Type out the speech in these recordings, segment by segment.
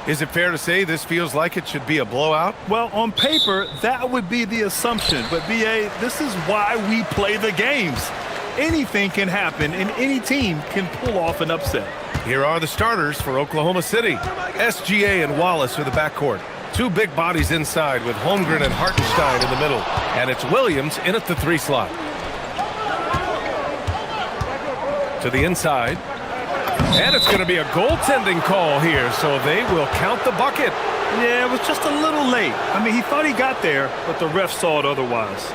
Is it fair to say this feels like it should be a blowout? Well, on paper, that would be the assumption. But, B.A., this is why we play the games. Anything can happen, and any team can pull off an upset. Here are the starters for Oklahoma City. SGA and Wallace are the backcourt. Two big bodies inside with Holmgren and Hartenstein in the middle. And it's Williams in at the 3 slot. To the inside. And it's going to be a goaltending call here, so they will count the bucket. Yeah, it was just a little late. I mean, he thought he got there, but the ref saw it otherwise.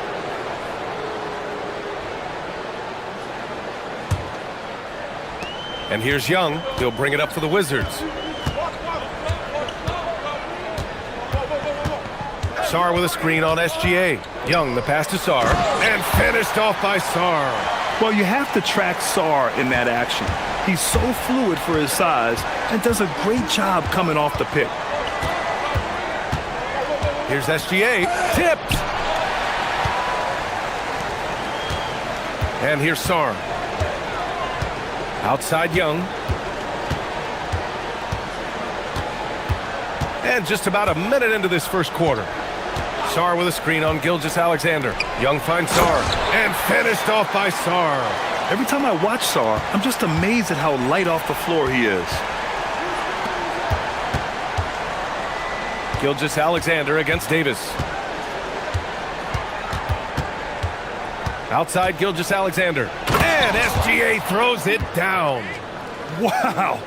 And here's Young. He'll bring it up for the Wizards. Sarr with a screen on SGA. Young, the pass to Sarr. And finished off by Sarr. Well, you have to track Sarr in that action. He's so fluid for his size and does a great job coming off the pick. Here's SGA. Tipped. And here's Sarr. Outside Young. And just about a minute into this first quarter. Sarr with a screen on Gilgeous-Alexander. Young finds Sarr. And finished off by Sarr. Every time I watch Sarr, I'm just amazed at how light off the floor he is. Gilgeous-Alexander against Davis. Outside Gilgeous-Alexander. And SGA throws it down. Wow.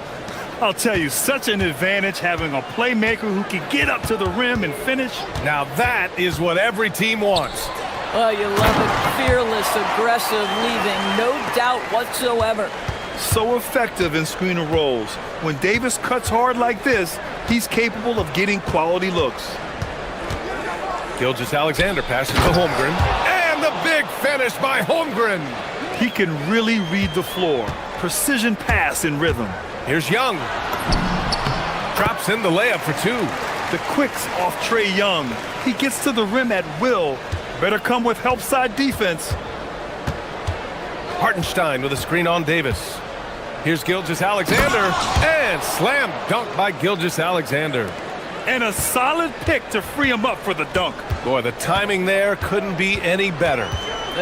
I'll tell you, such an advantage having a playmaker who can get up to the rim and finish. Now that is what every team wants. Oh, you love it. Fearless, aggressive, leaving no doubt whatsoever. So effective in screen and rolls. When Davis cuts hard like this, he's capable of getting quality looks. Gilgeous-Alexander passes to Holmgren. And the big finish by Holmgren. He can really read the floor. Precision pass in rhythm. Here's Young. Drops in the layup for 2. The quicks off Trae Young. He gets to the rim at will. Better come with help side defense. Hartenstein with a screen on Davis. Here's Gilgeous-Alexander. And slam dunk by Gilgeous-Alexander. And a solid pick to free him up for the dunk. Boy, the timing there couldn't be any better.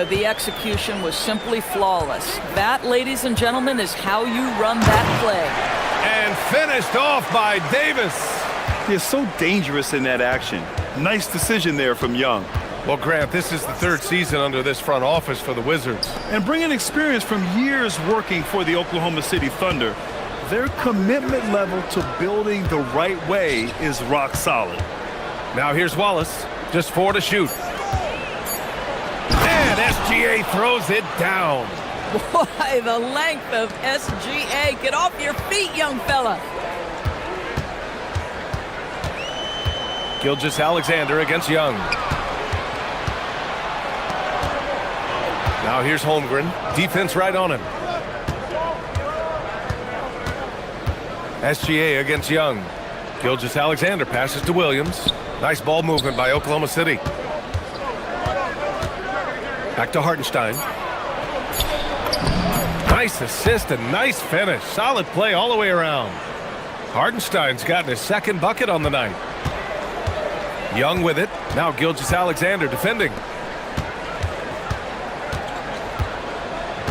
The execution was simply flawless. That, ladies and gentlemen, is how you run that play. And finished off by Davis. He is so dangerous in that action. Nice decision there from Young. Well, Grant, this is the 3rd season under this front office for the Wizards. And bringing experience from years working for the Oklahoma City Thunder, their commitment level to building the right way is rock solid. Now here's Wallace. Just 4 to shoot. And SGA throws it down. Boy, the length of SGA. Get off your feet, young fella. Gilgeous-Alexander against Young. Now here's Holmgren. Defense right on him. SGA against Young. Gilgeous-Alexander passes to Williams. Nice ball movement by Oklahoma City. Back to Hartenstein. Nice assist and nice finish. Solid play all the way around. Hartenstein's gotten his 2nd bucket on the night. Young with it. Now Gilgeous-Alexander defending.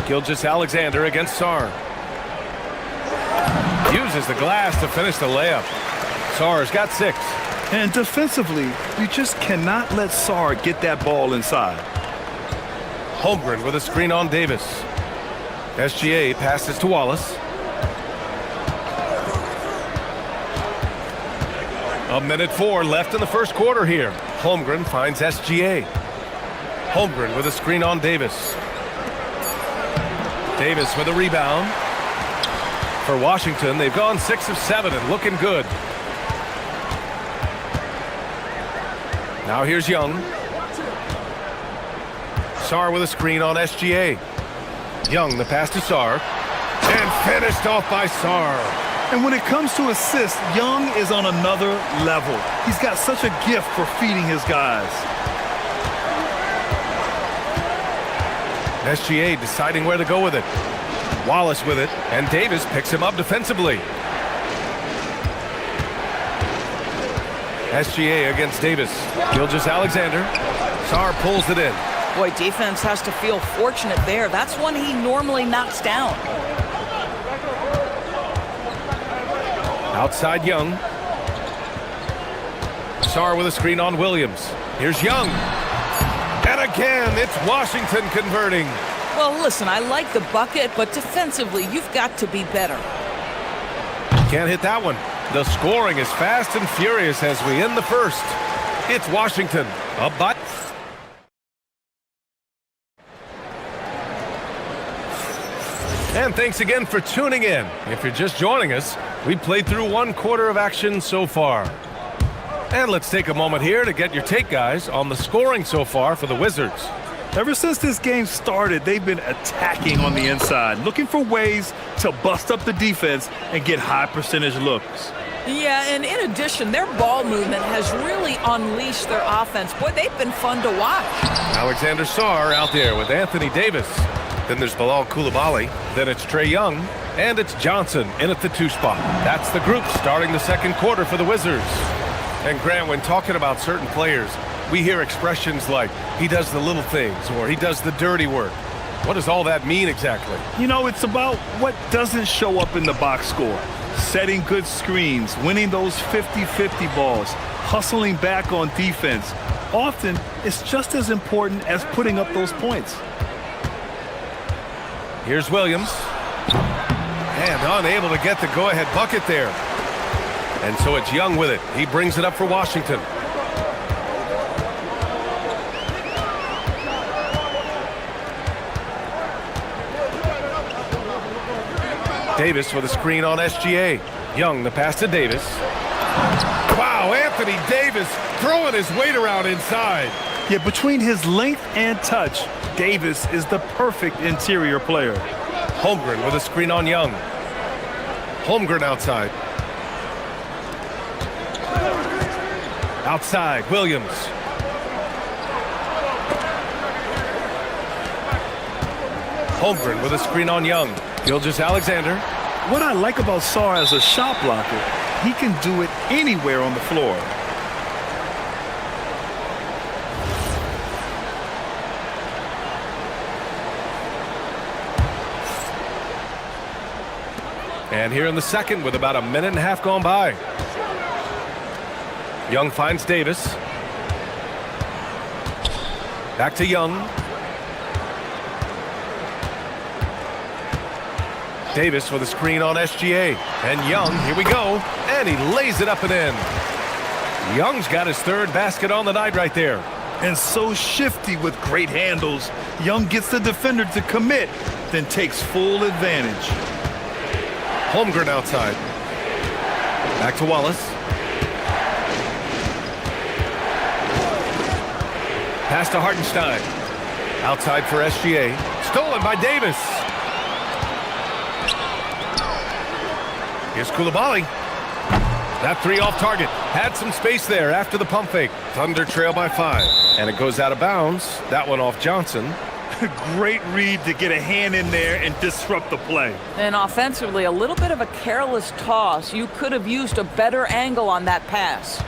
Gilgeous-Alexander against Sarr. Uses the glass to finish the layup. Sarr's got 6. And defensively, you just cannot let Sarr get that ball inside. Holmgren with a screen on Davis. SGA passes to Wallace. A minute 4 left in the first quarter here. Holmgren finds SGA. Holmgren with a screen on Davis. Davis with a rebound. For Washington, they've gone 6 of 7 and looking good. Now here's Young. Sarr with a screen on SGA. Young, the pass to Sarr. And finished off by Sarr. And when it comes to assists, Young is on another level. He's got such a gift for feeding his guys. SGA deciding where to go with it. Wallace with it, and Davis picks him up defensively. SGA against Davis. Gilgeous-Alexander. Sarr pulls it in. Boy, defense has to feel fortunate there. That's one he normally knocks down. Outside Young. Sarr with a screen on Williams. Here's Young. And again, it's Washington converting. Well, listen, I like the bucket, but defensively, you've got to be better. Can't hit that one. The scoring is fast and furious as we end the first. It's Washington. A butt. And thanks again for tuning in. If you're just joining us, we played through one quarter of action so far. And let's take a moment here to get your take, guys, on the scoring so far for the Wizards. Ever since this game started, they've been attacking on the inside, looking for ways to bust up the defense and get high percentage looks. Yeah, and in addition, their ball movement has really unleashed their offense. Boy, they've been fun to watch. Alexander Sarr out there with Anthony Davis. Then there's Bilal Coulibaly. Then it's Trae Young. And it's Johnson in at the 2 spot. That's the group starting the second quarter for the Wizards. And Grant, when talking about certain players, we hear expressions like, he does the little things, or he does the dirty work. What does all that mean exactly? You know, it's about what doesn't show up in the box score. Setting good screens, winning those 50-50 balls, hustling back on defense. Often, it's just as important as putting up those points. Here's Williams. And unable to get the go-ahead bucket there. And so it's Young with it. He brings it up for Washington. Davis with a screen on SGA. Young, the pass to Davis. Wow, Anthony Davis throwing his weight around inside. Yeah, between his length and touch, Davis is the perfect interior player. Holmgren with a screen on Young. Holmgren outside. Outside, Williams. Holmgren with a screen on Young. Gilgeous-Alexander. What I like about Sarr as a shot blocker, he can do it anywhere on the floor. And here in the second with about a minute and a half gone by. Young finds Davis. Back to Young. Davis with a screen on SGA. And Young, here we go. And he lays it up and in. Young's got his third basket on the night right there. And so shifty with great handles. Young gets the defender to commit, then takes full advantage. Holmgren outside. Back to Wallace. Pass to Hartenstein. Outside for SGA. Stolen by Davis. Here's Coulibaly. That three off target. Had some space there after the pump fake. Thunder trail by 5. And it goes out of bounds. That one off Johnson. Great read to get a hand in there and disrupt the play. And offensively, a little bit of a careless toss. You could have used a better angle on that pass.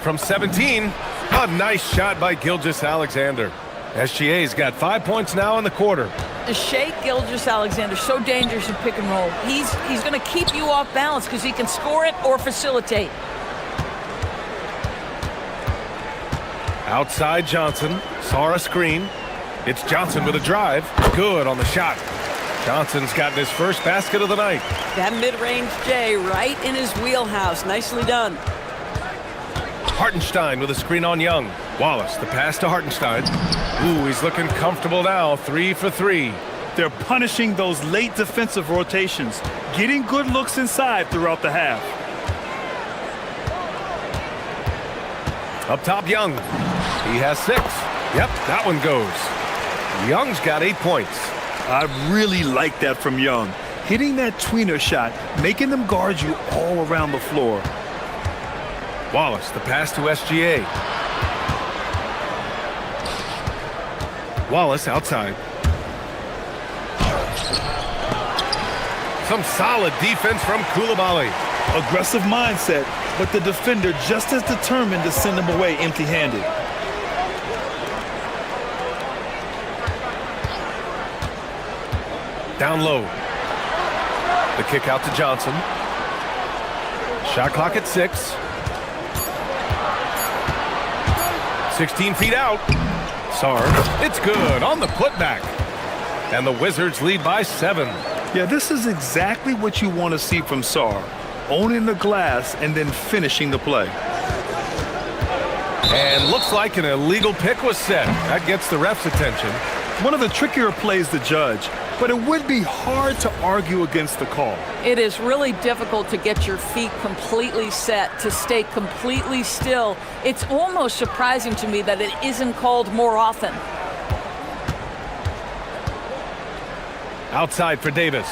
From 17, a nice shot by Gilgeous-Alexander. SGA's got 5 points now in the quarter. Shea Gilgeous-Alexander, so dangerous in pick and roll. He's going to keep you off balance because he can score it or facilitate. Outside Johnson. Sarr a screen. It's Johnson with a drive. Good on the shot. Johnson's gotten his first basket of the night. That mid-range J right in his wheelhouse. Nicely done. Hartenstein with a screen on Young. Wallace, the pass to Hartenstein. Ooh, he's looking comfortable now. 3 for 3. They're punishing those late defensive rotations, getting good looks inside throughout the half. Up top, Young. He has 6. Yep, that one goes. Young's got 8 points. I really like that from Young. Hitting that tweener shot, making them guard you all around the floor. Wallace, the pass to SGA. Wallace outside. Some solid defense from Coulibaly. Aggressive mindset, but the defender just as determined to send him away empty-handed. Down low. The kick out to Johnson. Shot clock at 6. 16 feet out. Sarr, it's good on the putback. And the Wizards lead by 7. Yeah, this is exactly what you want to see from Sarr. Owning the glass and then finishing the play. And looks like an illegal pick was set. That gets the ref's attention. One of the trickier plays to judge, but it would be hard to argue against the call. It is really difficult to get your feet completely set, to stay completely still. It's almost surprising to me that it isn't called more often. Outside for Davis.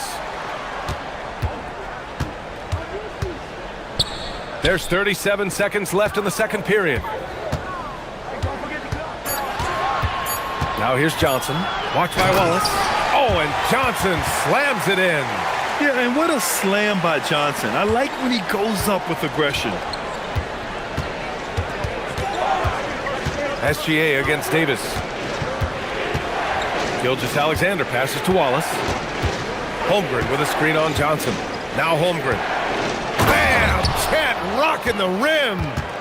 There's 37 seconds left in the second period. Now here's Johnson. Watch by Wallace. Oh, and Johnson slams it in. Yeah, and what a slam by Johnson. I like when he goes up with aggression. SGA against Davis. Gilgeous-Alexander passes to Wallace. Holmgren with a screen on Johnson. Now Holmgren. Bam! Chet rocking the rim.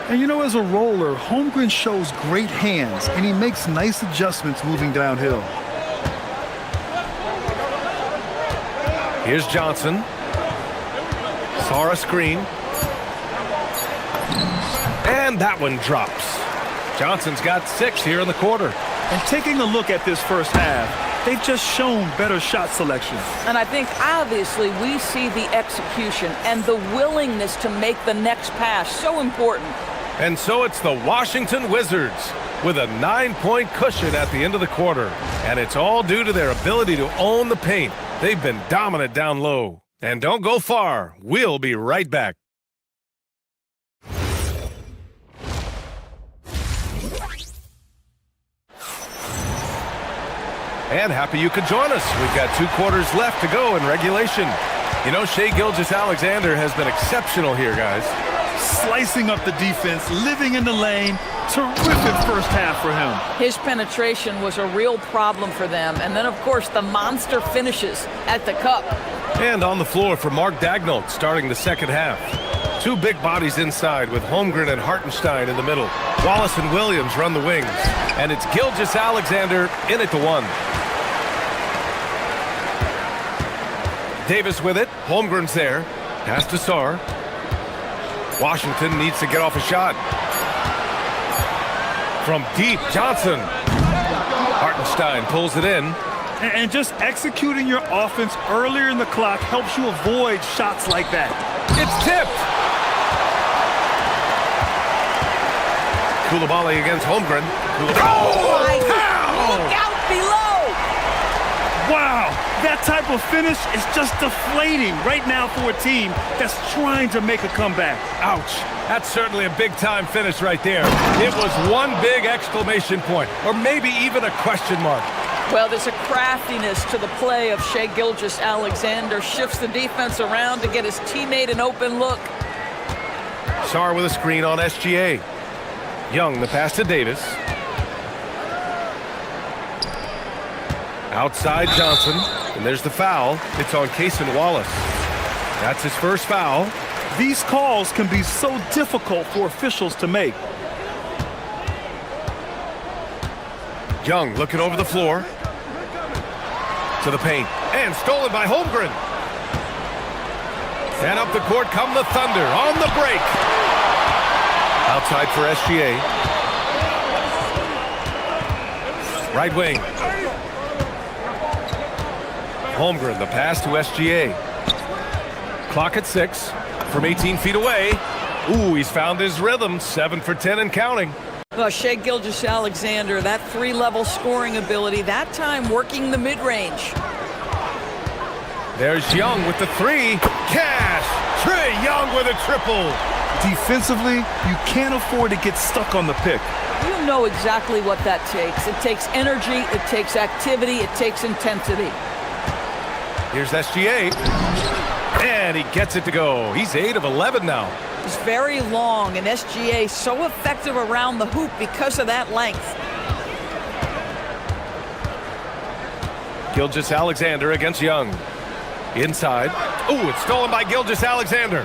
And you know, as a roller, Holmgren shows great hands, and he makes nice adjustments moving downhill. Here's Johnson. Sarr screen. And that one drops. Johnson's got 6 here in the quarter. And taking a look at this first half, they've just shown better shot selection. And I think obviously we see the execution and the willingness to make the next pass so important. And so it's the Washington Wizards with a 9-point cushion at the end of the quarter. And it's all due to their ability to own the paint. They've been dominant down low. And don't go far. We'll be right back. And happy you could join us. We've got 2 quarters left to go in regulation. You know, Shai Gilgeous-Alexander has been exceptional here, guys. Slicing up the defense, living in the lane. Terrific first half for him. His penetration was a real problem for them. And then, of course, the monster finishes at the cup. And on the floor for Mark Daigneault starting the second half. 2 big bodies inside with Holmgren and Hartenstein in the middle. Wallace and Williams run the wings. And it's Gilgeous-Alexander in at the 1. Davis with it. Holmgren's there. Pass to Sarr. Washington needs to get off a shot. From deep, Johnson. Hartenstein pulls it in. And just executing your offense earlier in the clock helps you avoid shots like that. It's tipped. Koulibaly against Holmgren. Oh, my God. Look out below. Wow, that type of finish is just deflating right now for a team that's trying to make a comeback. Ouch. That's certainly a big-time finish right there. It was one big exclamation point, or maybe even a question mark. Well, there's a craftiness to the play of Shai Gilgeous-Alexander. Shifts the defense around to get his teammate an open look. Sarr with a screen on SGA. Young, the pass to Davis. Outside Johnson, and there's the foul. It's on Cason Wallace. That's his first foul. These calls can be so difficult for officials to make. Young looking over the floor. To the paint. And stolen by Holmgren. And up the court come the Thunder on the break. Outside for SGA. Right wing. Holmgren, the pass to SGA. Clock at 6 from 18 feet away. Ooh, he's found his rhythm. 7 for 10 and counting. Well, Shai Gilgeous-Alexander, that 3-level scoring ability, that time working the mid-range. There's Young with the 3. Cash! Trae Young with a triple. Defensively, you can't afford to get stuck on the pick. You know exactly what that takes. It takes energy, it takes activity, it takes intensity. Here's SGA. And he gets it to go. He's 8 of 11 now. He's very long, and SGA so effective around the hoop because of that length. Gilgeous-Alexander against Young. Inside. Ooh, it's stolen by Gilgeous-Alexander.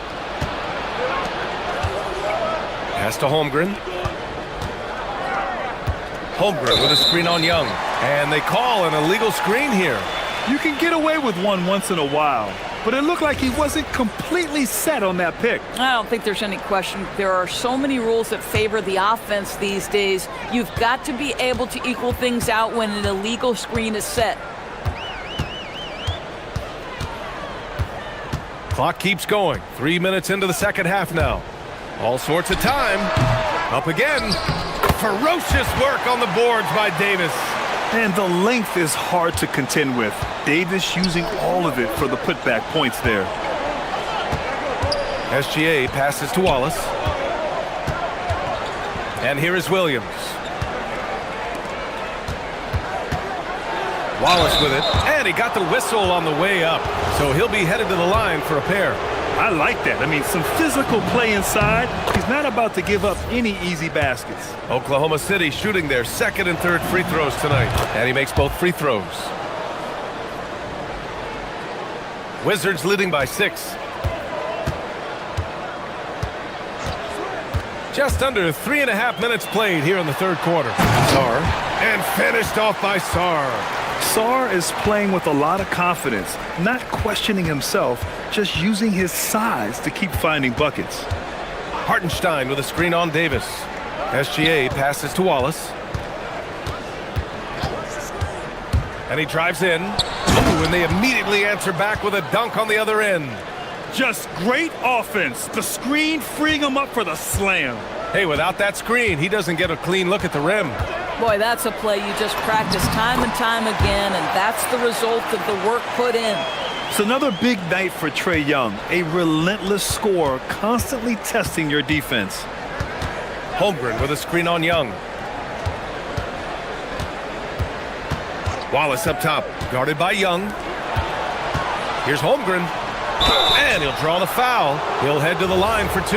Pass to Holmgren. Holmgren with a screen on Young. And they call an illegal screen here. You can get away with one once in a while, but it looked like he wasn't completely set on that pick. I don't think there's any question. There are so many rules that favor the offense these days. You've got to be able to equal things out when an illegal screen is set. Clock keeps going. 3 minutes into the second half now. All sorts of time. Up again. Ferocious work on the boards by Davis. And the length is hard to contend with. Davis using all of it for the putback points there. SGA passes to Wallace. And here is Williams. Wallace with it. And he got the whistle on the way up. So he'll be headed to the line for a pair. I like that. I mean, some physical play inside. He's not about to give up any easy baskets. Oklahoma City shooting their second and third free throws tonight. And he makes both free throws. Wizards leading by 6. Just under 3.5 minutes played here in the third quarter. Sarr. And finished off by Sarr. Sarr is playing with a lot of confidence, not questioning himself, just using his size to keep finding buckets. Hartenstein with a screen on Davis. SGA passes to Wallace. And he drives in. Ooh, and they immediately answer back with a dunk on the other end. Just great offense. The screen freeing him up for the slam. Hey, without that screen, he doesn't get a clean look at the rim. Boy, that's a play you just practice time and time again, and that's the result of the work put in. It's another big night for Trae Young, a relentless scorer, constantly testing your defense. Holmgren with a screen on Young. Wallace up top, guarded by Young. Here's Holmgren. And he'll draw the foul. He'll head to the line for 2.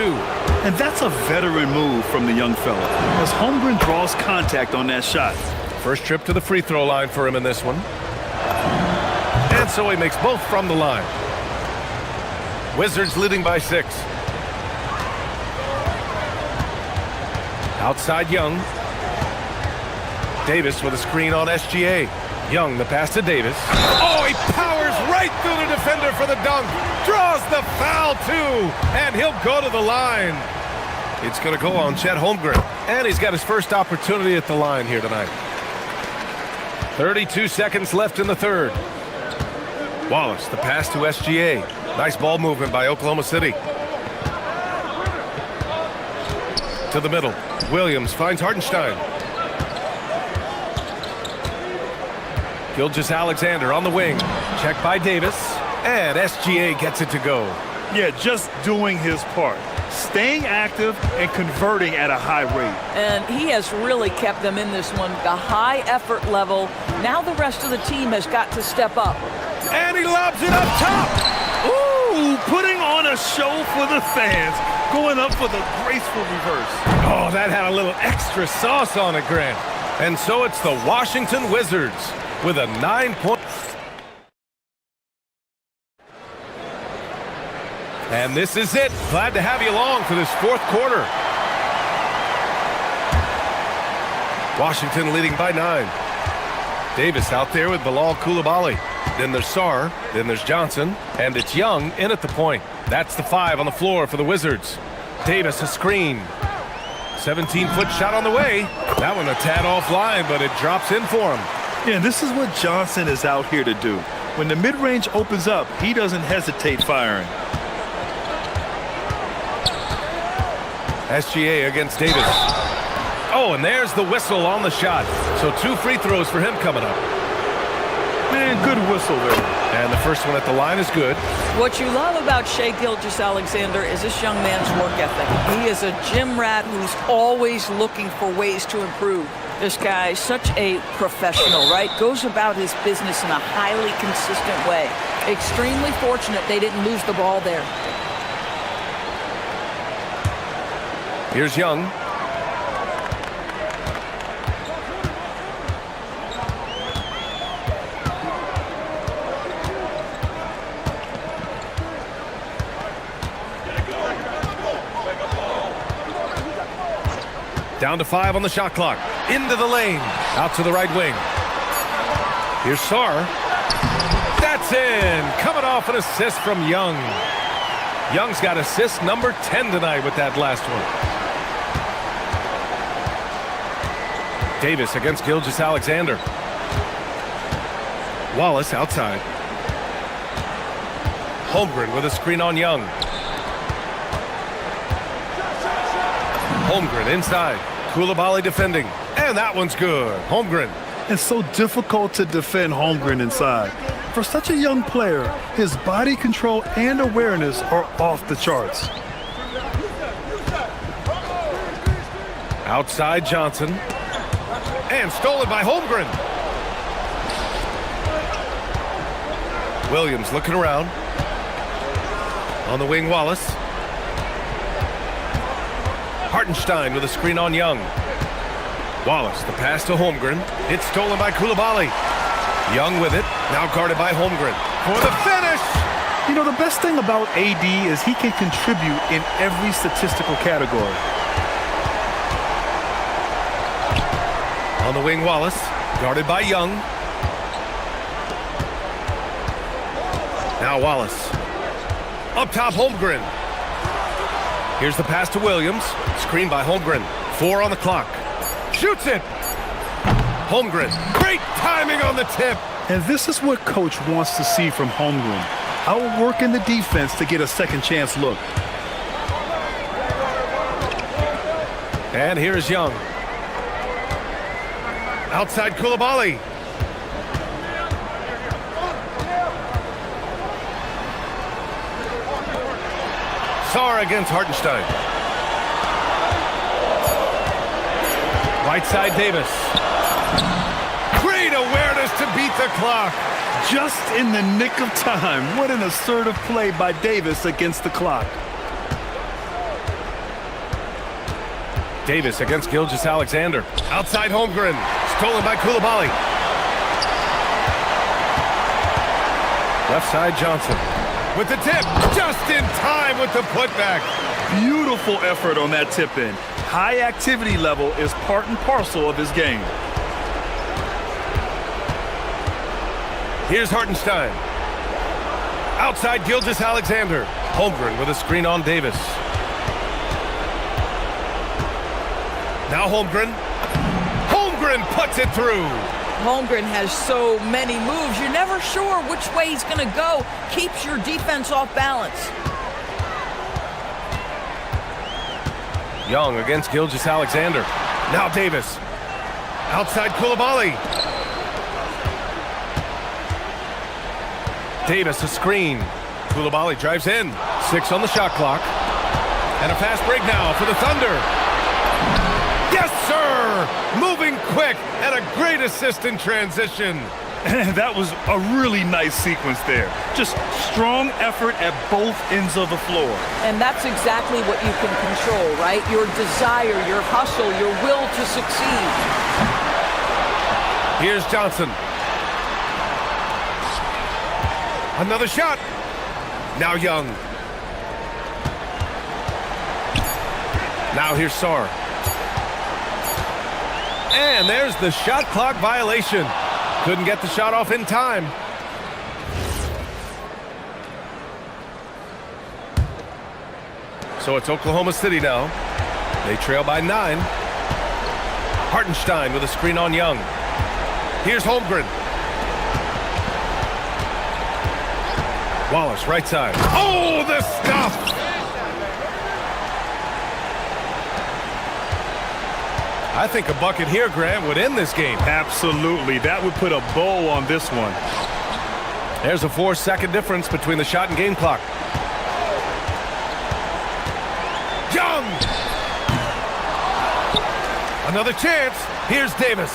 And that's a veteran move from the young fella, as Holmgren draws contact on that shot. First trip to the free throw line for him in this one. And so he makes both from the line. Wizards leading by 6. Outside Young. Davis with a screen on SGA. Young, the pass to Davis. Oh, he powers right through the defender for the dunk. Draws the foul, too. And he'll go to the line. It's going to go on Chet Holmgren. And he's got his first opportunity at the line here tonight. 32 seconds left in the third. Wallace, the pass to SGA. Nice ball movement by Oklahoma City. To the middle. Williams finds Hartenstein. Gilgeous-Alexander on the wing. Checked by Davis. And SGA gets it to go. Yeah, just doing his part. Staying active and converting at a high rate. And he has really kept them in this one. The high effort level. Now the rest of the team has got to step up. And he lobs it up top. Ooh, putting on a show for the fans. Going up for the graceful reverse. Oh, that had a little extra sauce on it, Grant. And so it's the Washington Wizards with a 9-point. And this is it. Glad to have you along for this fourth quarter. Washington leading by 9. Davis out there with Bilal Coulibaly. Then there's Sarr. Then there's Johnson. And it's Young in at the point. That's the 5 on the floor for the Wizards. Davis a screen. 17-foot shot on the way. That one a tad offline, but it drops in for him. Yeah, this is what Johnson is out here to do. When the mid-range opens up, he doesn't hesitate firing. SGA against Davis. Oh, and there's the whistle on the shot. So 2 free throws for him coming up. Man, good whistle there. And the first one at the line is good. What you love about Shai Gilgeous-Alexander is this young man's work ethic. He is a gym rat who's always looking for ways to improve. This guy is such a professional, right? Goes about his business in a highly consistent way. Extremely fortunate they didn't lose the ball there. Here's Young. Down to 5 on the shot clock. Into the lane. Out to the right wing. Here's Sarr. That's in. Coming off an assist from Young. Young's got assist number 10 tonight with that last one. Davis against Gilgeous-Alexander. Wallace outside. Holmgren with a screen on Young. Holmgren inside. Koulibaly defending. And that one's good. Holmgren. It's so difficult to defend Holmgren inside. For such a young player, his body control and awareness are off the charts. Outside Johnson. And stolen by Holmgren. Williams looking around. On the wing, Wallace. Hartenstein with a screen on Young. Wallace, the pass to Holmgren. It's stolen by Koulibaly. Young with it, now guarded by Holmgren. For the finish! You know, the best thing about AD is he can contribute in every statistical category. On the wing, Wallace, guarded by Young. Now Wallace. Up top, Holmgren. Here's the pass to Williams. Screen by Holmgren. 4 on the clock. Shoots it! Holmgren. Great timing on the tip! And this is what coach wants to see from Holmgren. Outworking the defense to get a second chance look. And here's Young. Outside Koulibaly. Sarr against Hartenstein. Right side Davis. Great awareness to beat the clock. Just in the nick of time. What an assertive play by Davis against the clock. Davis against Gilgeous-Alexander. Outside Holmgren. Stolen by Koulibaly. Left side Johnson. With the tip. Just in time with the putback. Beautiful effort on that tip in. High activity level is part and parcel of his game. Here's Hartenstein. Outside Gilgeous-Alexander. Holmgren with a screen on Davis. Now Holmgren. Holmgren puts it through. Holmgren has so many moves. You're never sure which way he's going to go. Keeps your defense off balance. Young against Gilgeous-Alexander. Now Davis. Outside Koulibaly. Davis a screen. Koulibaly drives in. 6 on the shot clock. And a fast break now for the Thunder. Yes, sir! Moving quick and a great assist in transition. That was a really nice sequence there. Just strong effort at both ends of the floor. And that's exactly what you can control, right? Your desire, your hustle, your will to succeed. Here's Johnson. Another shot. Now Young. Now here's Sarr. And there's the shot clock violation. Couldn't get the shot off in time. So it's Oklahoma City now. They trail by 9. Hartenstein with a screen on Young. Here's Holmgren. Wallace, right side. Oh, the stuff! I think a bucket here, Grant, would end this game. Absolutely. That would put a bow on this one. There's a 4-second difference between the shot and game clock. Young! Another chance. Here's Davis.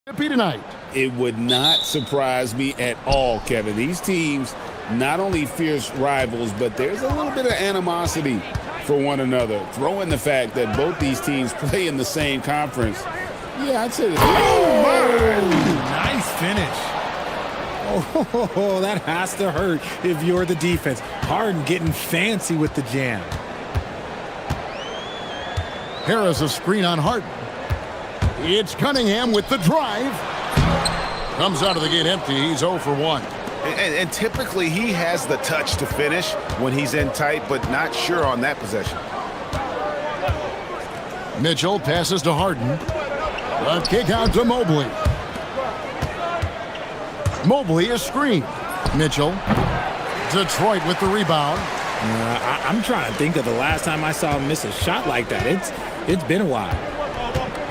tonight. It would not surprise me at all, Kevin. These teams, not only fierce rivals, but there's a little bit of animosity for one another. Throw in the fact that both these teams play in the same conference. Yeah, I'd say that. Nice finish. Oh, that has to hurt if you're the defense. Harden getting fancy with the jam. Harris a screen on Harden. It's Cunningham with the drive. Comes out of the gate empty. He's 0 for 1. And typically he has the touch to finish when he's in tight, but not sure on that possession. Mitchell passes to Harden. A kick out to Mobley. Mobley is screened. Mitchell. Detroit with the rebound. I'm trying to think of the last time I saw him miss a shot like that. It's been a while.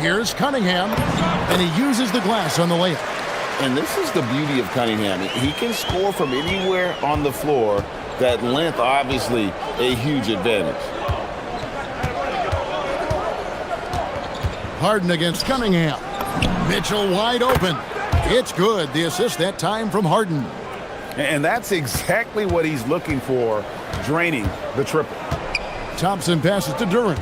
Here's Cunningham, and he uses the glass on the layup. And this is the beauty of Cunningham. He can score from anywhere on the floor. That length, obviously, a huge advantage. Harden against Cunningham. Mitchell wide open. It's good. The assist that time from Harden. And that's exactly what he's looking for, draining the triple. Thompson passes to Duran.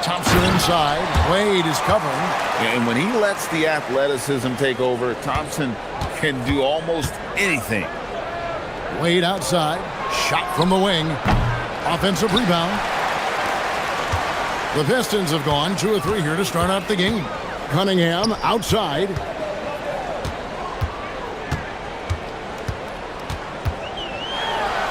Thompson inside. Wade is covering. And when he lets the athleticism take over, Thompson can do almost anything. Wade outside. Shot from the wing. Offensive rebound. The Pistons have gone 2 of 3 here to start out the game. Cunningham outside.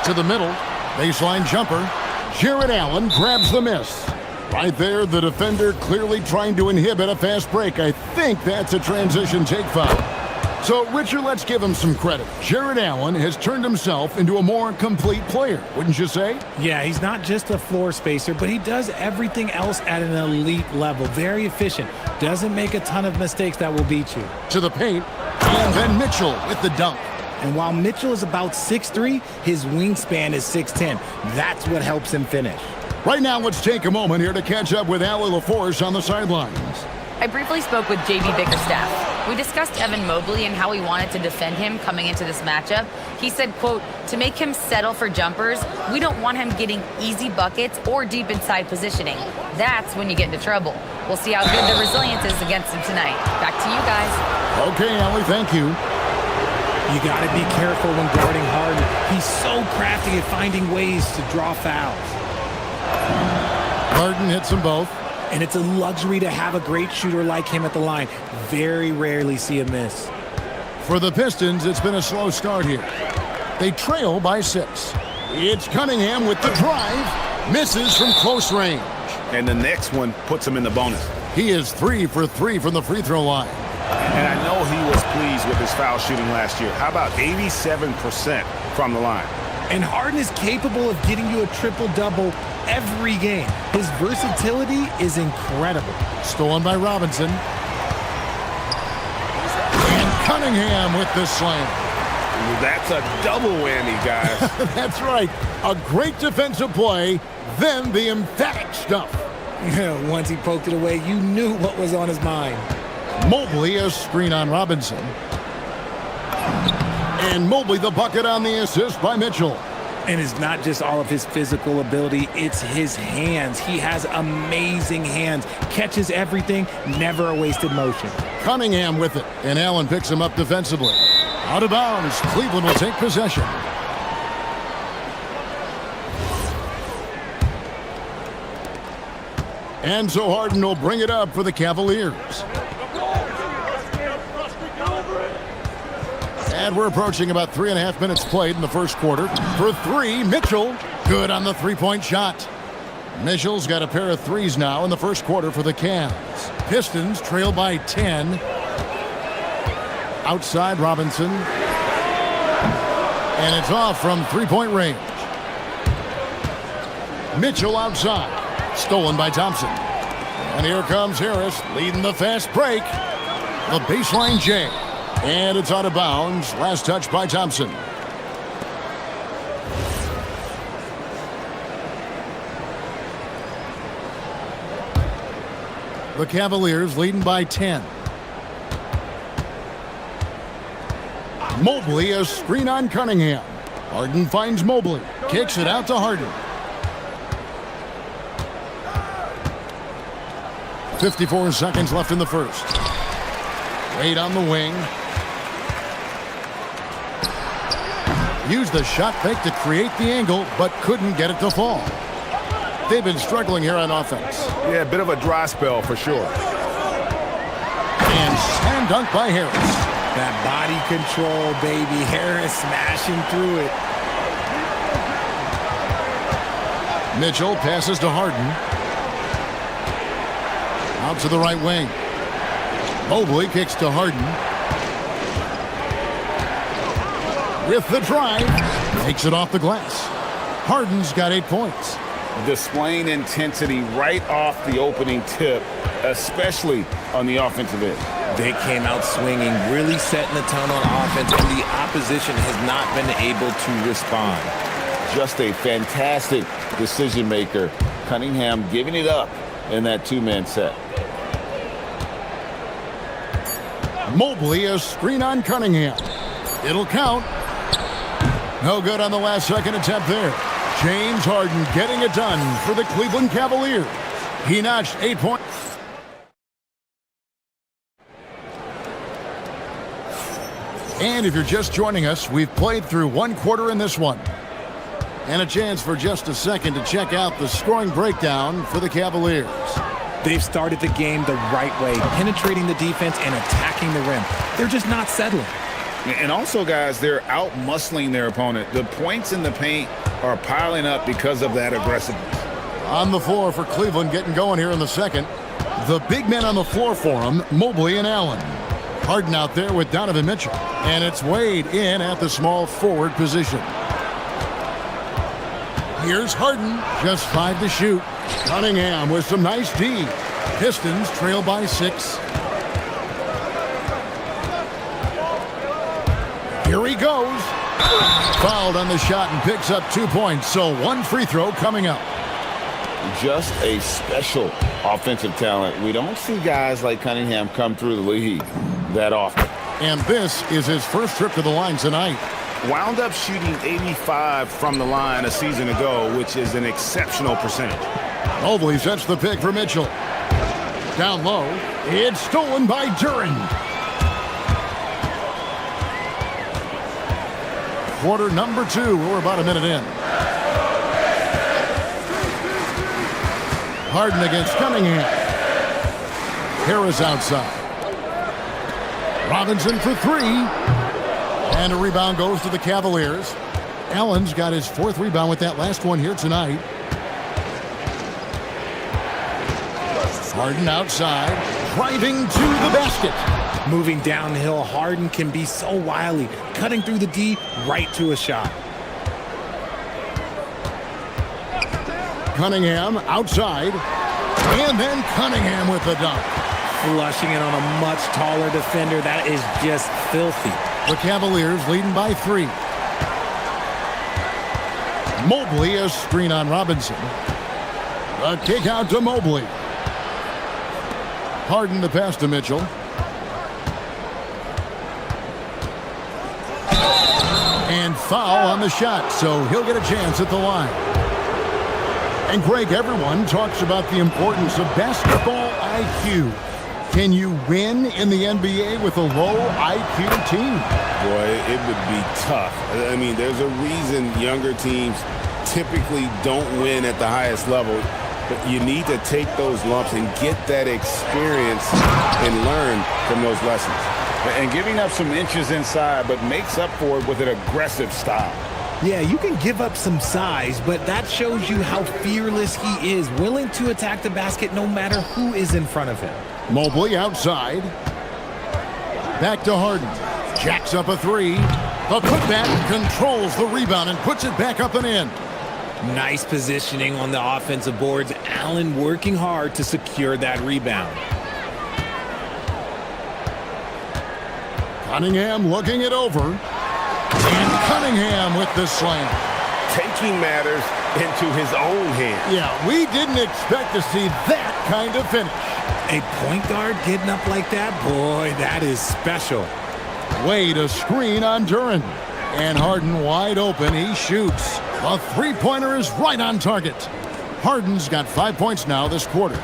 To the middle. Baseline jumper. Jared Allen grabs the miss. Right there, the defender clearly trying to inhibit a fast break. I think that's a transition take foul. So, Richard, let's give him some credit. Jared Allen has turned himself into a more complete player, wouldn't you say? Yeah, he's not just a floor spacer, but he does everything else at an elite level. Very efficient. Doesn't make a ton of mistakes that will beat you. To the paint, and then Mitchell with the dunk. And while Mitchell is about 6'3", his wingspan is 6'10". That's what helps him finish. Right now, let's take a moment here to catch up with Allie LaForce on the sidelines. I briefly spoke with JB Bickerstaff. We discussed Evan Mobley and how he wanted to defend him coming into this matchup. He said, quote, to make him settle for jumpers, we don't want him getting easy buckets or deep inside positioning. That's when you get into trouble. We'll see how good the resilience is against him tonight. Back to you guys. Okay, Allie, thank you. You got to be careful when guarding Harden. He's so crafty at finding ways to draw fouls. Harden hits them both. And it's a luxury to have a great shooter like him at the line. Very rarely see a miss. For the Pistons, it's been a slow start here. They trail by 6. It's Cunningham with the drive. Misses from close range. And the next one puts him in the bonus. He is 3 for 3 from the free throw line. And I know he was pleased with his foul shooting last year. How about 87% from the line? And Harden is capable of getting you a triple-double every game. His versatility is incredible. Stolen by Robinson. And Cunningham with the slam. That's a double whammy, guys. That's right. A great defensive play, then the emphatic stuff. Once he poked it away, you knew what was on his mind. Mobley, a screen on Robinson. And Mobley the bucket on the assist by Mitchell. And it's not just all of his physical ability, it's his hands. He has amazing hands. Catches everything, never a wasted motion. Cunningham with it, and Allen picks him up defensively. Out of bounds, Cleveland will take possession. And so Harden will bring it up for the Cavaliers. And we're approaching about 3.5 minutes played in the first quarter. For 3, Mitchell, good on the three-point shot. Mitchell's got a pair of threes now in the first quarter for the Cavs. Pistons trail by 10. Outside Robinson. And it's off from three-point range. Mitchell outside. Stolen by Thompson. And here comes Harris leading the fast break. The baseline J. And it's out of bounds. Last touch by Thompson. The Cavaliers leading by 10. Mobley, a screen on Cunningham. Harden finds Mobley. Kicks it out to Harden. 54 seconds left in the first. Wade on the wing. Used the shot fake to create the angle, but couldn't get it to fall. They've been struggling here on offense. Yeah, a bit of a dry spell for sure. And slam dunk by Harris. That body control, baby. Harris smashing through it. Mitchell passes to Harden. Out to the right wing. Mobley kicks to Harden. With the drive. Takes it off the glass. Harden's got 8 points. Displaying intensity right off the opening tip, especially on the offensive end. They came out swinging, really setting the tone on offense, and the opposition has not been able to respond. Just a fantastic decision maker. Cunningham giving it up in that two-man set. Mobley, a screen on Cunningham. It'll count. No good on the last second attempt there. James Harden getting it done for the Cleveland Cavaliers. He notched 8 points. And if you're just joining us, we've played through one quarter in this one. And a chance for just a second to check out the scoring breakdown for the Cavaliers. They've started the game the right way, penetrating the defense and attacking the rim. They're just not settling. And also, guys, they're out-muscling their opponent. The points in the paint are piling up because of that aggressiveness. On the floor for Cleveland, getting going here in the second. The big men on the floor for him, Mobley and Allen. Harden out there with Donovan Mitchell. And it's Wade in at the small forward position. Here's Harden, just 5 to shoot. Cunningham with some nice D. Pistons trail by 6. Here he goes. Fouled on the shot and picks up 2 points. So 1 free throw coming up. Just a special offensive talent. We don't see guys like Cunningham come through the league that often. And this is his first trip to the line tonight. Wound up shooting 85 from the line a season ago, which is an exceptional percentage. Mobley sets the pick for Mitchell. Down low. It's stolen by Duran. Quarter number 2. We're about a minute in. Harden against Cunningham. Harris outside. Robinson for 3. And a rebound goes to the Cavaliers. Allen's got his 4th rebound with that last one here tonight. Harden outside, driving to the basket. Moving downhill, Harden can be so wily, cutting through the D right to a shot. Cunningham outside, and then Cunningham with the dunk. Flushing it on a much taller defender. That is just filthy. The Cavaliers leading by 3. Mobley, a screen on Robinson. A kick out to Mobley. Harden the pass to Mitchell. And foul on the shot, so he'll get a chance at the line. And Greg, everyone talks about the importance of basketball IQ. Can you win in the NBA with a low IQ team? Boy, it would be tough. I mean, there's a reason younger teams typically don't win at the highest level. But you need to take those lumps and get that experience and learn from those lessons. And giving up some inches inside, but makes up for it with an aggressive style. Yeah, you can give up some size, but that shows you how fearless he is, willing to attack the basket no matter who is in front of him. Mobley outside. Back to Harden. Jacks up a 3. The putback controls the rebound and puts it back up and in. Nice positioning on the offensive boards. Allen working hard to secure that rebound. Cunningham looking it over. And Cunningham with the slam. Taking matters into his own hands. Yeah, we didn't expect to see that kind of finish. A point guard getting up like that? Boy, that is special. Way to screen on Duran. And Harden wide open. He shoots. A three-pointer is right on target. Harden's got 5 points now this quarter.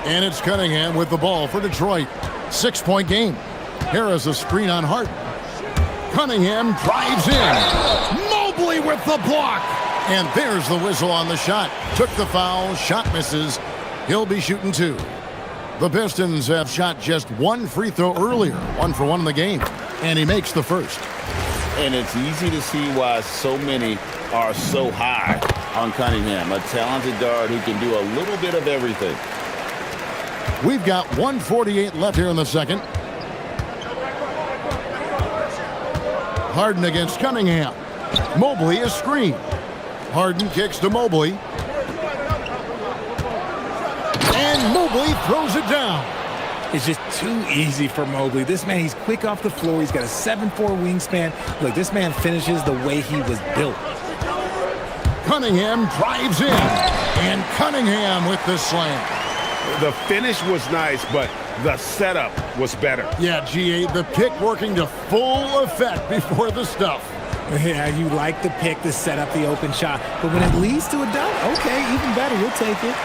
And it's Cunningham with the ball for Detroit. 6-point game. Here is a screen on Harden. Cunningham drives in. Mobley with the block. And there's the whistle on the shot. Took the foul. Shot misses. He'll be shooting 2. The Pistons have shot just 1 free throw earlier. 1 for 1 in the game. And he makes the first. And it's easy to see why so many are so high on Cunningham. A talented guard who can do a little bit of everything. We've got 1:48 left here in the second. Harden against Cunningham. Mobley is screen. Harden kicks to Mobley. And Mobley throws it down. It's just too easy for Mobley. This man, he's quick off the floor. He's got a 7'4" wingspan. Look, this man finishes the way he was built. Cunningham drives in. And Cunningham with the slam. The finish was nice, but the setup was better. Yeah, GA, the pick working to full effect before the stuff. Yeah, you like the pick to set up the open shot. But when it leads to a dunk, okay, even better. You'll take it.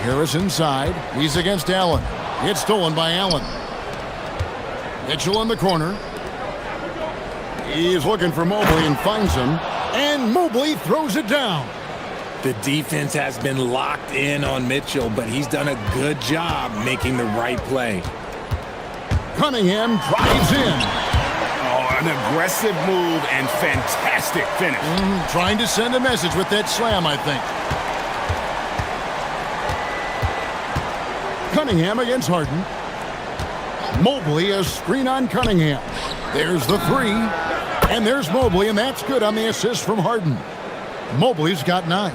Harris inside. He's against Allen. It's stolen by Allen. Mitchell in the corner. He's looking for Mobley and finds him. And Mobley throws it down. The defense has been locked in on Mitchell, but he's done a good job making the right play. Cunningham drives in. Oh, an aggressive move and fantastic finish. Trying to send a message with that slam, I think. Cunningham against Harden. Mobley, a screen on Cunningham. There's the 3. And there's Mobley, and that's good on the assist from Harden. Mobley's got 9.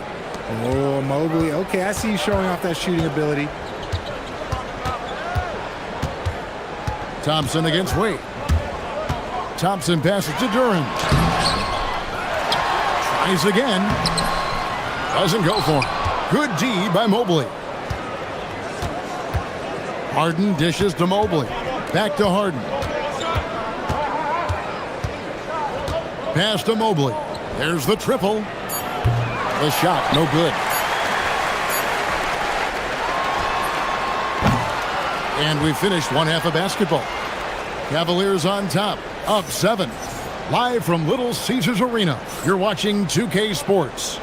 Oh, Mobley. Okay, I see you showing off that shooting ability. Thompson against Wade. Thompson passes to Duran. Tries again. Doesn't go for it. Good D by Mobley. Harden dishes to Mobley. Back to Harden. Pass to Mobley. There's the triple. The shot, no good. And we finished one half of basketball. Cavaliers on top, up 7. Live from Little Caesars Arena, you're watching 2K Sports.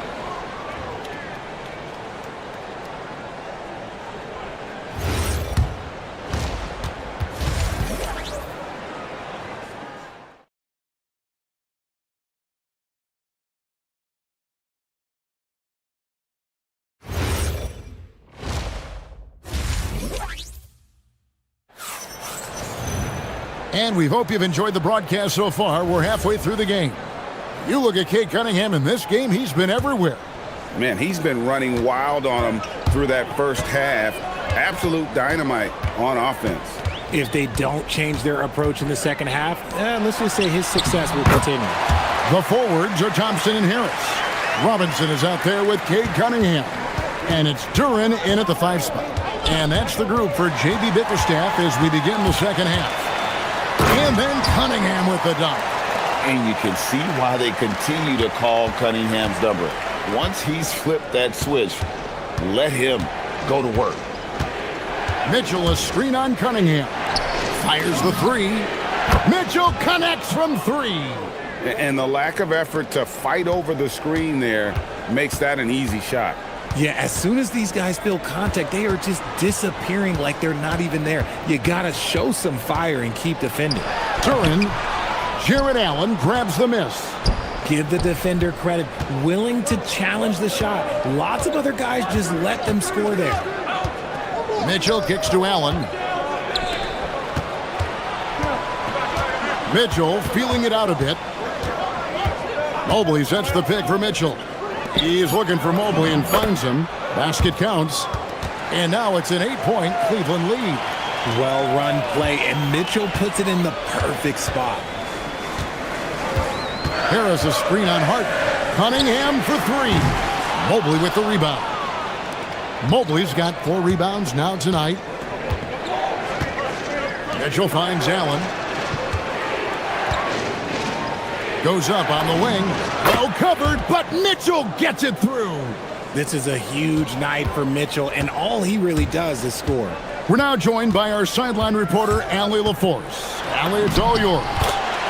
And we hope you've enjoyed the broadcast so far. We're halfway through the game. You look at Cade Cunningham in this game, he's been everywhere. Man, he's been running wild on him through that first half. Absolute dynamite on offense. If they don't change their approach in the second half, let's just say his success will continue. The forwards are Thompson and Harris. Robinson is out there with Cade Cunningham. And it's Duran in at the 5 spot. And that's the group for JB Bickerstaff as we begin the second half. And then Cunningham with the dunk. And you can see why they continue to call Cunningham's number. Once he's flipped that switch, let him go to work. Mitchell, a screen on Cunningham. Fires the 3. Mitchell connects from 3. And the lack of effort to fight over the screen there makes that an easy shot. Yeah, as soon as these guys feel contact, they are just disappearing like they're not even there. You got to show some fire and keep defending. Duran, Jared Allen grabs the miss. Give the defender credit, willing to challenge the shot. Lots of other guys just let them score there. Mitchell kicks to Allen. Mitchell feeling it out a bit. Mobley sets the pick for Mitchell. He's looking for Mobley and finds him. Basket counts. And now it's an 8-point Cleveland lead. Well-run play, and Mitchell puts it in the perfect spot. Harris a screen on Hart. Cunningham for 3. Mobley with the rebound. Mobley's got 4 rebounds now tonight. Mitchell finds Allen. Goes up on the wing. Well covered, but Mitchell gets it through. This is a huge night for Mitchell, and all he really does is score. We're now joined by our sideline reporter, Allie LaForce. Allie, it's all yours.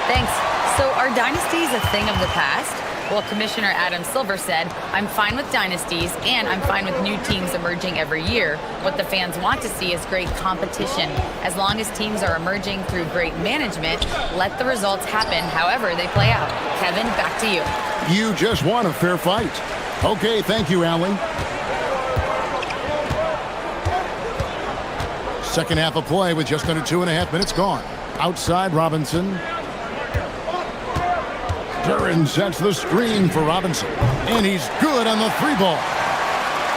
Thanks. So are dynasties a thing of the past? Well, Commissioner Adam Silver said, I'm fine with dynasties and I'm fine with new teams emerging every year. What the fans want to see is great competition. As long as teams are emerging through great management, let the results happen however they play out. Kevin, back to you. You just won a fair fight. Okay, thank you, Allie. Second half of play with just under 2.5 minutes gone. Outside Robinson. Duran sets the screen for Robinson. And he's good on the 3-ball.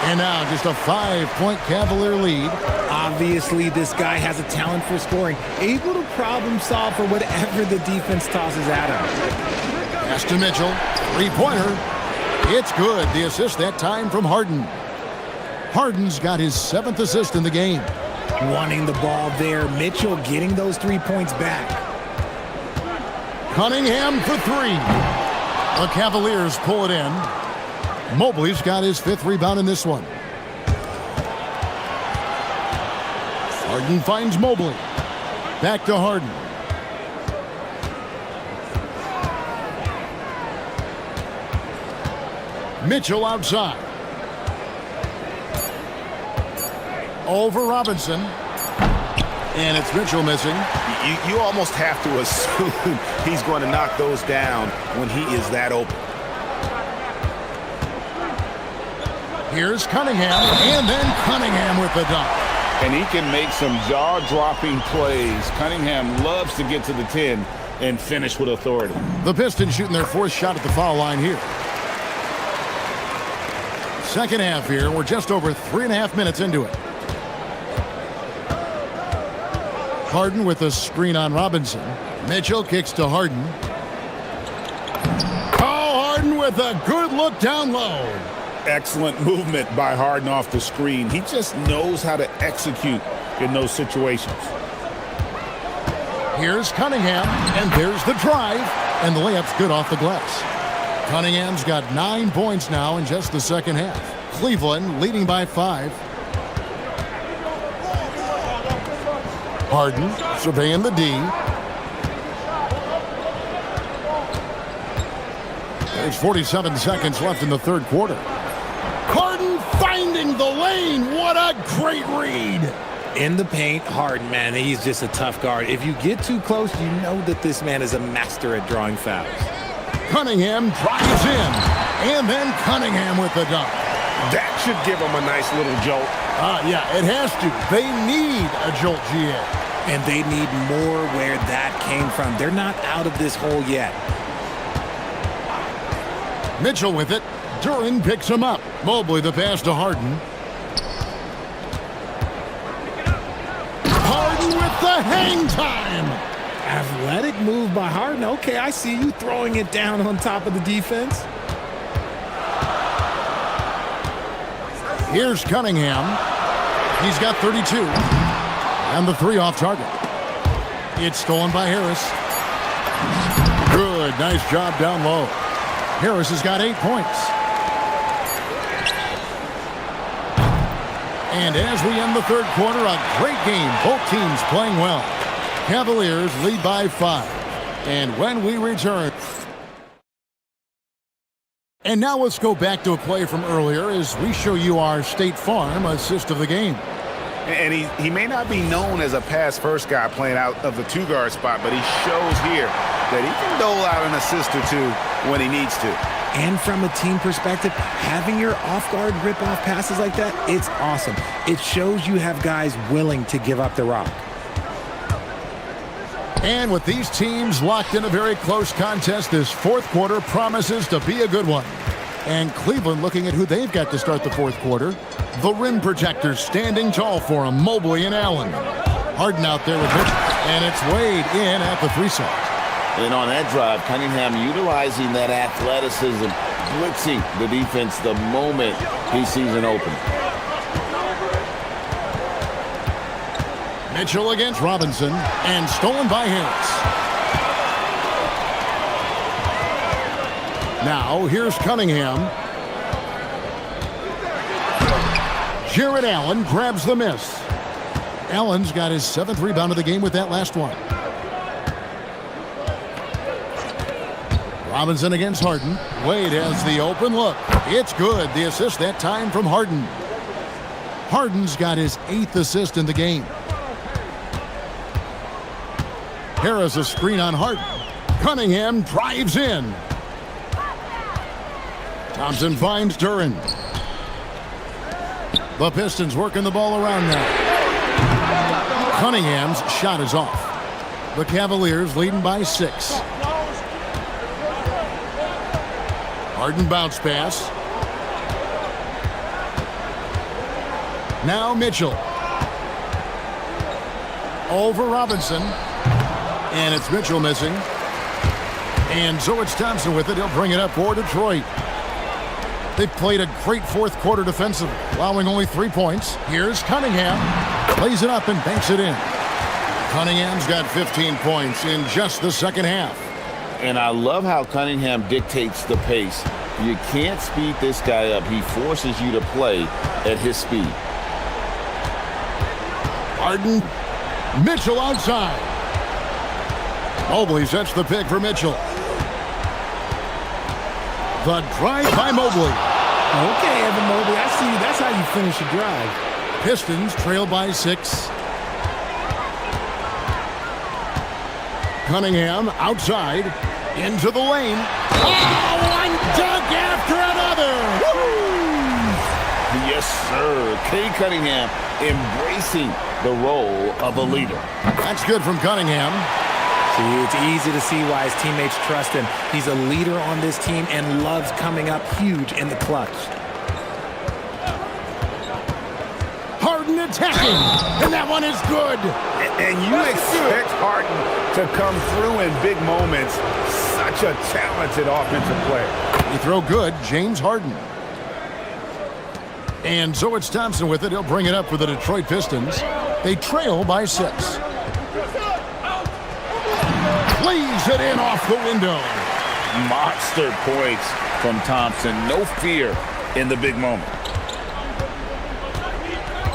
And now just a 5-point Cavalier lead. Obviously, this guy has a talent for scoring. Able to problem solve for whatever the defense tosses at him. Pass to Mitchell. 3-pointer. It's good. The assist that time from Harden. Harden's got his 7th assist in the game. Wanting the ball there. Mitchell getting those 3 points back. Cunningham for 3. The Cavaliers pull it in. Mobley's got his 5th rebound in this one. Harden finds Mobley. Back to Harden. Mitchell outside. Over Robinson. And it's Mitchell missing. You almost have to assume he's going to knock those down when he is that open. Here's Cunningham, and then Cunningham with the dunk. And he can make some jaw-dropping plays. Cunningham loves to get to the 10 and finish with authority. The Pistons shooting their 4th shot at the foul line here. Second half here. We're just over 3.5 minutes into it. Harden with a screen on Robinson. Mitchell kicks to Harden. Oh, Harden with a good look down low. Excellent movement by Harden off the screen. He just knows how to execute in those situations. Here's Cunningham, and there's the drive, and the layup's good off the glass. Cunningham's got 9 points now in just the second half. Cleveland leading by 5. Harden surveying the D. There's 47 seconds left in the third quarter. Harden finding the lane. What a great read. In the paint, Harden, man, he's just a tough guard. If you get too close, you know that this man is a master at drawing fouls. Cunningham drives in. And then Cunningham with the dunk. That should give him a nice little jolt. Yeah, it has to. They need a jolt, GA. And they need more where that came from. They're not out of this hole yet. Mitchell with it. Duran picks him up. Mobley the pass to Harden. Harden with the hang time. Athletic move by Harden. Okay, I see you throwing it down on top of the defense. Here's Cunningham. He's got 32. And the 3 off target. It's stolen by Harris. Good, nice job down low. Harris has got 8 points. And as we end the third quarter, a great game. Both teams playing well. Cavaliers lead by 5. And when we return... And now let's go back to a play from earlier as we show you our State Farm assist of the game. And he may not be known as a pass-first guy playing out of the 2-guard spot, but he shows here that he can dole out an assist or 2 when he needs to. And from a team perspective, having your off-guard rip-off passes like that, it's awesome. It shows you have guys willing to give up the rock. And with these teams locked in a very close contest, this fourth quarter promises to be a good one. And Cleveland looking at who they've got to start the fourth quarter. The rim protectors standing tall for them, Mobley and Allen. Harden out there with Mitchell, and it's Wade in at the 3 side. And on that drive, Cunningham utilizing that athleticism, blitzing the defense the moment he sees an open. Mitchell against Robinson, and stolen by Harris. Now, here's Cunningham. Jared Allen grabs the miss. Allen's got his 7th rebound of the game with that last one. Robinson against Harden. Wade has the open look. It's good. The assist that time from Harden. Harden's got his 8th assist in the game. Harris a screen on Harden. Cunningham drives in. Thompson finds Duran. The Pistons working the ball around now. Cunningham's shot is off. The Cavaliers leading by 6. Harden bounce pass. Now Mitchell. Over Robinson. And it's Mitchell missing. And so it's Thompson with it. He'll bring it up for Detroit. They've played a great 4th quarter defensively, allowing only 3 points. Here's Cunningham. Plays it up and banks it in. Cunningham's got 15 points in just the 2nd half. And I love how Cunningham dictates the pace. You can't speed this guy up. He forces you to play at his speed. Harden. Mitchell outside. Mobley sets the pick for Mitchell. The drive by Mobley. Okay, Evan Mobley, I see you. That's how you finish a drive. Pistons trail by 6. Cunningham outside into the lane. Oh, one dunk after another. Woo! Yes, sir. Kay Cunningham embracing the role of a leader. That's good from Cunningham. See, it's easy to see why his teammates trust him. He's a leader on this team and loves coming up huge in the clutch. Harden attacking, and that one is good. And you expect Harden to come through in big moments. Such a talented offensive player. You throw good, James Harden. And so it's Thompson with it. He'll bring it up for the Detroit Pistons. They trail by 6. Lays it in off the window. Monster points from Thompson. No fear in the big moment.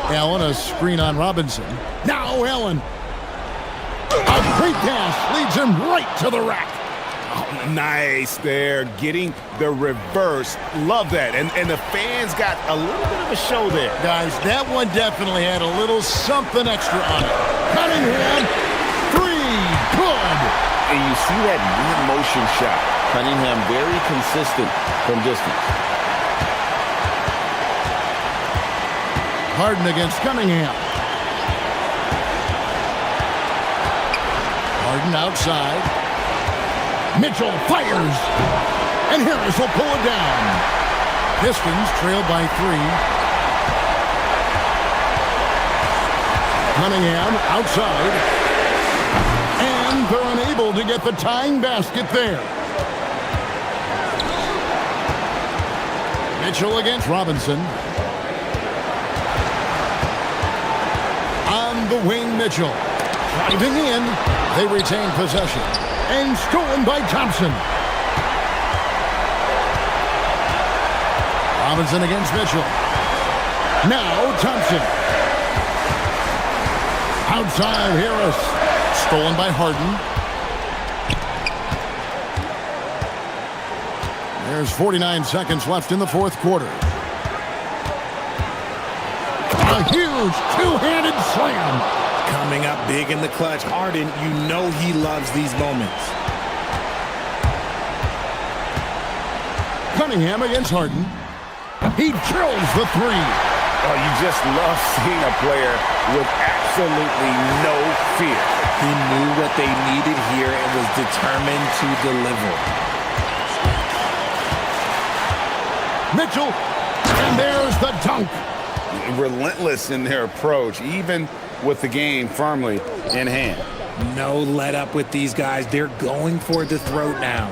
Allen, a screen on Robinson. Now Allen. A great pass leads him right to the rack. Oh, nice there. Getting the reverse. Love that. And the fans got a little bit of a show there. Guys, that one definitely had a little something extra on it. Cunningham. 3. Good. And you see that mid-motion shot. Cunningham very consistent from distance. Harden against Cunningham. Harden outside. Mitchell fires. And Harris will pull it down. Pistons trail by 3. Cunningham outside. And they're unable to get the tying basket there. Mitchell against Robinson. On the wing, Mitchell. Driving in. They retain possession. And stolen by Thompson. Robinson against Mitchell. Now Thompson. Outside Harris. Stolen by Harden. There's 49 seconds left in the 4th quarter. A huge two-handed slam. Coming up big in the clutch. Harden, you know he loves these moments. Cunningham against Harden. He drills the 3. Oh, you just love seeing a player with absolutely no fear. He knew what they needed here and was determined to deliver. Mitchell, and there's the dunk. Relentless in their approach, even with the game firmly in hand. No let up with these guys. They're going for the throat now.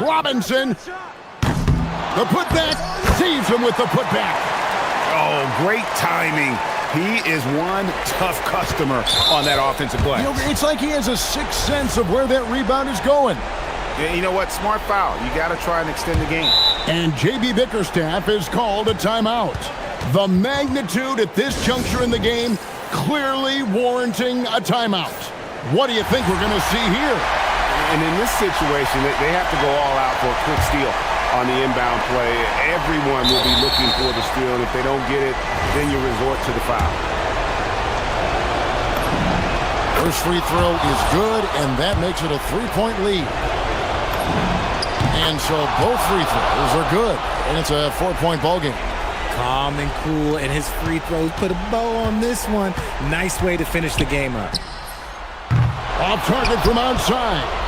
Robinson. The putback saves him with the putback. Oh, great timing. He is one tough customer on that offensive play. You know, it's like he has a sixth sense of where that rebound is going. Yeah, you know what? Smart foul. You got to try and extend the game. And J.B. Bickerstaff has called a timeout. The magnitude at this juncture in the game clearly warranting a timeout. What do you think we're going to see here? And in this situation, they have to go all out for a quick steal on the inbound play. Everyone will be looking for the steal, and if they don't get it, then you resort to the foul. First free throw is good, and that makes it a three-point lead. And so both free throws are good, and it's a four-point ballgame. Calm and cool, and his free throws put a bow on this one. Nice way to finish the game up. Off target from outside.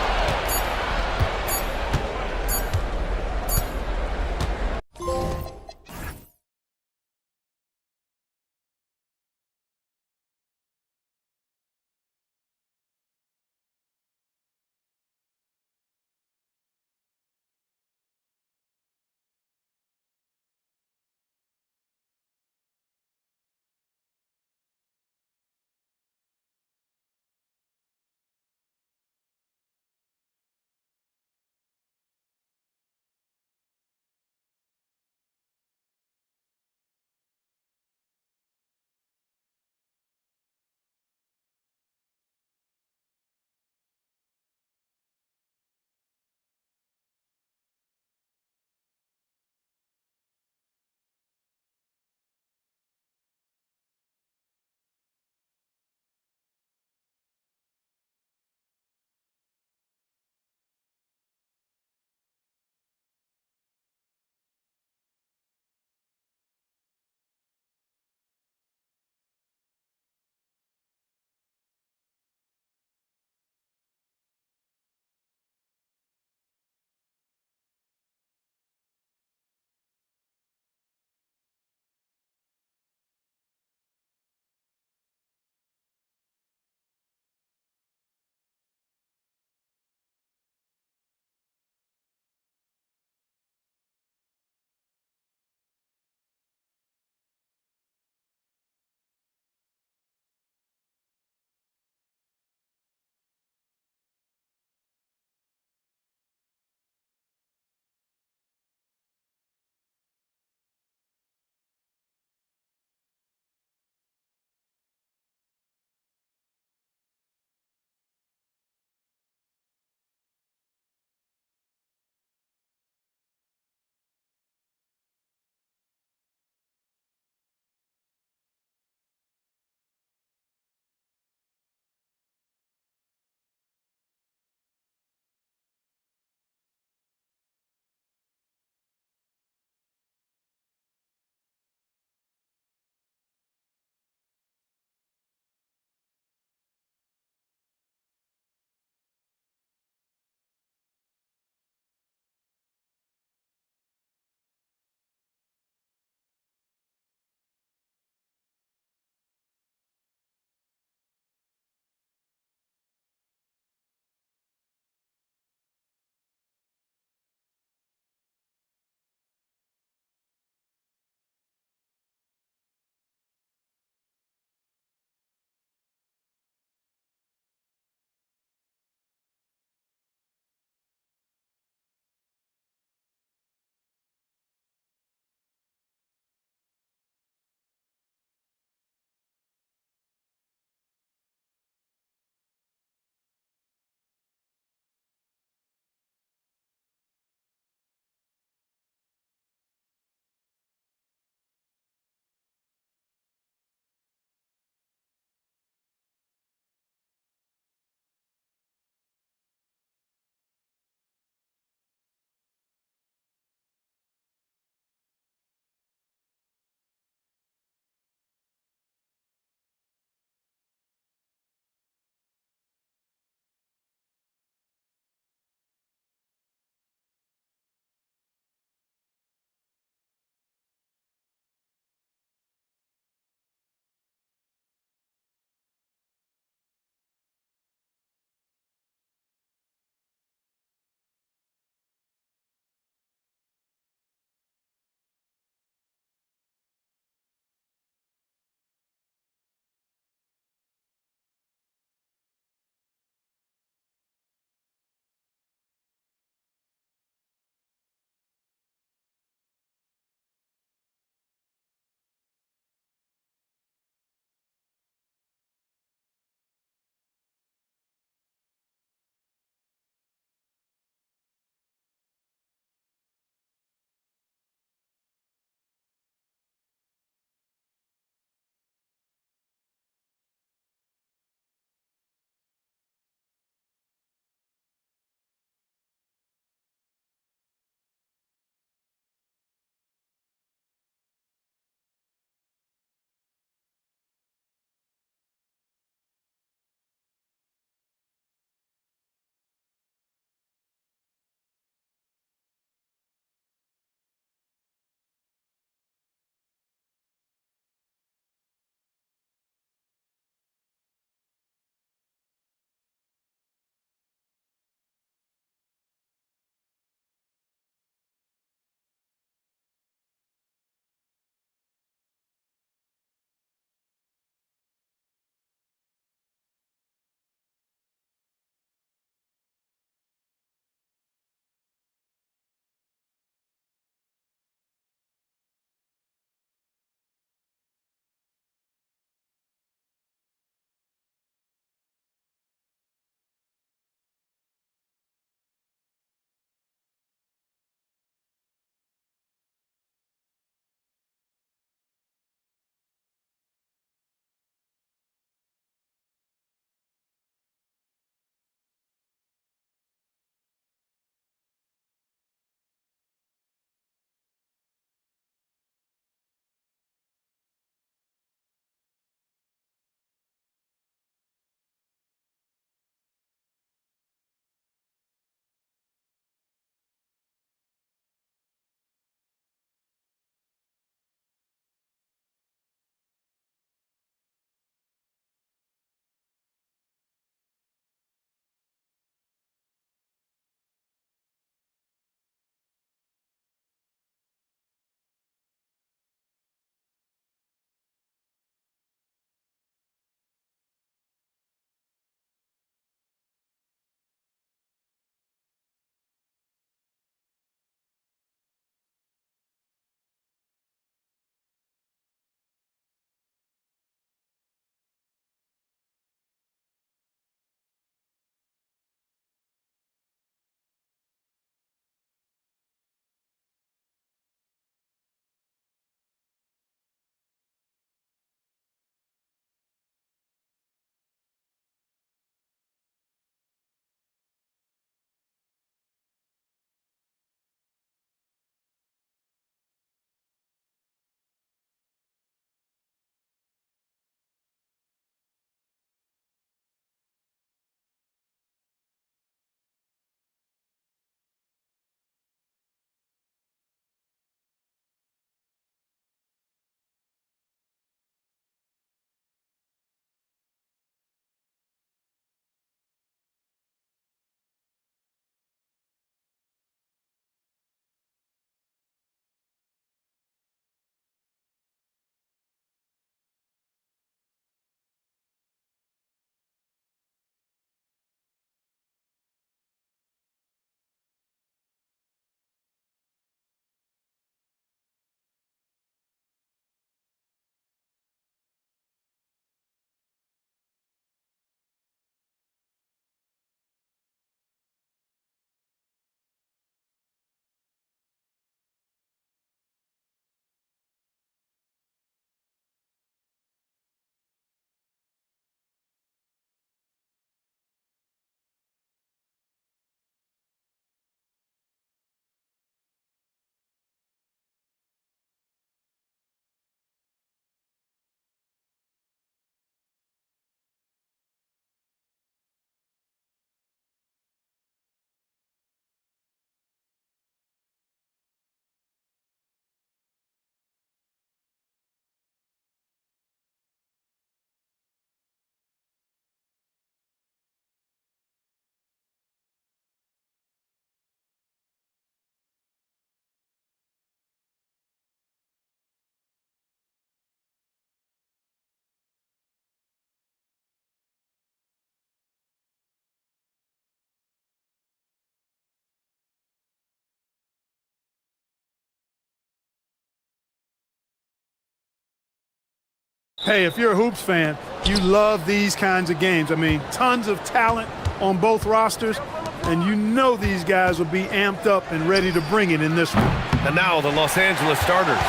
Hey, if you're a Hoops fan, you love these kinds of games. I mean, tons of talent on both rosters, and you know these guys will be amped up and ready to bring it in this one. And now the Los Angeles starters.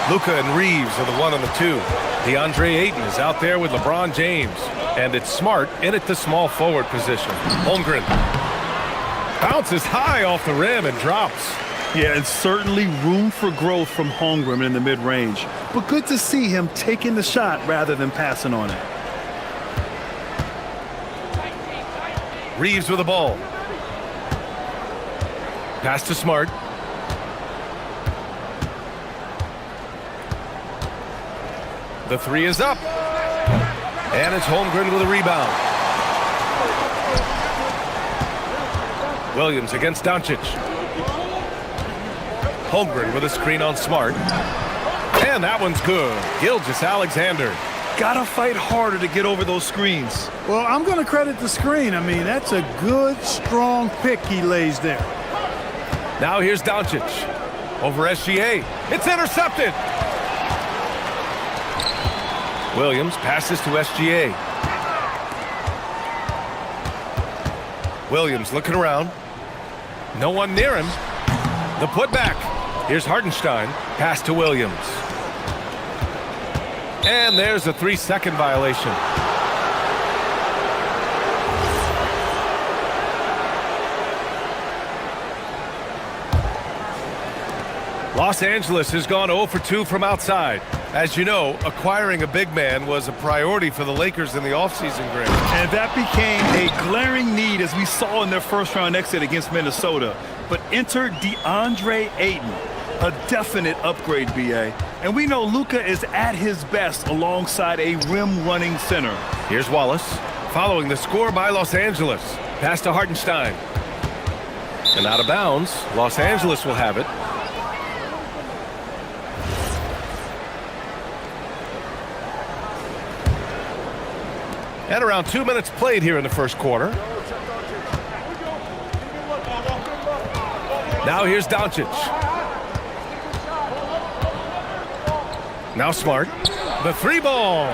Luka and Reeves are the 1 and the 2. DeAndre Ayton is out there with LeBron James. And it's Smart in at the small forward position. Holmgren bounces high off the rim and drops. Yeah, and certainly room for growth from Holmgren in the mid-range. But good to see him taking the shot rather than passing on it. Reeves with the ball. Pass to Smart. The 3 is up. And it's Holmgren with a rebound. Williams against Doncic. Holmgren with a screen on Smart. And that one's good. Gilgeous-Alexander. Gotta fight harder to get over those screens. Well, I'm going to credit the screen. I mean, that's a good, strong pick he lays there. Now here's Doncic. Over SGA. It's intercepted. Williams passes to SGA. Williams looking around. No one near him. The putback. Here's Hartenstein. Pass to Williams. And there's a 3-second violation. Los Angeles has gone 0 for 2 from outside. As you know, acquiring a big man was a priority for the Lakers in the offseason, Greg. And that became a glaring need as we saw in their first-round exit against Minnesota. But enter DeAndre Ayton, a definite upgrade, BA. And we know Luka is at his best alongside a rim-running center. Here's Wallace, following the score by Los Angeles. Pass to Hartenstein. And out of bounds, Los Angeles will have it. And around 2 minutes played here in the first quarter. Now here's Doncic. Now Smart. The 3 ball.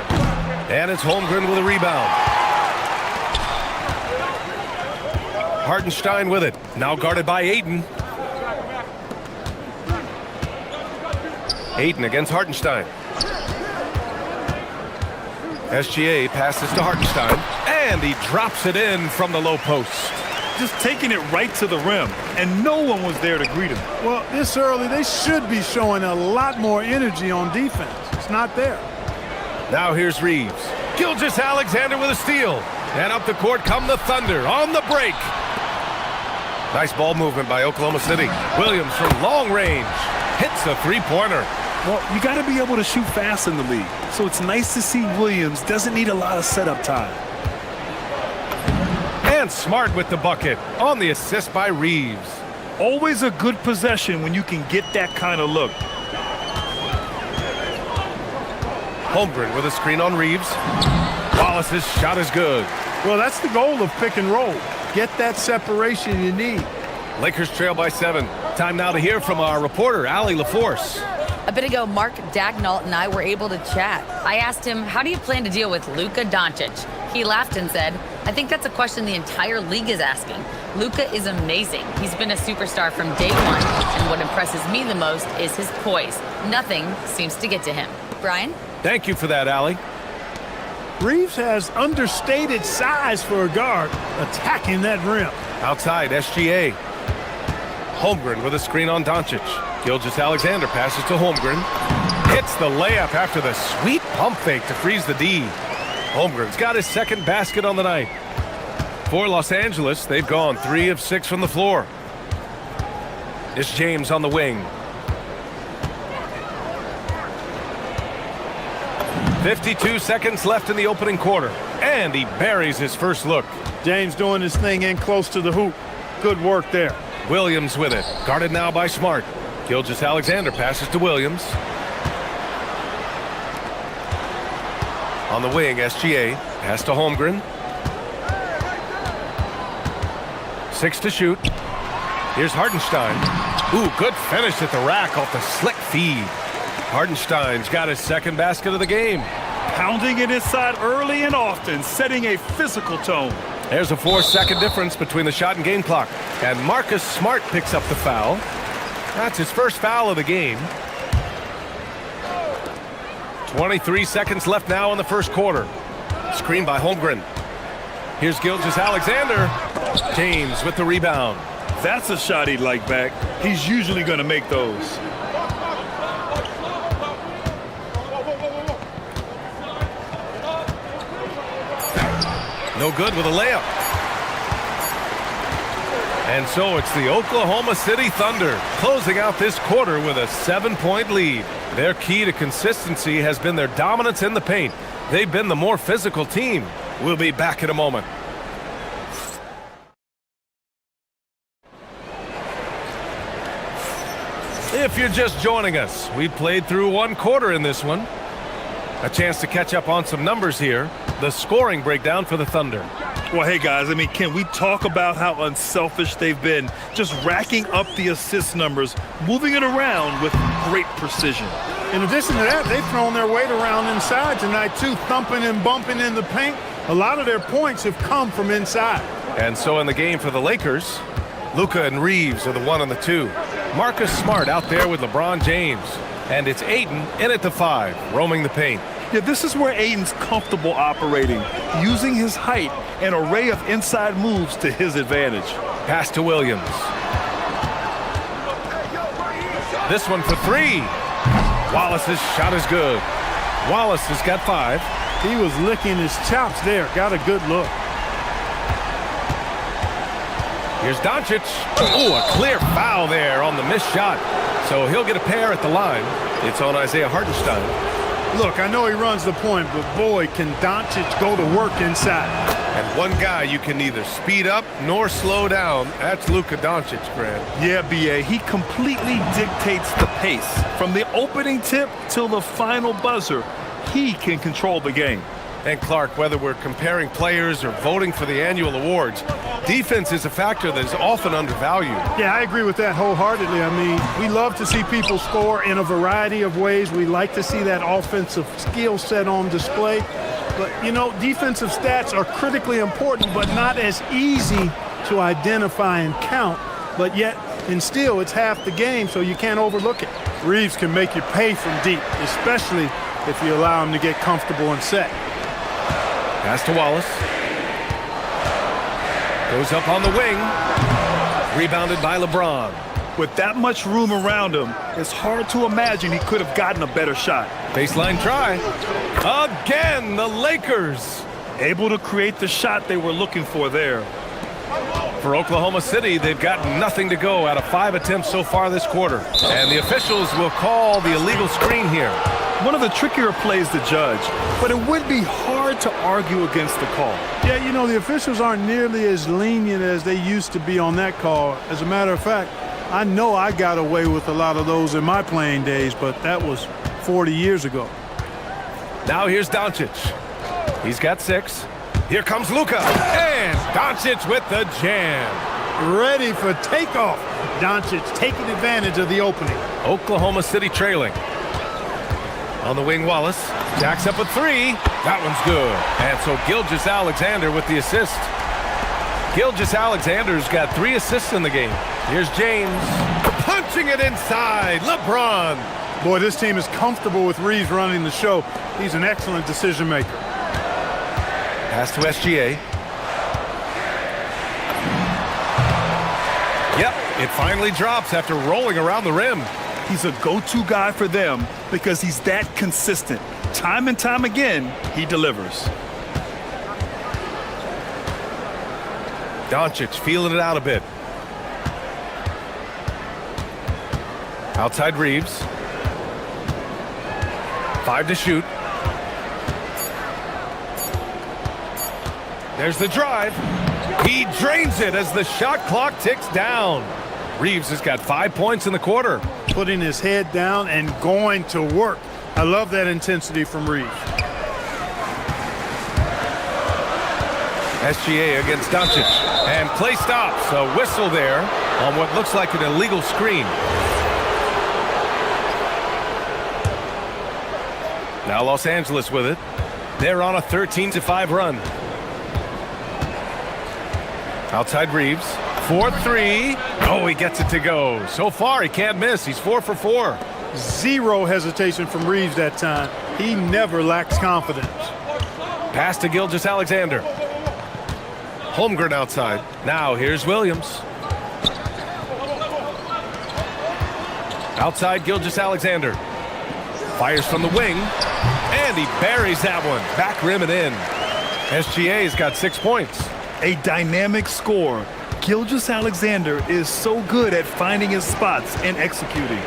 And it's Holmgren with a rebound. Hartenstein with it. Now guarded by Ayton. Ayton against Hartenstein. SGA passes to Hartenstein, and he drops it in from the low post. Just taking it right to the rim, and no one was there to greet him. Well, this early, they should be showing a lot more energy on defense. It's not there. Now here's Reeves. Gilgeous-Alexander with a steal. And up the court come the Thunder on the break. Nice ball movement by Oklahoma City. Williams from long range hits a 3-pointer. Well, you got to be able to shoot fast in the league. So it's nice to see Williams doesn't need a lot of setup time. And Smart with the bucket on the assist by Reeves. Always a good possession when you can get that kind of look. Holmgren with a screen on Reeves. Wallace's shot is good. Well, that's the goal of pick and roll. Get that separation you need. Lakers trail by 7. Time now to hear from our reporter, Allie LaForce. A bit ago, Mark Dagnall and I were able to chat. I asked him, how do you plan to deal with Luka Doncic? He laughed and said, I think that's a question the entire league is asking. Luka is amazing. He's been a superstar from day one. And what impresses me the most is his poise. Nothing seems to get to him. Brian? Thank you for that, Allie. Reeves has understated size for a guard, attacking that rim. Outside, SGA. Holmgren with a screen on Doncic. Gilgeous-Alexander passes to Holmgren. Hits the layup after the sweet pump fake to freeze the D. Holmgren's got his second basket on the night. For Los Angeles, they've gone 3 of 6 from the floor. It's James on the wing. 52 seconds left in the opening quarter. And he buries his first look. James doing his thing in close to the hoop. Good work there. Williams with it. Guarded now by Smart. Gilgeous-Alexander passes to Williams. On the wing, SGA. Pass to Holmgren. 6 to shoot. Here's Hartenstein. Ooh, good finish at the rack off the slick feed. Hartenstein's got his second basket of the game. Pounding it inside early and often, setting a physical tone. There's a 4-second difference between the shot and game clock. And Marcus Smart picks up the foul. That's his first foul of the game. 23 seconds left now in the first quarter. Screen by Holmgren. Here's Gilgeous-Alexander. James with the rebound. That's a shot he'd like back. He's usually going to make those. No good with a layup. And so it's the Oklahoma City Thunder closing out this quarter with a 7-point lead. Their key to consistency has been their dominance in the paint. They've been the more physical team. We'll be back in a moment. If you're just joining us, we played through one quarter in this one. A chance to catch up on some numbers here. The scoring breakdown for the Thunder. Well, hey, guys, I mean, can we talk about how unselfish they've been? Just racking up the assist numbers, moving it around with great precision. In addition to that, they've thrown their weight around inside tonight, too, thumping and bumping in the paint. A lot of their points have come from inside. And so in the game for the Lakers, Luka and Reeves are the 1 and the 2. Marcus Smart out there with LeBron James. And it's Ayton in at the 5, roaming the paint. Yeah, this is where Ayton's comfortable operating, using his height and array of inside moves to his advantage. Pass to Williams. This one for 3. Wallace's shot is good. Wallace has got 5. He was licking his chops there. Got a good look. Here's Doncic. Oh, a clear foul there on the missed shot. So he'll get a pair at the line. It's on Isaiah Hartenstein. Look, I know he runs the point, but boy, can Doncic go to work inside. And one guy you can neither speed up nor slow down. That's Luka Doncic, Grant. Yeah, B.A., he completely dictates the pace. From the opening tip till the final buzzer, he can control the game. And Clark, whether we're comparing players or voting for the annual awards, defense is a factor that is often undervalued. Yeah, I agree with that wholeheartedly. I mean, we love to see people score in a variety of ways. We like to see that offensive skill set on display. But, you know, defensive stats are critically important, but not as easy to identify and count. But yet, and still, it's half the game, so you can't overlook it. Reeves can make you pay from deep, especially if you allow him to get comfortable and set. Pass to Wallace. Goes up on the wing. Rebounded by LeBron. With that much room around him, it's hard to imagine he could have gotten a better shot. Baseline try. Again, the Lakers. Able to create the shot they were looking for there. For Oklahoma City, they've got nothing to go out of 5 attempts so far this quarter. And the officials will call the illegal screen here. One of the trickier plays to judge, but it would be hard to argue against the call. Yeah, you know, the officials aren't nearly as lenient as they used to be on that call. As a matter of fact, I know I got away with a lot of those in my playing days, but that was 40 years ago. Now here's Doncic. He's got 6. Here comes Luka. And Doncic with the jam. Ready for takeoff. Doncic taking advantage of the opening. Oklahoma City trailing. On the wing, Wallace. Jacks up a 3. That one's good. And so Gilgeous-Alexander with the assist. Gilgeous-Alexander's got 3 assists in the game. Here's James. Punching it inside. LeBron. Boy, this team is comfortable with Reeves running the show. He's an excellent decision maker. Pass to SGA. Yep, it finally drops after rolling around the rim. He's a go-to guy for them because he's that consistent. Time and time again, he delivers. Doncic feeling it out a bit. Outside Reeves. 5 to shoot. There's the drive. He drains it as the shot clock ticks down. Reeves has got 5 points in the quarter. Putting his head down and going to work. I love that intensity from Reeves. SGA against Doncic. And play stops. A whistle there on what looks like an illegal screen. Now Los Angeles with it. They're on a 13-5 run. Outside Reeves. 4-3. Oh, he gets it to go. So far, he can't miss. He's 4 for 4. Zero hesitation from Reeves that time. He never lacks confidence. Pass to Gilgeous-Alexander. Holmgren outside. Now here's Williams. Outside Gilgeous-Alexander. Fires from the wing. And he buries that one. Back rim and in. SGA's got 6 points. A dynamic score. Gilgeous-Alexander is so good at finding his spots and executing.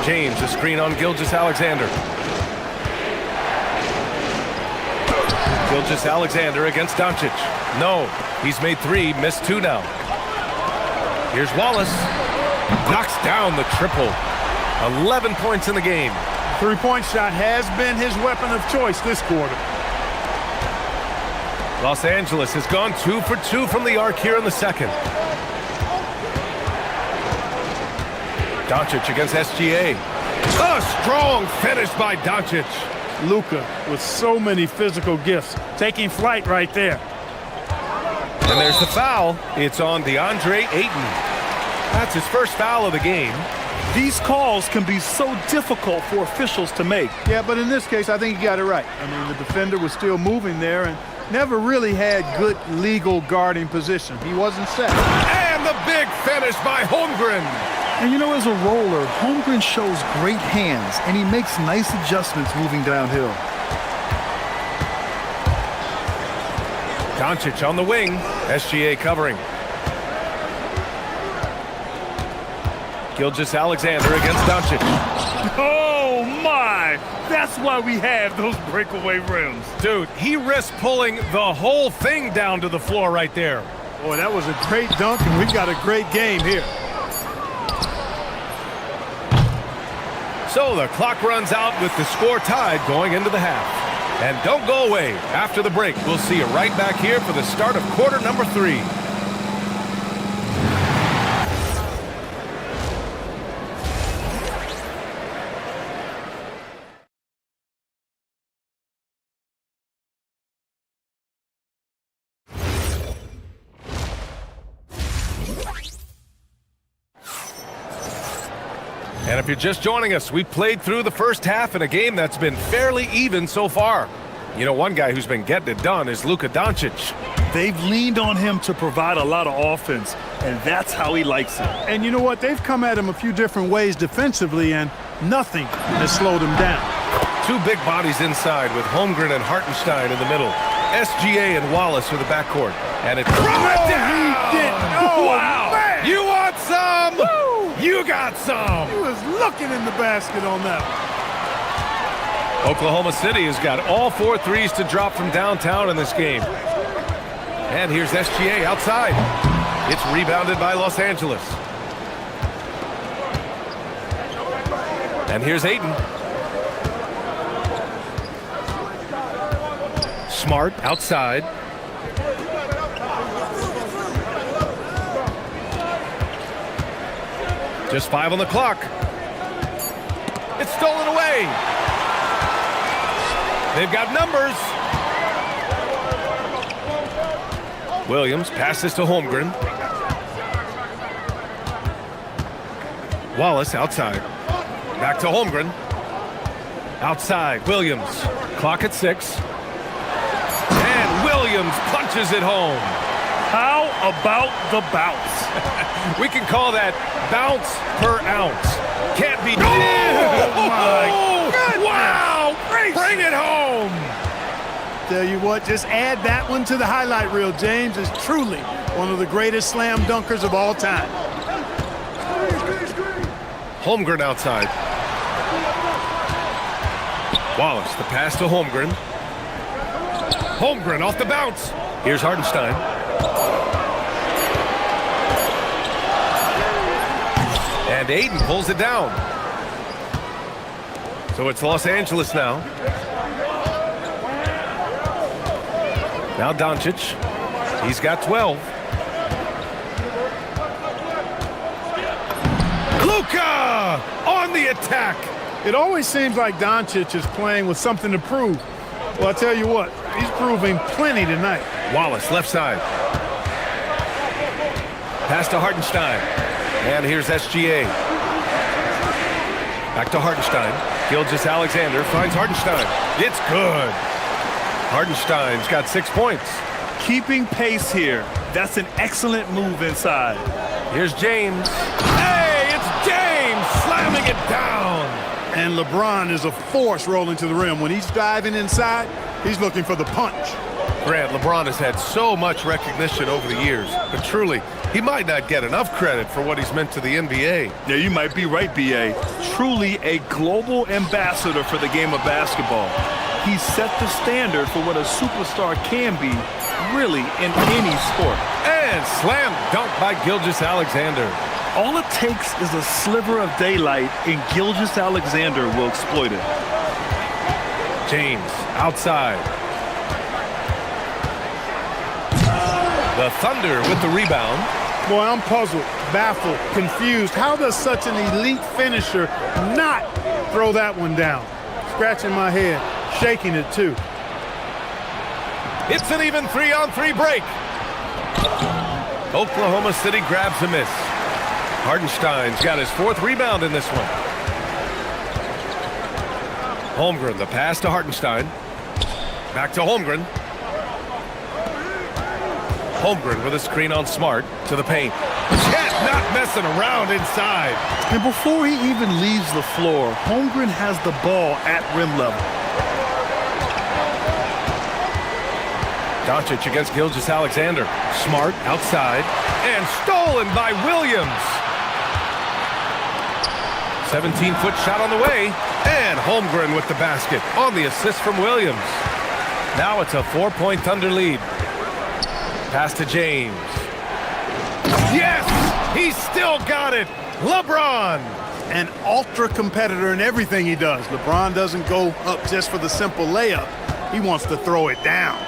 James, a screen on Gilgeous-Alexander. Gilgeous-Alexander against Doncic. No, he's made 3, missed 2 now. Here's Wallace. Knocks down the triple. 11 points in the game. Three-point shot has been his weapon of choice this quarter. Los Angeles has gone 2 for 2 from the arc here in the second. Doncic against SGA. A strong finish by Doncic. Luka with so many physical gifts, taking flight right there. And there's the foul. It's on DeAndre Ayton. That's his first foul of the game. These calls can be so difficult for officials to make. Yeah, but in this case, I think he got it right. I mean, the defender was still moving there and never really had good legal guarding position. He wasn't set. And the big finish by Holmgren. And you know, as a roller, Holmgren shows great hands, and he makes nice adjustments moving downhill. Doncic on the wing. SGA covering. Gilgeous-Alexander against Doncic. Oh, my! That's why we have those breakaway rims. Dude, he risked pulling the whole thing down to the floor right there. Boy, that was a great dunk, and we've got a great game here. So the clock runs out with the score tied going into the half. And don't go away. After the break, we'll see you right back here for the start of quarter number 3. And if you're just joining us, we played through the first half in a game that's been fairly even so far. You know, one guy who's been getting it done is Luka Doncic. They've leaned on him to provide a lot of offense, and that's how he likes it. And you know what? They've come at him a few different ways defensively, and nothing has slowed him down. 2 big bodies inside with Holmgren and Hartenstein in the middle. SGA and Wallace are the backcourt. And it's... He did. Oh, wow! Man. You want some? Woo! You got some! He was looking in the basket on that one. Oklahoma City has got all 4 threes to drop from downtown in this game. And here's SGA outside. It's rebounded by Los Angeles. And here's Ayton. Smart outside. Just 5 on the clock. It's stolen away. They've got numbers. Williams passes to Holmgren. Wallace outside. Back to Holmgren. Outside, Williams. Clock at 6. And Williams punches it home. How about the bounce? We can call that bounce per ounce. Can't be... Oh, my goodness. Wow! Bring it home! Tell you what, just add that one to the highlight reel. James is truly one of the greatest slam dunkers of all time. Holmgren outside. Wallace, the pass to Holmgren. Holmgren off the bounce. Here's Hartenstein. And Ayton pulls it down. So it's Los Angeles now. Now Doncic. He's got 12. Luka on the attack. It always seems like Doncic is playing with something to prove. Well, I tell you what, he's proving plenty tonight. Wallace, left side. Pass to Hartenstein. And here's SGA. Back to Hartenstein. Gilgeous-Alexander finds Hartenstein. It's good. Hartenstein's got 6 points. Keeping pace here. That's an excellent move inside. Here's James. Hey, it's James slamming it down. And LeBron is a force rolling to the rim. When he's diving inside, he's looking for the punch. Grant, LeBron has had so much recognition over the years, but truly, he might not get enough credit for what he's meant to the NBA. Yeah, you might be right, B.A. Truly a global ambassador for the game of basketball. He set the standard for what a superstar can be, really, in any sport. And slam dunk by Gilgeous-Alexander. All it takes is a sliver of daylight, and Gilgeous-Alexander will exploit it. James, outside. The Thunder with the rebound. Boy, I'm puzzled, baffled, confused. How does such an elite finisher not throw that one down? Scratching my head, shaking it too. It's an even 3-on-3 break. Oklahoma City grabs a miss. Hartenstein's got his 4th rebound in this one. Holmgren, the pass to Hartenstein. Back to Holmgren. Holmgren with a screen on Smart to the paint. Chet not messing around inside. And before he even leaves the floor, Holmgren has the ball at rim level. Doncic against Gilgeous-Alexander. Smart outside and stolen by Williams. 17-foot shot on the way, and Holmgren with the basket on the assist from Williams. Now it's a 4-point Thunder lead. Pass to James. Yes! He's still got it! LeBron! An ultra competitor in everything he does. LeBron doesn't go up just for the simple layup. He wants to throw it down.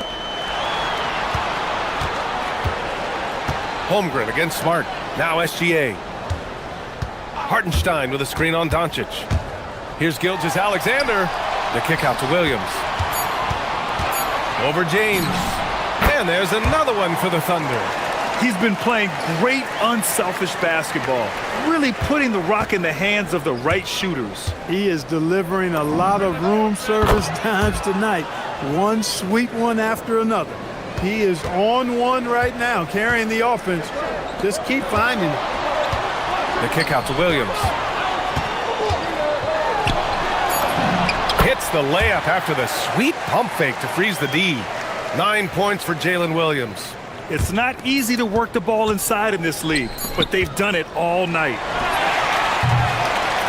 Holmgren against Smart. Now SGA. Hartenstein with a screen on Doncic. Here's Gilgeous-Alexander. The kick out to Williams. Over James. And there's another one for the Thunder. He's been playing great unselfish basketball, really putting the rock in the hands of the right shooters. He is delivering a lot of room service times tonight. One sweet one after another. He is on one right now, carrying the offense. Just keep finding it. The kick out to Williams. Hits the layup after the sweet pump fake to freeze the D. 9 points for Jalen Williams. It's not easy to work the ball inside in this league, but they've done it all night.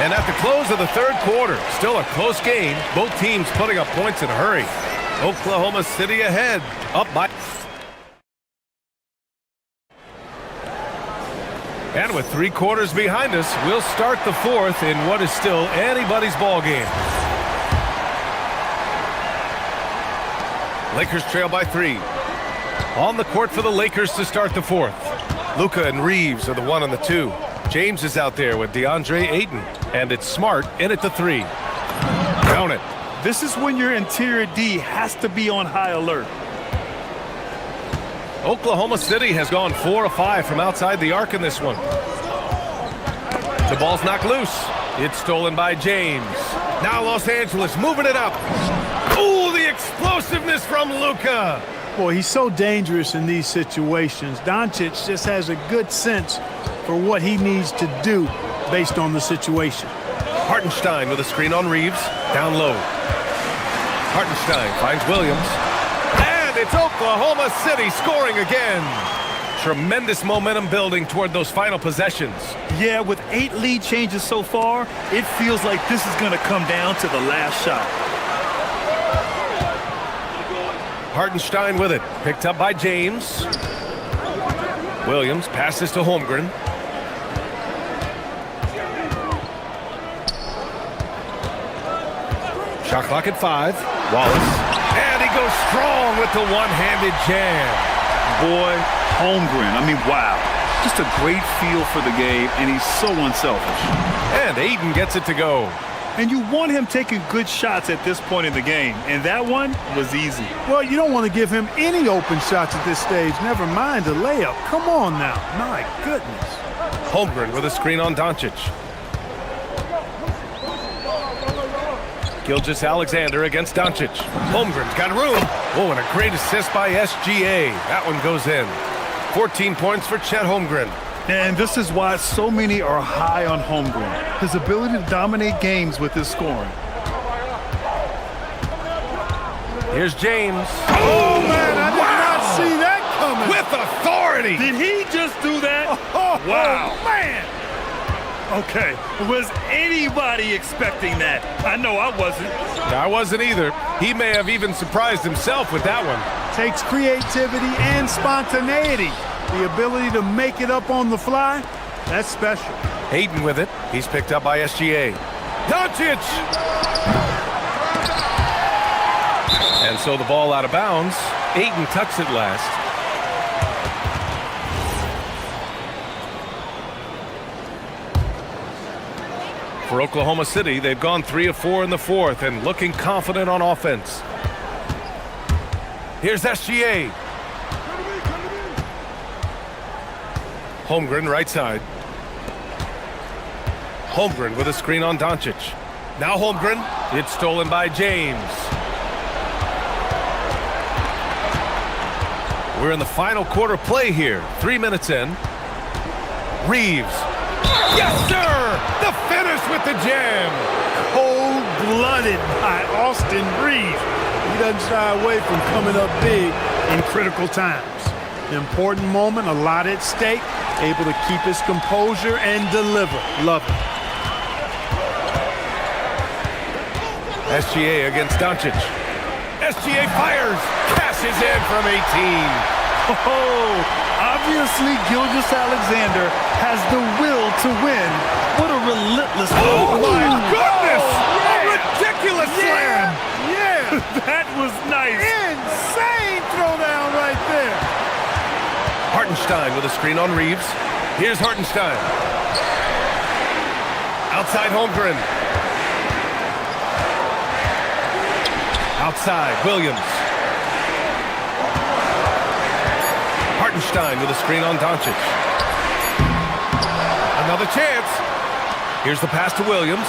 And at the close of the 3rd quarter, still a close game, both teams putting up points in a hurry. Oklahoma City ahead, up by... And with 3 quarters behind us, we'll start the 4th in what is still anybody's ball game. Lakers trail by 3. On the court for the Lakers to start the 4th. Luka and Reeves are the 1 and the 2. James is out there with DeAndre Ayton. And it's Smart in at the 3. Count it. This is when your interior D has to be on high alert. Oklahoma City has gone 4 of 5 from outside the arc in this one. The ball's knocked loose. It's stolen by James. Now Los Angeles moving it up. Ooh, the explosiveness from Luka. Boy, he's so dangerous in these situations. Doncic just has a good sense for what he needs to do based on the situation. Hartenstein with a screen on Reeves. Down low. Hartenstein finds Williams. And it's Oklahoma City scoring again. Tremendous momentum building toward those final possessions. Yeah, with 8 lead changes so far, it feels like this is going to come down to the last shot. Hartenstein with it. Picked up by James. Williams passes to Holmgren. Shot clock at 5. Wallace. And he goes strong with the one-handed jam. Boy, Holmgren, I mean, wow. Just a great feel for the game, and he's so unselfish. And Ayton gets it to go. And you want him taking good shots at this point in the game, and that one was easy. Well, you don't want to give him any open shots at this stage, never mind a layup. Come on now. My goodness. Holmgren with a screen on Doncic. Gilgeous Alexander against Doncic. Holmgren's got room. Oh, and a great assist by SGA. That one goes in. 14 points for Chet Holmgren. And this is why so many are high on Holmgren. His ability to dominate games with his scoring. Here's James. Oh, man, I did not see that coming. With authority. Did he just do that? Oh, wow. man. Okay, was anybody expecting that? I know I wasn't. I wasn't either. He may have even surprised himself with that one. Takes creativity and spontaneity. The ability to make it up on the fly, that's special. Hayden with it. He's picked up by SGA. Doncic! And so the ball out of bounds. Ayton tucks it last. For Oklahoma City, they've gone 3 of 4 in the fourth and looking confident on offense. Here's SGA. Holmgren right side. Holmgren with a screen on Doncic. Now Holmgren. It's stolen by James. We're in the final quarter play here. 3 minutes in. Reeves. Yes, sir! The finish with the jam. Cold-blooded by Austin Reeves. He doesn't shy away from coming up big in critical times. Important moment, a lot at stake. Able to keep his composure and deliver. Love it. SGA against Doncic. SGA fires. Cashes in from 18. Oh, obviously Gilgeous Alexander has the will to win. What a relentless... Oh, my goodness! Oh, a ridiculous slam! Yeah! That was nice. Insane throwdown right there. Hartenstein with a screen on Reeves. Here's Hartenstein. Outside Holmgren. Outside Williams. Hartenstein with a screen on Doncic. Another chance. Here's the pass to Williams.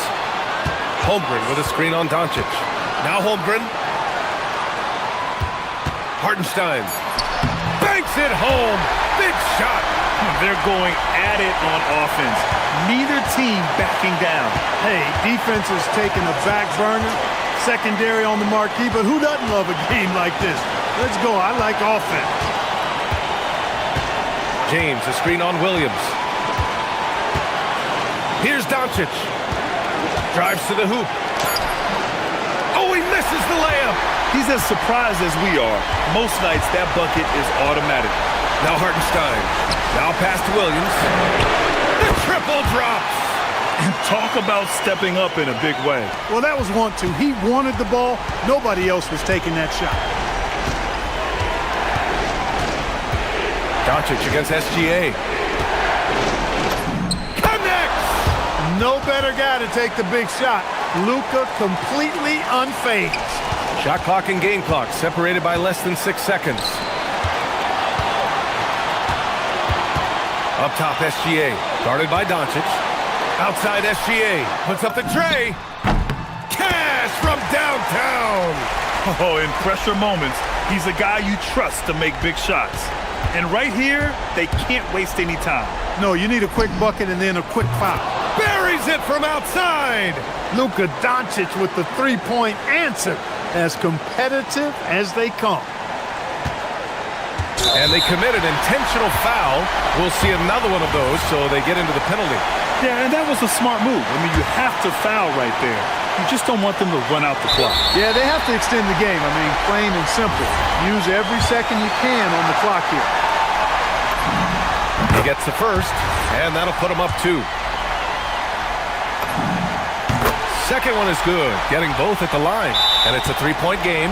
Holmgren with a screen on Doncic. Now Holmgren. Hartenstein. Banks it home. Big shot. They're going at it on offense. Neither team backing down. Hey, defense is taking a back burner. Secondary on the marquee, but who doesn't love a game like this? Let's go. I like offense. James, a screen on Williams. Here's Doncic. Drives to the hoop. Oh, he misses the layup. He's as surprised as we are. Most nights, that bucket is automatic. Now Hartenstein. Now pass to Williams. The triple drops. And talk about stepping up in a big way. Well, that was 1-2. He wanted the ball. Nobody else was taking that shot. Doncic against SGA. Connects! No better guy to take the big shot. Luka completely unfazed. Shot clock and game clock separated by less than 6 seconds. Up top, SGA. Guarded by Doncic. Outside SGA. Puts up the tray. Cash from downtown. Oh, in pressure moments, he's a guy you trust to make big shots. And right here, they can't waste any time. No, you need a quick bucket and then a quick foul. Buries it from outside. Luka Doncic with the three-point answer. As competitive as they come. And they commit an intentional foul. We'll see another one of those, so they get into the penalty. Yeah, and that was a smart move. I mean, you have to foul right there. You just don't want them to run out the clock. Yeah, they have to extend the game. I mean, plain and simple. Use every second you can on the clock here. He gets the first, and that'll put him up 2. Second one is good, getting both at the line. And it's a 3-point game.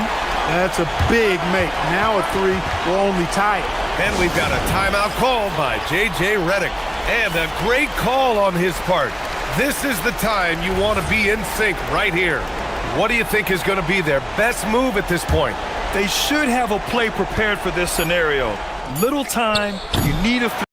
That's a big make. Now a 3 will only tie it. And we've got a timeout called by J.J. Redick. And a great call on his part. This is the time you want to be in sync right here. What do you think is going to be their best move at this point? They should have a play prepared for this scenario. Little time, you need a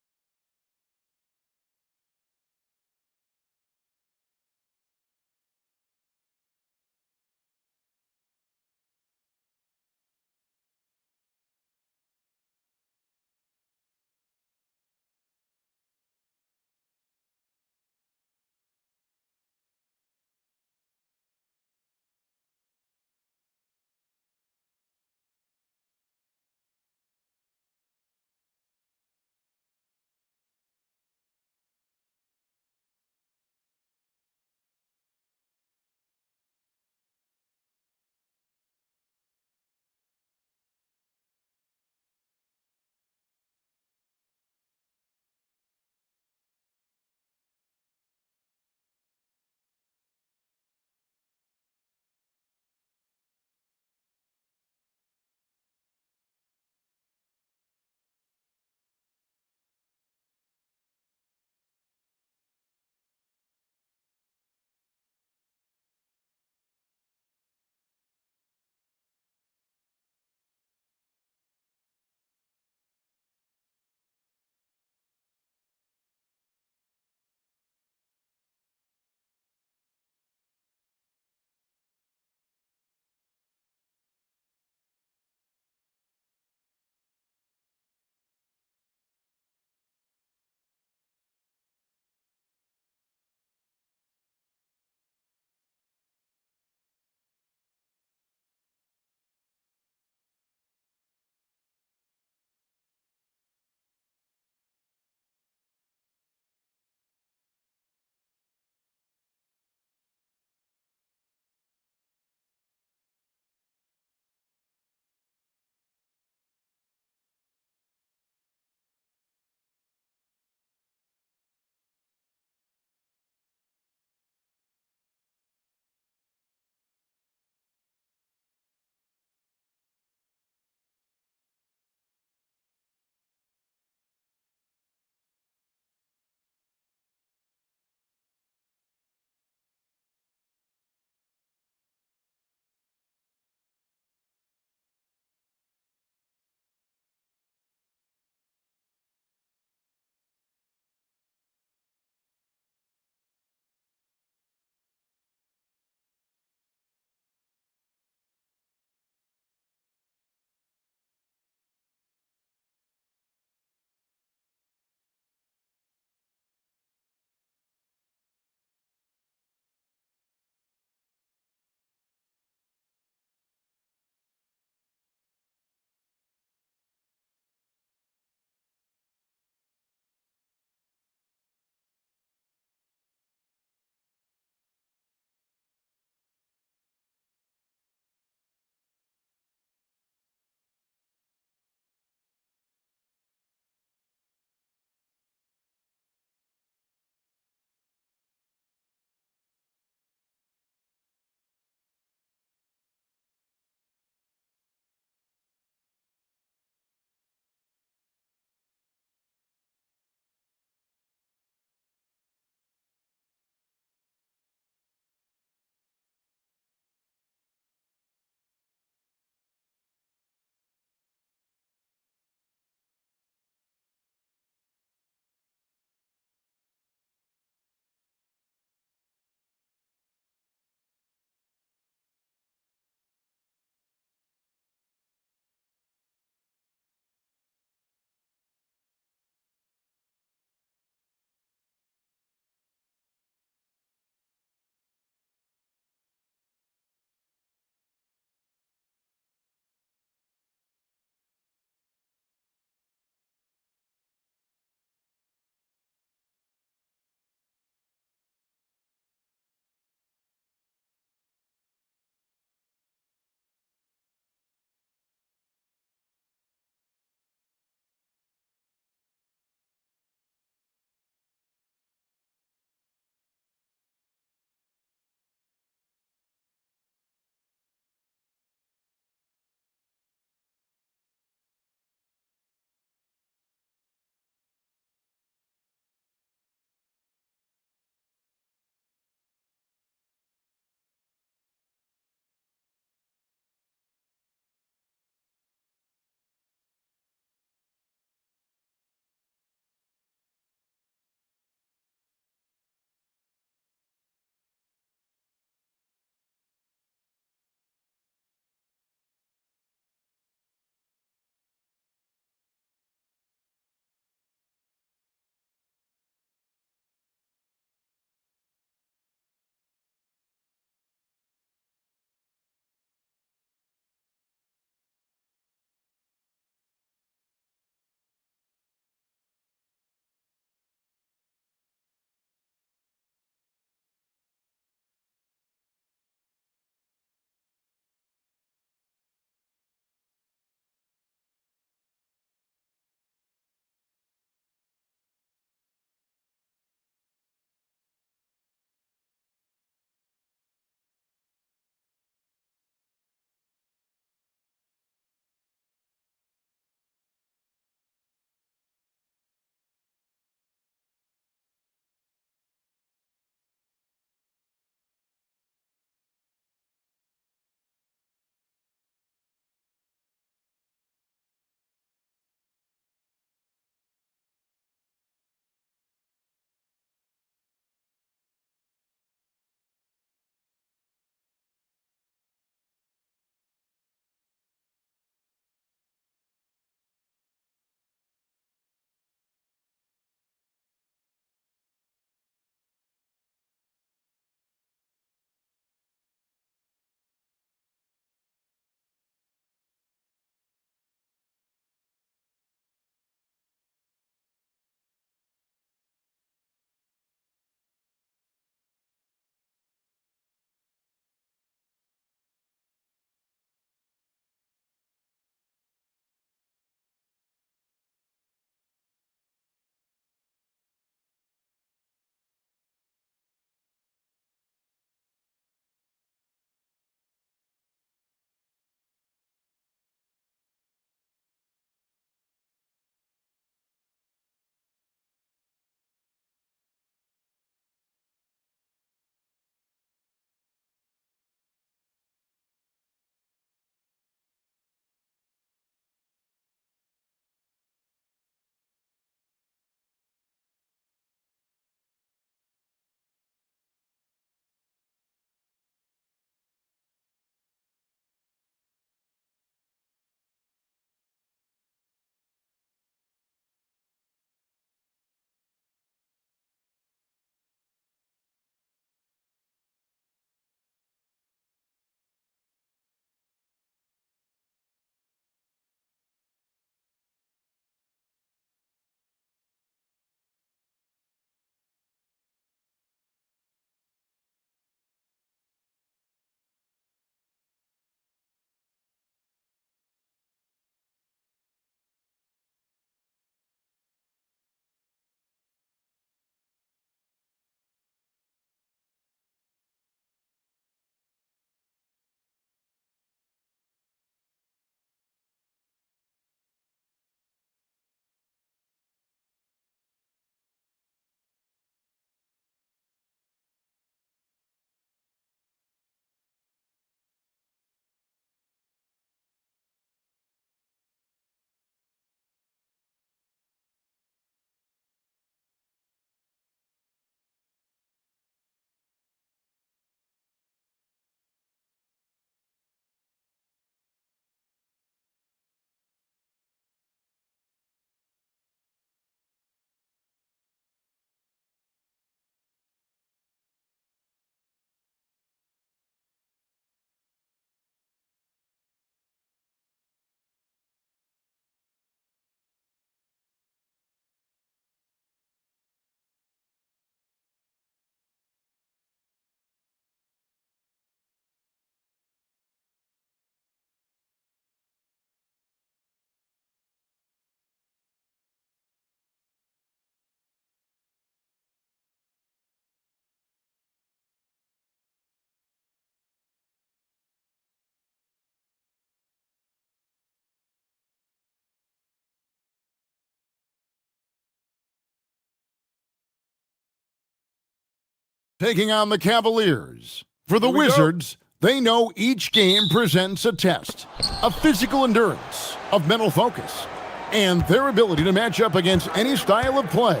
taking on the Cavaliers. For the Wizards, they know each game presents a test of physical endurance, of mental focus, and their ability to match up against any style of play.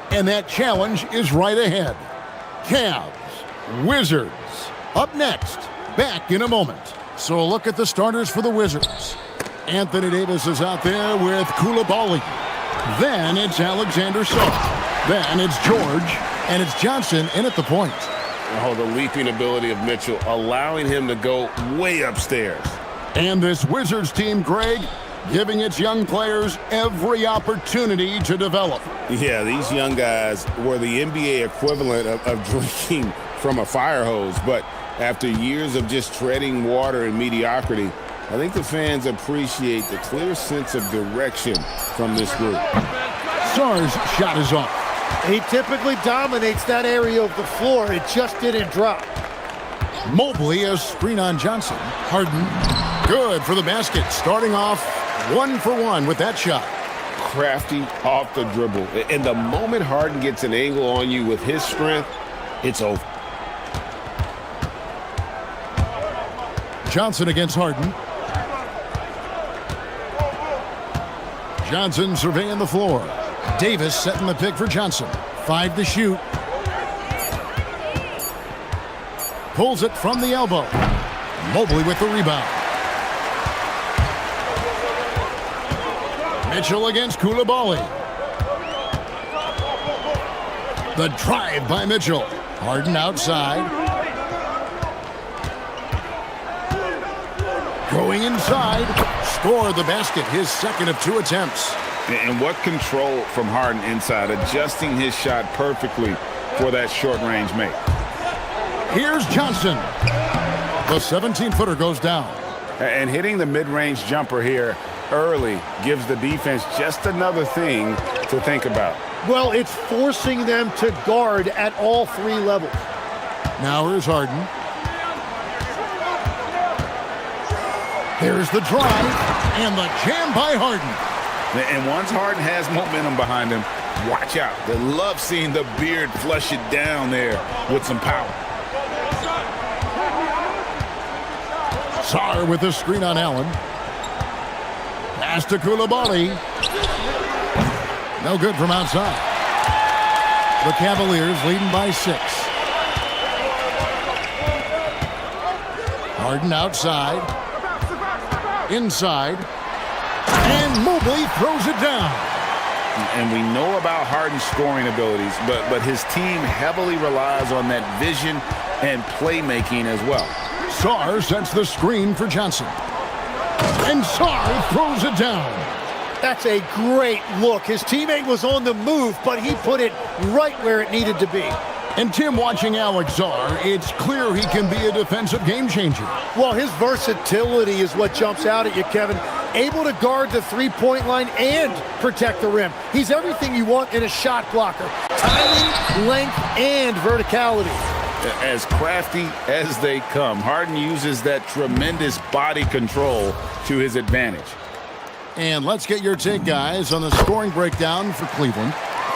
And that challenge is right ahead. Cavs, Wizards. Up next, back in a moment. So a look at the starters for the Wizards. Anthony Davis is out there with Koulibaly. Then it's Alexander Sarr. Then it's George, and it's Johnson in at the point. Oh, the leaping ability of Mitchell, allowing him to go way upstairs. And this Wizards team, Greg, giving its young players every opportunity to develop. Yeah, these young guys were the NBA equivalent of drinking from a fire hose, but after years of just treading water and mediocrity, I think the fans appreciate the clear sense of direction from this group. Sarr's shot is off. He typically dominates that area of the floor. It just didn't drop. Mobley, a screen on Johnson. Harden, good for the basket. Starting off 1 for 1 with that shot. Crafty off the dribble. And the moment Harden gets an angle on you with his strength, it's over. Johnson against Harden. Johnson surveying the floor. Davis setting the pick for Johnson. 5 to shoot. Pulls it from the elbow. Mobley with the rebound. Mitchell against Koulibaly. The drive by Mitchell. Harden outside. Going inside. Scored the basket, his second of 2 attempts. And what control from Harden inside, adjusting his shot perfectly for that short-range make. Here's Johnson. The 17-footer goes down. And hitting the mid-range jumper here early gives the defense just another thing to think about. Well, it's forcing them to guard at all 3 levels. Now here's Harden. Here's the drive and the jam by Harden. And once Harden has momentum behind him, watch out. They love seeing the beard flush it down there with some power. Sarr with the screen on Allen. Pass to Koulibaly. No good from outside. The Cavaliers leading by 6. Harden outside. Inside. And Mobley throws it down. And we know about Harden's scoring abilities, but his team heavily relies on that vision and playmaking as well. Sarr sets the screen for Johnson. And Sarr throws it down. That's a great look. His teammate was on the move, but he put it right where it needed to be. And Tim, watching Alex Sarr, it's clear he can be a defensive game changer. Well, his versatility is what jumps out at you, Kevin. Able to guard the three-point line and protect the rim. He's everything you want in a shot blocker. Timing, length, and verticality. As crafty as they come, Harden uses that tremendous body control to his advantage. And let's get your take, guys, on the scoring breakdown for Cleveland.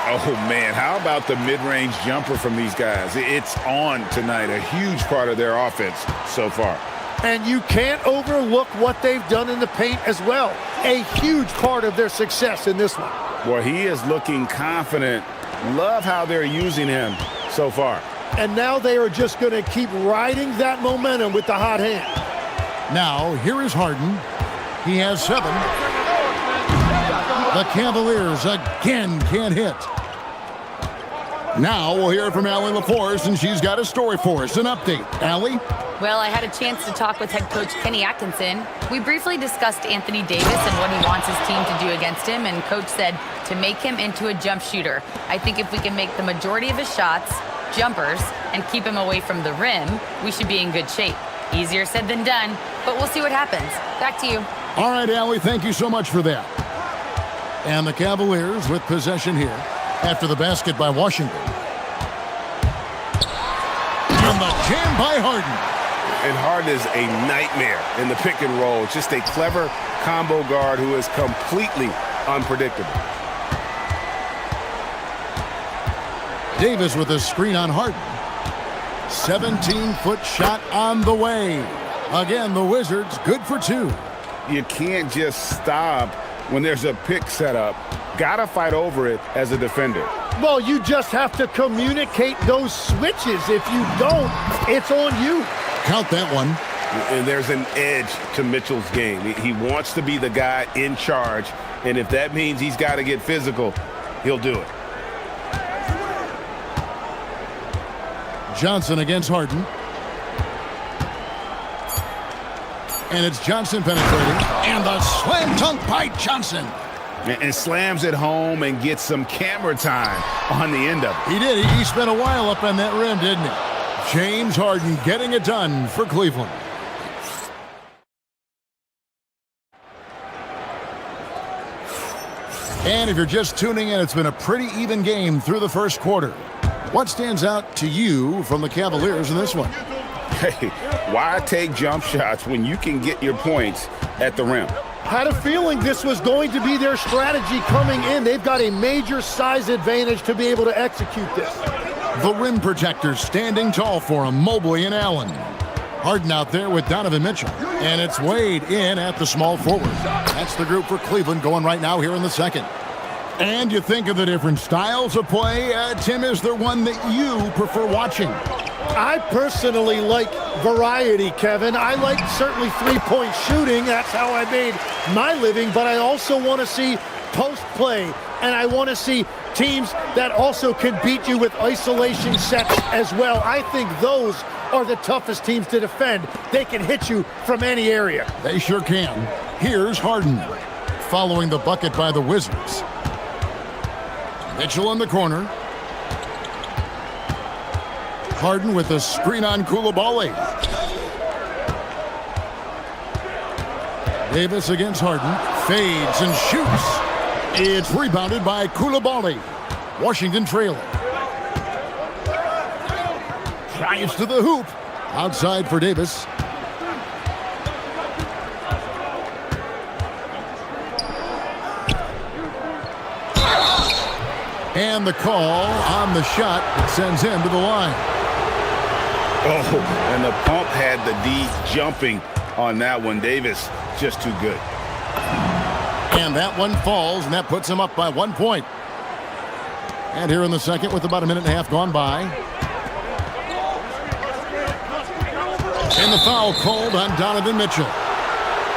Oh, man, how about the mid-range jumper from these guys? It's on tonight, a huge part of their offense so far. And you can't overlook what they've done in the paint as well. A huge part of their success in this one. Well, he is looking confident. Love how they're using him so far. And now they are just going to keep riding that momentum with the hot hand. Now, here is Harden. He has 7. The Cavaliers again can't hit. Now we'll hear from Allie LaForce, and she's got a story for us, an update. Allie? Well, I had a chance to talk with head coach Kenny Atkinson. We briefly discussed Anthony Davis and what he wants his team to do against him, and coach said to make him into a jump shooter. I think if we can make the majority of his shots jumpers and keep him away from the rim, we should be in good shape. Easier said than done, but we'll see what happens. Back to you. All right, Allie, thank you so much for that. And the Cavaliers with possession here after the basket by Washington. And the jam by Harden. And Harden is a nightmare in the pick and roll. Just a clever combo guard who is completely unpredictable. Davis with a screen on Harden. 17-foot shot on the way. Again, the Wizards good for two. You can't just stop when there's a pick set up. Gotta fight over it as a defender. Well, you just have to communicate those switches. If you don't, it's on you. Count that one. And there's an edge to Mitchell's game. He wants to be the guy in charge, and if that means he's got to get physical, he'll do it. Johnson against Harden. And it's Johnson penetrating. And the slam dunk by Johnson. And slams it home and gets some camera time on the end of it. He did. He spent a while up on that rim, didn't he? James Harden getting it done for Cleveland. And if you're just tuning in, it's been a pretty even game through the first quarter. What stands out to you from the Cavaliers in this one? Hey, why take jump shots when you can get your points at the rim? Had a feeling this was going to be their strategy coming in. They've got a major size advantage to be able to execute this. The rim protectors standing tall for him, Mobley and Allen. Harden out there with Donovan Mitchell. And it's Wade in at the small forward. That's the group for Cleveland going right now here in the second. And you think of the different styles of play. Tim, is there one that you prefer watching? I personally like variety, Kevin. I like certainly three-point shooting. That's how I made my living. But I also want to see post play. And I want to see teams that also can beat you with isolation sets as well. I think those are the toughest teams to defend. They can hit you from any area. They sure can. Here's Harden following the bucket by the Wizards. Mitchell in the corner. Harden with the screen on Koulibaly. Davis against Harden. Fades and shoots. It's rebounded by Koulibaly. Washington trailing. Drives to the hoop. Outside for Davis. And the call on the shot that sends him to the line. Oh, and the pump had the D jumping on that one. Davis just too good. And that one falls, and that puts him up by 1 point. And here in the second with about a minute and a half gone by. And the foul called on Donovan Mitchell.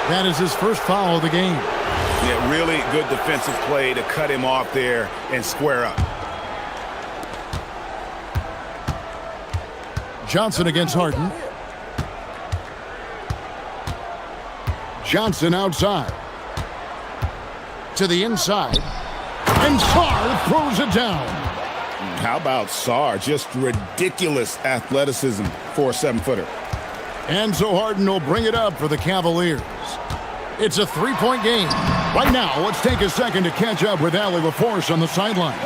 That is his first foul of the game. Yeah, really good defensive play to cut him off there and square up. Johnson against Harden. Johnson outside. To the inside. And Sarr throws it down. How about Sarr? Just ridiculous athleticism for a 7-footer. And so Harden will bring it up for the Cavaliers. It's a 3-point game. Right now, let's take a second to catch up with Allie LaForce on the sidelines.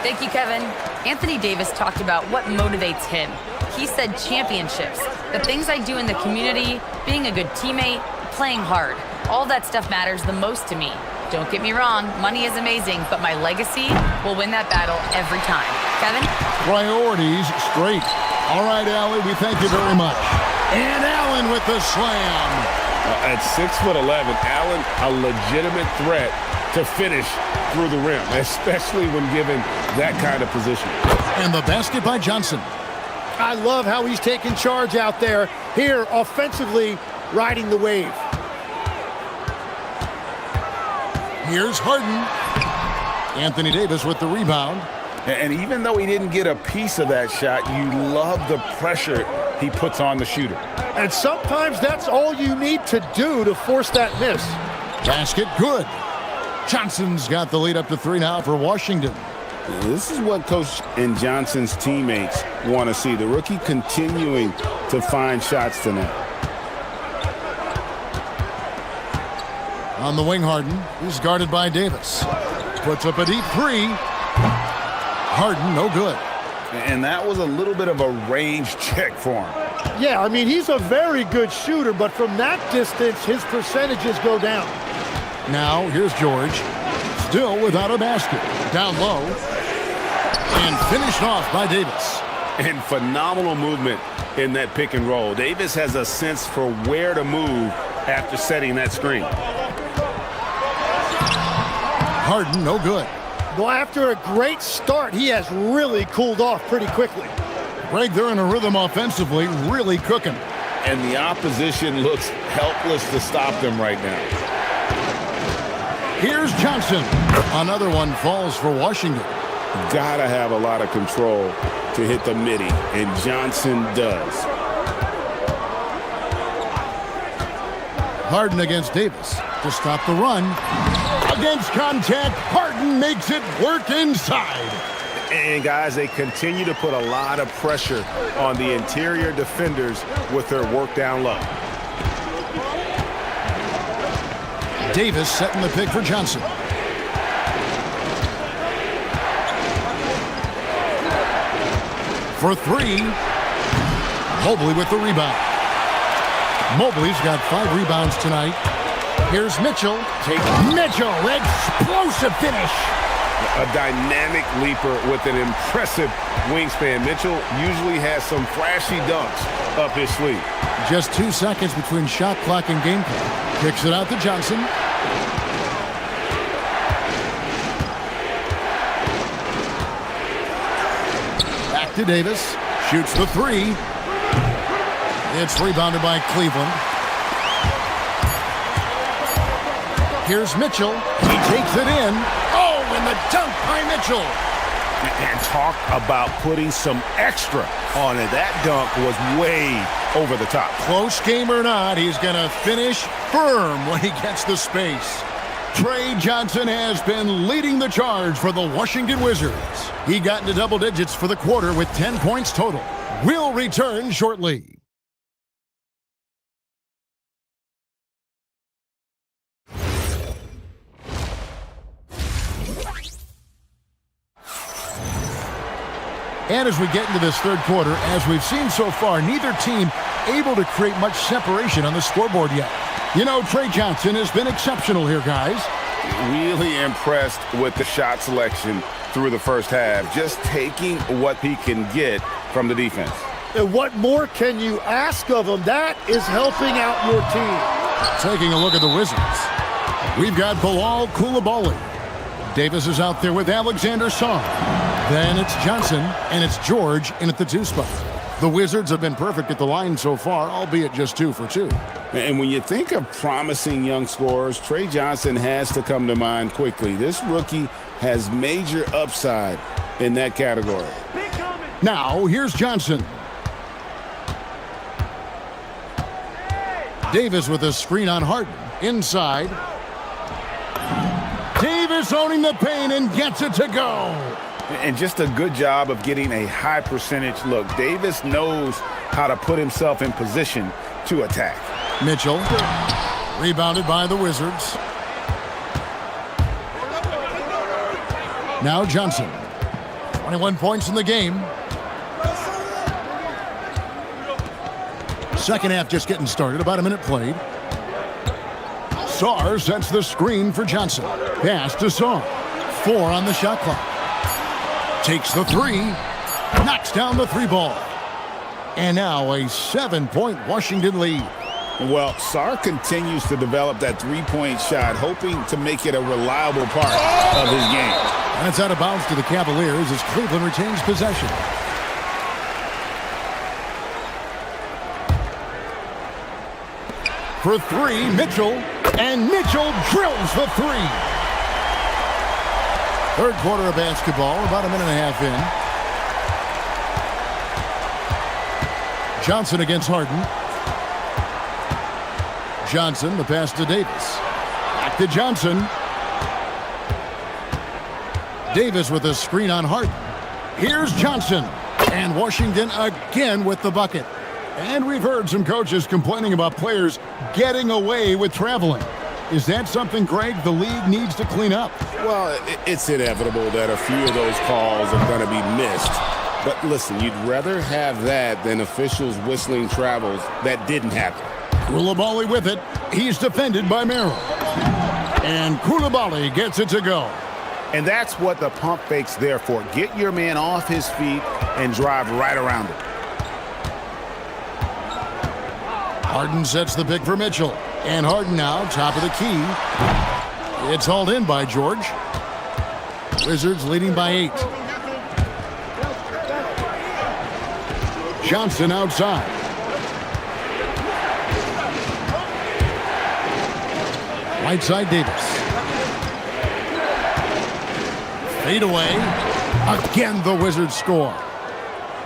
Thank you, Kevin. Anthony Davis talked about what motivates him. He said championships, the things I do in the community, being a good teammate, playing hard. All that stuff matters the most to me. Don't get me wrong, money is amazing, but my legacy will win that battle every time. Kevin? Priorities straight. All right, Allie, we thank you very much. And Allen with the slam. At 6'11", Allen, a legitimate threat to finish through the rim, especially when given that kind of position. And the basket by Johnson. I love how he's taking charge out there. Here, offensively, riding the wave. Here's Harden. Anthony Davis with the rebound. And even though he didn't get a piece of that shot, you love the pressure he puts on the shooter. And sometimes that's all you need to do to force that miss. Basket good. Johnson's got the lead up to 3 now for Washington. This is what Coach and Johnson's teammates want to see. The rookie continuing to find shots tonight. On the wing, Harden. He's guarded by Davis. Puts up a deep three. Harden, no good. And that was a little bit of a range check for him. Yeah, I mean, he's a very good shooter, but from that distance, his percentages go down. Now, here's George. Still without a basket. Down low. And finished off by Davis. And phenomenal movement in that pick and roll. Davis has a sense for where to move after setting that screen. Harden, no good. Well, after a great start, he has really cooled off pretty quickly. Greg, they're in a rhythm offensively, really cooking. And the opposition looks helpless to stop them right now. Here's Johnson. Another one falls for Washington. Gotta have a lot of control to hit the midi, and Johnson does. Harden against Davis to stop the run. Against contact, Harden makes it work inside. And guys, they continue to put a lot of pressure on the interior defenders with their work down low. Davis setting the pick for Johnson. For three. Mobley with the rebound. Mobley's got 5 rebounds tonight. Here's Mitchell. Mitchell, explosive finish. A dynamic leaper with an impressive wingspan. Mitchell usually has some flashy dunks up his sleeve. Just 2 seconds between shot clock and game clock. Kicks it out to Johnson. Back to Davis. Shoots the 3. It's rebounded by Cleveland. Here's Mitchell. He takes it in. Oh, and the dunk by Mitchell. And talk about putting some extra on it. That dunk was way over the top. Close game or not, he's going to finish firm when he gets the space. Trey Johnson has been leading the charge for the Washington Wizards. He got into double digits for the quarter with 10 points total. We'll return shortly. And as we get into this third quarter, as we've seen so far, neither team able to create much separation on the scoreboard yet. You know, Trey Johnson has been exceptional here, guys. Really impressed with the shot selection through the first half. Just taking what he can get from the defense. And what more can you ask of him? That is helping out your team. Taking a look at the Wizards. We've got Bilal Coulibaly. Davis is out there with Alexander Song. Then it's Johnson, and it's George in at the 2 spot. The Wizards have been perfect at the line so far, albeit just 2 for 2. And when you think of promising young scorers, Trey Johnson has to come to mind quickly. This rookie has major upside in that category. Now, here's Johnson. Davis with a screen on Harden. Inside. Davis owning the paint and gets it to go. And just a good job of getting a high percentage look. Davis knows how to put himself in position to attack. Mitchell, rebounded by the Wizards. Now Johnson, 21 points in the game. Second half just getting started, about a minute played. Sarr sets the screen for Johnson. Pass to Sarr. 4 on the shot clock. Takes the 3. Knocks down the 3 ball. And now a 7-point Washington lead. Well, Sarr continues to develop that 3-point shot, hoping to make it a reliable part of his game. And it's out of bounds to the Cavaliers as Cleveland retains possession. For 3, Mitchell. And Mitchell drills the 3. Third quarter of basketball, about a minute and a half in. Johnson against Harden. Johnson, the pass to Davis. Back to Johnson. Davis with a screen on Harden. Here's Johnson. And Washington again with the bucket. And we've heard some coaches complaining about players getting away with traveling. Is that something, Greg, the league needs to clean up? Well, it's inevitable that a few of those calls are going to be missed. But listen, you'd rather have that than officials whistling travels that didn't happen. Coulibaly with it. He's defended by Merrill. And Coulibaly gets it to go. And that's what the pump fake's there for. Get your man off his feet and drive right around him. Harden sets the pick for Mitchell. And Harden now, top of the key. It's hauled in by George. Wizards leading by 8. Johnson outside. Right side Davis. Fade away. Again, the Wizards score.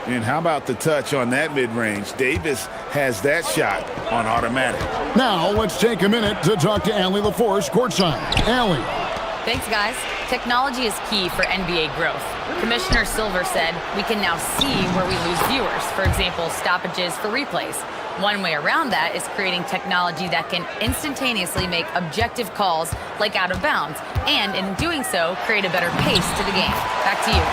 And how about the touch on that mid-range? Davis has that shot on automatic. Now, let's take a minute to talk to Allie LaForce courtside. Allie. Thanks, guys. Technology is key for NBA growth. Commissioner Silver said we can now see where we lose viewers. For example, stoppages for replays. One way around that is creating technology that can instantaneously make objective calls like out of bounds, and in doing so, create a better pace to the game. Back to you.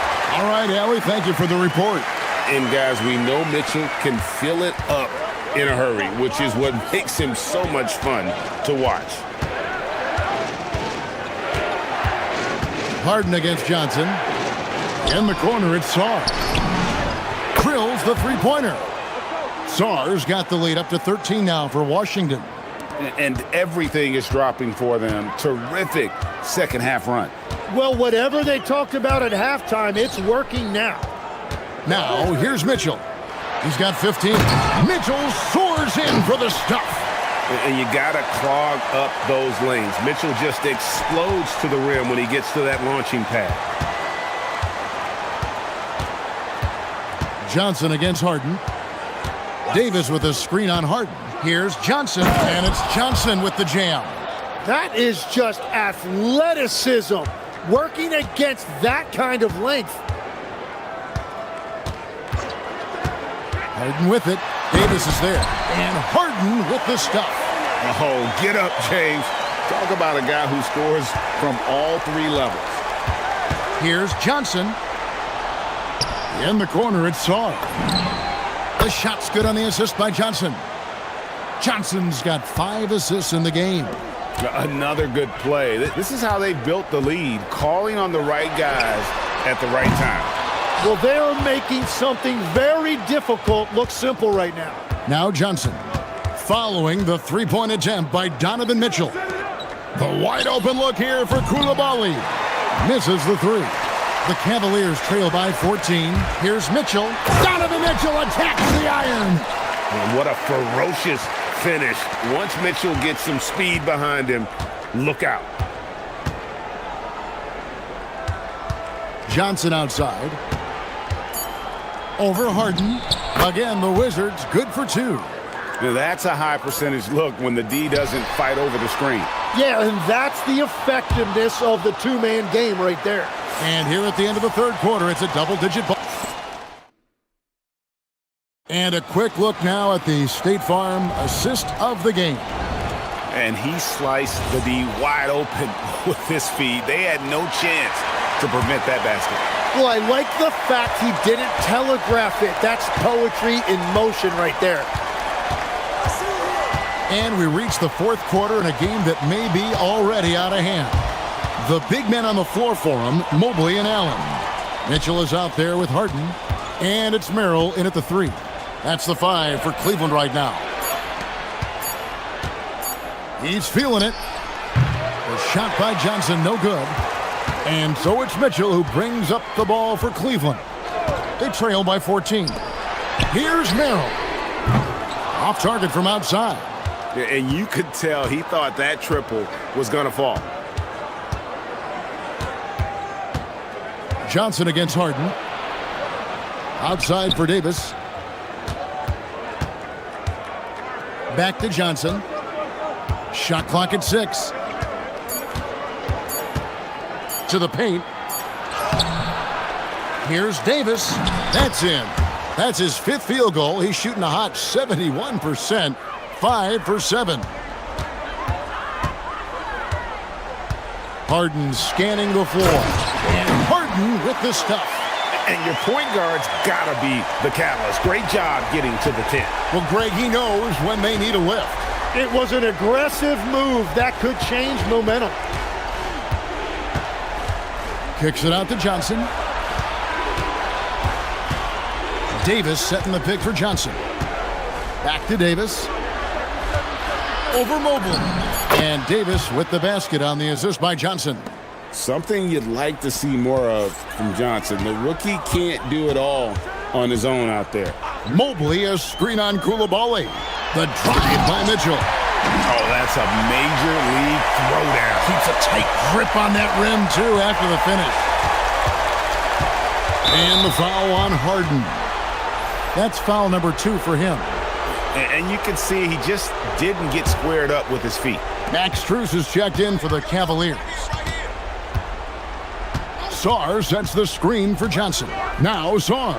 All right, Allie, thank you for the report. And guys, we know Mitchell can fill it up in a hurry, which is what makes him so much fun to watch. Harden against Johnson. In the corner, it's Sarr. Drills the three-pointer. Sarr's got the lead up to 13 now for Washington. And everything is dropping for them. Terrific second half run. Well, whatever they talked about at halftime, it's working now. Now, here's Mitchell. He's got 15. Mitchell soars in for the stuff. And you got to clog up those lanes. Mitchell just explodes to the rim when he gets to that launching pad. Johnson against Harden. Davis with a screen on Harden. Here's Johnson, and it's Johnson with the jam. That is just athleticism, working against that kind of length. Harden with it. Davis is there. And Harden with the stuff. Oh, get up, James. Talk about a guy who scores from all 3 levels. Here's Johnson. In the corner, it's Sarr. The shot's good on the assist by Johnson. Johnson's got 5 assists in the game. Another good play. This is how they built the lead, calling on the right guys at the right time. Well, they're making something very difficult look simple right now. Now Johnson, following the three-point attempt by Donovan Mitchell. The wide open look here for Coulibaly. Misses the 3. The Cavaliers trail by 14. Here's Mitchell. Donovan Mitchell attacks the iron. And what a ferocious finish. Once Mitchell gets some speed behind him, look out. Johnson outside. Over Harden. Again, the Wizards good for 2. Now that's a high percentage look when the D doesn't fight over the screen. Yeah, and that's the effectiveness of the two-man game right there. And here at the end of the third quarter, it's a double-digit ball. And a quick look now at the State Farm assist of the game. And he sliced the D wide open with his feet. They had no chance to prevent that basket. Well, I like the fact he didn't telegraph it. That's poetry in motion right there. And we reach the fourth quarter in a game that may be already out of hand. The big men on the floor for him, Mobley and Allen. Mitchell is out there with Harden. And it's Merrill in at the 3. That's the 5 for Cleveland right now. He's feeling it. The shot by Johnson, no good. And so it's Mitchell who brings up the ball for Cleveland. They trail by 14. Here's Merrill. Off target from outside. And you could tell he thought that triple was going to fall. Johnson against Harden. Outside for Davis. Back to Johnson. Shot clock at 6. To the paint. Here's Davis. That's in. That's his 5th field goal. He's shooting a hot 71%. 5 for 7. Harden scanning the floor. And Harden with the stuff. And your point guard's got to be the catalyst. Great job getting to the 10. Well, Greg, he knows when they need a lift. It was an aggressive move that could change momentum. Kicks it out to Johnson. Davis setting the pick for Johnson. Back to Davis. Over Mobley. And Davis with the basket on the assist by Johnson. Something you'd like to see more of from Johnson. The rookie can't do it all on his own out there. Mobley, a screen on Koulibaly. The drive by Mitchell. Oh, that's a major league throwdown. Keeps a tight grip on that rim, too, after the finish. And the foul on Harden. That's foul number 2 for him. And you can see he just didn't get squared up with his feet. Max Strus is checked in for the Cavaliers. Sarr sets the screen for Johnson. Now Sarr.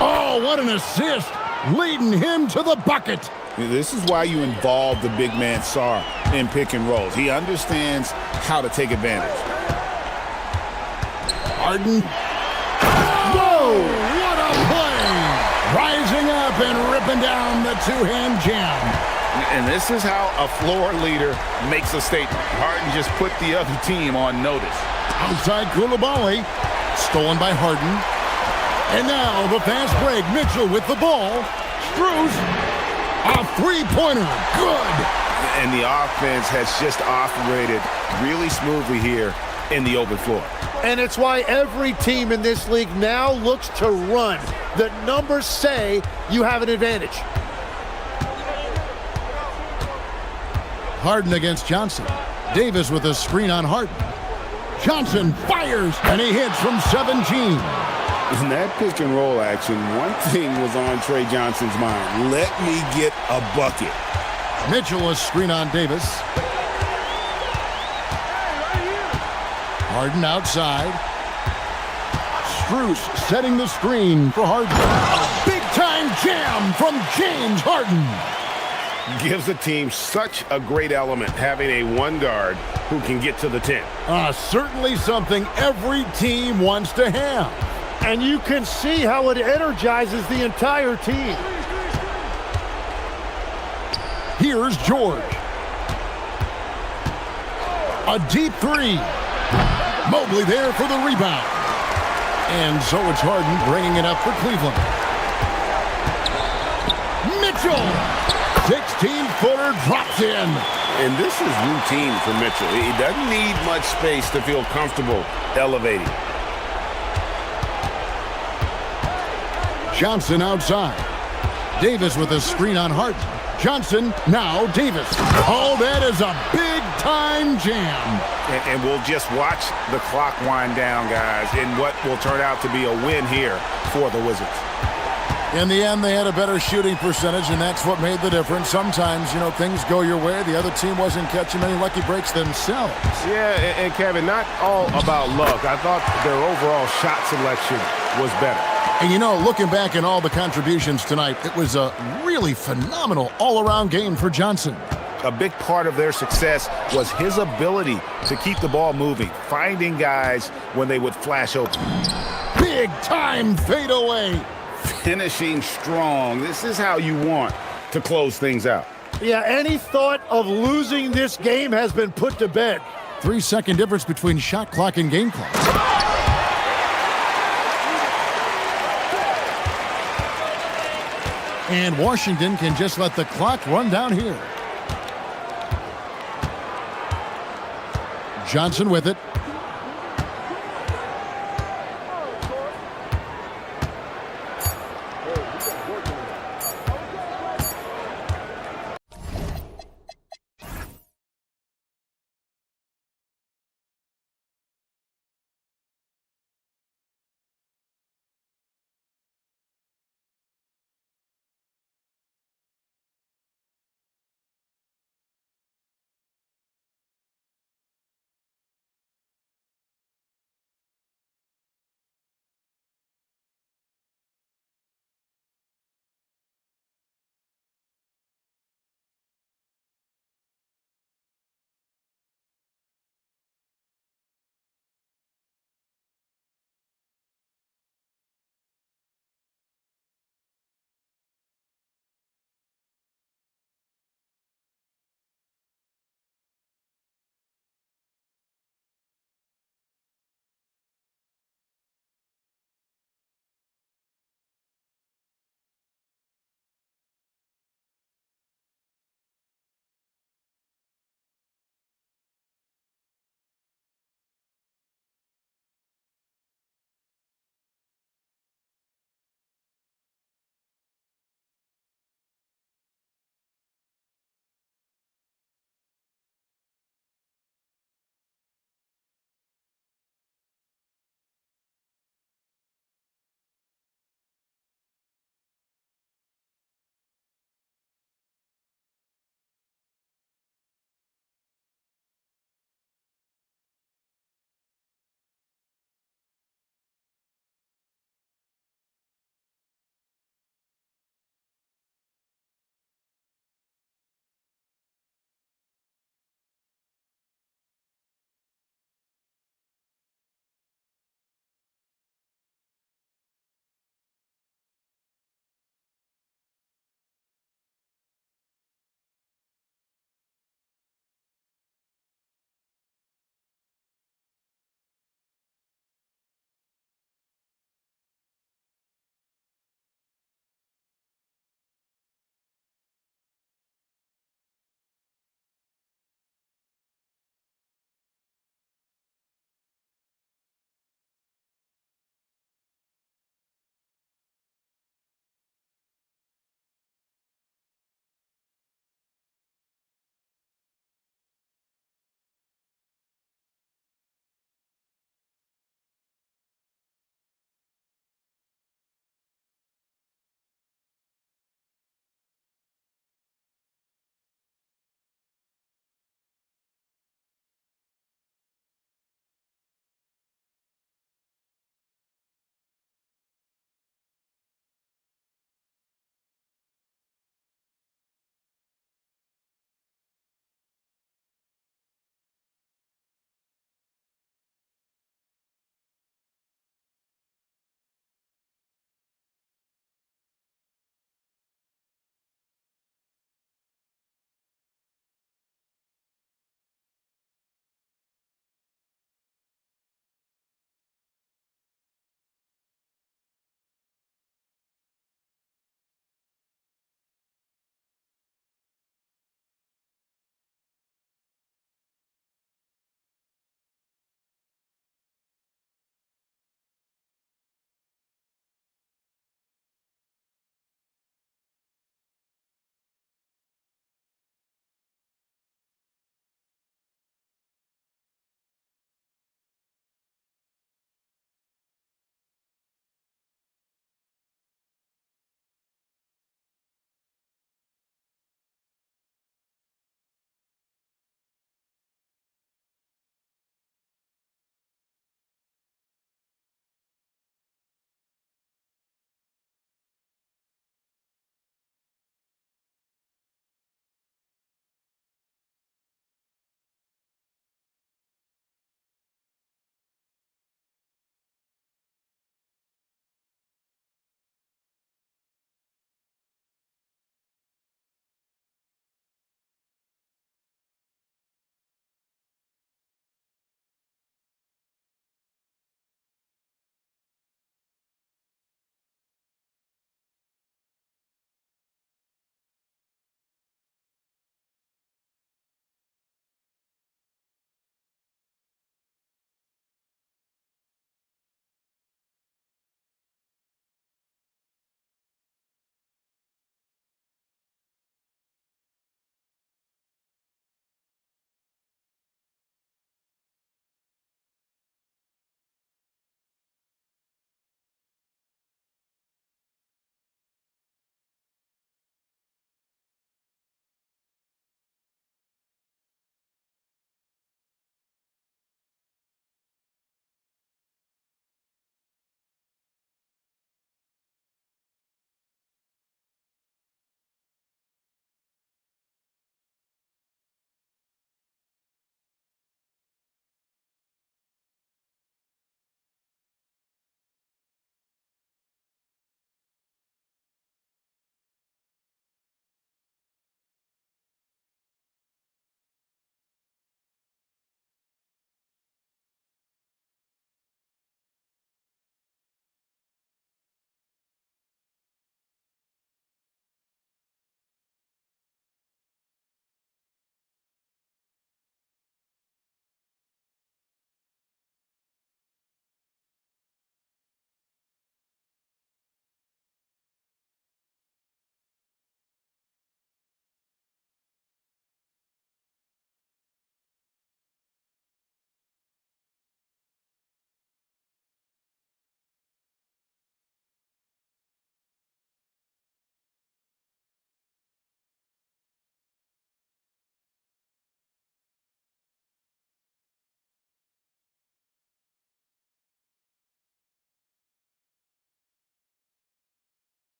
Oh, what an assist! Leading him to the bucket. This is why you involve the big man Sarr in pick and rolls. He understands how to take advantage. Harden. Whoa! What a play! Rising up and ripping down the two-hand jam. And this is how a floor leader makes a statement. Harden just put the other team on notice. Outside Koulibaly. Stolen by Harden. And now the fast break. Mitchell with the ball. Strus. A three-pointer. Good. And the offense has just operated really smoothly here in the open floor. And it's why every team in this league now looks to run. The numbers say you have an advantage. Harden against Johnson. Davis with a screen on Harden. Johnson fires, and he hits from 17. In that pick and roll action, one thing was on Trey Johnson's mind. Let me get a bucket. Mitchell a screen on Davis. Harden outside. Strus setting the screen for Harden. A big-time jam from James Harden. Gives the team such a great element having a one guard who can get to the 10. Certainly something every team wants to have. And you can see how it energizes the entire team. Here's George. A deep three. Mobley there for the rebound. And so it's Harden bringing it up for Cleveland. Mitchell. 16-footer drops in. And this is routine for Mitchell. He doesn't need much space to feel comfortable elevating. Johnson outside. Davis with a screen on Harden. Johnson, now Davis. Oh, that is a big-time jam. And we'll just watch the clock wind down, guys, in what will turn out to be a win here for the Wizards. In the end, they had a better shooting percentage, and that's what made the difference. Sometimes, things go your way. The other team wasn't catching many lucky breaks themselves. Yeah, and Kevin, not all about luck. I thought their overall shot selection was better. And looking back at all the contributions tonight, it was a really phenomenal all-around game for Johnson. A big part of their success was his ability to keep the ball moving, finding guys when they would flash open. Big-time fadeaway. Finishing strong. This is how you want to close things out. Yeah, any thought of losing this game has been put to bed. 3-second difference between shot clock and game clock. And Washington can just let the clock run down here. Johnson with it.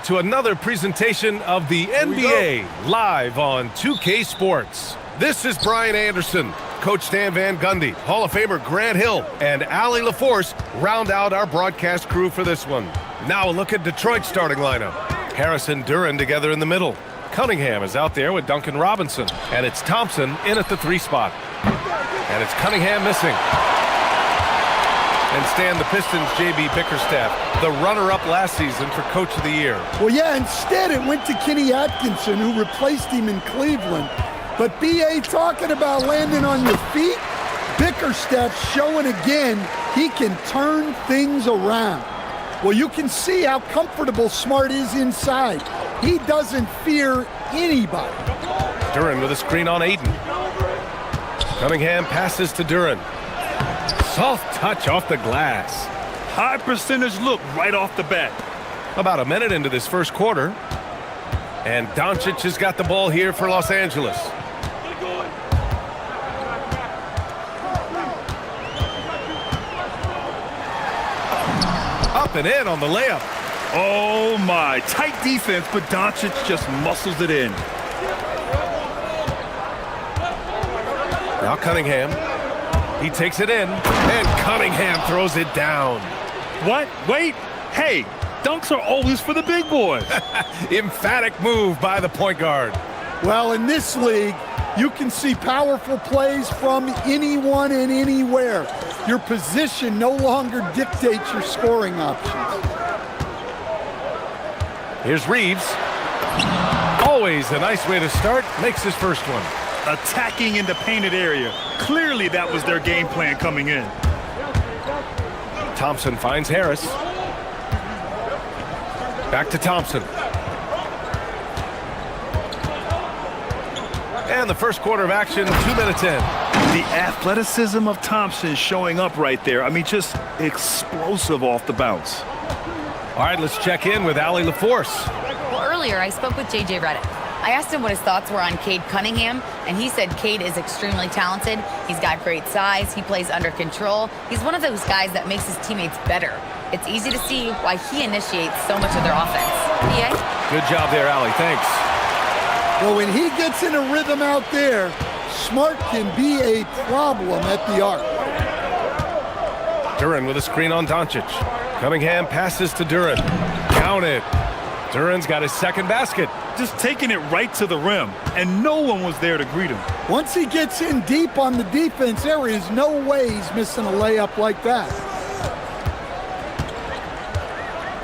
To another presentation of the NBA live on 2K Sports. This is Brian Anderson. Coach Stan Van Gundy, Hall of Famer Grant Hill, and Allie LaForce round out our broadcast crew for this one. Now a look at Detroit's starting lineup. Harris and Duran together in the middle. Cunningham is out there with Duncan Robinson, and it's Thompson in at the 3 spot. And it's Cunningham missing. And Stan, the Pistons' J.B. Bickerstaff, the runner-up last season for Coach of the Year. Well, yeah, instead it went to Kenny Atkinson, who replaced him in Cleveland. But B.A. talking about landing on your feet, Bickerstaff showing again he can turn things around. Well, you can see how comfortable Smart is inside. He doesn't fear anybody. Duran with a screen on Aiden. Cunningham passes to Duran. Soft touch off the glass. High percentage look right off the bat. About a minute into this first quarter. And Doncic has got the ball here for Los Angeles. Up and in on the layup. Oh my, tight defense, but Doncic just muscles it in. Now Cunningham. He takes it in, and Cunningham throws it down. What? Wait. Hey, dunks are always for the big boys. Emphatic move by the point guard. Well, in this league, you can see powerful plays from anyone and anywhere. Your position no longer dictates your scoring options. Here's Reeves. Always a nice way to start. Makes his first one. Attacking in the painted area. Clearly that was their game plan coming in. Thompson finds Harris. Back to Thompson. And the first quarter of action, 2 minutes in. The athleticism of Thompson showing up right there. I mean, just explosive off the bounce. All right, let's check in with Allie LaForce. Well, earlier I spoke with J.J. Redick. I asked him what his thoughts were on Cade Cunningham, and he said Cade is extremely talented. He's got great size. He plays under control. He's one of those guys that makes his teammates better. It's easy to see why he initiates so much of their offense. PA? Good job there, Allie. Thanks. Well, when he gets in a rhythm out there, Smart can be a problem at the arc. Duran with a screen on Doncic. Cunningham passes to Duran. Count it. Duran's got his second basket. Just taking it right to the rim, and no one was there to greet him. Once he gets in deep on the defense, there is no way he's missing a layup like that.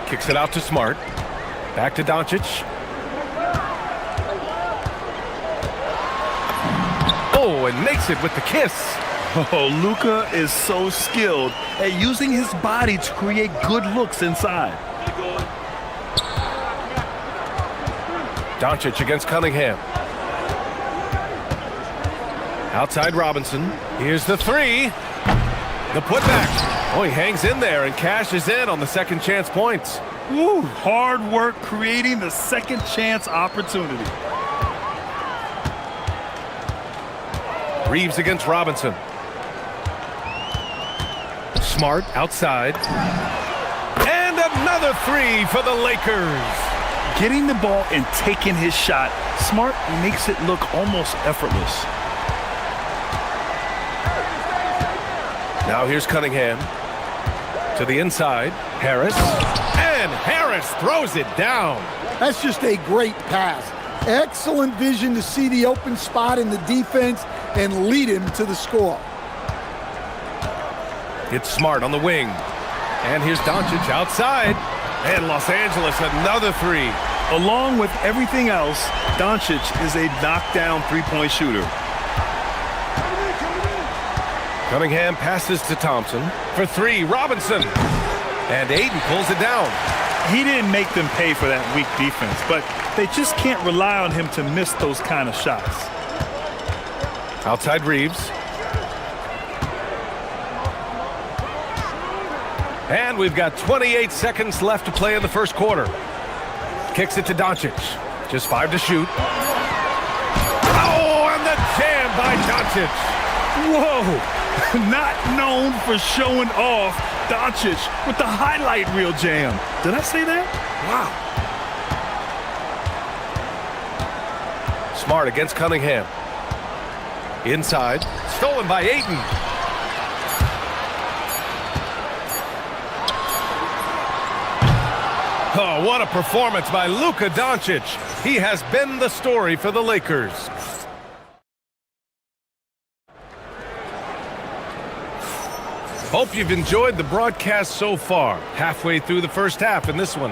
Kicks it out to Smart. Back to Doncic. Oh, and makes it with the kiss. Oh, Luka is so skilled at using his body to create good looks inside. Doncic against Cunningham. Outside Robinson. Here's the 3. The putback. Oh, he hangs in there and cashes in on the second chance points. Woo, hard work creating the second chance opportunity. Reeves against Robinson. Smart outside. And another 3 for the Lakers. Getting the ball and taking his shot, Smart makes it look almost effortless. Now here's Cunningham. To the inside, Harris. And Harris throws it down. That's just a great pass. Excellent vision to see the open spot in the defense and lead him to the score. It's Smart on the wing. And here's Doncic outside. And Los Angeles, another 3. Along with everything else, Doncic is a knockdown three-point shooter. Cunningham passes to Thompson. For 3, Robinson. And Aiden pulls it down. He didn't make them pay for that weak defense, but they just can't rely on him to miss those kind of shots. Outside Reeves. And we've got 28 seconds left to play in the first quarter. Kicks it to Doncic. Just 5 to shoot. Oh, and the jam by Doncic. Whoa! Not known for showing off, Doncic with the highlight reel jam. Did I say that? Wow. Smart against Cunningham. Inside, stolen by Ayton. Oh, what a performance by Luka Doncic. He has been the story for the Lakers. Hope you've enjoyed the broadcast so far. Halfway through the first half in this one.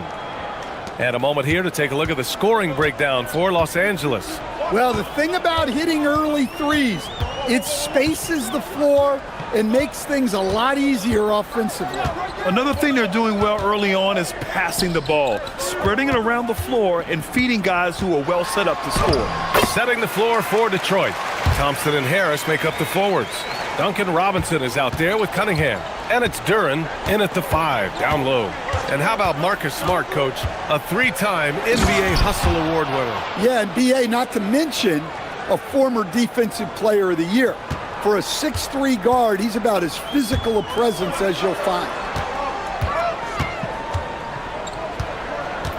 And a moment here to take a look at the scoring breakdown for Los Angeles. Well, the thing about hitting early threes, it spaces the floor and makes things a lot easier offensively. Another thing they're doing well early on is passing the ball, spreading it around the floor and feeding guys who are well set up to score. Setting the floor for Detroit. Thompson and Harris make up the forwards. Duncan Robinson is out there with Cunningham. And it's Duren in at the 5, down low. And how about Marcus Smart, Coach? A 3-time NBA Hustle Award winner. Yeah, and B.A., not to mention a former Defensive Player of the Year. For a 6'3" guard, he's about as physical a presence as you'll find.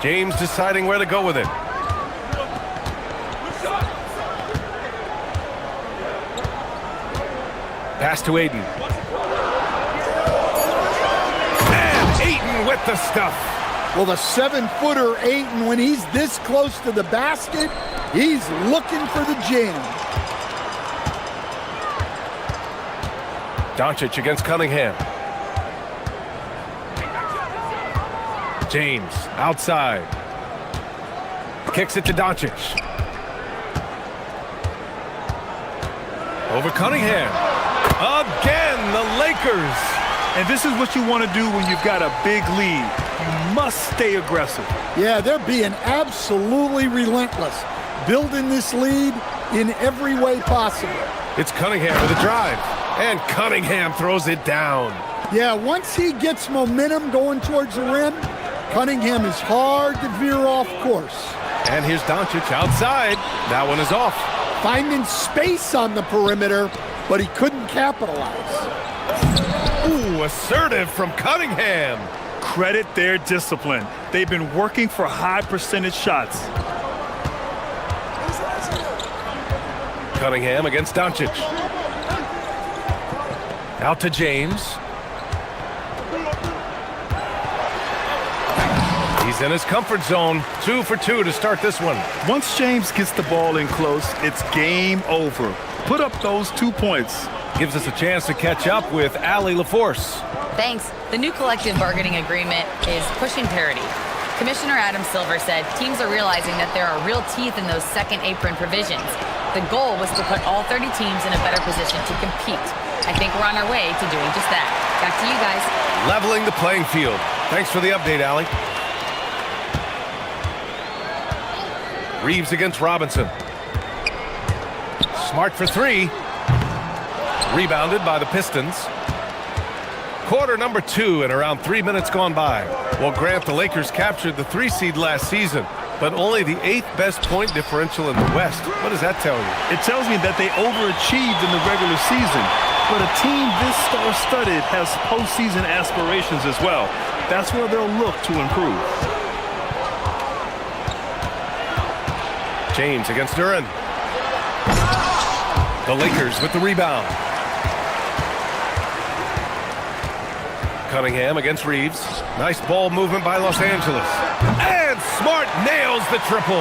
James deciding where to go with it. Pass to Ayton. And Ayton with the stuff. Well, the 7-footer Ayton, when he's this close to the basket, he's looking for the jam. Doncic against Cunningham. James outside. Kicks it to Doncic. Over Cunningham. Again, the Lakers. And this is what you want to do when you've got a big lead. You must stay aggressive. Yeah, they're being absolutely relentless, building this lead in every way possible. It's Cunningham with a drive. And Cunningham throws it down. Yeah, once he gets momentum going towards the rim, Cunningham is hard to veer off course. And here's Doncic outside. That one is off. Finding space on the perimeter, but he couldn't capitalize. Ooh, assertive from Cunningham. Credit their discipline. They've been working for high percentage shots. Cunningham against Doncic. Out to James. He's in his comfort zone. 2 for 2 to start this one. Once James gets the ball in close, it's game over. Put up those 2 points. Gives us a chance to catch up with Allie LaForce. Thanks. The new collective bargaining agreement is pushing parity. Commissioner Adam Silver said teams are realizing that there are real teeth in those second apron provisions. The goal was to put all 30 teams in a better position to compete. I think we're on our way to doing just that. Back to you guys. Leveling the playing field. Thanks for the update, Allie. Reeves against Robinson. Smart for 3. Rebounded by the Pistons. Quarter number 2 and around 3 minutes gone by. Well, Grant, the Lakers captured the 3 seed last season, but only the 8th best point differential in the West. What does that tell you? It tells me that they overachieved in the regular season, but a team this star-studded has postseason aspirations as well. That's where they'll look to improve. James against Duren. The Lakers with the rebound. Cunningham against Reeves. Nice ball movement by Los Angeles. And Smart nails the triple.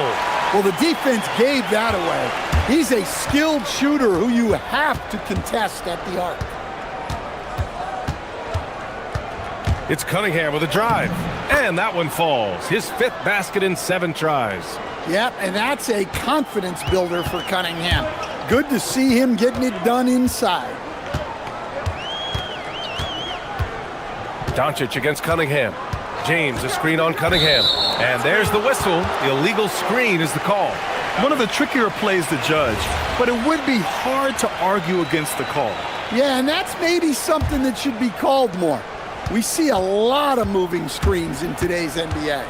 Well, the defense gave that away. He's a skilled shooter who you have to contest at the arc. It's Cunningham with a drive. And that one falls. His 5th basket in 7 tries. Yep, and that's a confidence builder for Cunningham. Good to see him getting it done inside. Doncic against Cunningham. James, a screen on Cunningham. And there's the whistle. Illegal screen is the call. One of the trickier plays to judge, but it would be hard to argue against the call. Yeah, and that's maybe something that should be called more. We see a lot of moving screens in today's NBA.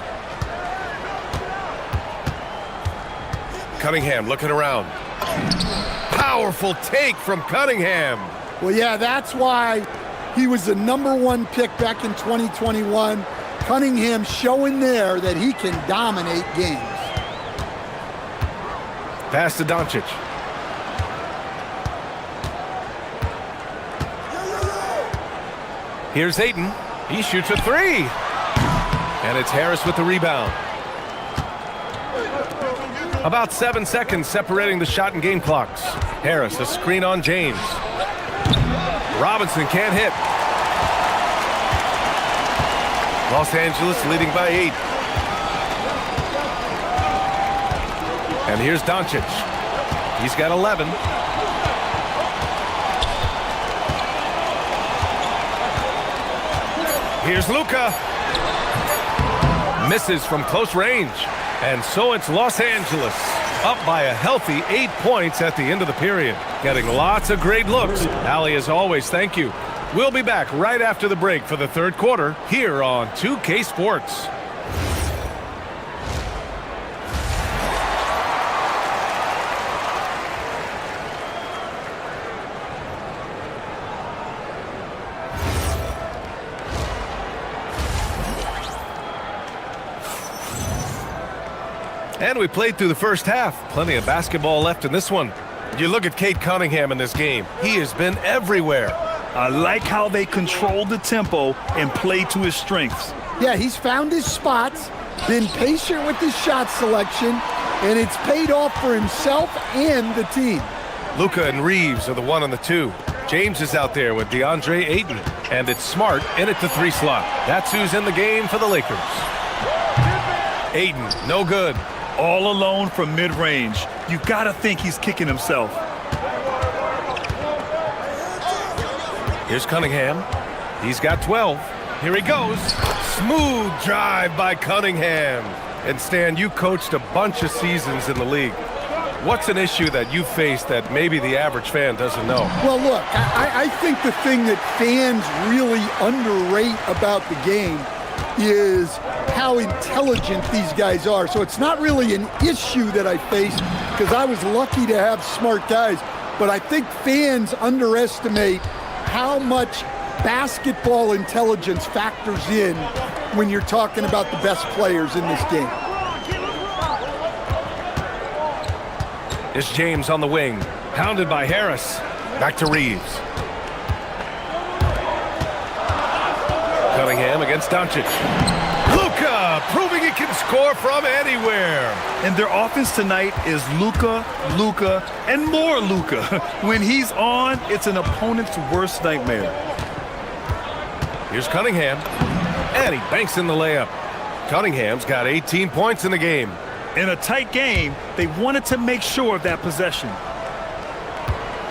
Cunningham looking around. Powerful take from Cunningham. Well, yeah, that's why he was the #1 pick back in 2021. Cunningham showing there that he can dominate games. Pass to Doncic. Here's Ayton. He shoots a three. And it's Harris with the rebound. About 7 seconds separating the shot and game clocks. Harris, a screen on James. Robinson can't hit. Los Angeles leading by 8. And here's Doncic. He's got 11. Here's Luka. Misses from close range. And so it's Los Angeles up by a healthy 8 points at the end of the period. Getting lots of great looks. Allie, as always, thank you. We'll be back right after the break for the third quarter here on 2K Sports. And we played through the first half. Plenty of basketball left in this one. You look at Cade Cunningham in this game. He has been everywhere. I like how they control the tempo and play to his strengths. Yeah, he's found his spots, been patient with his shot selection, and it's paid off for himself and the team. Luka and Reeves are the 1 and the 2. James is out there with DeAndre Ayton. And it's Smart in at the 3 slot. That's who's in the game for the Lakers. Ayton, no good. All alone from mid-range. You gotta think he's kicking himself. Here's Cunningham. He's got 12. Here he goes. Smooth drive by Cunningham. And Stan, you coached a bunch of seasons in the league. What's an issue that you face that maybe the average fan doesn't know? Well, look, I think the thing that fans really underrate about the game is how intelligent these guys are. So it's not really an issue that I face because I was lucky to have smart guys. But I think fans underestimate how much basketball intelligence factors in when you're talking about the best players in this game. It's James on the wing. Pounded by Harris. Back to Reeves. Cunningham against Doncic. Luka proving he can score from anywhere. And their offense tonight is Luka, Luka, and more Luka. When he's on, it's an opponent's worst nightmare. Here's Cunningham. And he banks in the layup. Cunningham's got 18 points in the game. In a tight game, they wanted to make sure of that possession.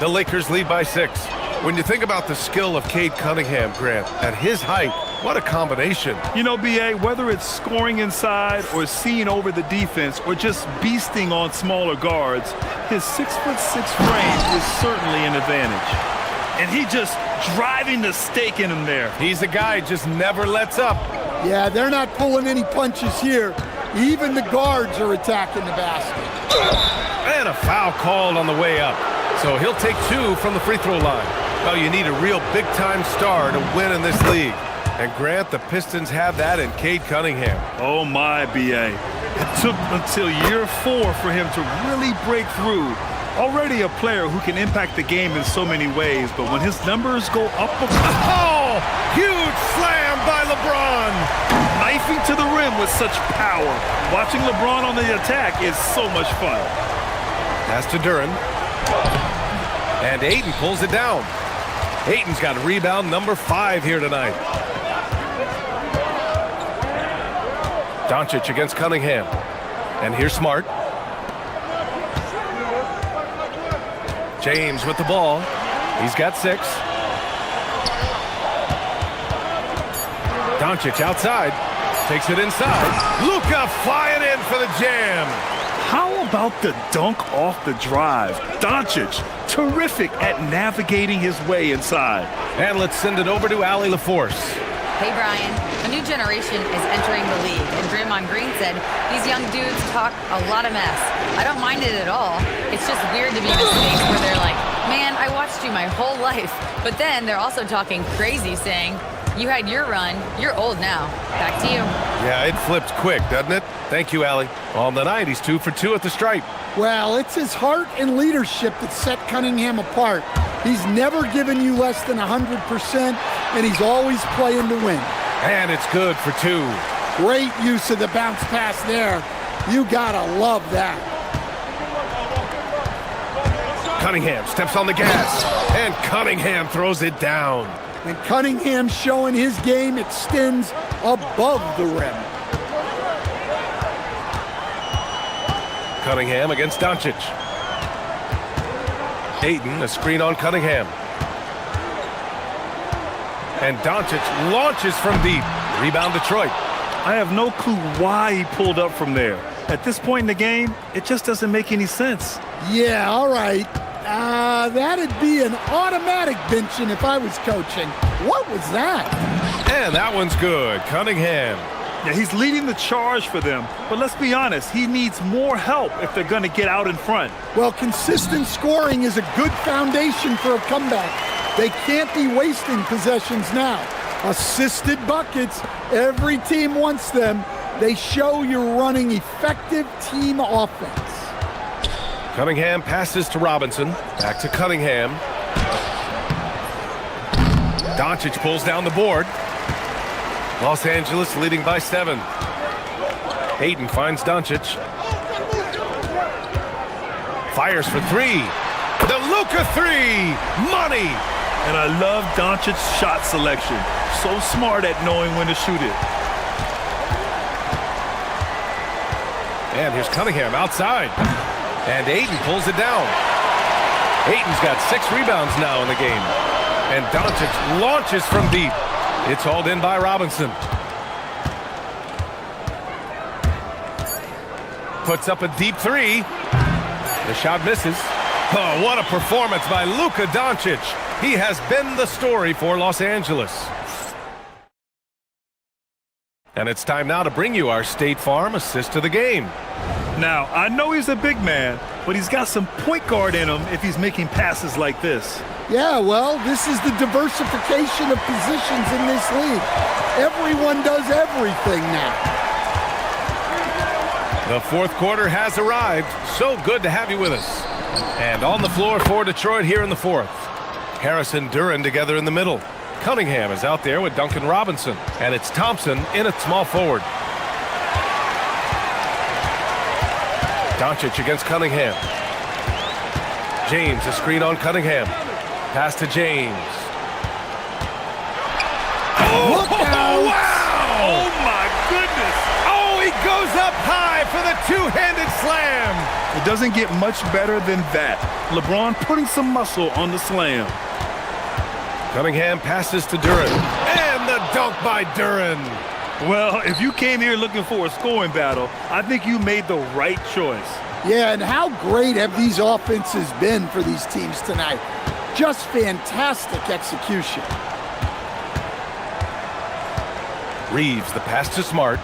The Lakers lead by 6. When you think about the skill of Cade Cunningham, Grant, at his height, what a combination. You know, B.A., whether it's scoring inside or seeing over the defense or just beasting on smaller guards, his 6'6" frame is certainly an advantage. And he just driving the stake in him there. He's a guy who just never lets up. Yeah, they're not pulling any punches here. Even the guards are attacking the basket. And a foul called on the way up. So he'll take 2 from the free throw line. Well, you need a real big-time star to win in this league. And Grant, the Pistons have that in Cade Cunningham. Oh my, B.A. It took until year 4 for him to really break through. Already a player who can impact the game in so many ways, but when his numbers go up... Oh! Huge slam by LeBron! Knifing to the rim with such power. Watching LeBron on the attack is so much fun. Pass to Duran. And Ayton pulls it down. Ayton's got rebound number 5 here tonight. Doncic against Cunningham. And here's Smart. James with the ball. He's got 6. Doncic outside. Takes it inside. Luka flying in for the jam. How about the dunk off the drive? Doncic, terrific at navigating his way inside. And let's send it over to Allie LaForce. Hey, Brian. A new generation is entering the league, and Draymond Green said these young dudes talk a lot of mess. I don't mind it at all. It's just weird to be in a space where they're like, man, I watched you my whole life. But then they're also talking crazy, saying, you had your run, you're old now. Back to you. Yeah, it flipped quick, doesn't it? Thank you, Allie. On the night, he's 2 for 2 at the stripe. Well, it's his heart and leadership that set Cunningham apart. He's never given you less than 100%, and he's always playing to win. And it's good for two. Great use of the bounce pass there. You gotta love that. Cunningham steps on the gas, and Cunningham throws it down. And Cunningham showing his game extends above the rim. Cunningham against Doncic. Ayton, a screen on Cunningham. And Doncic launches from deep. Rebound Detroit. I have no clue why he pulled up from there. At this point in the game, it just doesn't make any sense. Yeah, all right. That'd be an automatic benching if I was coaching. What was that? And that one's good. Cunningham. Yeah, he's leading the charge for them, but let's be honest, he needs more help if they're going to get out in front. Well, consistent scoring is a good foundation for a comeback. They can't be wasting possessions now. Assisted buckets, every team wants them. They show you're running effective team offense. Cunningham passes to Robinson. Back to Cunningham. Doncic pulls down the board. Los Angeles leading by 7. Ayton finds Doncic. Fires for 3. The Luka 3. Money. And I love Doncic's shot selection. So smart at knowing when to shoot it. And here's Cunningham outside. And Ayton pulls it down. Ayton's got 6 rebounds now in the game. And Doncic launches from deep. It's hauled in by Robinson. Puts up a deep 3. The shot misses. Oh, what a performance by Luka Doncic. He has been the story for Los Angeles. And it's time now to bring you our State Farm assist of the game. Now, I know he's a big man, but he's got some point guard in him if he's making passes like this. Yeah, well, this is the diversification of positions in this league. Everyone does everything now. The fourth quarter has arrived. So good to have you with us. And on the floor for Detroit here in the fourth. Harris and Duren together in the middle. Cunningham is out there with Duncan Robinson. And it's Thompson in at small forward. Doncic against Cunningham. James, a screen on Cunningham. Pass to James. Oh, look out! Wow! Oh, my goodness! Oh, he goes up high for the two-handed slam. It doesn't get much better than that. LeBron putting some muscle on the slam. Cunningham passes to Duren. And the dunk by Duren. Well, if you came here looking for a scoring battle, I think you made the right choice. Yeah, and how great have these offenses been for these teams tonight? Just fantastic execution. Reeves, the pass to Smart.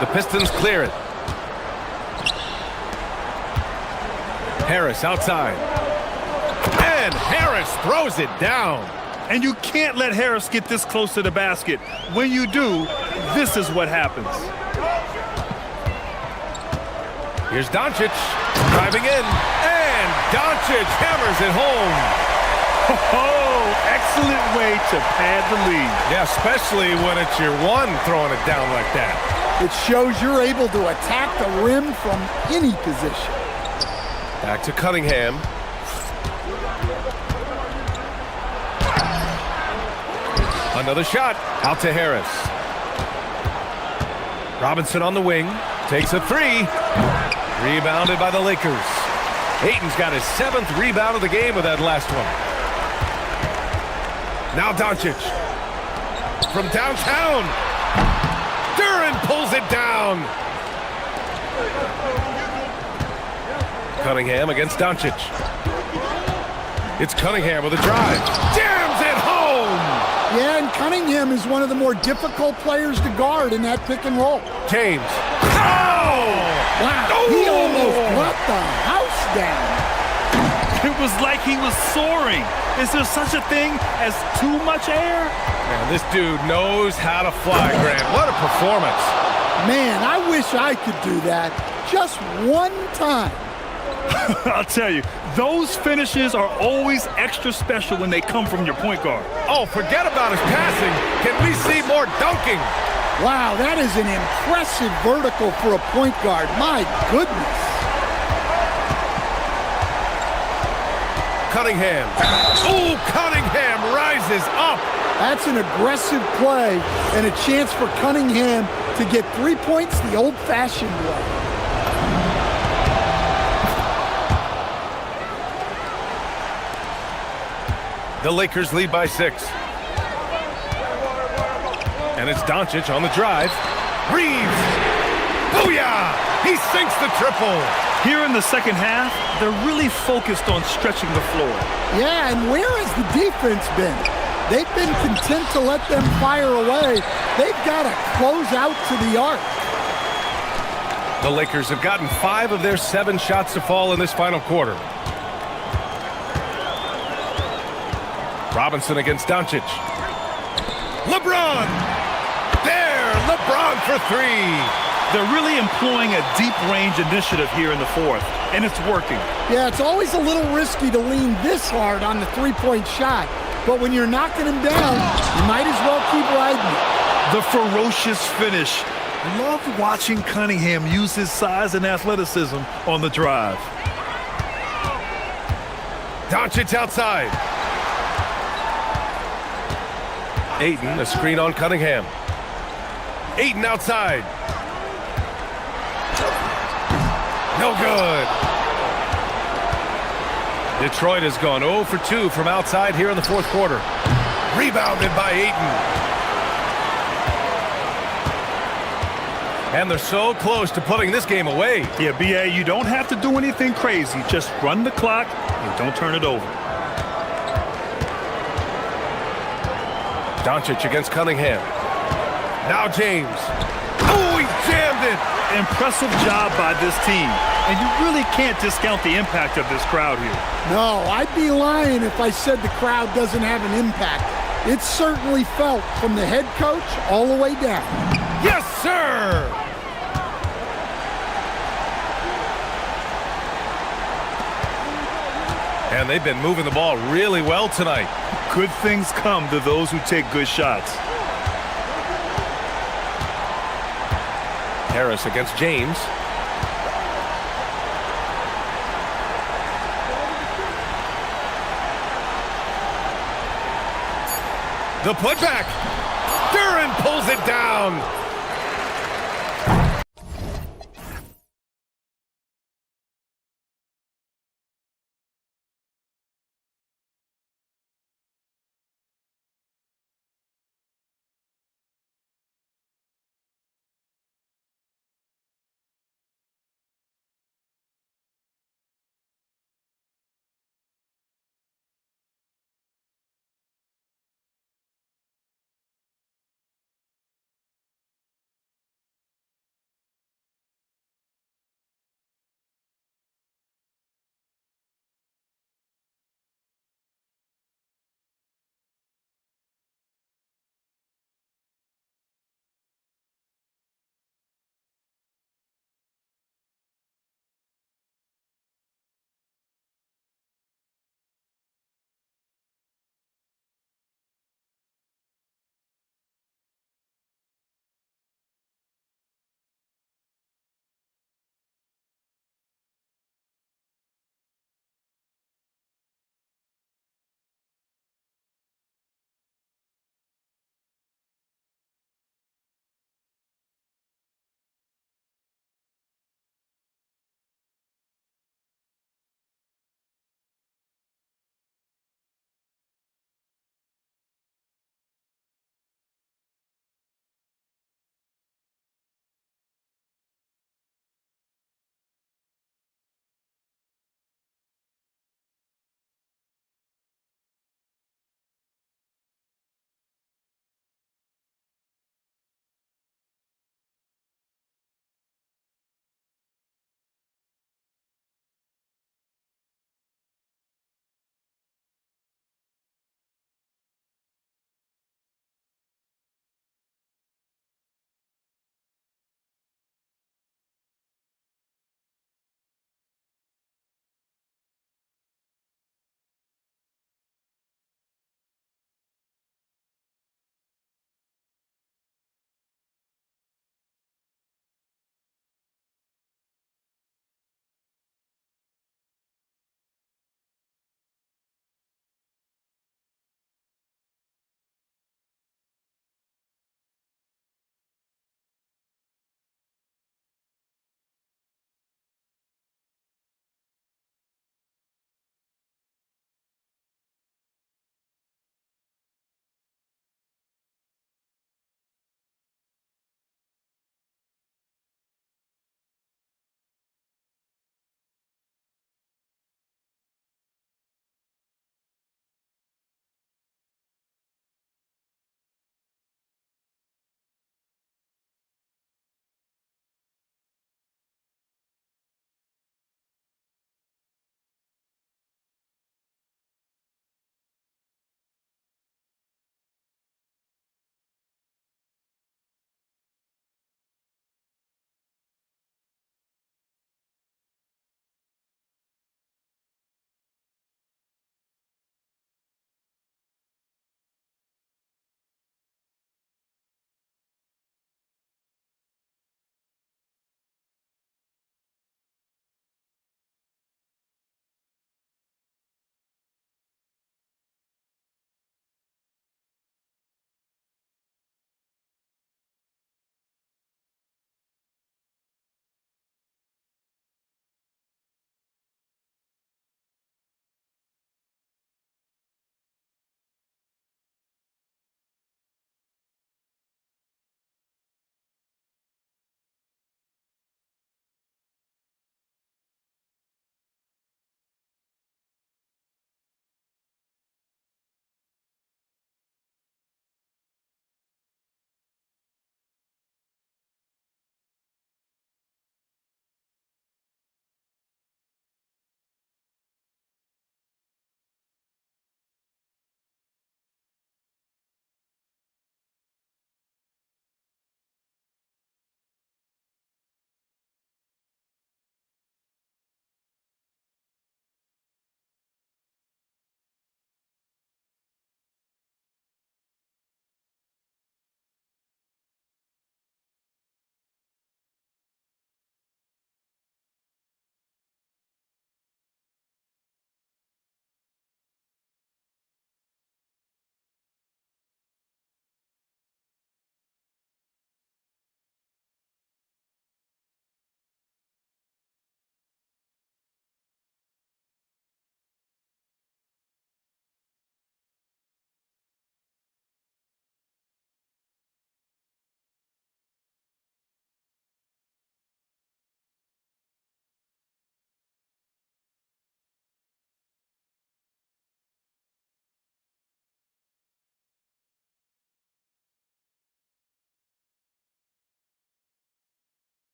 The Pistons clear it. Harris outside. And Harris throws it down. And you can't let Harris get this close to the basket. When you do, this is what happens. Here's Doncic driving in. And Doncic hammers it home. Oh, excellent way to pad the lead. Yeah, especially when it's your one throwing it down like that. It shows you're able to attack the rim from any position. Back to Cunningham. Another shot out to Harris. Robinson on the wing. Takes a 3. Rebounded by the Lakers. Ayton's got his 7th rebound of the game with that last one. Now Doncic. From downtown. Duren pulls it down. Cunningham against Doncic. It's Cunningham with a drive. Jams it home! Yeah, and Cunningham is one of the more difficult players to guard in that pick and roll. James. Oh! Wow, he almost brought the house down. It was like he was soaring. Is there such a thing as too much air? Man, this dude knows how to fly, Grant. What a performance. Man, I wish I could do that just one time. I'll tell you, those finishes are always extra special when they come from your point guard. Oh, forget about his passing. Can we see more dunking? Wow, that is an impressive vertical for a point guard. My goodness. Cunningham. Ooh, Cunningham rises up. That's an aggressive play and a chance for Cunningham to get 3 points the old-fashioned way. The Lakers lead by 6. And it's Doncic on the drive. Reeves! Booyah! He sinks the triple. Here in the second half, they're really focused on stretching the floor. Yeah, and where has the defense been? They've been content to let them fire away. They've got to close out to the arc. The Lakers have gotten 5 of their 7 shots to fall in this final quarter. Robinson against Doncic. LeBron! There! LeBron for 3! They're really employing a deep-range initiative here in the fourth, and it's working. Yeah, it's always a little risky to lean this hard on the three-point shot, but when you're knocking him down, you might as well keep riding it. The ferocious finish. Love watching Cunningham use his size and athleticism on the drive. Doncic outside. Ayton, a screen on Cunningham. Ayton outside. No good. Detroit has gone 0 for 2 from outside here in the fourth quarter. Rebounded by Ayton. And they're so close to putting this game away. Yeah, B.A., you don't have to do anything crazy. Just run the clock and don't turn it over. Doncic against Cunningham. Now James. Oh, he jammed it. Impressive job by this team. And you really can't discount the impact of this crowd here. No, I'd be lying if I said the crowd doesn't have an impact. It's certainly felt from the head coach all the way down. Yes, sir! And they've been moving the ball really well tonight. Good things come to those who take good shots. Harris against James. The putback. Duran pulls it down.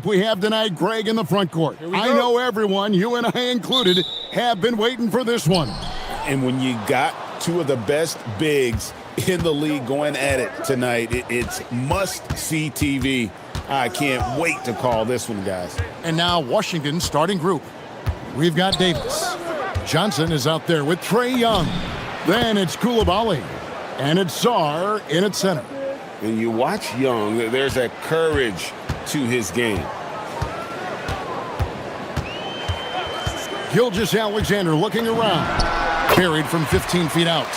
We have tonight Greg in the front court. I know everyone, you and I included, have been waiting for this one. And when you got two of the best bigs in the league going at it tonight, it's must-see TV. I can't wait to call this one, guys. And now Washington's starting group. We've got Davis. Johnson is out there with Trae Young. Then it's Koulibaly. And it's Sarr in at center. When you watch Young, there's a courage to his game. Gilgeous-Alexander looking around. Carried from 15 feet out.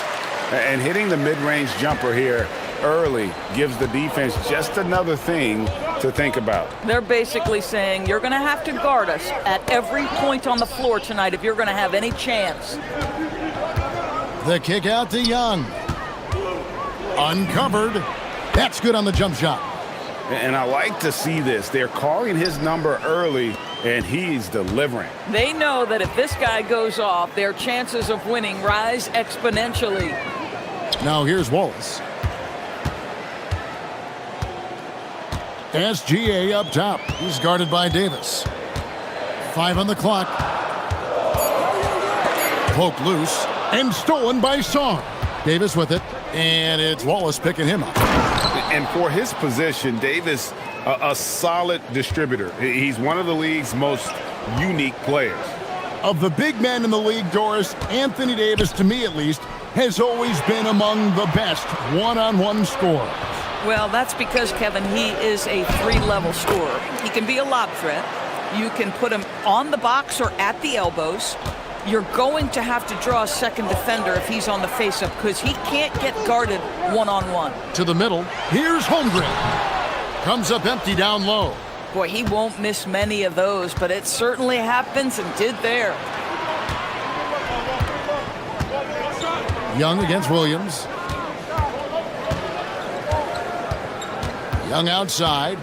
And hitting the mid-range jumper here early gives the defense just another thing to think about. They're basically saying you're going to have to guard us at every point on the floor tonight if you're going to have any chance. The kick out to Young. Uncovered. That's good on the jump shot. And I like to see this. They're calling his number early, and he's delivering. They know that if this guy goes off, their chances of winning rise exponentially. Now here's Wallace. SGA up top. He's guarded by Davis. 5 on the clock. Poked loose and stolen by Sarr. Davis with it, and it's Wallace picking him up. And for his position, Davis, a solid distributor. He's one of the league's most unique players. Of the big men in the league, Doris, Anthony Davis, to me at least, has always been among the best one-on-one scorers. Well, that's because, Kevin, he is a 3-level scorer. He can be a lob threat. You can put him on the box or at the elbows. You're going to have to draw a second defender if he's on the face-up because he can't get guarded one-on-one. To the middle. Here's Holmgren. Comes up empty down low. Boy, he won't miss many of those, but it certainly happens and did there. Young against Williams. Young outside.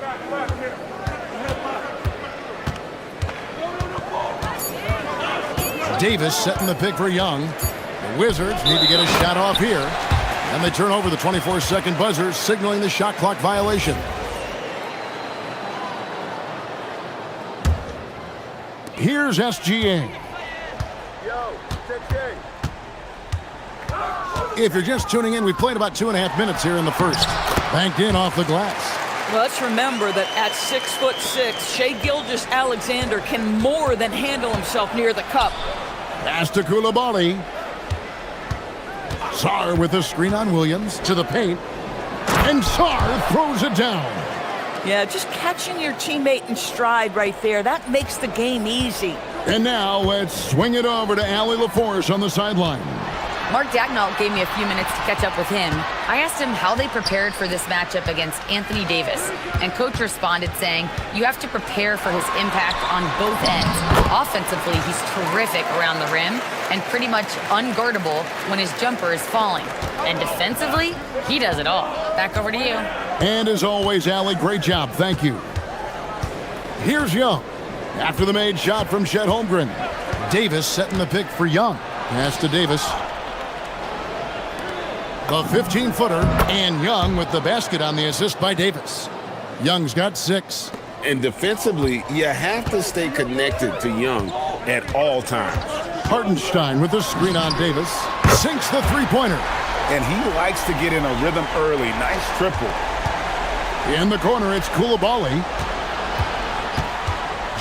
Davis setting the pick for Young. The Wizards need to get a shot off here. And they turn over the 24-second buzzer, signaling the shot clock violation. Here's SGA. If you're just tuning in, we played about 2.5 minutes here in the first. Banked in off the glass. Well, let's remember that at 6'6", Shai Gilgeous-Alexander can more than handle himself near the cup. Pass to Koulibaly. Sarr with a screen on Williams to the paint. And Sarr throws it down. Yeah, just catching your teammate in stride right there. That makes the game easy. And now let's swing it over to Allie LaForce on the sideline. Mark Dagnall gave me a few minutes to catch up with him. I asked him how they prepared for this matchup against Anthony Davis, and Coach responded saying, you have to prepare for his impact on both ends. Offensively, he's terrific around the rim and pretty much unguardable when his jumper is falling. And defensively, he does it all. Back over to you. And as always, Allie, great job. Thank you. Here's Young. After the made shot from Chet Holmgren. Davis setting the pick for Young. Pass to Davis. The 15-footer, and Young with the basket on the assist by Davis. Young's got 6. And defensively, you have to stay connected to Young at all times. Hartenstein with the screen on Davis. Sinks the three-pointer. And he likes to get in a rhythm early. Nice triple. In the corner, it's Koulibaly.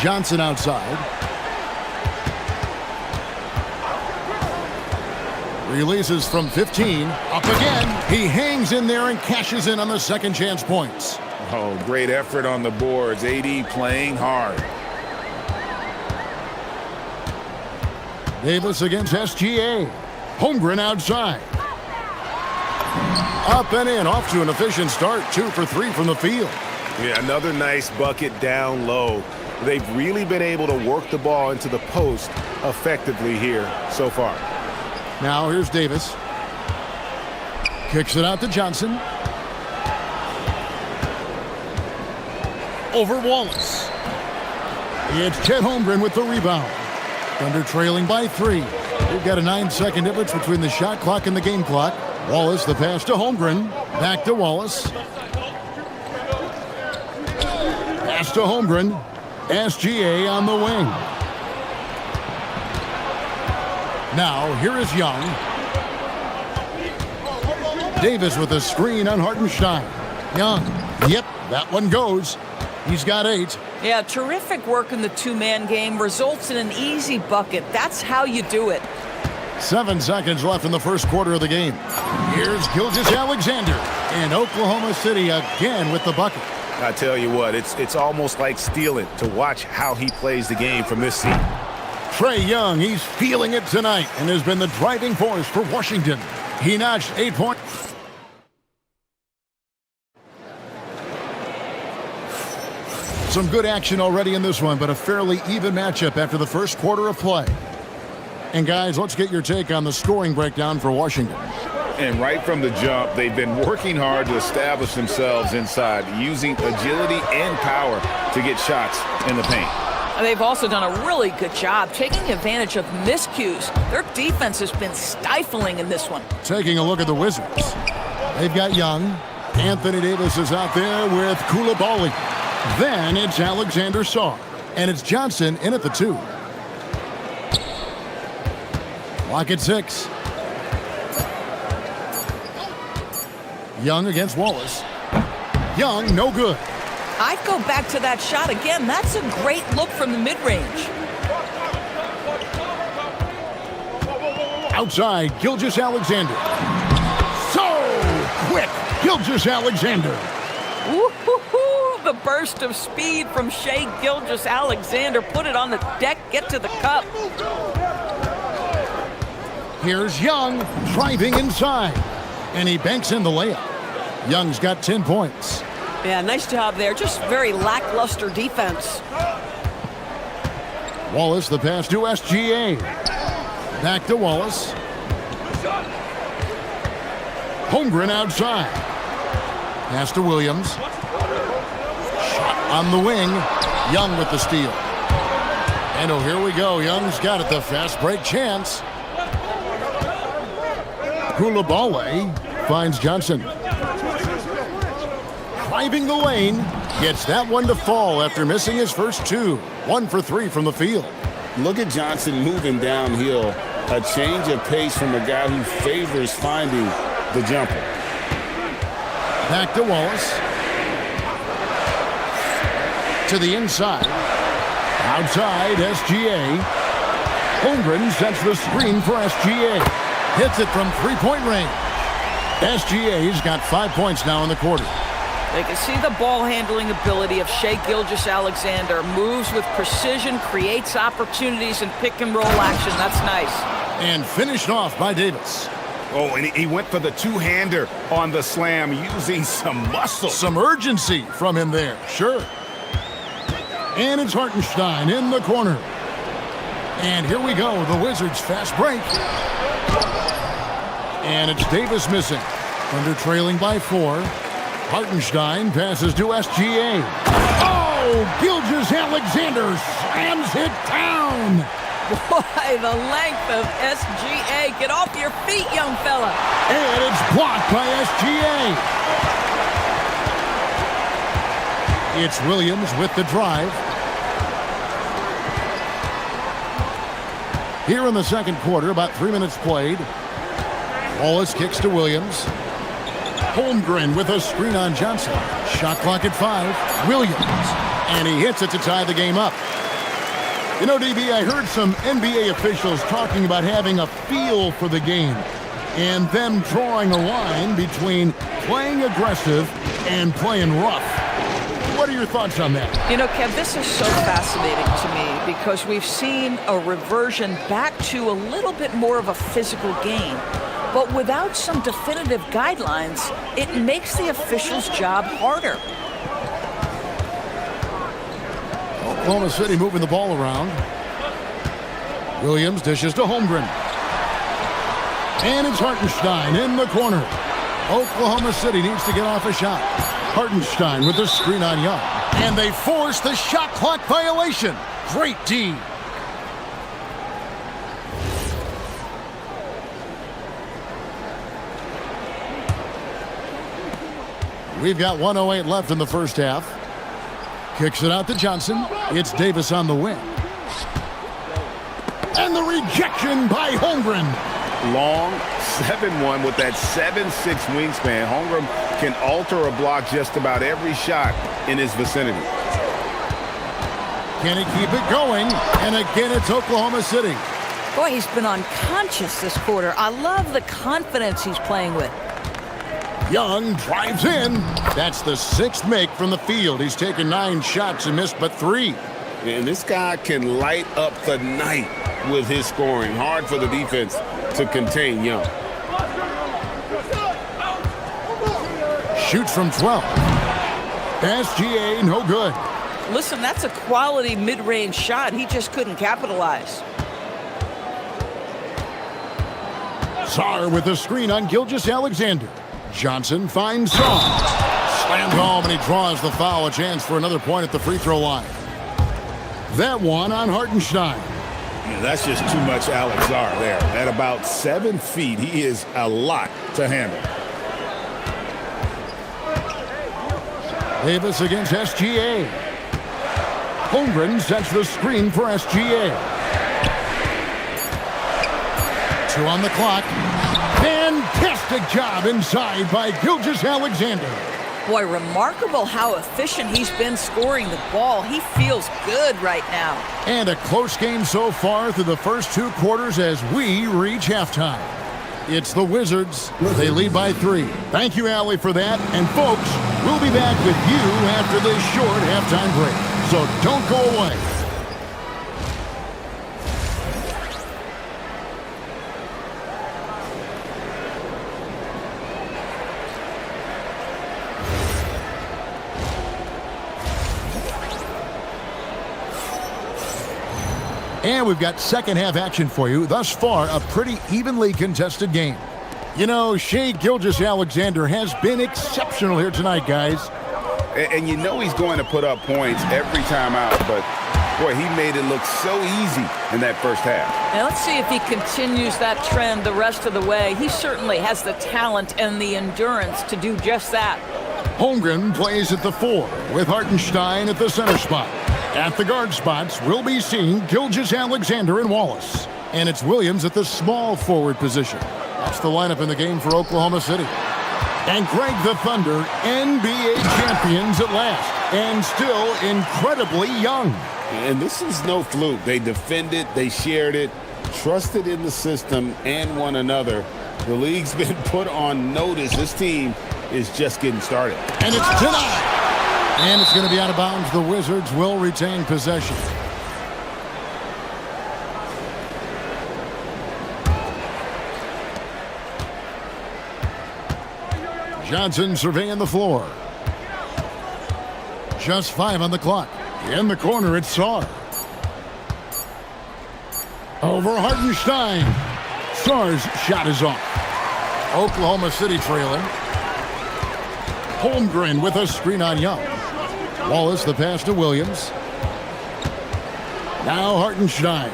Johnson outside. Releases from 15. Up again. He hangs in there and cashes in on the second chance points. Oh, great effort on the boards. AD playing hard. Davis against SGA. Holmgren outside. Up and in. Off to an efficient start. 2 for 3 from the field. Yeah, another nice bucket down low. They've really been able to work the ball into the post effectively here so far. Now here's Davis. Kicks it out to Johnson. Over Wallace. It's Chet Holmgren with the rebound. Thunder trailing by 3. We've got a 9-second difference between the shot clock and the game clock. Wallace, the pass to Holmgren. Back to Wallace. Pass to Holmgren. SGA on the wing. Now, here is Young. Davis with a screen on Hartenstein. Young. Yep, that one goes. He's got 8. Yeah, terrific work in the two-man game results in an easy bucket. That's how you do it. 7 seconds left in the first quarter of the game. Here's Gilgeous-Alexander. And Oklahoma City again with the bucket. I tell you what, it's almost like stealing to watch how he plays the game from this seat. Trae Young, he's feeling it tonight and has been the driving force for Washington. He notched 8 points. Some good action already in this one, but a fairly even matchup after the first quarter of play. And guys, let's get your take on the scoring breakdown for Washington. And right from the jump, they've been working hard to establish themselves inside, using agility and power to get shots in the paint. They've also done a really good job taking advantage of miscues. Their defense has been stifling in this one. Taking a look at the Wizards. They've got Young. Anthony Davis is out there with Koulibaly. Then it's Alexander Sarr. And it's Johnson in at the 2. Lock at 6. Young against Wallace. Young, no good. I'd go back to that shot again. That's a great look from the mid-range. Outside, Gilgeous-Alexander. So quick, Gilgeous-Alexander. Woo-hoo-hoo! The burst of speed from Shai Gilgeous-Alexander. Put it on the deck, get to the cup. Here's Young driving inside. And he banks in the layup. Young's got 10 points. Yeah, nice job there. Just very lackluster defense. Wallace, the pass to SGA. Back to Wallace. Holmgren outside. Pass to Williams. Shot on the wing. Young with the steal. And oh, here we go. Young's got it. The fast break chance. Koulibaly finds Johnson. Driving the lane. Gets that one to fall after missing his first 2. 1 for 3 from the field. Look at Johnson moving downhill. A change of pace from a guy who favors finding the jumper. Back to Wallace. To the inside. Outside, SGA. Holmgren sets the screen for SGA. Hits it from 3-point range. SGA's got 5 points now in the quarter. They can see the ball handling ability of Shai Gilgeous-Alexander. Moves with precision, creates opportunities in pick and roll action. That's nice. And finished off by Davis. Oh, and he went for the two-hander on the slam, using some muscle. Some urgency from him there, sure. And it's Hartenstein in the corner. And here we go, the Wizards fast break. And it's Davis missing. Under trailing by 4. Hartenstein passes to SGA. Oh, Gilgeous-Alexander slams it down. Boy, the length of SGA. Get off your feet, young fella. And it's blocked by SGA. It's Williams with the drive. Here in the second quarter, about 3 minutes played. Wallace kicks to Williams. Holmgren with a screen on Johnson. Shot clock at 5. Williams. And he hits it to tie the game up. You know, DB, I heard some NBA officials talking about having a feel for the game and them drawing a line between playing aggressive and playing rough. What are your thoughts on that? You know, Kev, this is so fascinating to me because we've seen a reversion back to a little bit more of a physical game. But without some definitive guidelines, it makes the officials' job harder. Oklahoma City moving the ball around. Williams dishes to Holmgren. And it's Hartenstein in the corner. Oklahoma City needs to get off a shot. Hartenstein with the screen on Young. And they force the shot clock violation. Great D. We've got 1:08 left in the first half. Kicks it out to Johnson. It's Davis on the wing. And the rejection by Holmgren. Long 7-1 with that 7'6" wingspan. Holmgren can alter a block just about every shot in his vicinity. Can he keep it going? And again, it's Oklahoma City. Boy, he's been unconscious this quarter. I love the confidence he's playing with. Young drives in. That's the 6th make from the field. He's taken 9 shots and missed but 3. And this guy can light up the night with his scoring. Hard for the defense to contain Young. Shoots from 12. SGA, no good. Listen, that's a quality mid-range shot. He just couldn't capitalize. Sarr with a screen on Gilgeous-Alexander. Johnson finds Sarr. Slammed home, and he draws the foul. A chance for another point at the free throw line. That one on Hartenstein. Yeah, that's just too much Alex Sarr there. At about 7 feet, he is a lot to handle. Davis against SGA. Holmgren sets the screen for SGA. 2 on the clock. Fantastic job inside by Gilgeous-Alexander. Boy, remarkable how efficient he's been scoring the ball. He feels good right now. And a close game so far through the first 2 quarters as we reach halftime. It's the Wizards. They lead by 3. Thank you, Allie, for that. And folks, we'll be back with you after this short halftime break. So don't go away. And we've got second half action for you. Thus far, a pretty evenly contested game. You know, Shai Gilgeous-Alexander has been exceptional here tonight, guys. And you know he's going to put up points every time out, but boy, he made it look so easy in that first half. Now let's see if he continues that trend the rest of the way. He certainly has the talent and the endurance to do just that. Holmgren plays at the 4 with Hartenstein at the center spot. At the guard spots, we'll be seeing Gilgeous-Alexander and Wallace. And it's Williams at the small forward position. That's the lineup in the game for Oklahoma City. And Greg the Thunder, NBA champions at last, and still incredibly young. And this is no fluke. They defended, they shared it, trusted in the system and one another. The league's been put on notice. This team is just getting started. And it's denied. And it's going to be out of bounds. The Wizards will retain possession. Johnson surveying the floor. Just 5 on the clock. In the corner, it's Sarr. Over Hartenstein. Sarr's shot is off. Oklahoma City trailing. Holmgren with a screen on Young. Wallace the pass to Williams. Now Hartenstein.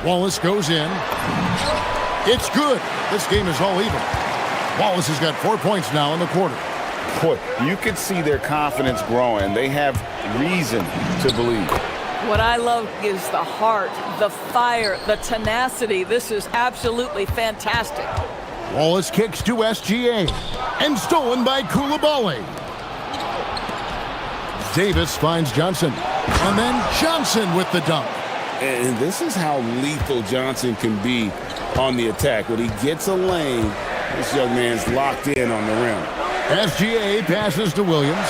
Wallace goes in. It's good. This game is all even. Wallace has got 4 points now in the quarter. Boy, you can see their confidence growing. They have reason to believe. What I love is the heart, the fire, the tenacity. This is absolutely fantastic. Wallace kicks to SGA. And stolen by Coulibaly. Davis finds Johnson. And then Johnson with the dunk. And this is how lethal Johnson can be on the attack. When he gets a lane, this young man's locked in on the rim. SGA passes to Williams.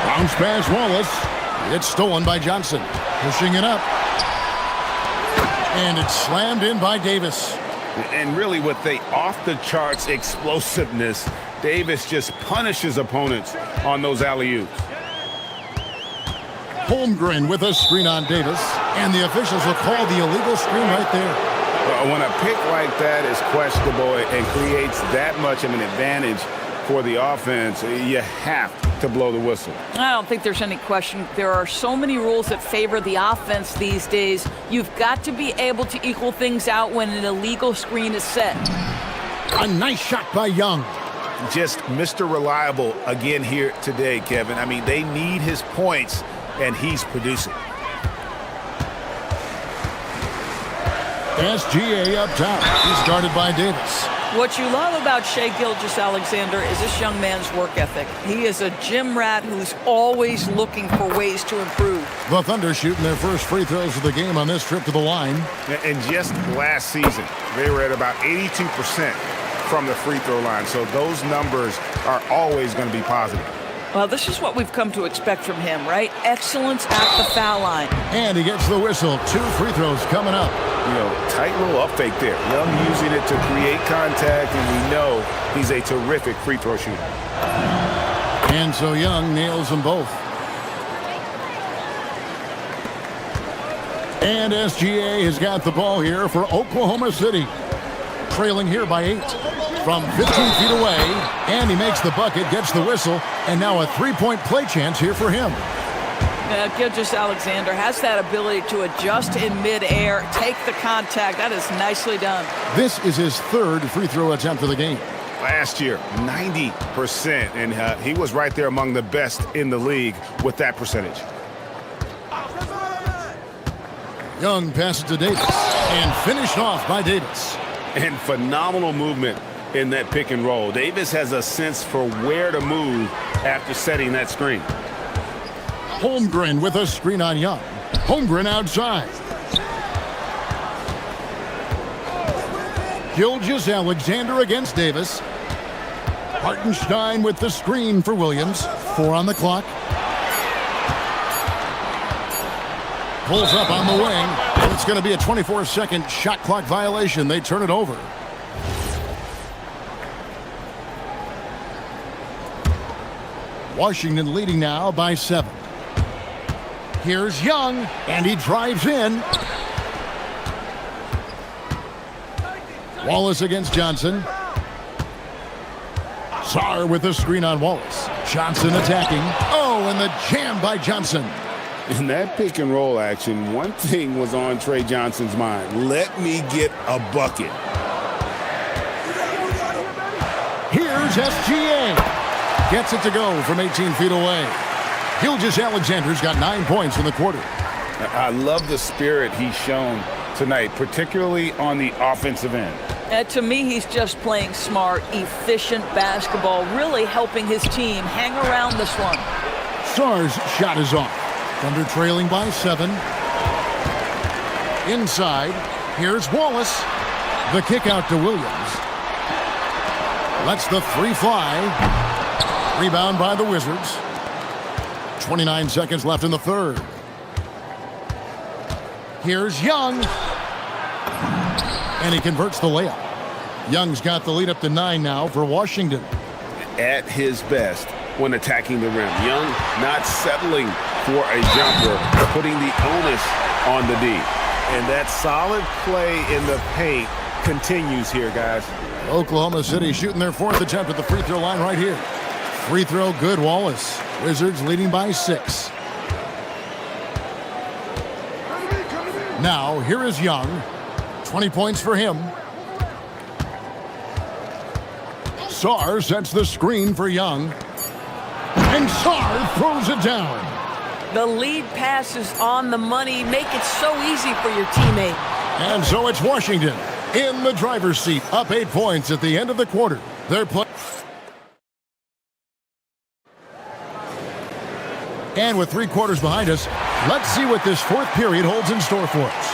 Bounce pass Wallace. It's stolen by Johnson. Pushing it up. And it's slammed in by Davis. And really with the off-the-charts explosiveness, Davis just punishes opponents on those alley-oops. Holmgren with a screen on Davis. And the officials will call the illegal screen right there. When a pick like that is questionable and creates that much of an advantage for the offense, you have to blow the whistle. I don't think there's any question. There are so many rules that favor the offense these days. You've got to be able to equal things out when an illegal screen is set. A nice shot by Young. Just Mr. Reliable again here today, Kevin. I mean, they need his points, and he's producing. SGA up top. He's guarded by Davis. What you love about Shai Gilgeous-Alexander is this young man's work ethic. He is a gym rat who's always looking for ways to improve. The Thunder shooting their first free throws of the game on this trip to the line. And just last season, they were at about 82% from the free throw line. So those numbers are always going to be positive. Well, this is what we've come to expect from him, right? Excellence at the foul line. And he gets the whistle. 2 free throws coming up. You know, tight little up fake there. Young using it to create contact, and we know he's a terrific free throw shooter. And so Young nails them both. And SGA has got the ball here for Oklahoma City. Trailing here by 8. From 15 feet away, and he makes the bucket, gets the whistle, and now a three-point play chance here for him. Gilgeous-Alexander has that ability to adjust in midair, take the contact. That is nicely done. This is his 3rd free throw attempt of the game. Last year, 90%, and he was right there among the best in the league with that percentage. Young passes to Davis, and finished off by Davis. And phenomenal movement in that pick and roll. Davis has a sense for where to move after setting that screen. Holmgren with a screen on Young. Holmgren outside. Gilgeous-Alexander against Davis. Hartenstein with the screen for Williams. 4 on the clock. Pulls up on the wing. It's going to be a 24-second shot clock violation. They turn it over. Washington leading now by 7. Here's Young, and he drives in. Wallace against Johnson. Sarr with the screen on Wallace. Johnson attacking. Oh, and the jam by Johnson. In that pick and roll action, one thing was on Trey Johnson's mind. Let me get a bucket. Here's SGA. Gets it to go from 18 feet away. Gilgeous-Alexander's got 9 points in the quarter. I love the spirit he's shown tonight, particularly on the offensive end. To me, he's just playing smart, efficient basketball, really helping his team hang around this one. Sarr's shot is off. Thunder trailing by 7. Inside, here's Wallace. The kick out to Williams. Lets the 3 fly. Rebound by the Wizards. 29 seconds left in the 3rd. Here's Young. And he converts the layup. Young's got the lead up to 9 now for Washington. At his best when attacking the rim. Young not settling for a jumper, putting the onus on the D. And that solid play in the paint continues here, guys. Oklahoma City shooting their 4th attempt at the free throw line right here. Free throw good, Wallace. Wizards leading by 6. Now, here is Young. 20 points for him. Sarr sets the screen for Young. And Sarr throws it down. The lead pass is on the money. Make it so easy for your teammate. And so it's Washington in the driver's seat, up 8 points at the end of the quarter. They're playing. And with 3 quarters behind us, let's see what this 4th period holds in store for us.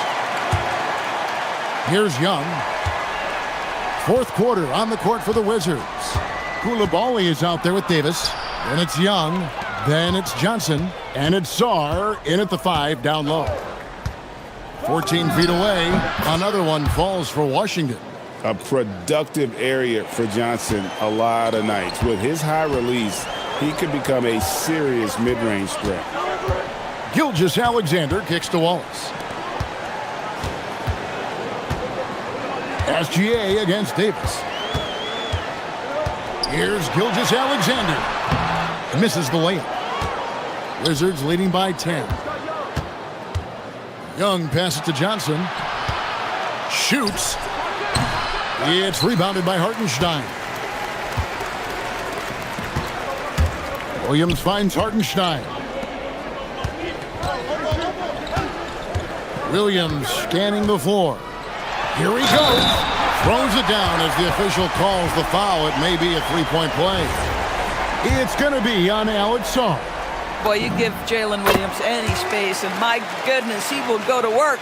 Here's Young. 4th quarter on the court for the Wizards. Koulibaly is out there with Davis. Then it's Young. Then it's Johnson. And it's Sarr in at the 5 down low. 14 feet away. Another one falls for Washington. A productive area for Johnson a lot of nights. With his high release, he could become a serious mid-range threat. Gilgeous-Alexander kicks to Wallace. SGA against Davis. Here's Gilgeous-Alexander. Misses the layup. Wizards leading by 10. Young passes to Johnson. Shoots. It's rebounded by Hartenstein. Williams finds Hartenstein. Williams scanning the floor. Here he goes. Throws it down as the official calls the foul. It may be a three-point play. It's going to be on Alex Song. Boy, you give Jalen Williams any space, and my goodness, he will go to work.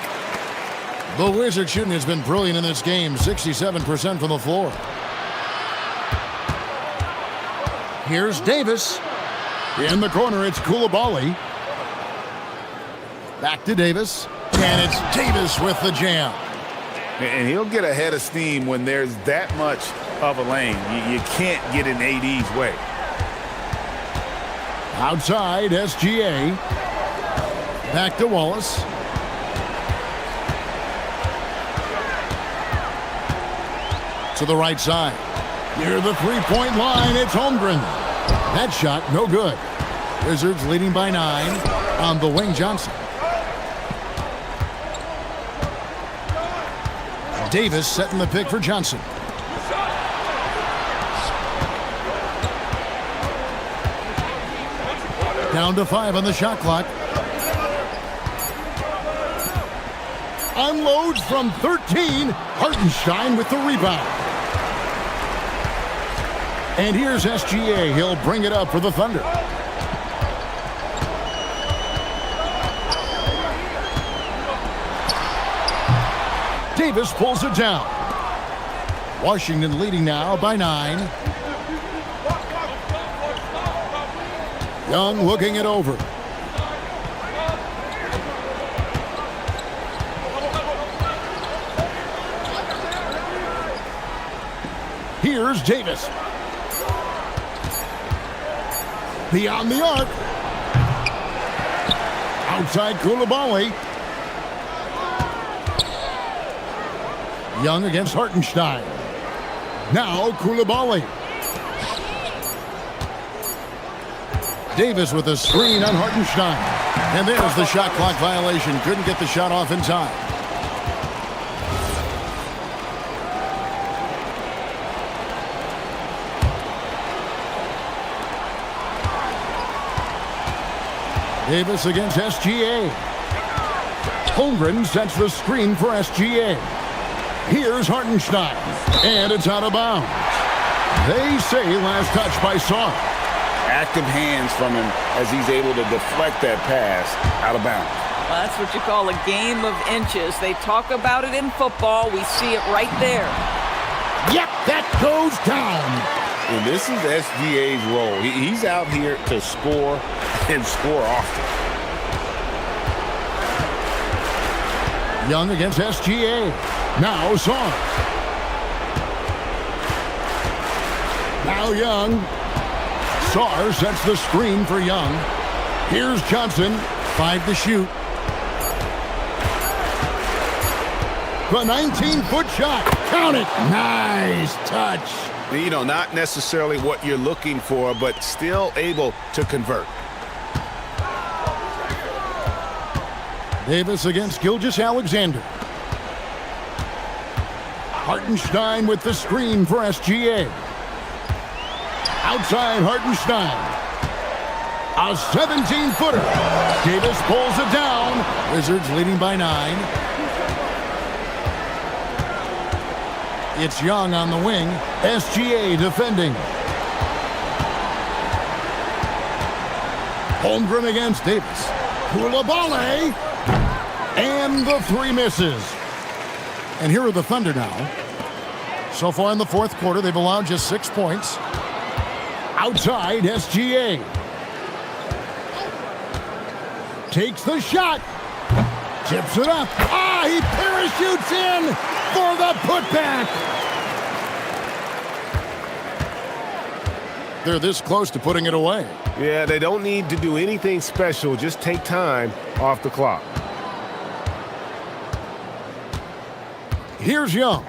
The Wizard shooting has been brilliant in this game. 67% from the floor. Here's Davis. In the corner, it's Koulibaly. Back to Davis. And it's Davis with the jam. And he'll get a head of steam when there's that much of a lane. You can't get in AD's way. Outside, SGA. Back to Wallace. To the right side. Near the three-point line, it's Holmgren. That shot, no good. Wizards leading by 9 on the wing, Johnson. Davis setting the pick for Johnson. Down to 5 on the shot clock. Unloads from 13. Hartenstein with the rebound. And here's SGA. He'll bring it up for the Thunder. Davis pulls it down. Washington leading now by 9. Young looking it over. Here's Davis. Beyond the arc. Outside Koulibaly. Young against Hartenstein. Now Koulibaly. Davis with a screen on Hartenstein. And there's the shot clock violation. Couldn't get the shot off in time. Davis against SGA. Holmgren sets the screen for SGA. Here's Hartenstein. And it's out of bounds. They say last touch by Saw. Active hands from him as he's able to deflect that pass out of bounds. Well, that's what you call a game of inches. They talk about it in football. We see it right there. Yep, that goes down. And this is SGA's role. He's out here to score and score often. Young against SGA. Now Saw. Now Young. Saar sets the screen for Young. Here's Johnson. 5 to shoot. The 19-foot shot. Count it. Nice touch. You know, not necessarily what you're looking for, but still able to convert. Davis against Gilgeous-Alexander. Hartenstein with the screen for SGA. Outside Hartenstein. A 17-footer. Davis pulls it down. Wizards leading by 9. It's Young on the wing. SGA defending. Holmgren against Davis. Koulibaly. And the 3 misses. And here are the Thunder now. So far in the fourth quarter, they've allowed just 6 points. Outside, SGA. Takes the shot. Tips it up. Ah, he parachutes in for the putback. They're this close to putting it away. Yeah, they don't need to do anything special. Just take time off the clock. Here's Young.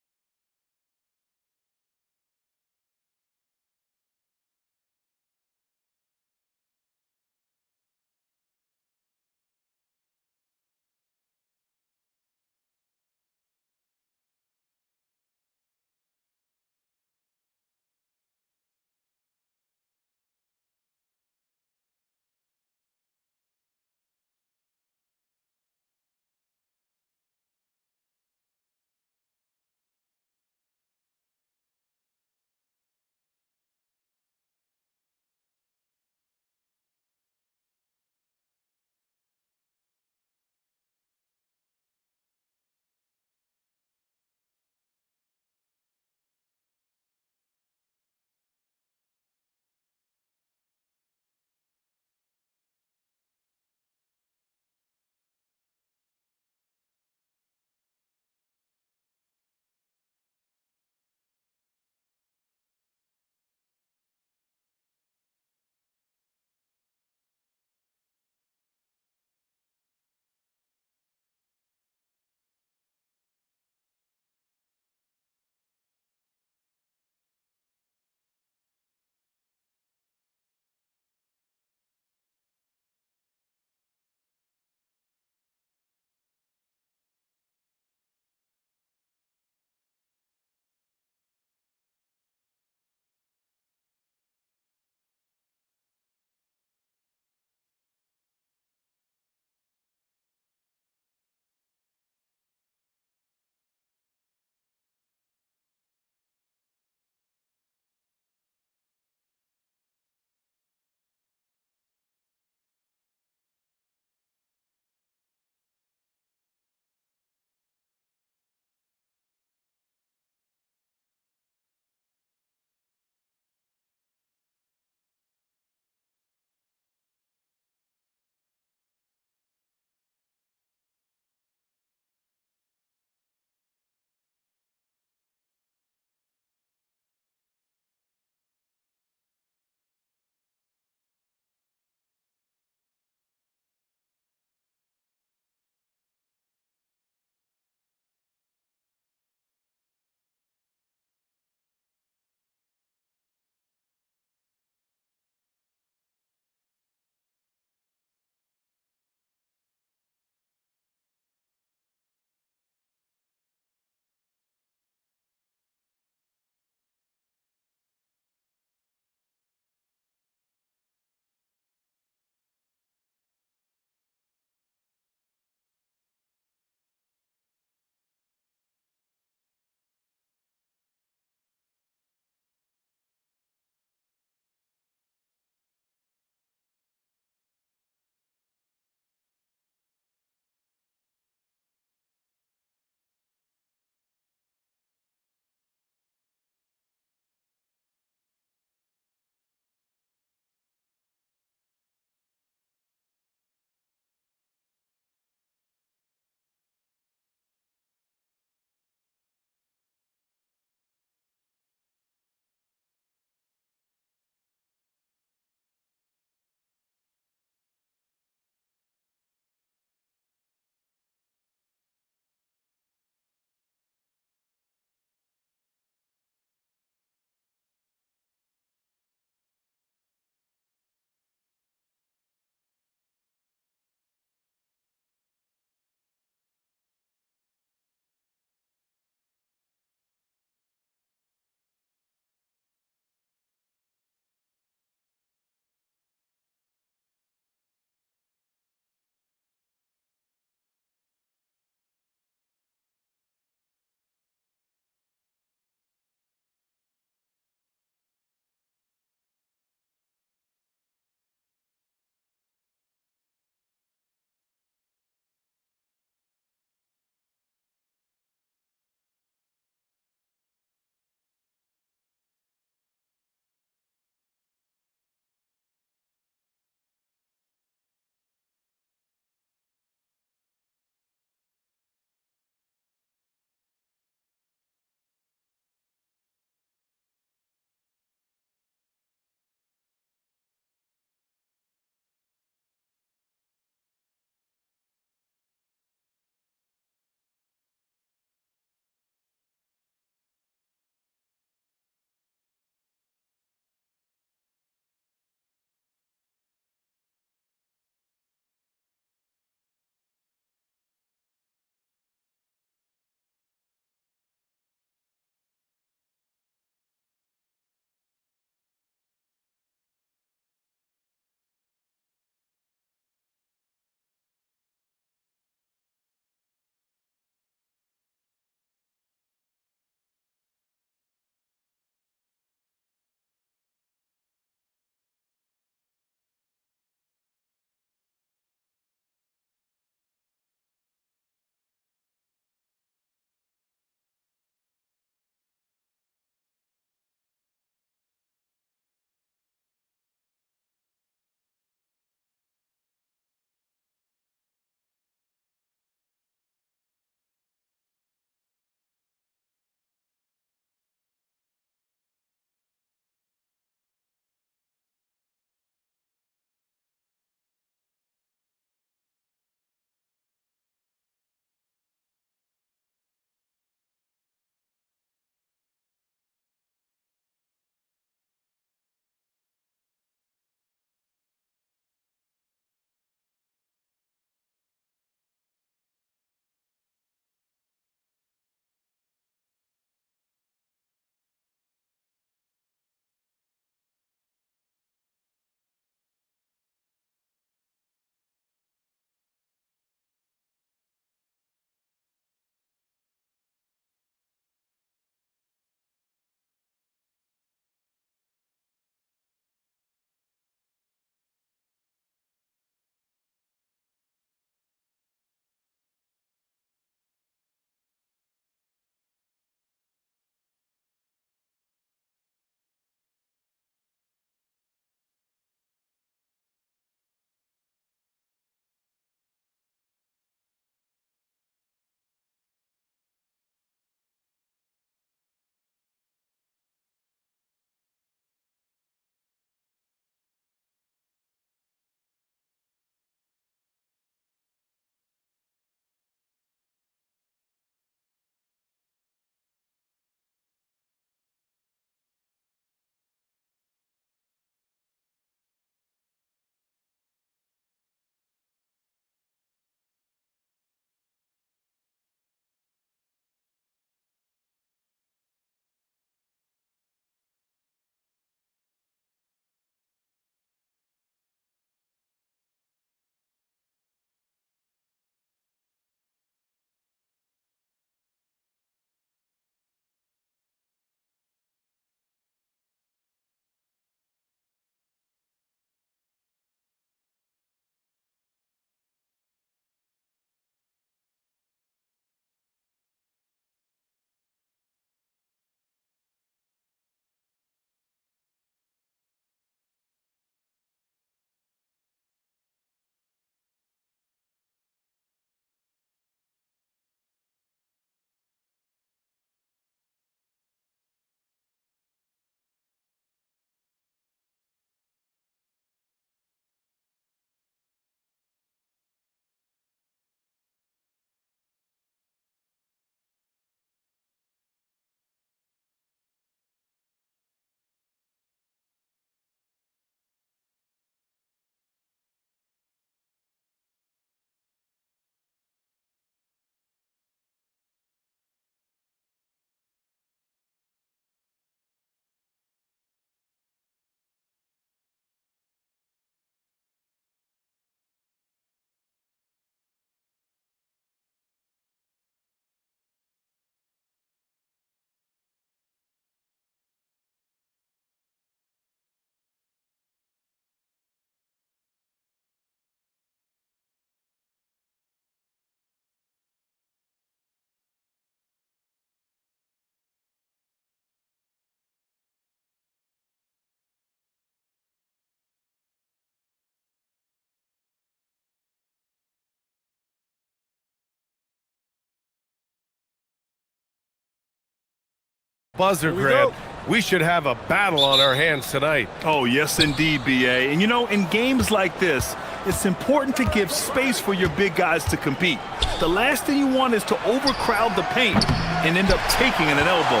Buzzer, Grant. We should have a battle on our hands tonight. Oh, yes, indeed, BA. And, you know, in games like this, it's important to give space for your big guys to compete. The last thing you want is to overcrowd the paint and end up taking an elbow.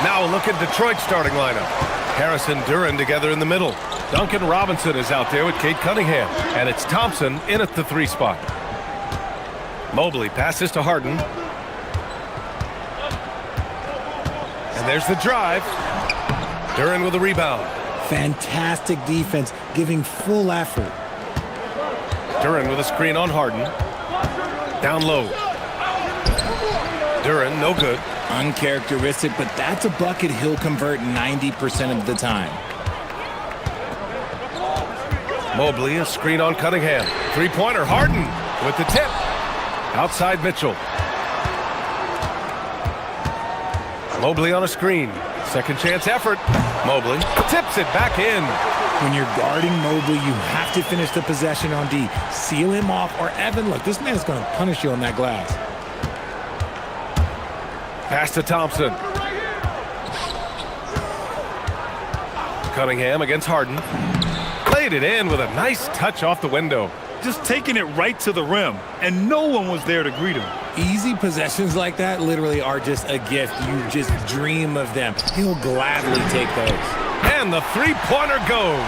Now look at Detroit's starting lineup. Harris and Duran together in the middle. Duncan Robinson is out there with Cade Cunningham. And it's Thompson in at the 3 spot. Mobley passes to Harden. And there's the drive. Duran with a rebound. Fantastic defense, giving full effort. Duran with a screen on Harden. Down low. Duran, no good. Uncharacteristic, but that's a bucket he'll convert 90% of the time. Mobley, a screen on Cunningham. Three-pointer, Harden with the tip. Outside Mitchell. Mobley on a screen. Second chance effort. Mobley tips it back in. When you're guarding Mobley, you have to finish the possession on D. Seal him off, or Evan, look, this man's going to punish you on that glass. Pass to Thompson. Cunningham against Harden. Played it in with a nice touch off the window. Just taking it right to the rim, and no one was there to greet him. Easy possessions like that literally are just a gift. You just dream of them. He'll gladly take those. And the three-pointer goes.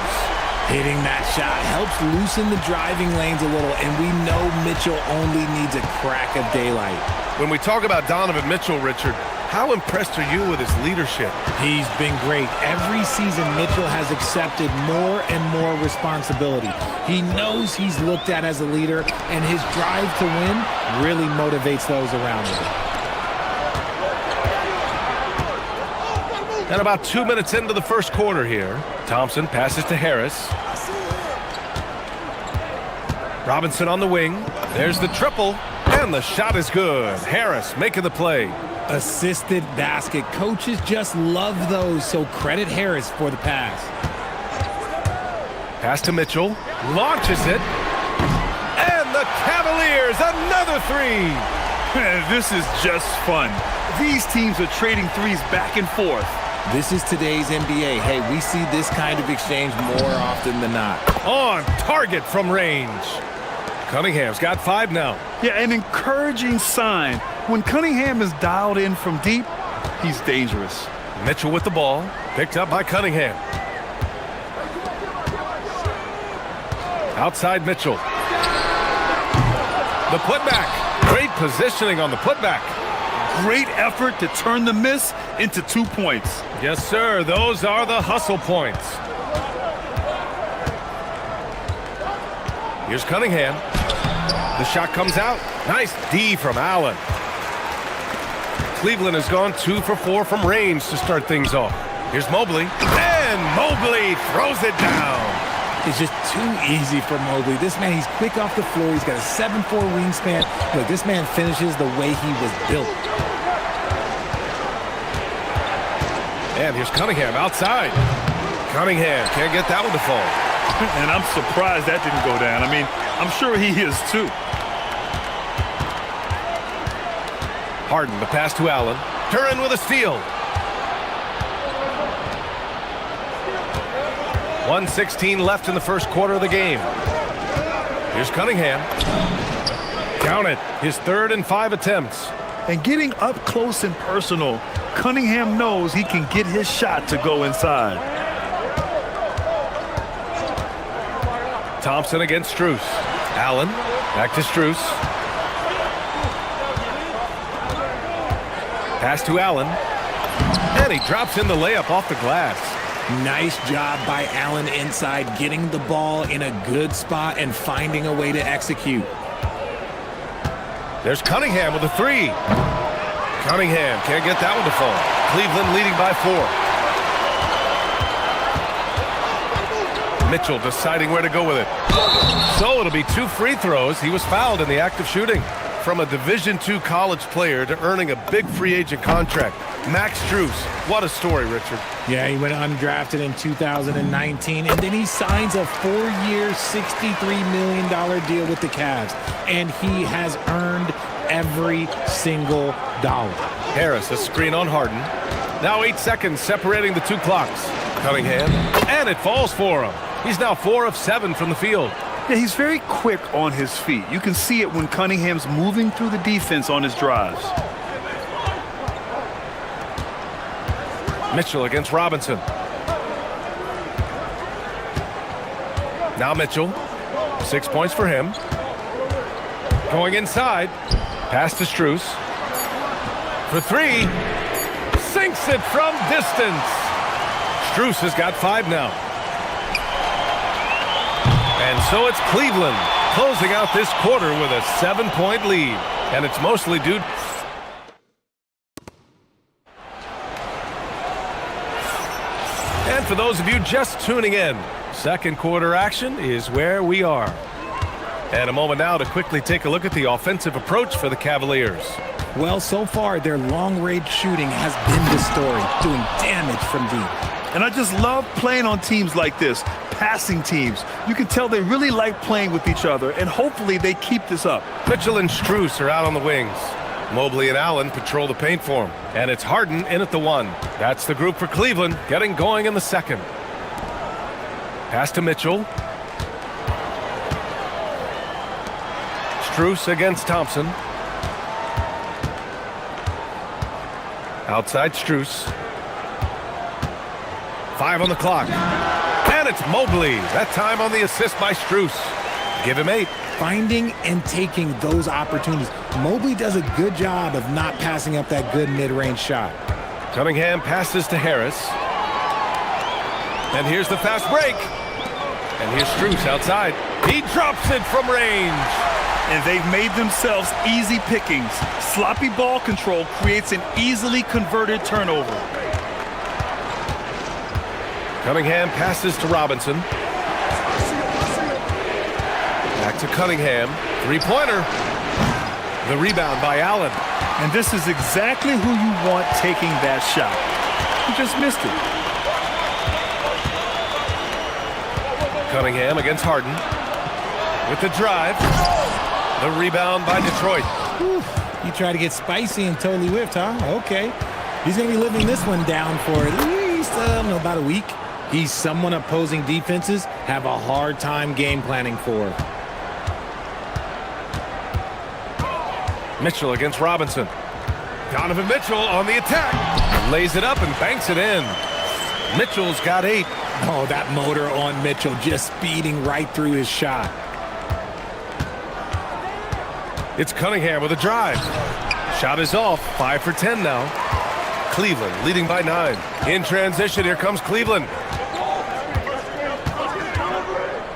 Hitting that shot helps loosen the driving lanes a little, and we know Mitchell only needs a crack of daylight. When we talk about Donovan Mitchell, Richard, how impressed are you with his leadership? He's been great. Every season, Mitchell has accepted more and more responsibility. He knows he's looked at as a leader, and his drive to win really motivates those around him. And about 2 minutes into the first quarter here, Thompson passes to Harris. Robinson on the wing. There's the triple, and the shot is good. Harris making the play. Assisted basket. Coaches just love those, so credit Harris for the pass. Pass to Mitchell. Launches it. And the Cavaliers, another three. This is just fun. These teams are trading threes back and forth. This is today's NBA. Hey, we see this kind of exchange more often than not. On target from range. Cunningham's got 5 now. Yeah, an encouraging sign. When Cunningham is dialed in from deep, he's dangerous. Mitchell with the ball. Picked up by Cunningham. Outside Mitchell. The putback. Great positioning on the putback. Great effort to turn the miss into 2 points. Yes, sir. Those are the hustle points. Here's Cunningham. The shot comes out. Nice D from Allen. Cleveland has gone 2 for 4 from range to start things off. Here's Mobley. And Mobley throws it down. It's just too easy for Mobley. This man, he's quick off the floor. He's got a 7'4" wingspan. Look, this man finishes the way he was built. And here's Cunningham outside. Cunningham can't get that one to fall. And I'm surprised that didn't go down. I mean, I'm sure he is too. Harden, the pass to Allen. Duran with a steal. 1:16 left in the first quarter of the game. Here's Cunningham. Count it. His 3rd and 5 attempts. And getting up close and personal, Cunningham knows he can get his shot to go inside. Thompson against Strus. Allen, back to Strus. Pass to Allen. And he drops in the layup off the glass. Nice job by Allen inside, getting the ball in a good spot and finding a way to execute. There's Cunningham with a 3. Cunningham can't get that one to fall. Cleveland leading by 4. Mitchell deciding where to go with it. So it'll be 2 free throws. He was fouled in the act of shooting. From a Division II college player to earning a big free agent contract. Max Strus, what a story, Richard. Yeah, he went undrafted in 2019, and then he signs a 4-year, $63 million deal with the Cavs. And he has earned every single dollar. Harris, a screen on Harden. Now 8 seconds separating the two clocks. Cunningham, and it falls for him. He's now 4 of 7 from the field. Yeah, he's very quick on his feet. You can see it when Cunningham's moving through the defense on his drives. Mitchell against Robinson. Now Mitchell. 6 points for him. Going inside. Pass to Strus. For 3. Sinks it from distance. Strus has got 5 now. And so it's Cleveland closing out this quarter with a 7-point lead. And it's mostly due... And for those of you just tuning in, second quarter action is where we are. And a moment now to quickly take a look at the offensive approach for the Cavaliers. Well, so far, their long-range shooting has been the story, doing damage from deep. And I just love playing on teams like this, passing teams. You can tell they really like playing with each other, and hopefully they keep this up. Mitchell and Strus are out on the wings. Mobley and Allen patrol the paint for him. And it's Harden in at the 1. That's the group for Cleveland, getting going in the second. Pass to Mitchell. Strus against Thompson. Outside Strus. 5 on the clock. And it's Mobley. That time on the assist by Strus. Give him 8. Finding and taking those opportunities. Mobley does a good job of not passing up that good mid-range shot. Cunningham passes to Harris. And here's the fast break. And here's Strus outside. He drops it from range. And they've made themselves easy pickings. Sloppy ball control creates an easily converted turnover. Cunningham passes to Robinson. Back to Cunningham. 3-pointer. The rebound by Allen. And this is exactly who you want taking that shot. He just missed it. Cunningham against Harden. With the drive. The rebound by Detroit. Whew. You try to get spicy and totally whiffed, huh? Okay. He's going to be living this one down for at least, about a week. He's someone opposing defenses have a hard time game planning for. Mitchell against Robinson. Donovan Mitchell on the attack. Lays it up and banks it in. Mitchell's got 8. Oh, that motor on Mitchell just speeding right through his shot. It's Cunningham with a drive. Shot is off. 5 for 10 now. Cleveland leading by 9. In transition, here comes Cleveland.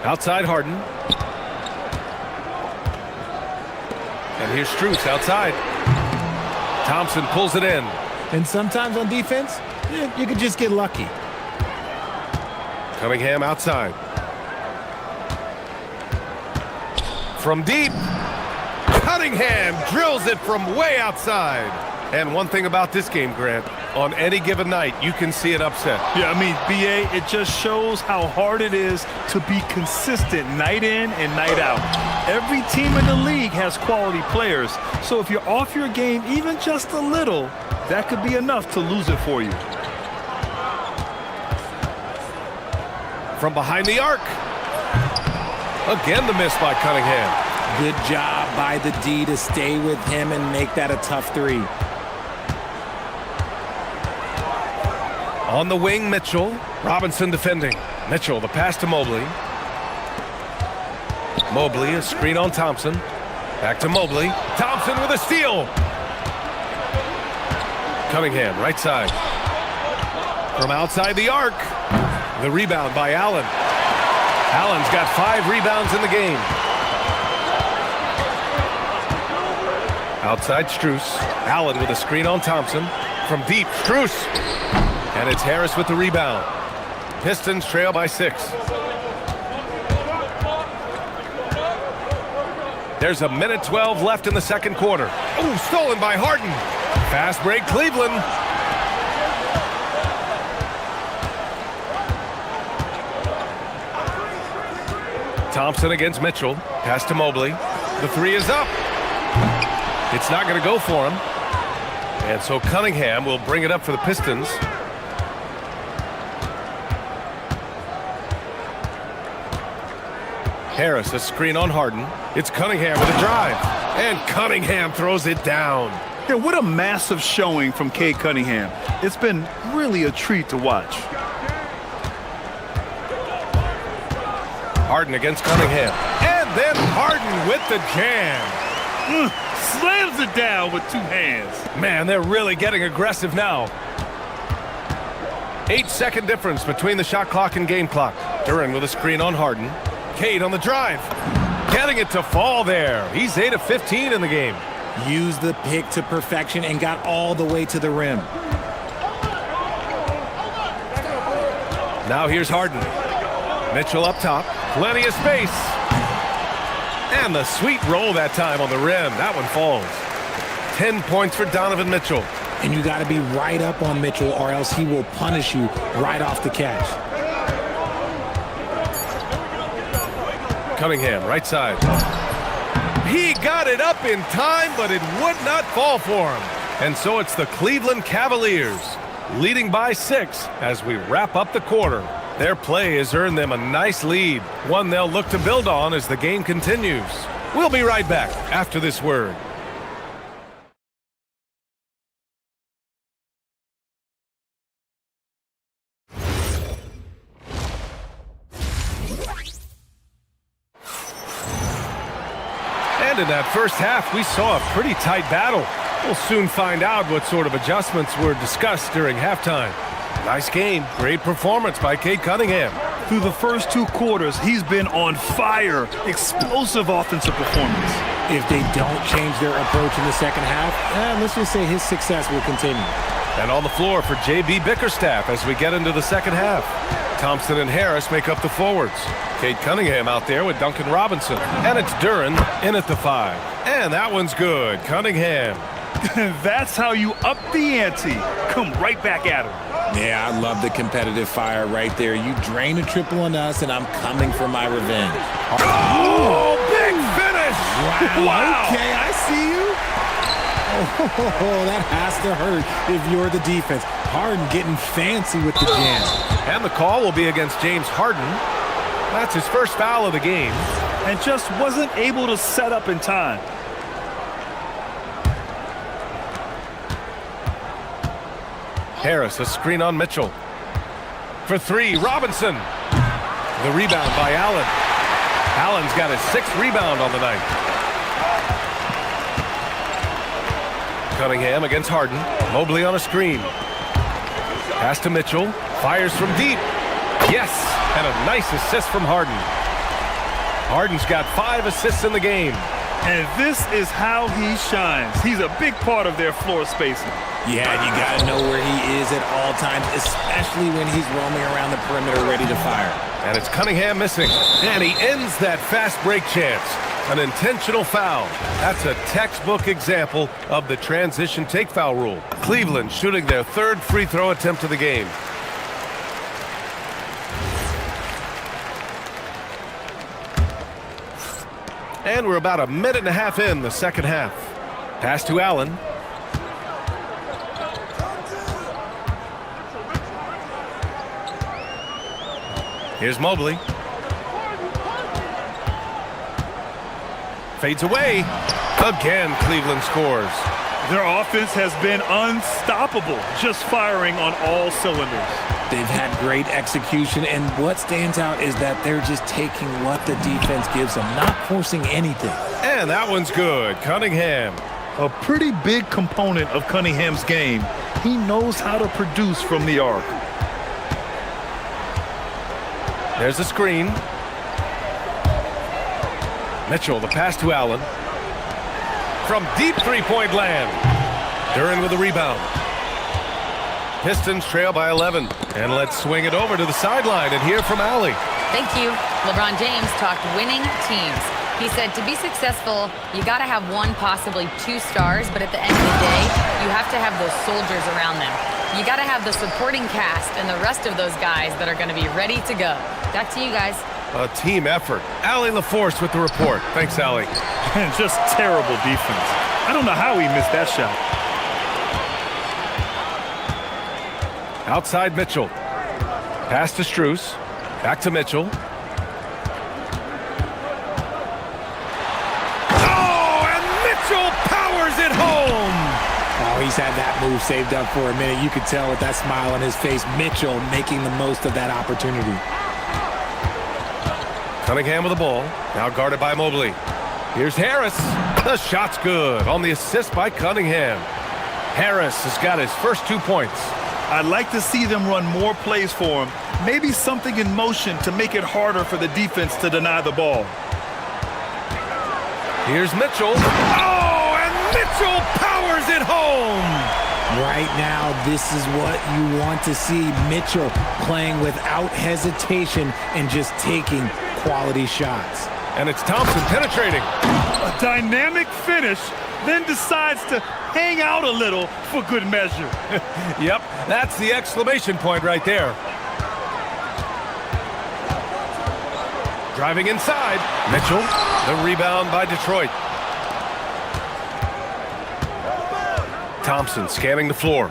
Outside Harden. And here's Strus outside. Thompson pulls it in. And sometimes on defense, you could just get lucky. Cunningham outside. From deep. Cunningham drills it from way outside. And one thing about this game, Grant, on any given night, you can see it upset. Yeah, I mean, BA, it just shows how hard it is to be consistent night in and night out. Every team in the league has quality players. So if you're off your game even just a little, that could be enough to lose it for you. From behind the arc. Again, the miss by Cunningham. Good job by the D to stay with him and make that a tough 3. On the wing, Mitchell. Robinson defending. Mitchell, the pass to Mobley. Mobley, a screen on Thompson. Back to Mobley. Thompson with a steal. Cunningham, right side. From outside the arc. The rebound by Allen. Allen's got 5 rebounds in the game. Outside Strus. Allen with a screen on Thompson. From deep, Strus. And it's Harris with the rebound. Pistons trail by 6. There's a minute 12 left in the second quarter. Oh, stolen by Harden. Fast break, Cleveland. Thompson against Mitchell. Pass to Mobley. The 3 is up. It's not going to go for him. And so Cunningham will bring it up for the Pistons. Harris, a screen on Harden. It's Cunningham with a drive. And Cunningham throws it down. Yeah, what a massive showing from Cade Cunningham. It's been really a treat to watch. Harden against Cunningham. And then Harden with the jam. Slams it down with two hands. Man, they're really getting aggressive now. 8-second difference between the shot clock and game clock. Duran with a screen on Harden. Cade on the drive. Getting it to fall there. He's 8 of 15 in the game. Used the pick to perfection and got all the way to the rim. Now here's Harden. Mitchell up top. Plenty of space. And the sweet roll that time on the rim. That one falls. 10 points for Donovan Mitchell. And you got to be right up on Mitchell or else he will punish you right off the catch. Cunningham, right side. He got it up in time, but it would not fall for him. And so it's the Cleveland Cavaliers leading by 6 as we wrap up the quarter. Their play has earned them a nice lead, one they'll look to build on as the game continues. We'll be right back after this word. And in that first half, we saw a pretty tight battle. We'll soon find out what sort of adjustments were discussed during halftime. Nice game. Great performance by Cade Cunningham. Through the first 2 quarters, he's been on fire. Explosive offensive performance. If they don't change their approach in the second half, let's just say his success will continue. And on the floor for J.B. Bickerstaff as we get into the second half. Thompson and Harris make up the forwards. Cade Cunningham out there with Duncan Robinson. And it's Duran in at the 5. And that one's good. Cunningham. That's how you up the ante. Come right back at him. Yeah, I love the competitive fire right there. You drain a triple on us, and I'm coming for my revenge. Oh, big finish! Wow. Okay, I see you. Oh, that has to hurt if you're the defense. Harden getting fancy with the jam. And the call will be against James Harden. That's his first foul of the game. And just wasn't able to set up in time. Harris, a screen on Mitchell. For 3, Robinson. The rebound by Allen. Allen's got his 6th rebound on the night. Cunningham against Harden. Mobley on a screen. Pass to Mitchell. Fires from deep. Yes! And a nice assist from Harden. Harden's got 5 assists in the game. And this is how he shines. He's a big part of their floor spacing. Yeah, you got to know where he is at all times, especially when he's roaming around the perimeter ready to fire. And it's Cunningham missing. And he ends that fast break chance. An intentional foul. That's a textbook example of the transition take foul rule. Cleveland shooting their 3rd free throw attempt of the game. And we're about a minute and a half in the second half. Pass to Allen. Here's Mobley. Fades away. Again, Cleveland scores. Their offense has been unstoppable, just firing on all cylinders. They've had great execution, and what stands out is that they're just taking what the defense gives them, not forcing anything. And that one's good. Cunningham. A pretty big component of Cunningham's game. He knows how to produce from the arc. There's a screen. Mitchell, the pass to Allen. From deep three-point land. Duran with the rebound. Pistons trail by 11. And let's swing it over to the sideline and hear from Allie. Thank you. LeBron James talked winning teams. He said to be successful, you got to have 1, possibly 2 stars, but at the end of the day, you have to have those soldiers around them. You got to have the supporting cast and the rest of those guys that are going to be ready to go. Back to you guys. A team effort. Allie LaForce with the report. Thanks, Allie. And just terrible defense. I don't know how he missed that shot. Outside Mitchell. Pass to Strus. Back to Mitchell. Oh, and Mitchell powers it home! Oh, he's had that move saved up for a minute. You could tell with that smile on his face, Mitchell making the most of that opportunity. Cunningham with the ball. Now guarded by Mobley. Here's Harris. The shot's good on the assist by Cunningham. Harris has got his first 2 points. I'd like to see them run more plays for him. Maybe something in motion to make it harder for the defense to deny the ball. Here's Mitchell. Oh, and Mitchell powers it home! Right now, this is what you want to see. Mitchell playing without hesitation and just taking quality shots. And it's Thompson penetrating. A dynamic finish, then decides to hang out a little for good measure. Yep, that's the exclamation point right there. Driving inside. Mitchell, the rebound by Detroit. Thompson scanning the floor.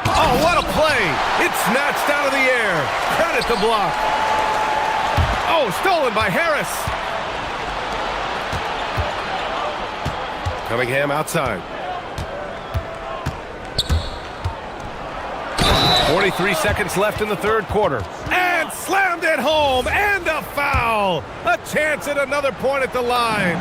Oh, what a play! It's snatched out of the air. Credit the block. Oh, stolen by Harris. Cunningham outside. 43 seconds left in the third quarter. And slammed it home, and a foul. A chance at another point at the line.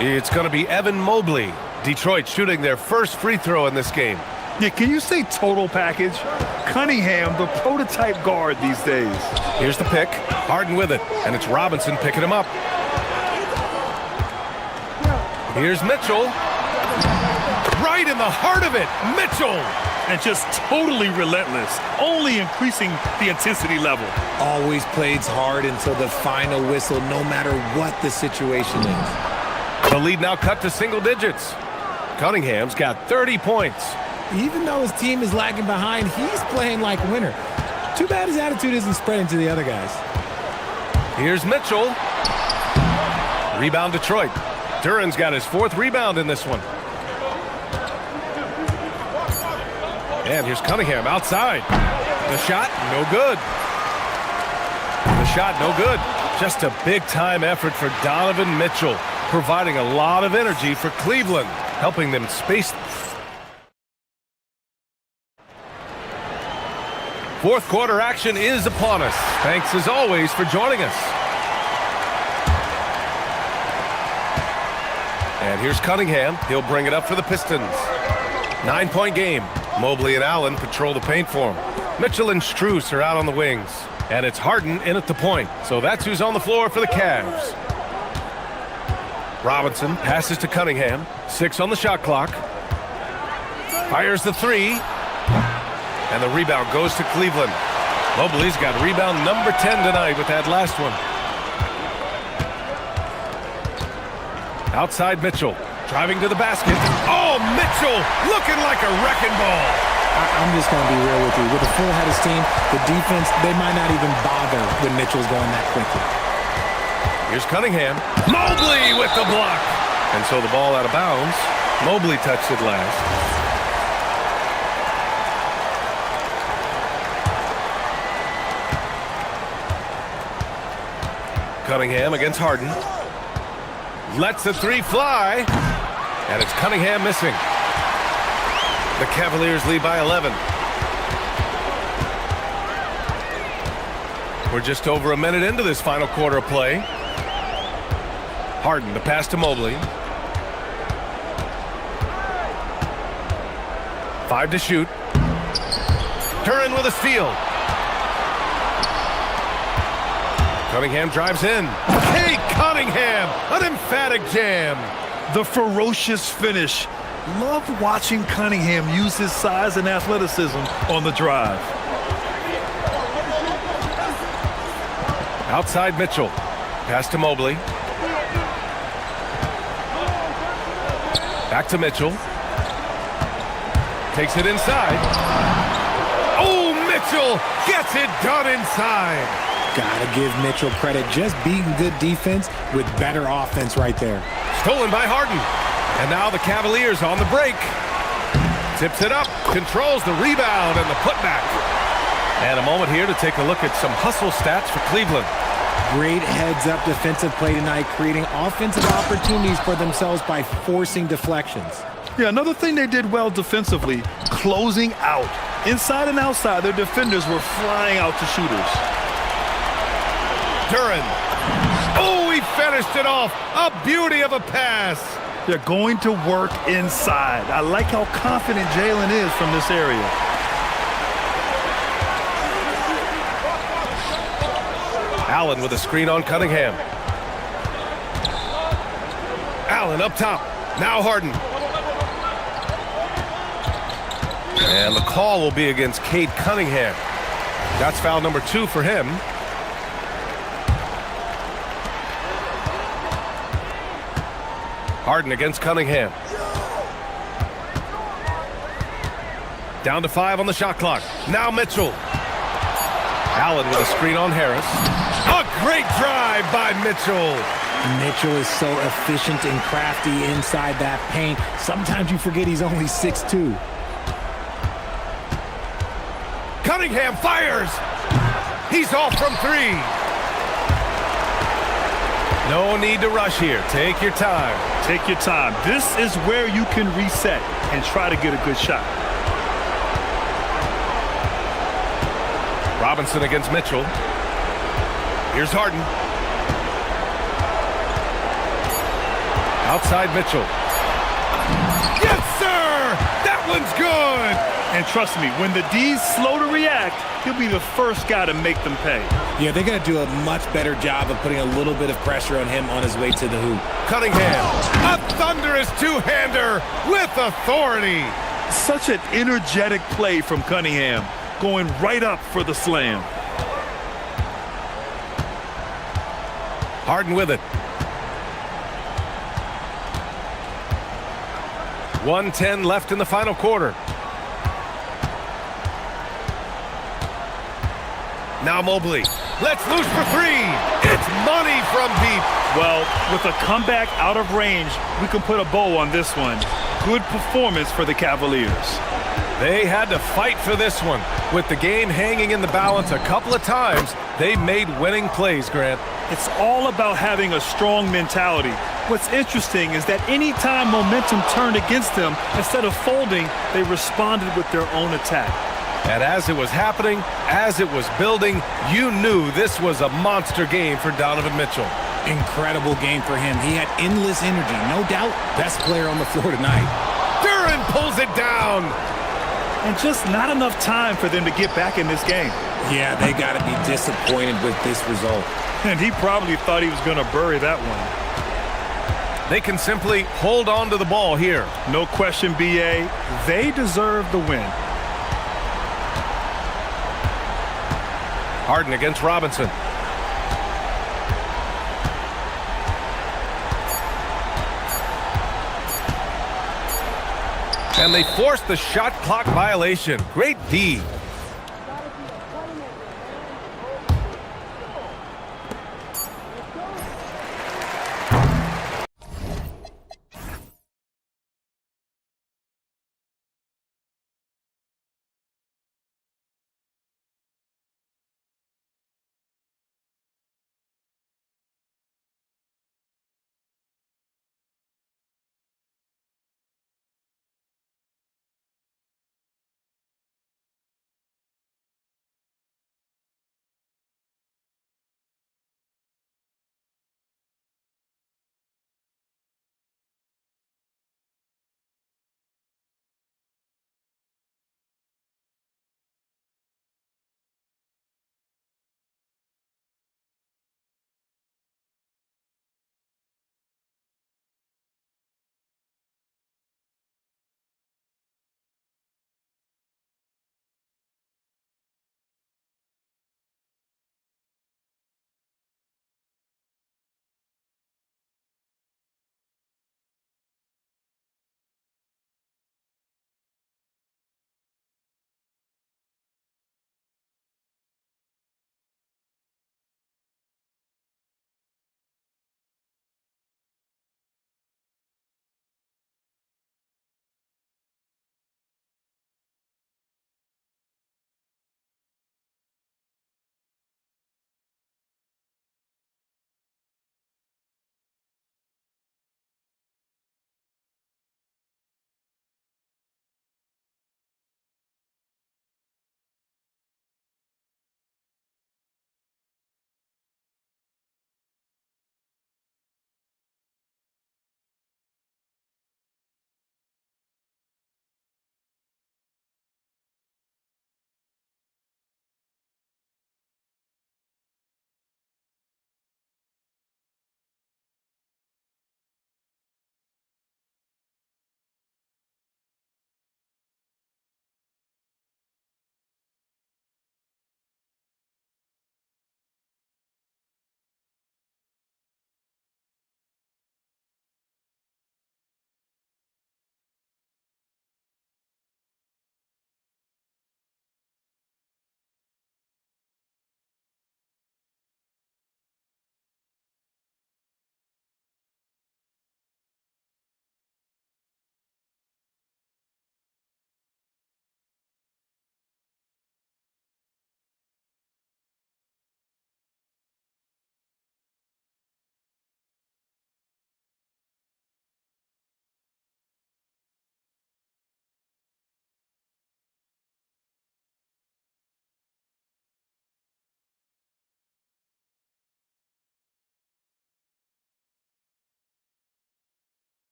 It's going to be Evan Mobley. Detroit shooting their first free throw in this game. Yeah, can you say total package? Cunningham, the prototype guard these days. Here's the pick. Harden with it, and it's Robinson picking him up. Here's Mitchell. Right in the heart of it, Mitchell. And just totally relentless, only increasing the intensity level. Always plays hard until the final whistle, no matter what the situation is. The lead now cut to single digits. Cunningham's got 30 points. Even though his team is lagging behind, he's playing like a winner. Too bad his attitude isn't spreading to the other guys. Here's Mitchell. Rebound Detroit. Duran's got his 4th rebound in this one. And here's Cunningham outside. The shot, no good. The shot, no good. Just a big-time effort for Donovan Mitchell, providing a lot of energy for Cleveland, helping them space. Fourth quarter action is upon us. Thanks as always for joining us. And here's Cunningham. He'll bring it up for the Pistons. 9-point game. Mobley and Allen patrol the paint for him. Mitchell and Strus are out on the wings. And it's Harden in at the point. So that's who's on the floor for the Cavs. Robinson passes to Cunningham. 6 on the shot clock. Fires the 3. And the rebound goes to Cleveland. Mobley's got rebound number 10 tonight with that last one. Outside Mitchell. Driving to the basket. Oh, Mitchell looking like a wrecking ball. I'm just going to be real with you. With a full head of steam, the defense, they might not even bother when Mitchell's going that quickly. Here's Cunningham. Mobley with the block. And so the ball out of bounds. Mobley touched it last. Cunningham against Harden. Lets the 3 fly. And it's Cunningham missing. The Cavaliers lead by 11. We're just over a minute into this final quarter of play. Harden, the pass to Mobley. 5 to shoot. Duran with a steal. Cunningham drives in. Hey, Cunningham! An emphatic jam. The ferocious finish. Love watching Cunningham use his size and athleticism on the drive. Outside Mitchell. Pass to Mobley. Back to Mitchell. Takes it inside. Oh, Mitchell gets it done inside. Gotta give Mitchell credit. Just beating good defense with better offense right there. Stolen by Harden. And now the Cavaliers on the break. Tips it up, controls the rebound and the putback. And a moment here to take a look at some hustle stats for Cleveland. Great heads-up defensive play tonight, creating offensive opportunities for themselves by forcing deflections. Yeah, another thing they did well defensively, closing out. Inside and outside, their defenders were flying out to shooters. Duran. Oh, he finished it off. A beauty of a pass. They're going to work inside. I like how confident Jalen is from this area. Allen with a screen on Cunningham. Allen up top. Now Harden. And the call will be against Cade Cunningham. That's foul number 2 for him. Harden against Cunningham. Down to 5 on the shot clock. Now Mitchell. Allen with a screen on Harris. A great drive by Mitchell. Mitchell is so efficient and crafty inside that paint. Sometimes you forget he's only 6'2". Cunningham fires. He's off from 3. No need to rush here. Take your time. Take your time. This is where you can reset and try to get a good shot. Robinson against Mitchell. Here's Harden. Outside Mitchell. Yes, sir! That one's good! And trust me, when the D's slow to react, he'll be the first guy to make them pay. Yeah, they're going to do a much better job of putting a little bit of pressure on him on his way to the hoop. Cunningham, a thunderous two-hander with authority. Such an energetic play from Cunningham, going right up for the slam. Harden with it. 1:10 left in the final quarter. Now Mobley. Let's loose for 3. It's money from deep. Well, with a comeback out of range, we can put a bow on this one. Good performance for the Cavaliers. They had to fight for this one. With the game hanging in the balance a couple of times, they made winning plays, Grant. It's all about having a strong mentality. What's interesting is that any time momentum turned against them, instead of folding, they responded with their own attack. And as it was happening, as it was building, you knew this was a monster game for Donovan Mitchell. Incredible game for him. He had endless energy. No doubt, best player on the floor tonight. Duran pulls it down. And just not enough time for them to get back in this game. Yeah, they got to be disappointed with this result. And he probably thought he was going to bury that one. They can simply hold on to the ball here. No question, B.A. They deserve the win. Harden against Robinson. And they forced the shot clock violation. Great D.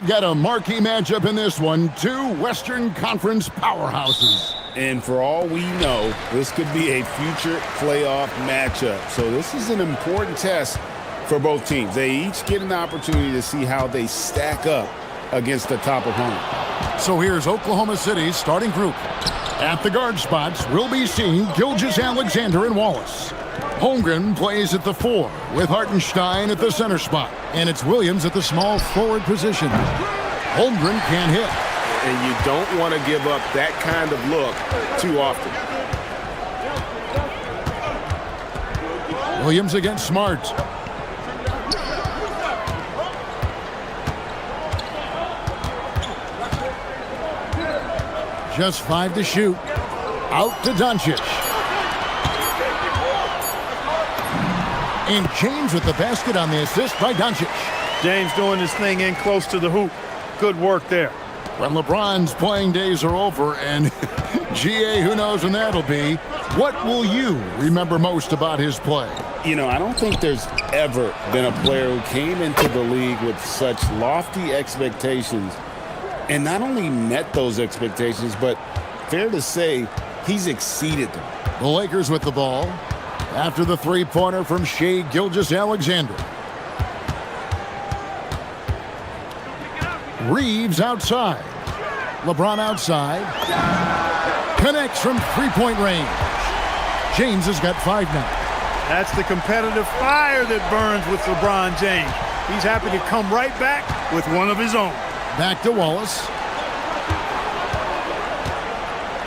Got a marquee matchup in this one. Two Western Conference powerhouses. And for all we know, this could be a future playoff matchup. So this is an important test for both teams. They each get an opportunity to see how they stack up against the top opponent. So here's Oklahoma City's starting group. At the guard spots, we'll be seeing Gilgeous-Alexander and Wallace. Holmgren plays at the 4 with Hartenstein at the center spot. And it's Williams at the small forward position. Holmgren can't hit. And you don't want to give up that kind of look too often. Williams against Smart. Just 5 to shoot. Out to Doncic. And James with the basket on the assist by Doncic. James doing his thing in close to the hoop. Good work there. When LeBron's playing days are over, and GA, who knows when that'll be, what will you remember most about his play? You know, I don't think there's ever been a player who came into the league with such lofty expectations and not only met those expectations, but fair to say, he's exceeded them. The Lakers with the ball after the three-pointer from Shai Gilgeous-Alexander. Reeves outside. LeBron outside. Connects from three-point range. James has got 5 now. That's the competitive fire that burns with LeBron James. He's happy to come right back with one of his own. Back to Wallace.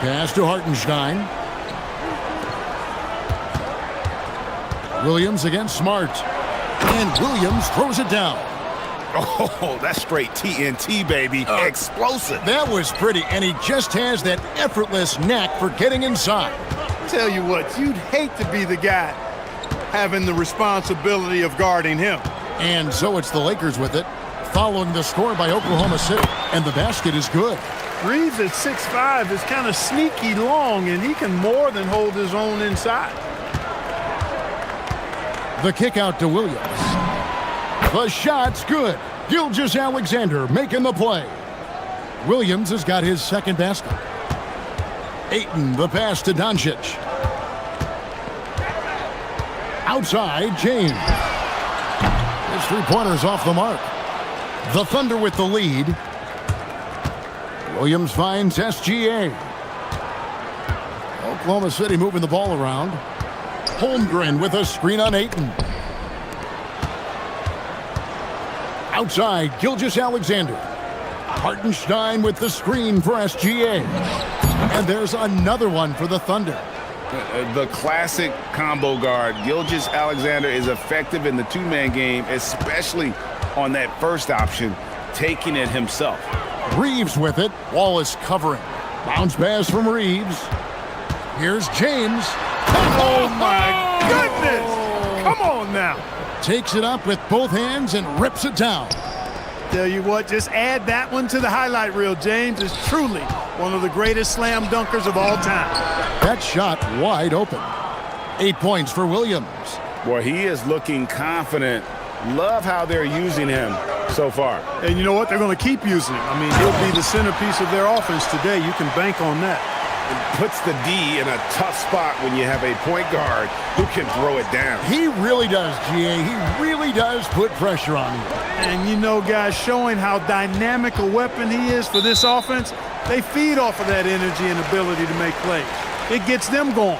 Pass to Hartenstein. Williams against Smart. And Williams throws it down. Oh, that's straight TNT, baby. Explosive. That was pretty, and he just has that effortless knack for getting inside. Tell you what, you'd hate to be the guy having the responsibility of guarding him. And so it's the Lakers with it, following the score by Oklahoma City, and the basket is good. Reeves at 6'5" is kind of sneaky long, and he can more than hold his own inside. The kick out to Williams. The shot's good. Gilgeous-Alexander making the play. Williams has got his second basket. Ayton, the pass to Doncic. Outside, James. His three-pointer's off the mark. The Thunder with the lead. Williams finds SGA. Oklahoma City moving the ball around. Holmgren with a screen on Ayton. Outside, Gilgeous-Alexander. Hartenstein with the screen for SGA. And there's another one for the Thunder. The classic combo guard. Gilgeous-Alexander is effective in the two-man game, especially on that first option, taking it himself. Reeves with it. Wallace covering. Bounce pass from Reeves. Here's James. Oh, my goodness. Come on now. Takes it up with both hands and rips it down. Tell you what, just add that one to the highlight reel. James is truly one of the greatest slam dunkers of all time. That shot wide open. 8 points for Williams. Boy, he is looking confident. Love how they're using him so far. And you know what? They're going to keep using him. I mean, he'll be the centerpiece of their offense today. You can bank on that. It puts the D in a tough spot when you have a point guard who can throw it down. He really does, GA. He really does put pressure on you. And you know, guys, showing how dynamic a weapon he is for this offense, they feed off of that energy and ability to make plays. It gets them going.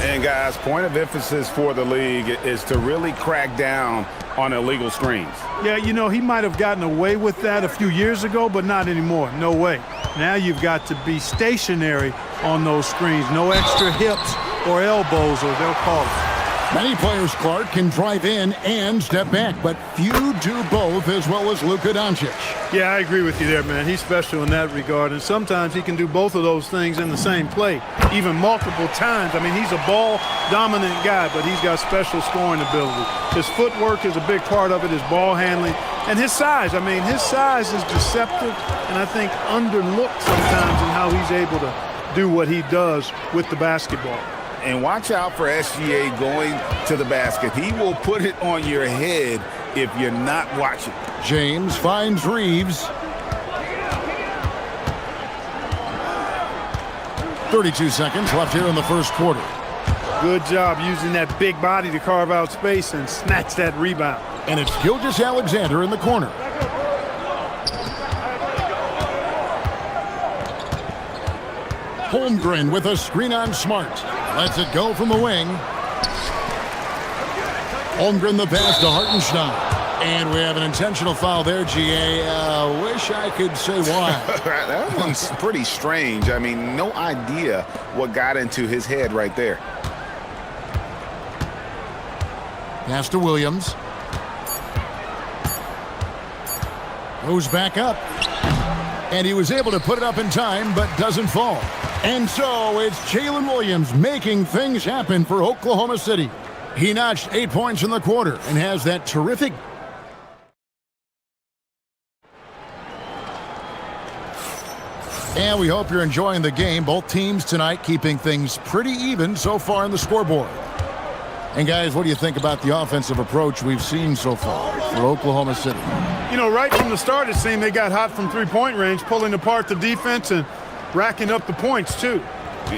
And guys, point of emphasis for the league is to really crack down on illegal screens. Yeah, you know, he might have gotten away with that a few years ago, but not anymore. No way. Now you've got to be stationary on those screens. No extra hips or elbows, or they'll call it. Many players, Clark, can drive in and step back, but few do both as well as Luka Doncic. Yeah, I agree with you there, man. He's special in that regard, and sometimes he can do both of those things in the same play, even multiple times. I mean, he's a ball-dominant guy, but he's got special scoring ability. His footwork is a big part of it, his ball handling, and his size. I mean, his size is deceptive, and I think underlooked sometimes in how he's able to do what he does with the basketball. And watch out for SGA going to the basket. He will put it on your head if you're not watching. James finds Reeves. 32 seconds left here in the first quarter. Good job using that big body to carve out space and snatch that rebound. And it's Gilgeous-Alexander in the corner. Holmgren with a screen on Smart. Lets it go from the wing. Holmgren the pass to Hartenstein. And we have an intentional foul there, GA. Wish I could say why. That one's pretty strange. I mean, no idea what got into his head right there. Pass to Williams. Goes back up. And he was able to put it up in time, but doesn't fall. And so it's Jalen Williams making things happen for Oklahoma City. He notched 8 points in the quarter and has that terrific. And we hope you're enjoying the game. Both teams tonight keeping things pretty even so far in the scoreboard. And guys, what do you think about the offensive approach we've seen so far for Oklahoma City? You know, right from the start, it seemed they got hot from three-point range, pulling apart the defense and racking up the points, too.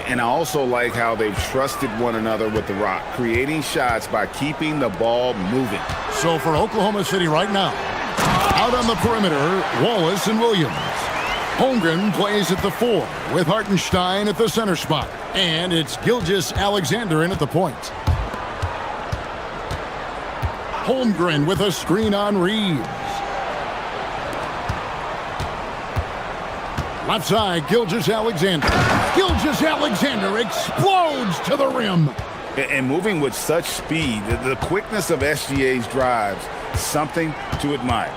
And I also like how they've trusted one another with the rock, creating shots by keeping the ball moving. So for Oklahoma City right now, out on the perimeter, Wallace and Williams. Holmgren plays at the 4 with Hartenstein at the center spot. And it's Gilgeous-Alexander in at the point. Holmgren with a screen on Reeves. Left side, Gilgeous-Alexander. Gilgeous-Alexander explodes to the rim. And moving with such speed, the quickness of SGA's drives, something to admire.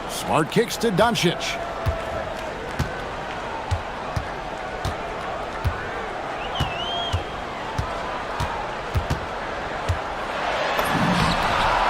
Smart kicks to Doncic.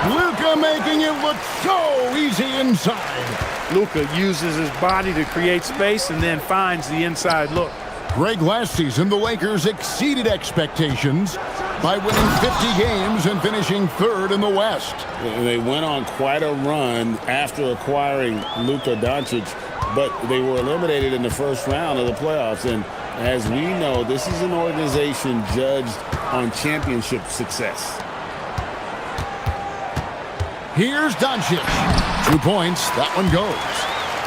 Luka making it look so easy inside. Luka uses his body to create space and then finds the inside look. Greg, last season, the Lakers exceeded expectations by winning 50 games and finishing 3rd in the West. They went on quite a run after acquiring Luka Doncic, but they were eliminated in the first round of the playoffs. And as we know, this is an organization judged on championship success. Here's Doncic. 2 points. That one goes.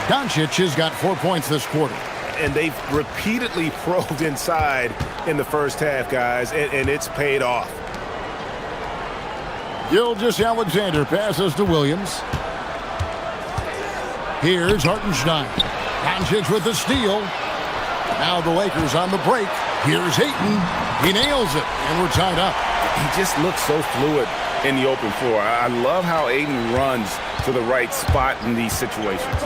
Doncic has got 4 points this quarter. And they've repeatedly probed inside in the first half, guys, and it's paid off. Gilgeous-Alexander passes to Williams. Here's Hartenstein. Doncic with the steal. Now the Lakers on the break. Here's Ayton. He nails it, and we're tied up. He just looks so fluid in the open floor. I love how Ayton runs to the right spot in these situations.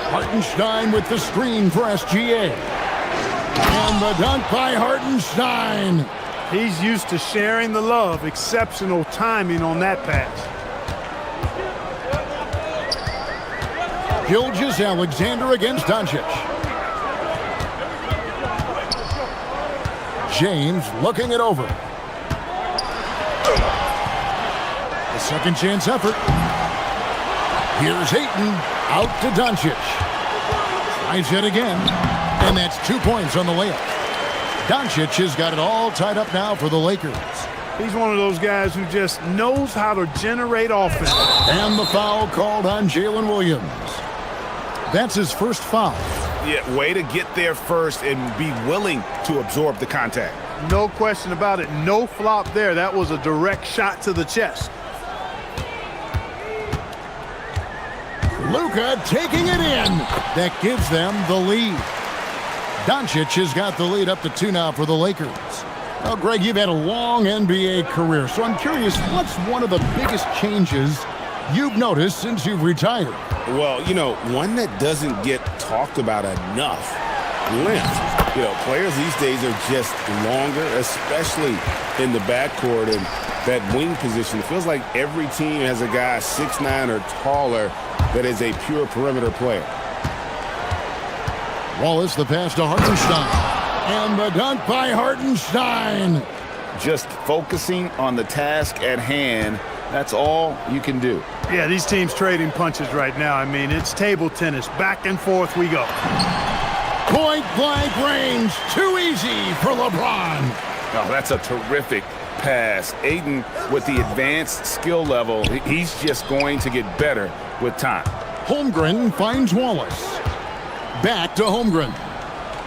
Hartenstein with the screen for SGA. And the dunk by Hartenstein. He's used to sharing the love. Exceptional timing on that pass. Gilgeous-Alexander against Doncic. James looking it over. A second chance effort. Here's Ayton out to Doncic. Tries it again. And that's 2 points on the layup. Doncic has got it all tied up now for the Lakers. He's one of those guys who just knows how to generate offense. And the foul called on Jalen Williams. That's his first foul. Yeah, way to get there first and be willing to absorb the contact. No question about it. No flop there. That was a direct shot to the chest. Luka taking it in. That gives them the lead. Doncic has got the lead up to 2 now for the Lakers. Well, Greg, you've had a long NBA career, so I'm curious, what's one of the biggest changes you've noticed since you've retired? Well, you know, one that doesn't get talked about enough, length. You know, players these days are just longer, especially in the backcourt and that wing position. It feels like every team has a guy 6'9" or taller that is a pure perimeter player. Wallace, the pass to Hartenstein. And the dunk by Hartenstein. Just focusing on the task at hand, that's all you can do. Yeah, these teams trading punches right now. I mean, it's table tennis. Back and forth we go. Point-blank range. Too easy for LeBron. Oh, that's a terrific pass. Ayton, with the advanced skill level, he's just going to get better with time. Holmgren finds Wallace. Back to Holmgren.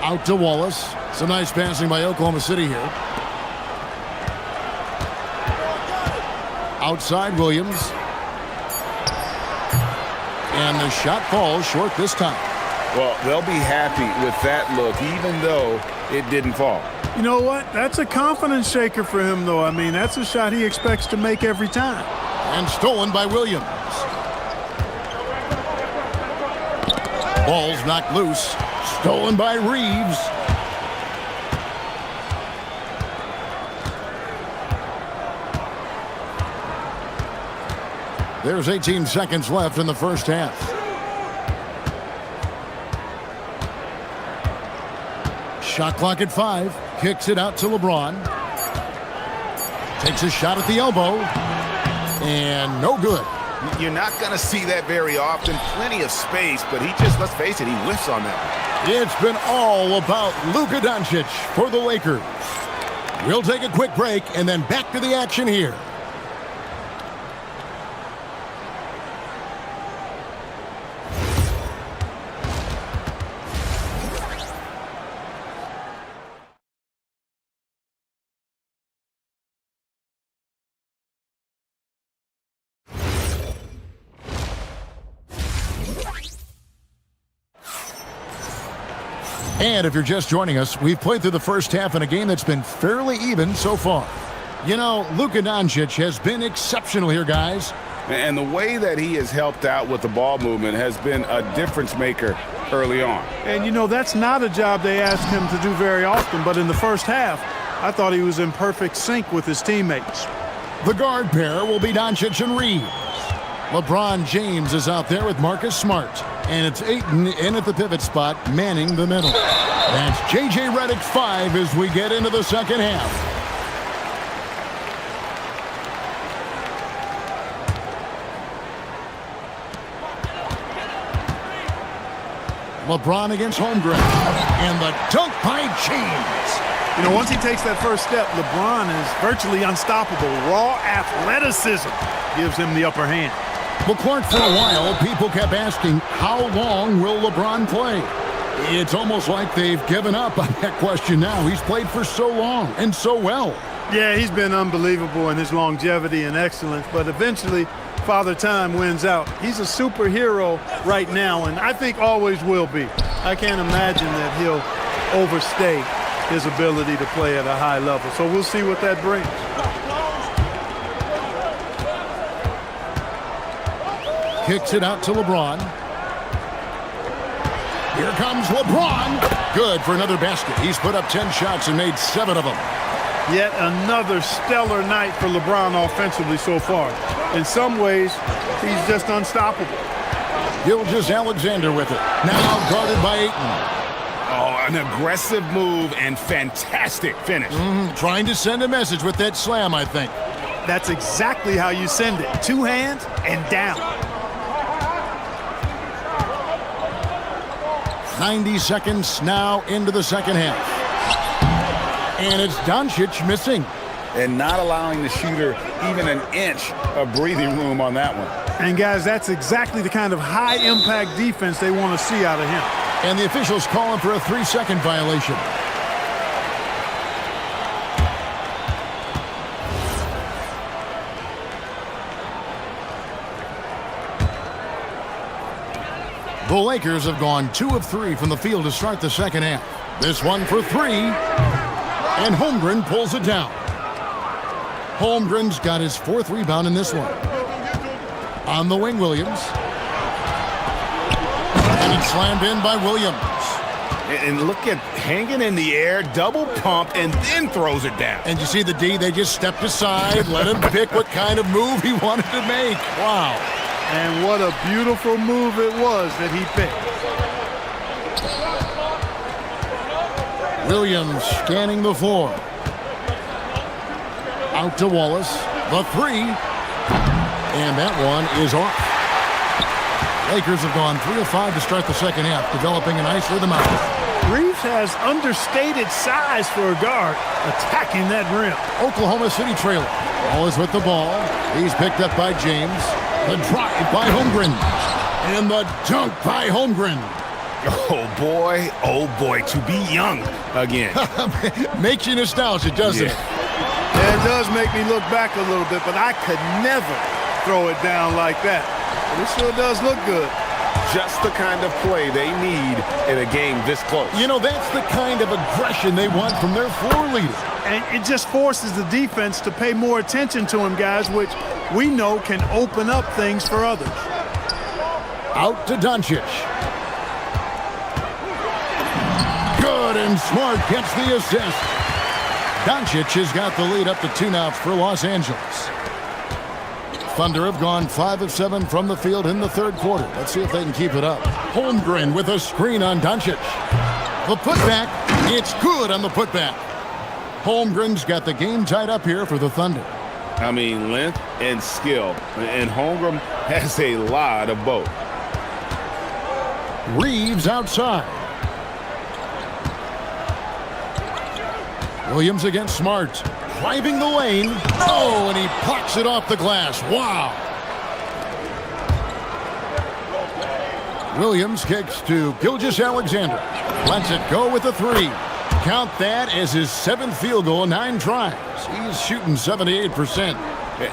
Out to Wallace. Some nice passing by Oklahoma City here. Outside Williams. And the shot falls short this time. Well, they'll be happy with that look, even though it didn't fall. You know what? That's a confidence shaker for him, though. I mean, that's a shot he expects to make every time. And stolen by Williams. Ball's knocked loose. Stolen by Reeves. There's 18 seconds left in the first half. Shot clock at 5. Kicks it out to LeBron. Takes a shot at the elbow. And no good. You're not going to see that very often. Plenty of space, but he just, let's face it, he whiffs on that one. It's been all about Luka Doncic for the Lakers. We'll take a quick break and then back to the action here. And if you're just joining us, we've played through the first half in a game that's been fairly even so far. You know, Luka Doncic has been exceptional here, guys. And the way that he has helped out with the ball movement has been a difference maker early on. And, you know, that's not a job they ask him to do very often, but in the first half, I thought he was in perfect sync with his teammates. The guard pair will be Doncic and Reeves. LeBron James is out there with Marcus Smart. And it's Ayton in at the pivot spot, manning the middle. That's J.J. Redick 5 as we get into the second half. LeBron against Holmgren. And the dunk by James. You know, once he takes that first step, LeBron is virtually unstoppable. Raw athleticism gives him the upper hand. Well, Clark, for a while, people kept asking, how long will LeBron play? It's almost like they've given up on that question now. He's played for so long and so well. Yeah, he's been unbelievable in his longevity and excellence, but eventually Father Time wins out. He's a superhero right now, and I think always will be. I can't imagine that he'll overstay his ability to play at a high level. So we'll see what that brings. Kicks it out to LeBron. Here comes LeBron. Good for another basket. He's put up 10 shots and made 7 of them. Yet another stellar night for LeBron offensively so far. In some ways, he's just unstoppable. Gilgeous-Alexander with it. Now guarded by Ayton. Oh, an aggressive move and fantastic finish. Trying to send a message with that slam, I think. That's exactly how you send it. 2 hands and down. 90 seconds now into the second half. And it's Doncic missing. And not allowing the shooter even an inch of breathing room on that one. And guys, that's exactly the kind of high-impact defense they want to see out of him. And the officials calling for a 3-second violation. The Lakers have gone 2 of 3 from the field to start the second half. This one for 3. And Holmgren pulls it down. Holmgren's got his 4th rebound in this one. On the wing, Williams. And it's slammed in by Williams. And look at hanging in the air, double pump, and then throws it down. And you see the D, they just stepped aside, let him pick what kind of move he wanted to make. Wow. And what a beautiful move it was that he picked. Williams scanning the floor. Out to Wallace. The three. And that one is off. Lakers have gone 3 of 5 to start the second half, developing a nice rhythm out there. Reeves has understated size for a guard, attacking that rim. Oklahoma City trailer. Wallace with the ball. He's picked up by James. The drive by Holmgren. And the dunk by Holmgren. Oh, boy, to be young again. Makes you nostalgic, doesn't it? Yeah, it does make me look back a little bit, but I could never throw it down like that. But it sure does look good. Just the kind of play they need in a game this close. You know, that's the kind of aggression they want from their floor leader. And it just forces the defense to pay more attention to him, guys, which we know can open up things for others. Out to Doncic. Good, and Smart gets the assist. Doncic has got the lead up to 2 now for Los Angeles. Thunder have gone 5 of 7 from the field in the third quarter. Let's see if they can keep it up. Holmgren with a screen on Doncic. The putback, it's good on the putback. Holmgren's got the game tied up here for the Thunder. I mean, length and skill. And Holmgren has a lot of both. Reeves outside. Williams against Smart. Driving the lane. Oh, and he plucks it off the glass. Wow. Williams kicks to Gilgeous-Alexander. Lets it go with a 3. Count that as his 7th field goal in 9 tries. He's shooting 78%.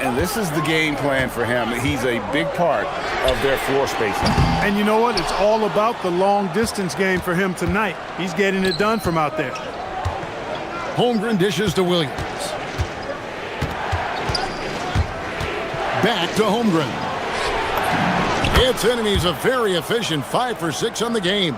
And this is the game plan for him. He's a big part of their floor spacing. And you know what? It's all about the long distance game for him tonight. He's getting it done from out there. Holmgren dishes to Williams. Back to Holmgren. It's in, and he's a very efficient 5 for 6 on the game.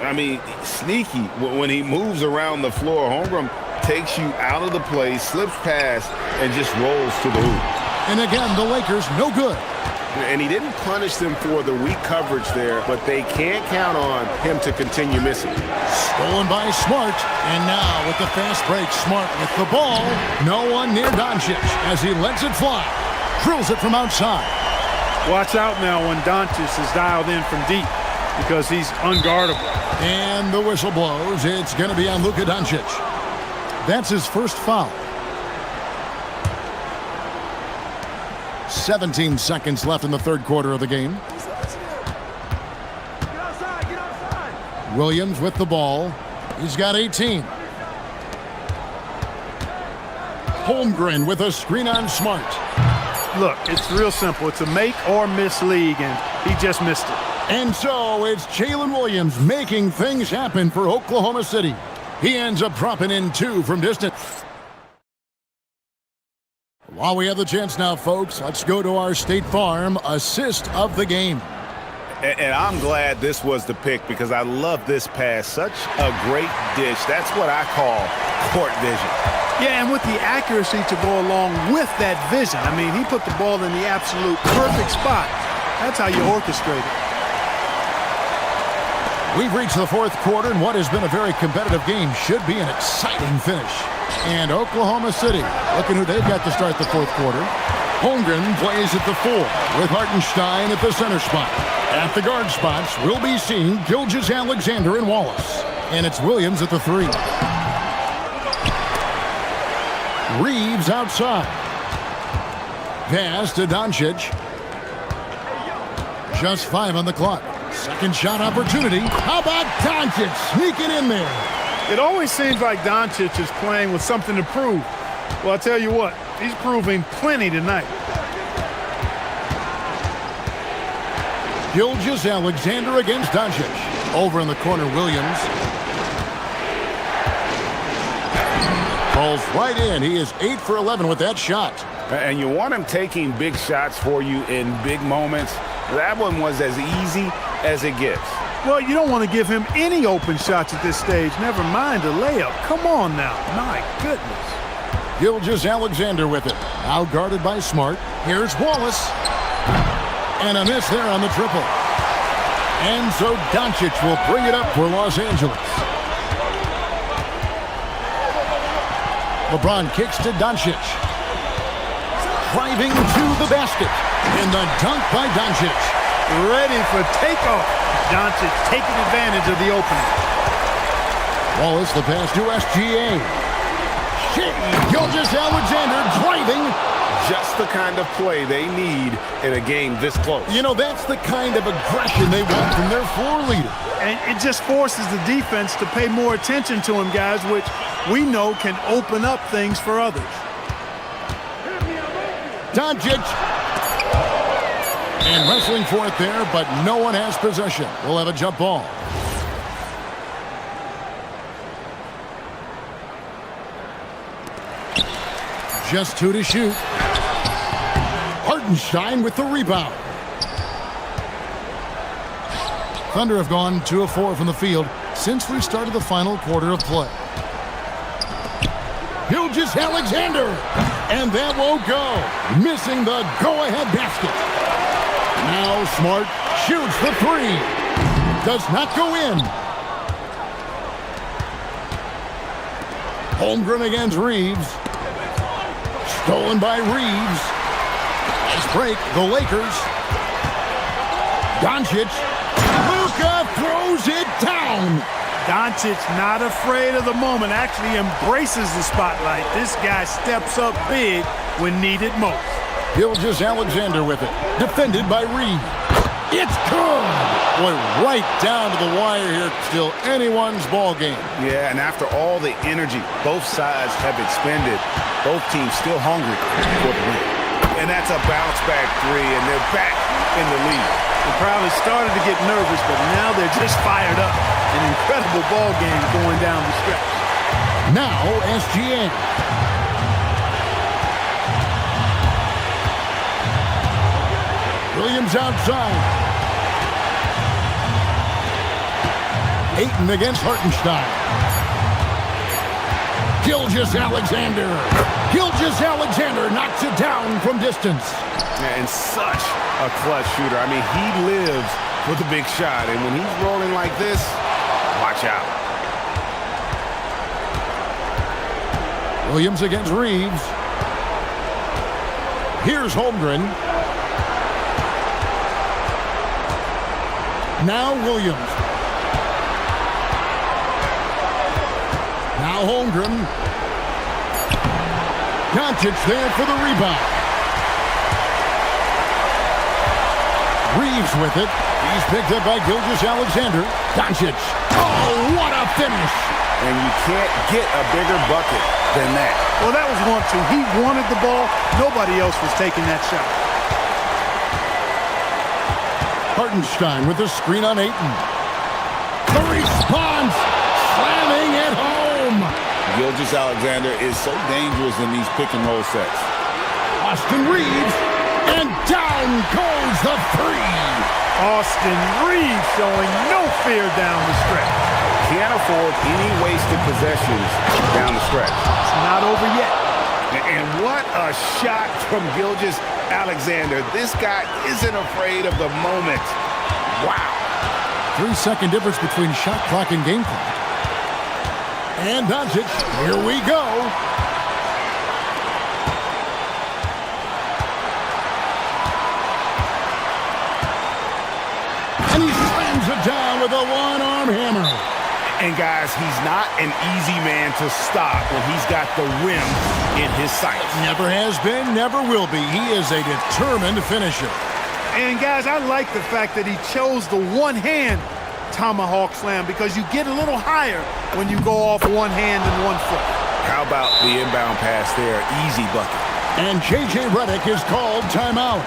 I mean, sneaky. When he moves around the floor, Holmgren takes you out of the play, slips past, and just rolls to the hoop. And again, the Lakers no good. And he didn't punish them for the weak coverage there, but they can't count on him to continue missing. Stolen by Smart, and now with the fast break, Smart with the ball. No one near Doncic as he lets it fly. Drills it from outside. Watch out now when Doncic is dialed in from deep because he's unguardable. And the whistle blows. It's going to be on Luka Doncic. That's his first foul. 17 seconds left in the third quarter of the game. Williams with the ball. He's got 18. Holmgren with a screen on Smart. Look, it's real simple. It's a make or miss league, and he just missed it. And so it's Jalen Williams making things happen for Oklahoma City. He ends up dropping in 2 from distance. While we have the chance now, folks, let's go to our State Farm assist of the game. And I'm glad this was the pick because I love this pass. Such a great dish. That's what I call court vision. Yeah, and with the accuracy to go along with that vision. I mean, he put the ball in the absolute perfect spot. That's how you orchestrate it. We've reached the fourth quarter, and what has been a very competitive game should be an exciting finish. And Oklahoma City, looking who they've got to start the fourth quarter. Holmgren plays at the 4 with Hartenstein at the center spot. At the guard spots, we'll be seeing Gilgeous-Alexander and Wallace. And it's Williams at the 3. Reeves outside. Pass to Doncic. Just 5 on the clock. Second shot opportunity. How about Doncic sneaking in there? It always seems like Doncic is playing with something to prove. Well, I'll tell you what, he's proving plenty tonight. Gilgeous-Alexander against Doncic. Over in the corner, Williams. Falls right in. He is 8 for 11 with that shot. And you want him taking big shots for you in big moments. That one was as easy as it gets. Well, you don't want to give him any open shots at this stage. Never mind a layup. Come on now. My goodness. Gilgeous-Alexander with it. Now guarded by Smart. Here's Wallace. And a miss there on the triple. And so Doncic will bring it up for Los Angeles. LeBron kicks to Doncic. Driving to the basket. And the dunk by Doncic. Ready for takeoff. Doncic taking advantage of the opening. Wallace the pass to SGA. Gilgeous-Alexander driving. Just the kind of play they need in a game this close. You know, that's the kind of aggression they want from their floor leader. And it just forces the defense to pay more attention to him, guys, which we know can open up things for others. Doncic. And wrestling for it there, but no one has possession. We'll have a jump ball. Just 2 to shoot. Hartenstein with the rebound. Thunder have gone 2 of 4 from the field since we started the final quarter of play. Gilgeous-Alexander. And that won't go. Missing the go-ahead basket. Now Smart shoots the 3. Does not go in. Holmgren against Reeves. Stolen by Reeves. Nice break, the Lakers. Doncic. Luka throws it down. Doncic not afraid of the moment, actually embraces the spotlight. This guy steps up big when needed most. Gilgeous-Alexander with it. Defended by Reeves. It's good. Boy, right down to the wire here. Still anyone's ball game. Yeah, and after all the energy both sides have expended, both teams still hungry for the win. And that's a bounce-back 3, and they're back in the lead. They probably started to get nervous, but now they're just fired up. An incredible ball game going down the stretch. Now SGA. Williams outside. Ayton against Hartenstein. Gilgeous-Alexander. Gilgeous-Alexander knocks it down from distance. And such a clutch shooter. I mean, he lives for the big shot. And when he's rolling like this, watch out. Williams against Reeves. Here's Holmgren. Now Williams. Now Holmgren. Doncic there for the rebound. Reeves with it. He's picked up by Gilgeous-Alexander. Doncic. Oh, what a finish. And you can't get a bigger bucket than that. Well, that was 1-2. He wanted the ball. Nobody else was taking that shot. Hartenstein with the screen on Ayton. The response. Slamming it home. Gilgeous-Alexander is so dangerous in these pick-and-roll sets. Austin Reeves. And down goes the 3. Austin Reeves showing no fear down the stretch. Can't afford any wasted possessions down the stretch. It's not over yet. And what a shot from Gilgeous-Alexander. This guy isn't afraid of the moment. Wow. 3-second difference between shot clock and game clock. And Doncic, here we go. And he slams it down with a one-arm hammer. And guys, he's not an easy man to stop when he's got the rim in his sights. Never has been, never will be. He is a determined finisher. And guys, I like the fact that he chose the one-hand tomahawk slam because you get a little higher when you go off one hand and one foot. How about the inbound pass there? Easy bucket. And J.J. Redick is called timeout.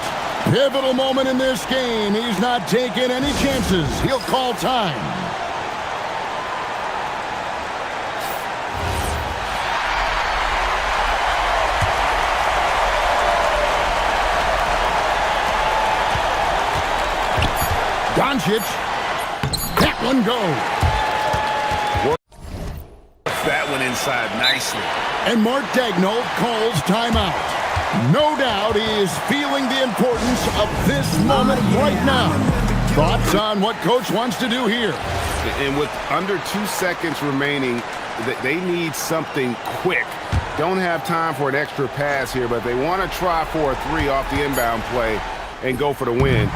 Pivotal moment in this game. He's not taking any chances. He'll call time. Doncic. That one goes. Works that one inside nicely. And Mark Daigneault calls timeout. No doubt he is feeling the importance of this moment right now. Thoughts on what Coach wants to do here? And with under 2 seconds remaining, they need something quick Don't have time for an extra pass here, but they want to try for a three off the inbound play and go for the win.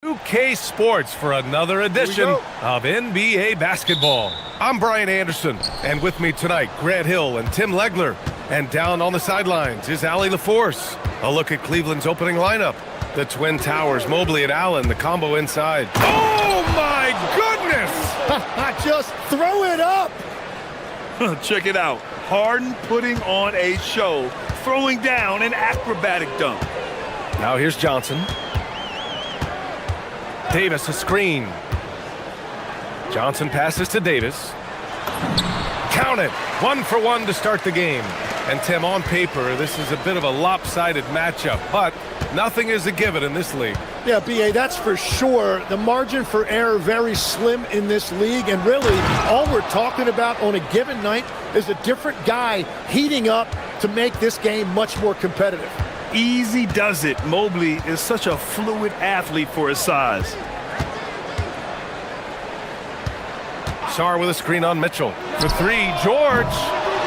UK Sports for another edition of NBA basketball. I'm Brian Anderson, and with me tonight, Grant Hill and Tim Legler. And down on the sidelines is Allie LaForce. A look at Cleveland's opening lineup. The Twin Towers, Mobley and Allen, the combo inside. Oh my goodness! Just throw it up! Check it out. Harden putting on a show, throwing down an acrobatic dunk. Now here's Johnson. Davis, a screen. Johnson passes to Davis. Count it. 1 for 1 to start the game. And Tim, on paper, this is a bit of a lopsided matchup, but nothing is a given in this league. Yeah, B.A., that's for sure. The margin for error very slim in this league, and really all we're talking about on a given night is a different guy heating up to make this game much more competitive. Easy does it. Mobley is such a fluid athlete for his size. Sarr with a screen on Mitchell. For three, George.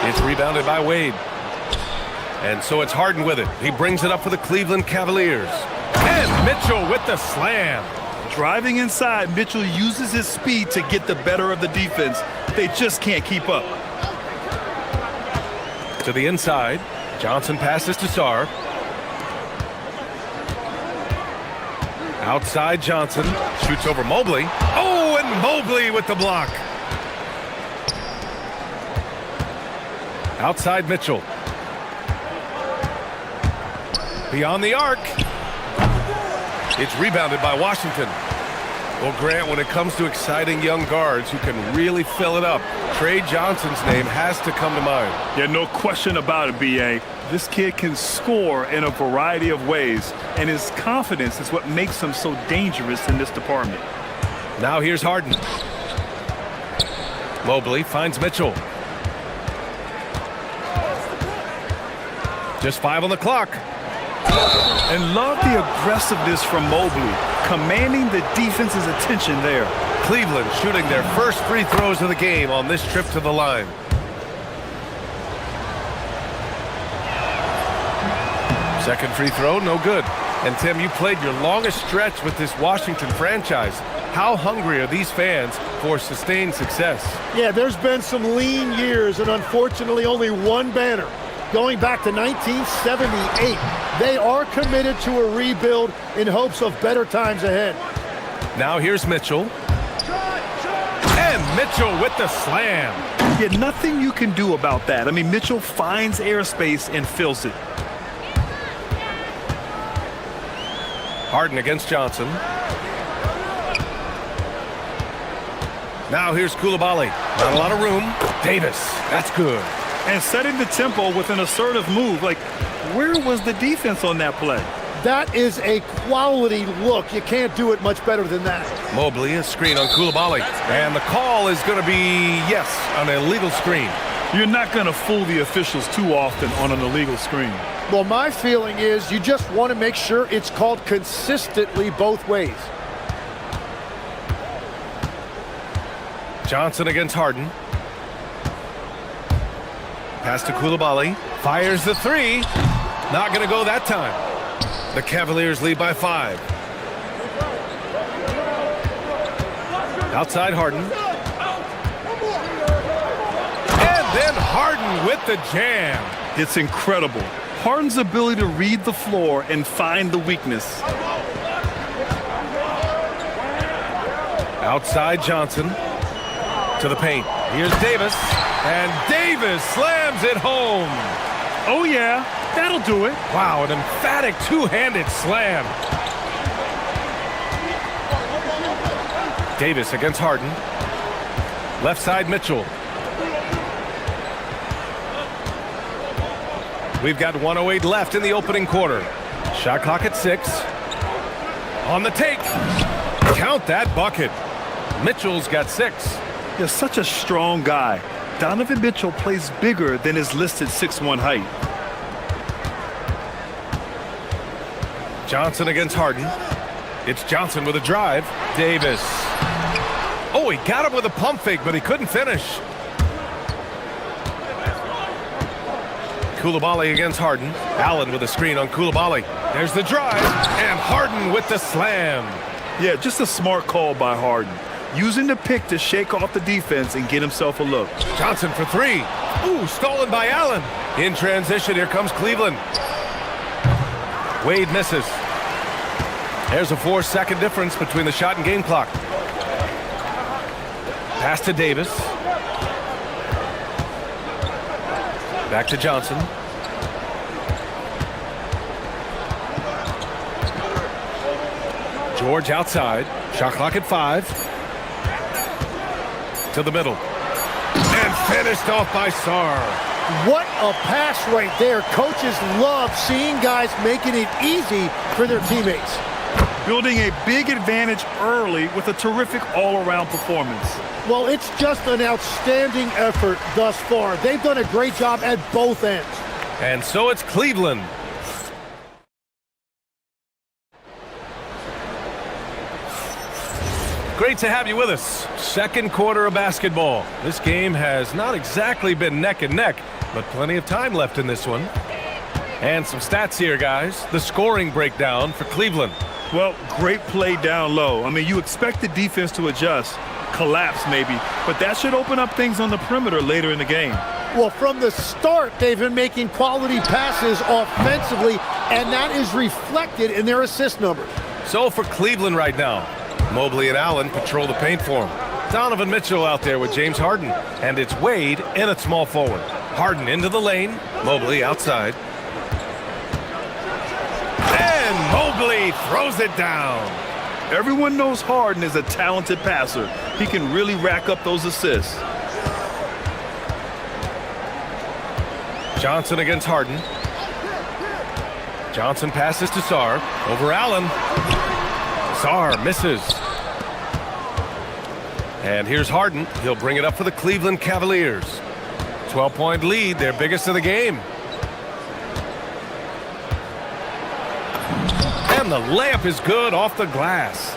It's rebounded by Wade. And so it's Harden with it. He brings it up for the Cleveland Cavaliers. And Mitchell with the slam. Driving inside, Mitchell uses his speed to get the better of the defense. They just can't keep up. To the inside, Johnson passes to Sarr. Outside Johnson, shoots over Mobley. Oh, and Mobley with the block. Outside Mitchell. Beyond the arc. It's rebounded by Washington. Well, Grant, when it comes to exciting young guards who can really fill it up, Trey Johnson's name has to come to mind. Yeah, no question about it, B.A. This kid can score in a variety of ways, and his confidence is what makes him so dangerous in this department. Now here's Harden. Mobley finds Mitchell. Just 5 on the clock. And love the aggressiveness from Mobley, commanding the defense's attention there. Cleveland shooting their first free throws of the game on this trip to the line. Second free throw, no good. And Tim, you played your longest stretch with this Washington franchise. How hungry are these fans for sustained success? Yeah, there's been some lean years, and unfortunately only one banner. Going back to 1978, they are committed to a rebuild in hopes of better times ahead. Now here's Mitchell. And Mitchell with the slam. Yeah, nothing you can do about that. I mean, Mitchell finds airspace and fills it. Harden against Johnson. Now here's Koulibaly. Not a lot of room. Davis, that's good. And setting the tempo with an assertive move. Like, where was the defense on that play? That is a quality look. You can't do it much better than that. Mobley, a screen on Koulibaly. And the call is going to be, yes, an illegal screen. You're not going to fool the officials too often on an illegal screen. Well, my feeling is you just want to make sure it's called consistently both ways. Johnson against Harden. Pass to Koulibaly. Fires the three. Not going to go that time. The Cavaliers lead by 5. Outside Harden. And then Harden with the jam. It's incredible. Harden's ability to read the floor and find the weakness. Outside Johnson. To the paint. Here's Davis. And Davis slams it home. Oh, yeah. That'll do it. Wow, an emphatic two-handed slam. Davis against Harden. Left side Mitchell. We've got 1:08 left in the opening quarter. Shot clock at 6. On the take. Count that bucket. Mitchell's got 6. You're such a strong guy. Donovan Mitchell plays bigger than his listed 6'1" height. Johnson against Harden. It's Johnson with a drive. Davis. Oh, he got him with a pump fake, but he couldn't finish. Koulibaly against Harden. Allen with a screen on Koulibaly. There's the drive, and Harden with the slam. Yeah, just a smart call by Harden. Using the pick to shake off the defense and get himself a look. Johnson for three. Ooh, stolen by Allen. In transition, here comes Cleveland. Wade misses. There's a 4-second difference between the shot and game clock. Pass to Davis. Back to Johnson. George outside. Shot clock at 5. To the middle. And finished off by Sarr. What a pass right there. Coaches love seeing guys making it easy for their teammates. Building a big advantage early with a terrific all-around performance. Well, it's just an outstanding effort thus far. They've done a great job at both ends. And so it's Cleveland. Great to have you with us. Second quarter of basketball. This game has not exactly been neck and neck, but plenty of time left in this one. And some stats here, guys. The scoring breakdown for Cleveland. Well, great play down low. I mean, you expect the defense to adjust, collapse maybe, but that should open up things on the perimeter later in the game. Well, from the start, they've been making quality passes offensively, and that is reflected in their assist numbers. So for Cleveland right now, Mobley and Allen patrol the paint for him. Donovan Mitchell out there with James Harden, and it's Wade in at small forward. Harden into the lane, Mobley outside. And Mobley throws it down. Everyone knows Harden is a talented passer. He can really rack up those assists. Johnson against Harden. Johnson passes to Sarr. Over Allen. Sarr misses. And here's Harden. He'll bring it up for the Cleveland Cavaliers. 12-point lead, their biggest of the game. And the layup is good off the glass.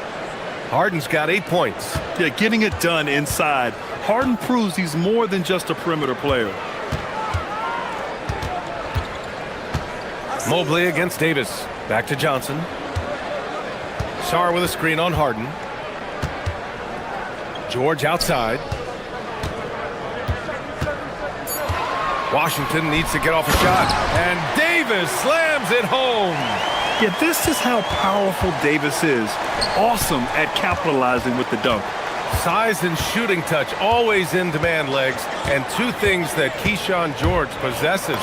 Harden's got 8 points. Yeah, getting it done inside. Harden proves he's more than just a perimeter player. Mobley against Davis. Back to Johnson. Sarr with a screen on Harden. George outside. Washington needs to get off a shot. And Davis slams it home. Yeah, this is how powerful Davis is. Awesome at capitalizing with the dunk. Size and shooting touch, always in demand, legs, and two things that Keyshawn George possesses.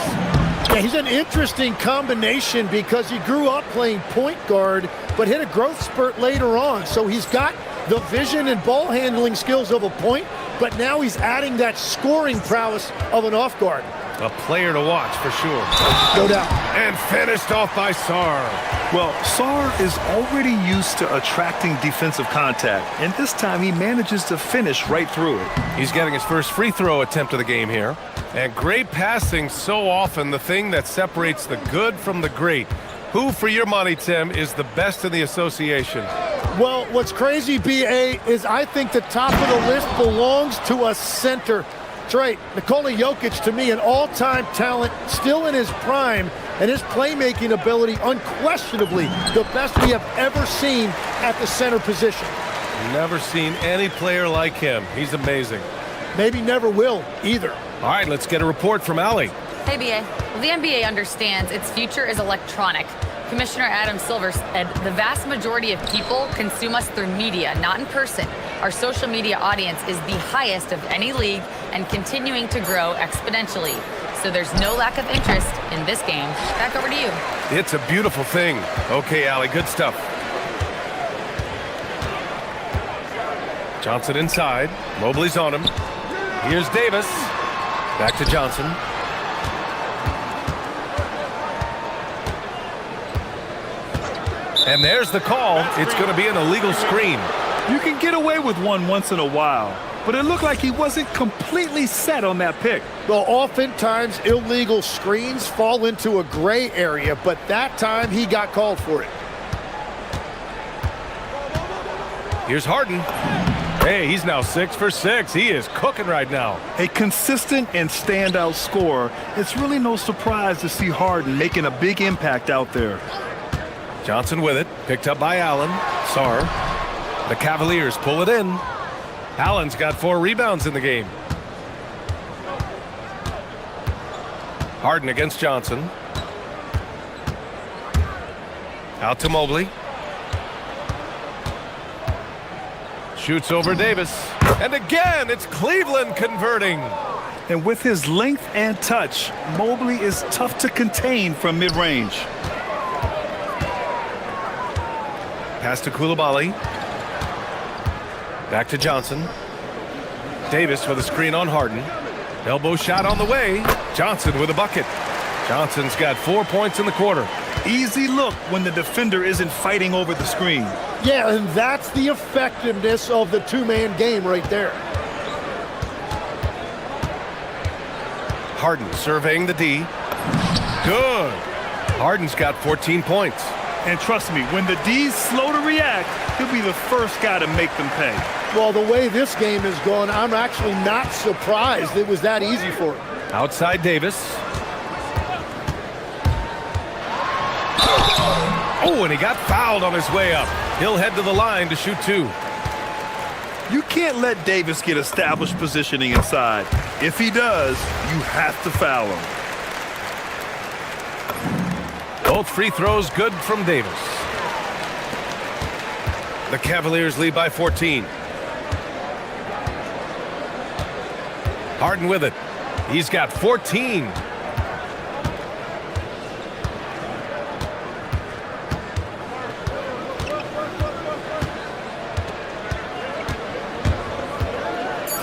Yeah, he's an interesting combination because he grew up playing point guard, but hit a growth spurt later on. So he's got the vision and ball handling skills of a point, but now he's adding that scoring prowess of an off guard. A player to watch for sure. No doubt. And finished off by Sarr. Well, Sarr is already used to attracting defensive contact, and this time he manages to finish right through it. He's getting his first free throw attempt of the game here. And great passing, so often the thing that separates the good from the great. Who, for your money, Tim, is the best in the association? Well, what's crazy, B.A., is I think the top of the list belongs to a center. That's right. Nikola Jokic, to me, an all-time talent, still in his prime, and his playmaking ability unquestionably the best we have ever seen at the center position. Never seen any player like him. He's amazing. Maybe never will either. All right, let's get a report from Allie. Hey, BA. Well, the NBA understands its future is electronic. Commissioner Adam Silver said the vast majority of people consume us through media, not in person. Our social media audience is the highest of any league and continuing to grow exponentially. So there's no lack of interest in this game. Back over to you. It's a beautiful thing. Okay, Allie, good stuff. Johnson inside. Mobley's on him. Here's Davis. Back to Johnson. And there's the call. It's going to be an illegal screen. You can get away with one once in a while, but it looked like he wasn't completely set on that pick. Well, oftentimes illegal screens fall into a gray area, but that time he got called for it. Here's Harden. Hey, he's now 6 for 6. He is cooking right now. A consistent and standout scorer. It's really no surprise to see Harden making a big impact out there. Johnson with it. Picked up by Allen. Sarr. The Cavaliers pull it in. Allen's got 4 rebounds in the game. Harden against Johnson. Out to Mobley. Shoots over Davis. And again, it's Cleveland converting. And with his length and touch, Mobley is tough to contain from mid-range. Pass to Koulibaly. Back to Johnson. Davis with a screen on Harden. Elbow shot on the way. Johnson with a bucket. Johnson's got 4 points in the quarter. Easy look when the defender isn't fighting over the screen. Yeah, and that's the effectiveness of the two-man game right there. Harden surveying the D. Good. Harden's got 14 points. And trust me, when the D's slow to react, he'll be the first guy to make them pay. Well, the way this game is going, I'm actually not surprised it was that easy for him. Outside Davis. Oh, and he got fouled on his way up. He'll head to the line to shoot 2. You can't let Davis get established positioning inside. If he does, you have to foul him. Both free throws good from Davis. The Cavaliers lead by 14. Harden with it. He's got 14.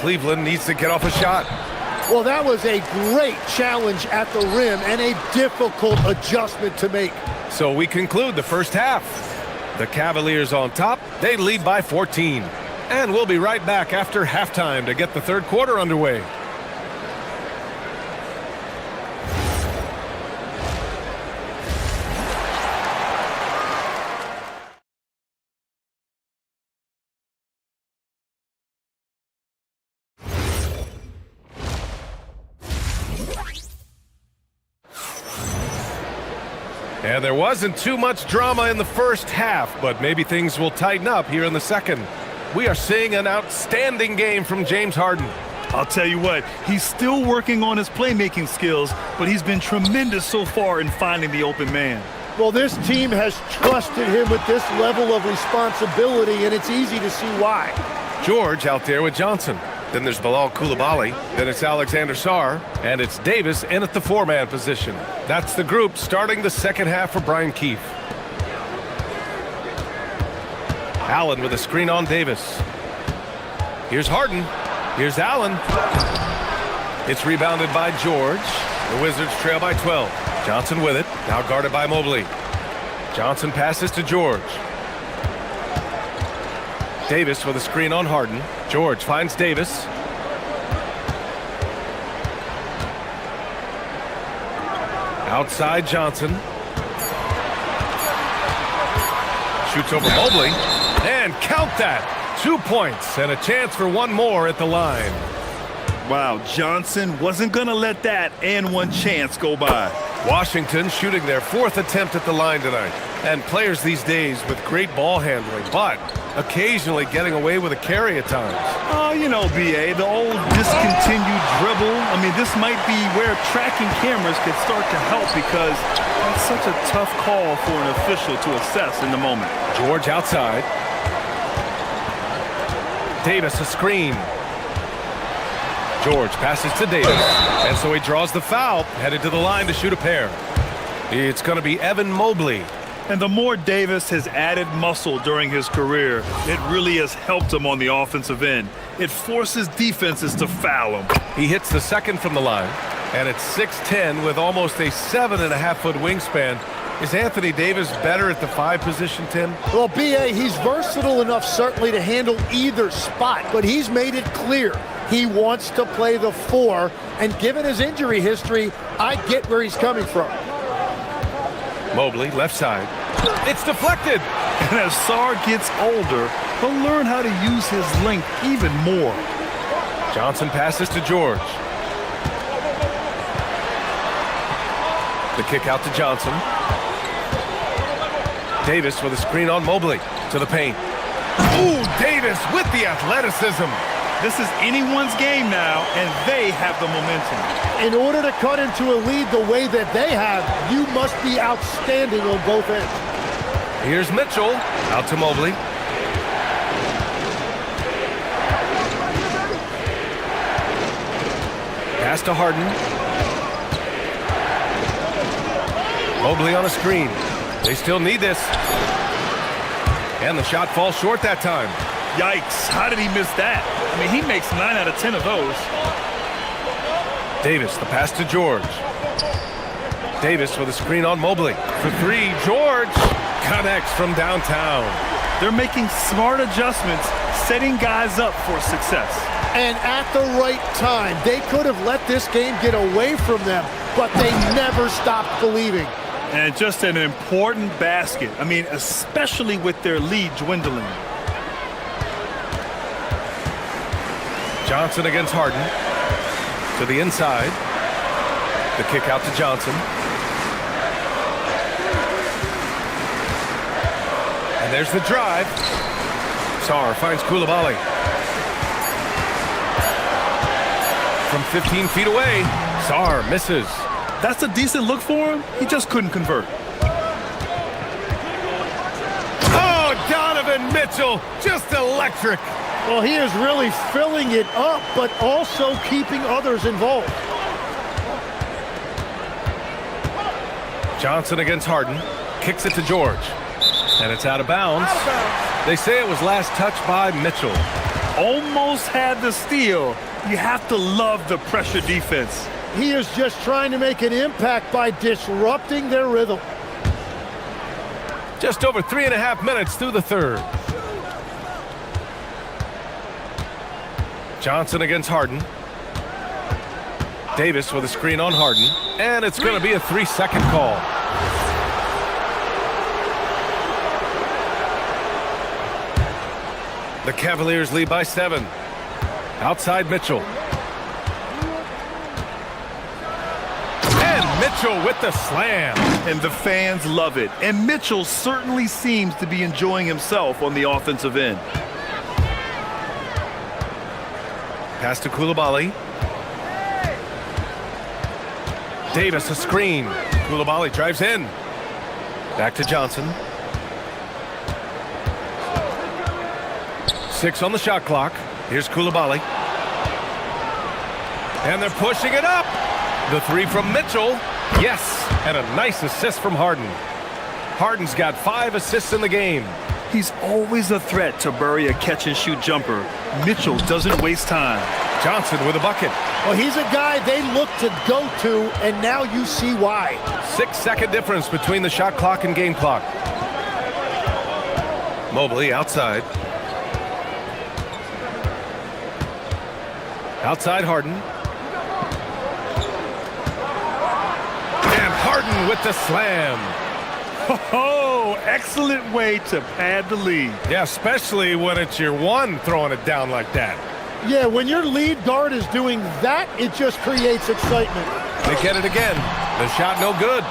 Cleveland needs to get off a shot. Well, that was a great challenge at the rim and a difficult adjustment to make. So we conclude the first half. The Cavaliers on top. They lead by 14. And we'll be right back after halftime to get the third quarter underway. And there wasn't too much drama in the first half, but maybe things will tighten up here in the second. We are seeing an outstanding game from James Harden. I'll tell you what, he's still working on his playmaking skills, but he's been tremendous so far in finding the open man. Well, this team has trusted him with this level of responsibility, and it's easy to see why. George out there with Johnson. Then there's Bilal Koulibaly. Then it's Alexander Sarr. And it's Davis in at the 4-man position. That's the group starting the second half for Brian Keefe. Allen with a screen on Davis. Here's Harden. Here's Allen. It's rebounded by George. The Wizards trail by 12. Johnson with it. Now guarded by Mobley. Johnson passes to George. Davis with a screen on Harden. George finds Davis. Outside Johnson. Shoots over Mobley. And count that. 2 points and a chance for one more at the line. Wow, Johnson wasn't going to let that and one chance go by. Washington shooting their 4th attempt at the line tonight. And players these days with great ball handling, but occasionally getting away with a carry at times. Oh, you know, B.A., the old discontinued dribble. I mean, this might be where tracking cameras could start to help because that's such a tough call for an official to assess in the moment. George outside. Davis a screen. George passes to Davis, and so he draws the foul, headed to the line to shoot a pair. It's going to be Evan Mobley. And the more Davis has added muscle during his career, it really has helped him on the offensive end. It forces defenses to foul him. He hits the second from the line, and at 6'10" with almost a 7.5-foot wingspan. Is Anthony Davis better at the 5 position, Tim? Well, B.A., he's versatile enough certainly to handle either spot, but he's made it clear he wants to play the 4, and given his injury history, I get where he's coming from. Mobley, left side. It's deflected. And as Sarr gets older, he'll learn how to use his length even more. Johnson passes to George. The kick out to Johnson. Davis with a screen on Mobley to the paint. Ooh, Davis with the athleticism. This is anyone's game now, and they have the momentum. In order to cut into a lead the way that they have, you must be outstanding on both ends. Here's Mitchell, out to Mobley. Pass to Harden. Mobley on a screen. They still need this. And the shot falls short that time. Yikes, how did he miss that? I mean, he makes 9 out of 10 of those. Davis, the pass to George. Davis with a screen on Mobley. For three, George connects from downtown. They're making smart adjustments, setting guys up for success. And at the right time, they could have let this game get away from them, but they never stopped believing. And just an important basket. I mean, especially with their lead dwindling. Johnson against Harden. To the inside. The kick out to Johnson. And there's the drive. Sarr finds Koulibaly. From 15 feet away, Sarr misses. That's a decent look for him. He just couldn't convert. Oh, Donovan Mitchell, just electric. Well, he is really filling it up, but also keeping others involved. Johnson against Harden. Kicks it to George. And it's out of bounds. They say it was last touched by Mitchell. Almost had the steal. You have to love the pressure defense. He is just trying to make an impact by disrupting their rhythm. Just over 3.5 minutes through the third. Johnson against Harden. Davis with a screen on Harden. And it's going to be a 3-second call. The Cavaliers lead by 7. Outside Mitchell. And Mitchell with the slam. And the fans love it. And Mitchell certainly seems to be enjoying himself on the offensive end. Pass to Koulibaly. Davis a screen. Koulibaly drives in. Back to Johnson. 6 on the shot clock. Here's Koulibaly. And they're pushing it up. The 3 from Mitchell. Yes, and a nice assist from Harden. Harden's got 5 assists in the game. He's always a threat to bury a catch-and-shoot jumper. Mitchell doesn't waste time. Johnson with a bucket. Well, he's a guy they look to go to, and now you see why. 6-second difference between the shot clock and game clock. Mobley outside. Outside Harden. And Harden with the slam. Oh, excellent way to pad the lead. Yeah, especially when it's your one throwing it down like that. Yeah, when your lead guard is doing that, it just creates excitement. They get it again. The shot no good.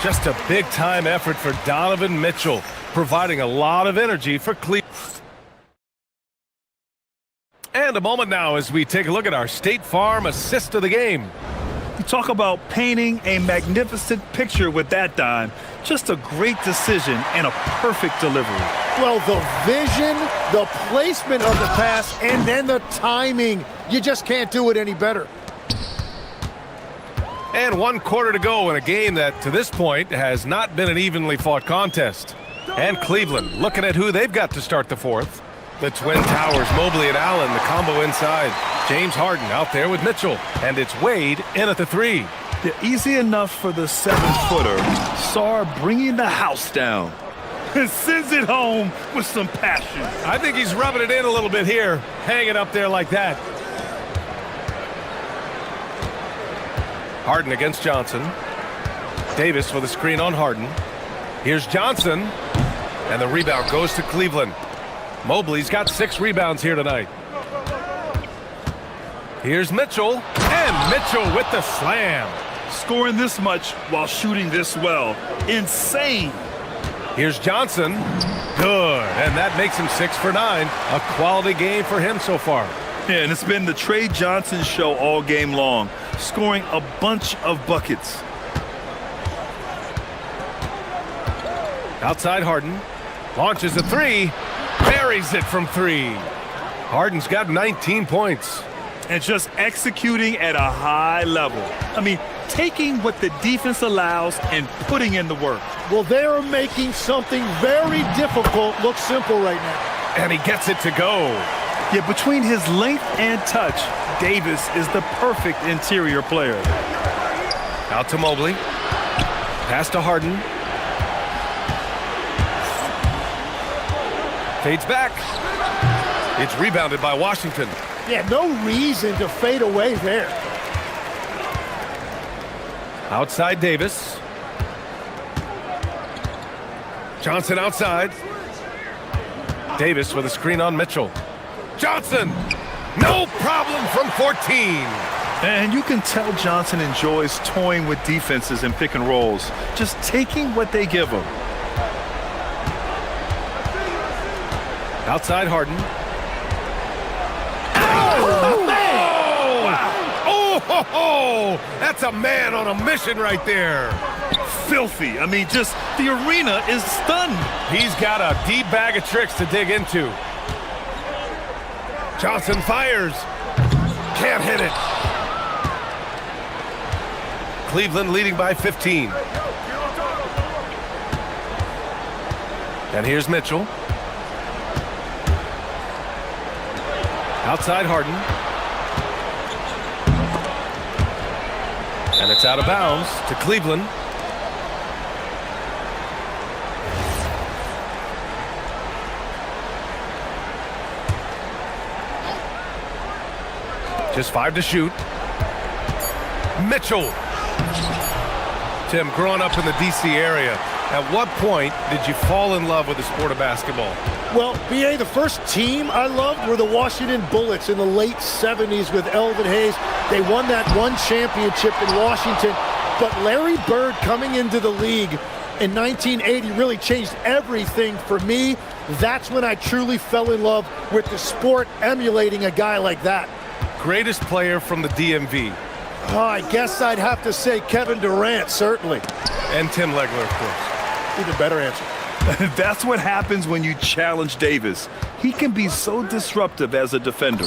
Just a big-time effort for Donovan Mitchell, providing a lot of energy for Cleveland. And a moment now as we take a look at our State Farm assist of the game. You talk about painting a magnificent picture with that dime. Just a great decision and a perfect delivery. Well, the vision, the placement of the pass, and then the timing. You just can't do it any better. And 1 quarter to go in a game that, to this point, has not been an evenly fought contest. And Cleveland looking at who they've got to start the fourth. The Twin Towers, Mobley and Allen, the combo inside. James Harden out there with Mitchell. And it's Wade in at the 3. Yeah, easy enough for the 7-footer. Sarr bringing the house down. And sends it home with some passion. I think he's rubbing it in a little bit here. Hanging up there like that. Harden against Johnson. Davis with a screen on Harden. Here's Johnson. And the rebound goes to Cleveland. Mobley's got 6 rebounds here tonight. Here's Mitchell. And Mitchell with the slam. Scoring this much while shooting this well. Insane. Here's Johnson. Good. And that makes him 6 for 9. A quality game for him so far. Yeah, and it's been the Trey Johnson show all game long, scoring a bunch of buckets. Outside Harden. Launches a three. Buries it from 3. Harden's got 19 points. And just executing at a high level. I mean, taking what the defense allows and putting in the work. Well, they're making something very difficult look simple right now. And he gets it to go. Yeah, between his length and touch, Davis is the perfect interior player. Out to Mobley. Pass to Harden. Fades back. It's rebounded by Washington. Yeah, no reason to fade away there. Outside Davis. Johnson outside. Davis with a screen on Mitchell. Johnson! No problem from 14. And you can tell Johnson enjoys toying with defenses and pick and rolls, just taking what they give him. Outside Harden. Oh, man! Wow. Oh, that's a man on a mission right there. Filthy. I mean, just the arena is stunned. He's got a deep bag of tricks to dig into. Johnson fires. Can't hit it. Cleveland leading by 15. And here's Mitchell. Outside Harden. And it's out of bounds to Cleveland. Just 5 to shoot. Mitchell. Tim, growing up in the D.C. area, at what point did you fall in love with the sport of basketball? Well, B.A., the first team I loved were the Washington Bullets in the late 70s with Elvin Hayes. They won that one championship in Washington. But Larry Bird coming into the league in 1980 really changed everything for me. That's when I truly fell in love with the sport, emulating a guy like that. Greatest player from the DMV. Oh, I guess I'd have to say Kevin Durant, certainly. And Tim Legler, of course. Even better answer. That's what happens when you challenge Davis. He can be so disruptive as a defender.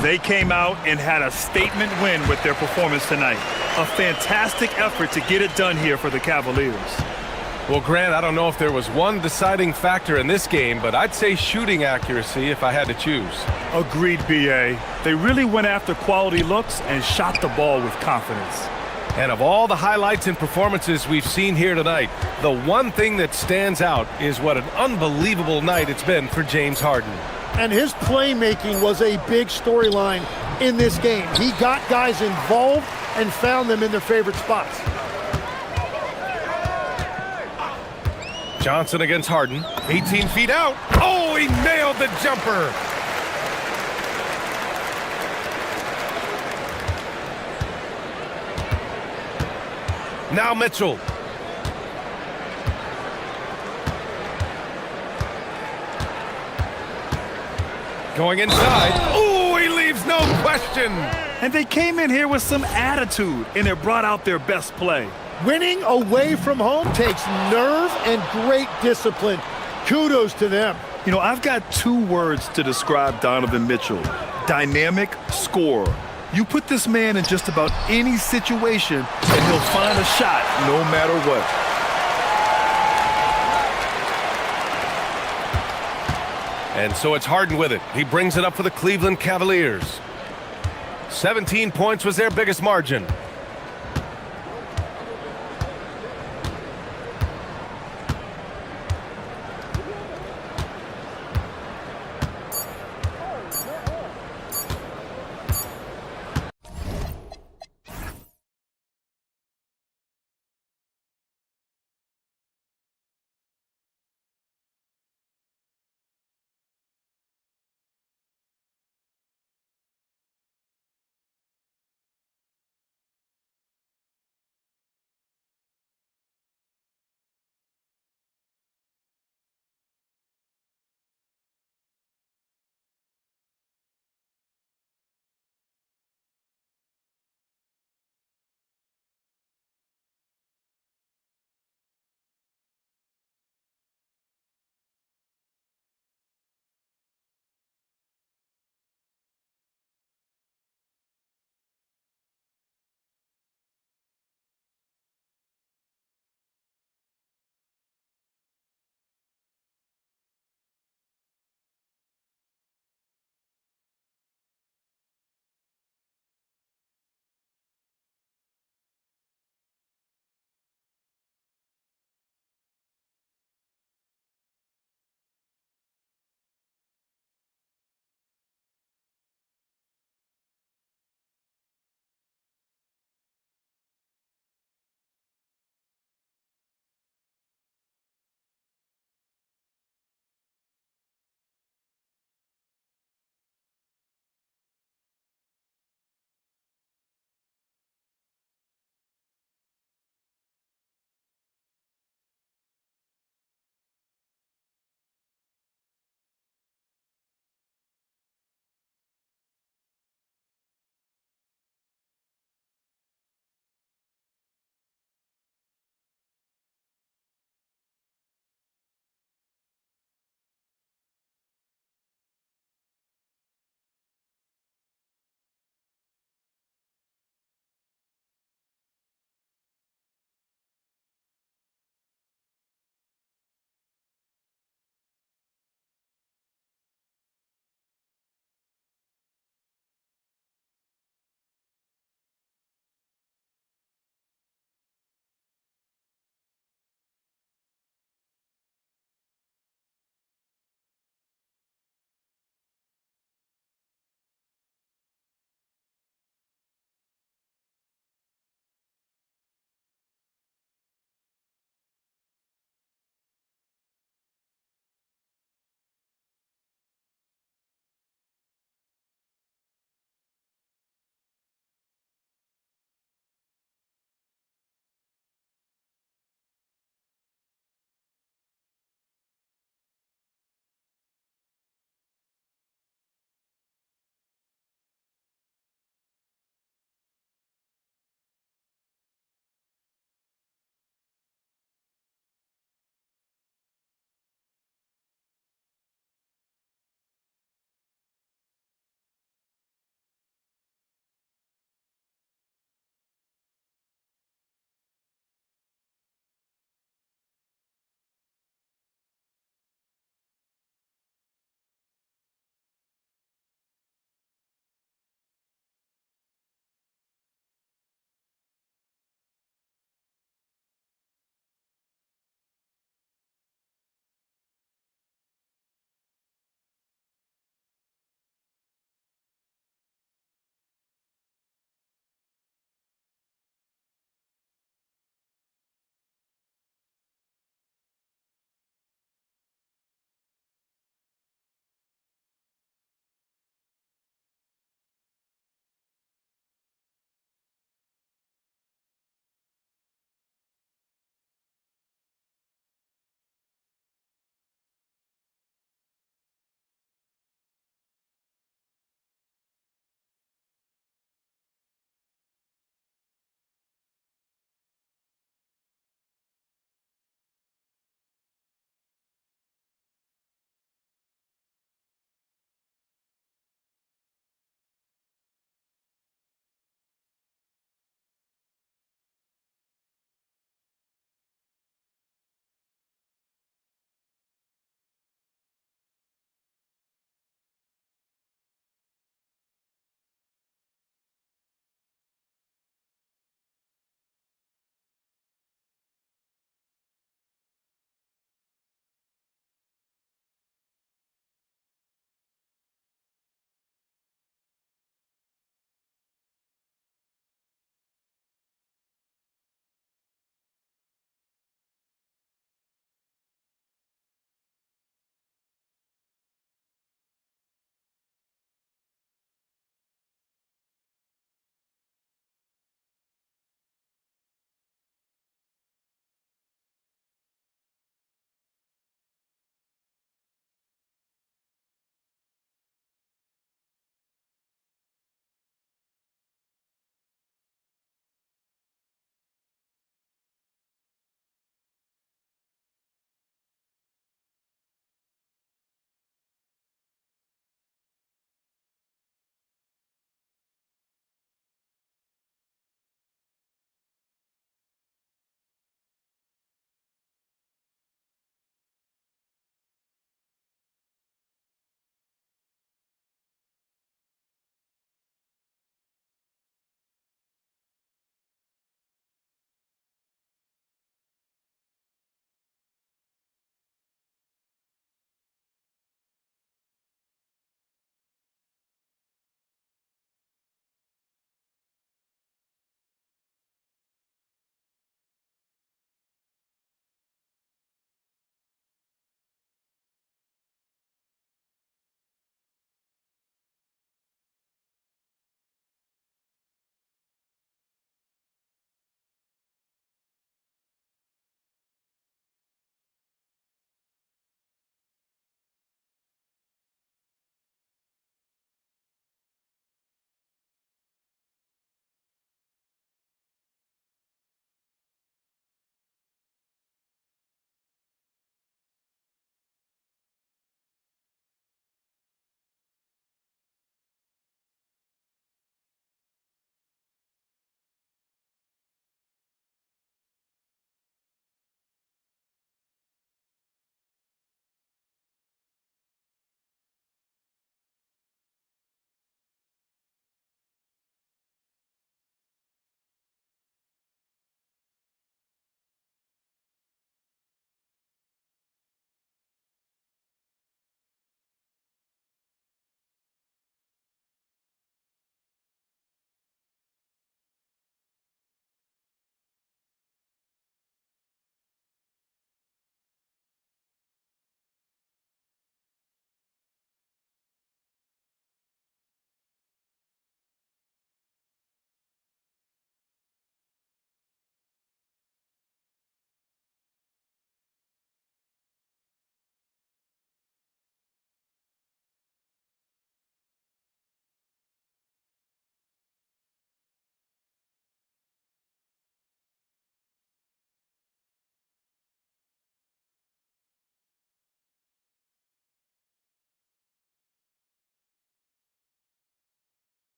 They came out and had a statement win with their performance tonight. A fantastic effort to get it done here for the Cavaliers. Well, Grant, I don't know if there was one deciding factor in this game, but I'd say shooting accuracy if I had to choose. Agreed, B.A. They really went after quality looks and shot the ball with confidence. And of all the highlights and performances we've seen here tonight, the one thing that stands out is what an unbelievable night it's been for James Harden. And his playmaking was a big storyline in this game. He got guys involved and found them in their favorite spots. Johnson against Harden, 18 feet out. Oh, he nailed the jumper. Now Mitchell. Going inside. Oh, he leaves no question. And they came in here with some attitude, and it brought out their best play. Winning away from home takes nerve and great discipline. Kudos to them. You know, I've got 2 words to describe Donovan Mitchell. Dynamic scorer. You put this man in just about any situation, and he'll find a shot no matter what. And so it's Harden with it. He brings it up for the Cleveland Cavaliers. 17 points was their biggest margin.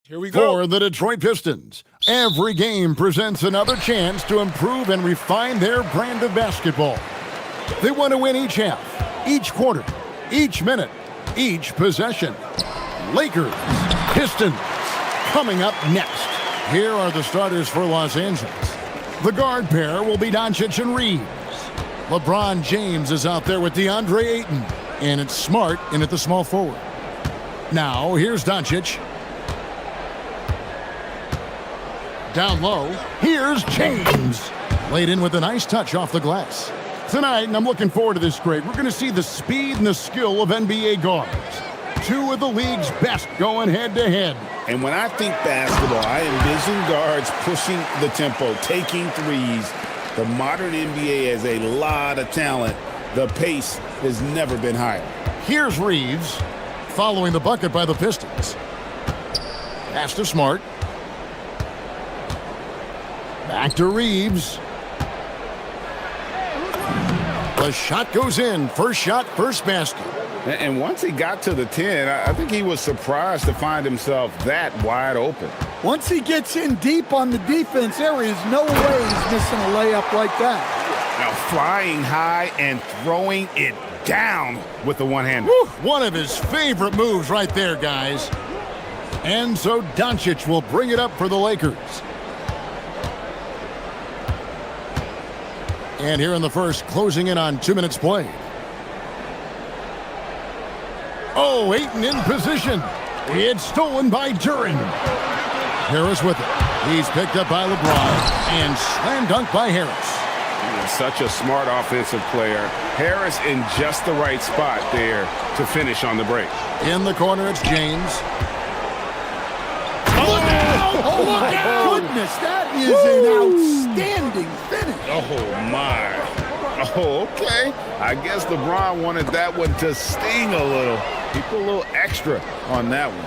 Here we go. For the Detroit Pistons, every game presents another chance to improve and refine their brand of basketball. They want to win each half, each quarter, each minute, each possession. Lakers, Pistons, coming up next. Here are the starters for Los Angeles. The guard pair will be Doncic and Reeves. LeBron James is out there with DeAndre Ayton, and it's Smart in at the small forward. Now, here's Doncic. Down low, here's James. Laid in with a nice touch off the glass. Tonight, and I'm looking forward to this grade, we're going to see the speed and the skill of NBA guards. Two of the league's best going head-to-head. And when I think basketball, I envision guards pushing the tempo, taking threes. The modern NBA has a lot of talent. The pace has never been higher. Here's Reeves, following the bucket by the Pistons. Pass to Smart. Back to Reeves. The shot goes in. First shot, first basket. And once he got to the 10, I think he was surprised to find himself that wide open. Once he gets in deep on the defense, there is no way he's missing a layup like that. Now flying high and throwing it down with the one-hander. One of his favorite moves right there, guys. And so Doncic will bring it up for the Lakers. And here in the first, closing in on 2 minutes played. Oh, Ayton in position. It's stolen by Duren. Harris with it. He's picked up by LeBron and slam dunk by Harris. Such a smart offensive player. Harris in just the right spot there to finish on the break. In the corner, it's James. Oh my goodness, that is an outstanding finish. Oh my. Oh, okay. I guess LeBron wanted that one to sting a little. He put a little extra on that one.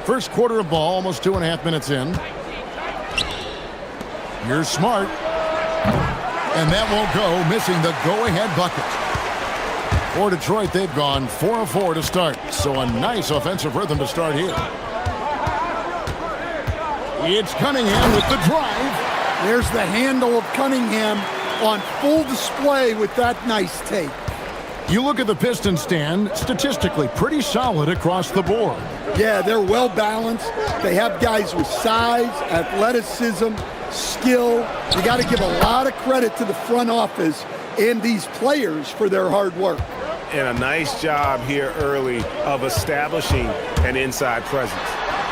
First quarter of ball, almost 2.5 minutes in. Here's Smart. And that won't go, missing the go-ahead bucket. For Detroit, they've gone 4 of 4 to start. So a nice offensive rhythm to start here. It's Cunningham with the drive. There's the handle of Cunningham on full display with that nice take. You look at the Pistons stand, statistically pretty solid across the board. Yeah, they're well balanced. They have guys with size, athleticism, skill. You got to give a lot of credit to the front office and these players for their hard work. And a nice job here early of establishing an inside presence.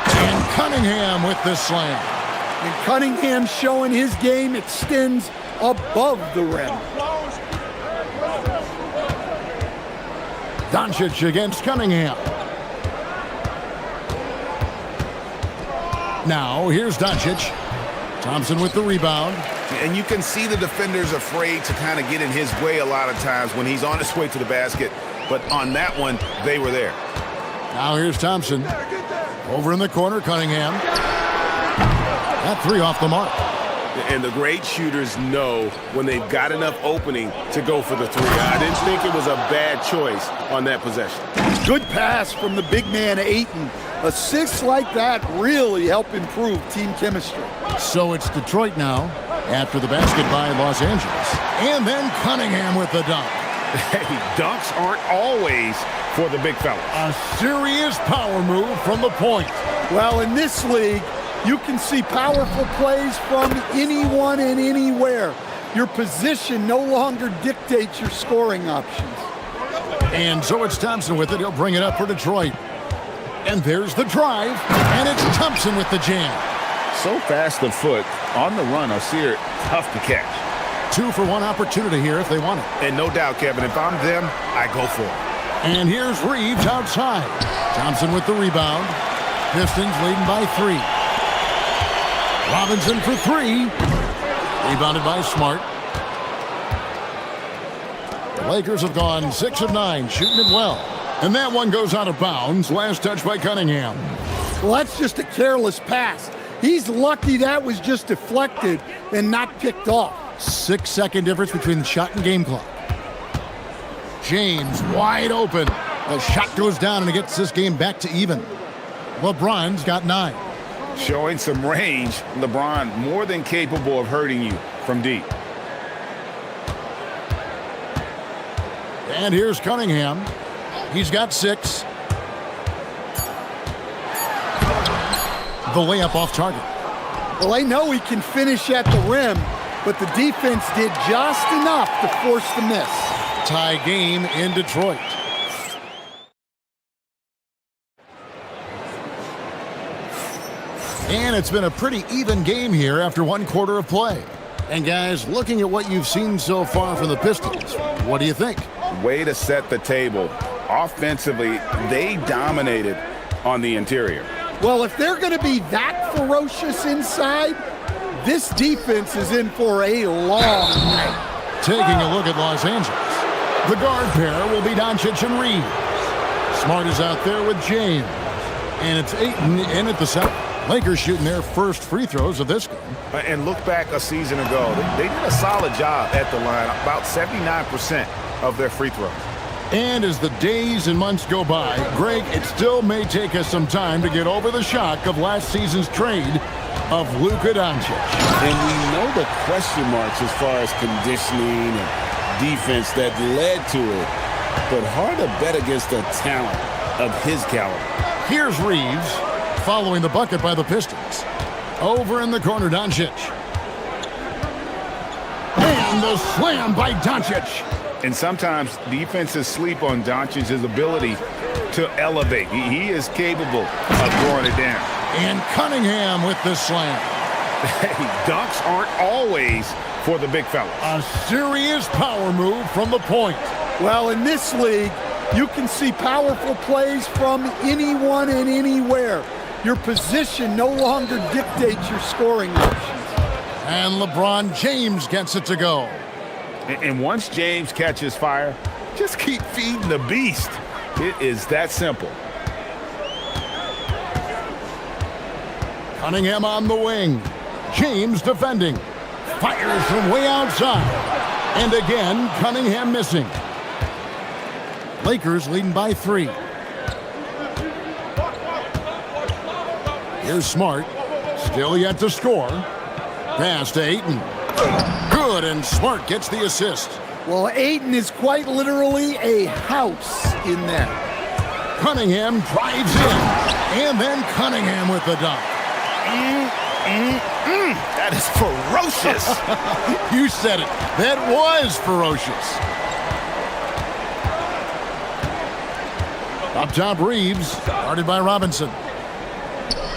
And Cunningham with the slam. And Cunningham showing his game extends above the rim. Doncic against Cunningham. Now, here's Doncic. Thompson with the rebound. And you can see the defenders afraid to kind of get in his way a lot of times when he's on his way to the basket. But on that one, they were there. Now here's Thompson. Over in the corner, Cunningham. That three off the mark. And the great shooters know when they've got enough opening to go for the three. I didn't think it was a bad choice on that possession. Good pass from the big man, Ayton. Assists like that really help improve team chemistry. So it's Detroit now after the basket by Los Angeles. And then Cunningham with the dunk. Hey, dunks aren't always for the big fellas. A serious power move from the point. Well, in this league, you can see powerful plays from anyone and anywhere. Your position no longer dictates your scoring options. And so it's Thompson with it. He'll bring it up for Detroit. And there's the drive, and it's Thompson with the jam. So fast of foot, on the run, Osir, tough to catch. 2-for-1 opportunity here if they want it. And no doubt, Kevin, if I'm them, I go for it. And here's Reeves outside. Thompson with the rebound. Pistons leading by 3. Robinson for 3. Rebounded by Smart. The Lakers have gone 6 of 9, shooting it well. And that one goes out of bounds. Last touch by Cunningham. Well, that's just a careless pass. He's lucky that was just deflected and not picked off. 6-second difference between the shot and game clock. James wide open. The shot goes down and it gets this game back to even. LeBron's got 9. Showing some range, LeBron more than capable of hurting you from deep. And here's Cunningham. He's got 6. The layup off target. Well, I know he can finish at the rim, but the defense did just enough to force the miss. Tie game in Detroit. And it's been a pretty even game here after one quarter of play. And guys, looking at what you've seen so far from the Pistons, what do you think? Way to set the table. Offensively, they dominated on the interior. Well, if they're going to be that ferocious inside, this defense is in for a long night. Taking a look at Los Angeles. The guard pair will be Doncic and Reeves. Smart is out there with James. And it's Ayton in at the center. Lakers shooting their first free throws of this game. And look back a season ago. They did a solid job at the line, about 79% of their free throws. And as the days and months go by, Greg, it still may take us some time to get over the shock of last season's trade of Luka Doncic. And we know the question marks as far as conditioning and defense that led to it. But hard to bet against the talent of his caliber. Here's Reeves following the bucket by the Pistons. Over in the corner, Doncic. And the slam by Doncic. And sometimes defenses sleep on Doncic's ability to elevate. He is capable of throwing it down. And Cunningham with the slam. Hey, dunks aren't always for the big fellas. A serious power move from the point. Well, in this league, you can see powerful plays from anyone and anywhere. Your position no longer dictates your scoring options. And LeBron James gets it to go. And once James catches fire, just keep feeding the beast. It is that simple. Cunningham on the wing. James defending. Fires from way outside. And again, Cunningham missing. Lakers leading by 3. Here's Smart. Still yet to score. Pass to Ayton. Good, and Smart gets the assist. Well, Ayton is quite literally a house in there. Cunningham drives in. And then Cunningham with the dunk. That is ferocious. You said it. That was ferocious. Up top, Reeves, guarded by Robinson.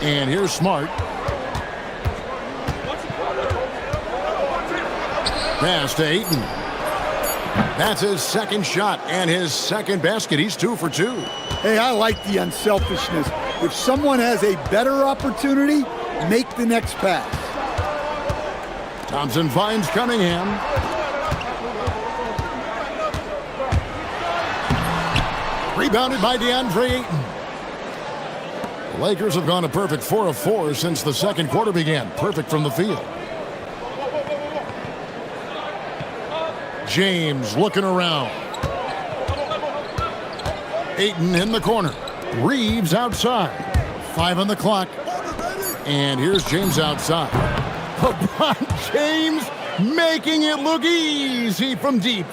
And here's Smart. Pass to Ayton. That's his second shot and his second basket. He's 2 for 2. Hey, I like the unselfishness. If someone has a better opportunity, make the next pass. Thompson finds Cunningham. Rebounded by DeAndre Ayton. The Lakers have gone a perfect 4 of 4 since the second quarter began. Perfect from the field. James looking around. Ayton in the corner. Reeves outside. 5 on the clock. And here's James outside. LeBron James making it look easy from deep.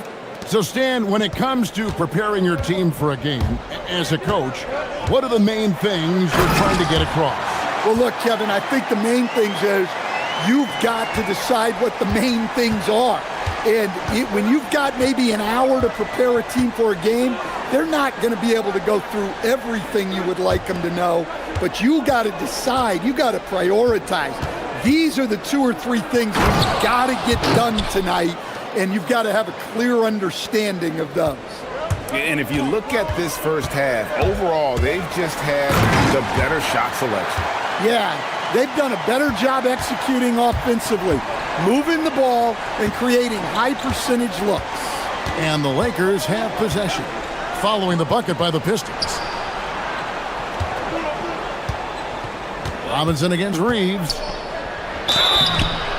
So, Stan, when it comes to preparing your team for a game, as a coach, what are the main things you're trying to get across? Well, look, Kevin, I think the main things is you've got to decide what the main things are. And when you've got maybe an hour to prepare a team for a game, they're not going to be able to go through everything you would like them to know. But you got to decide. You got to prioritize. These are the 2 or 3 things you've got to get done tonight, and you've got to have a clear understanding of those. And if you look at this first half, overall, they've just had the better shot selection. Yeah, they've done a better job executing offensively, moving the ball and creating high percentage looks. And the Lakers have possession, following the bucket by the Pistons. Robinson against Reeves.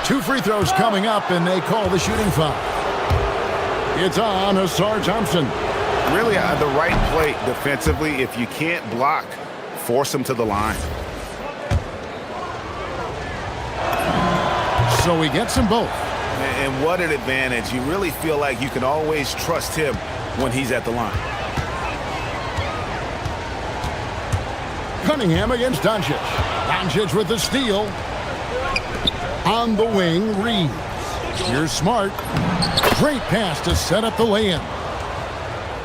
2 free throws coming up, and they call the shooting foul. It's on Asar Thompson. Really, the right play defensively. If you can't block, force him to the line. So he gets them both. And what an advantage. You really feel like you can always trust him when he's at the line. Cunningham against Doncic. Doncic with the steal. On the wing, Reeves. Here's Smart. Great pass to set up the lay-in.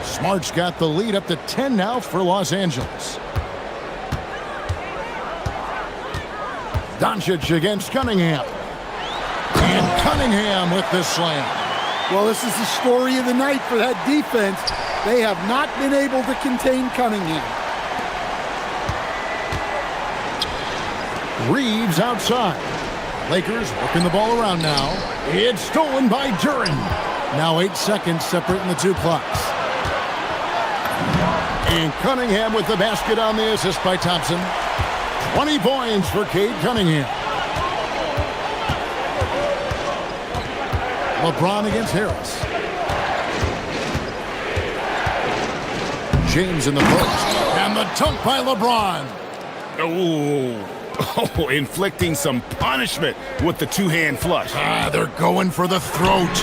Smart's got the lead up to 10 now for Los Angeles. Doncic against Cunningham. And Cunningham with the slam. Well, this is the story of the night for that defense. They have not been able to contain Cunningham. Reeves outside. Lakers working the ball around now. It's stolen by Duren. Now 8 seconds separating the two clocks. And Cunningham with the basket on the assist by Thompson. 20 points for Cade Cunningham. LeBron against Harris. James in the post. And the dunk by LeBron. Oh, inflicting some punishment with the two-hand flush. They're going for the throat.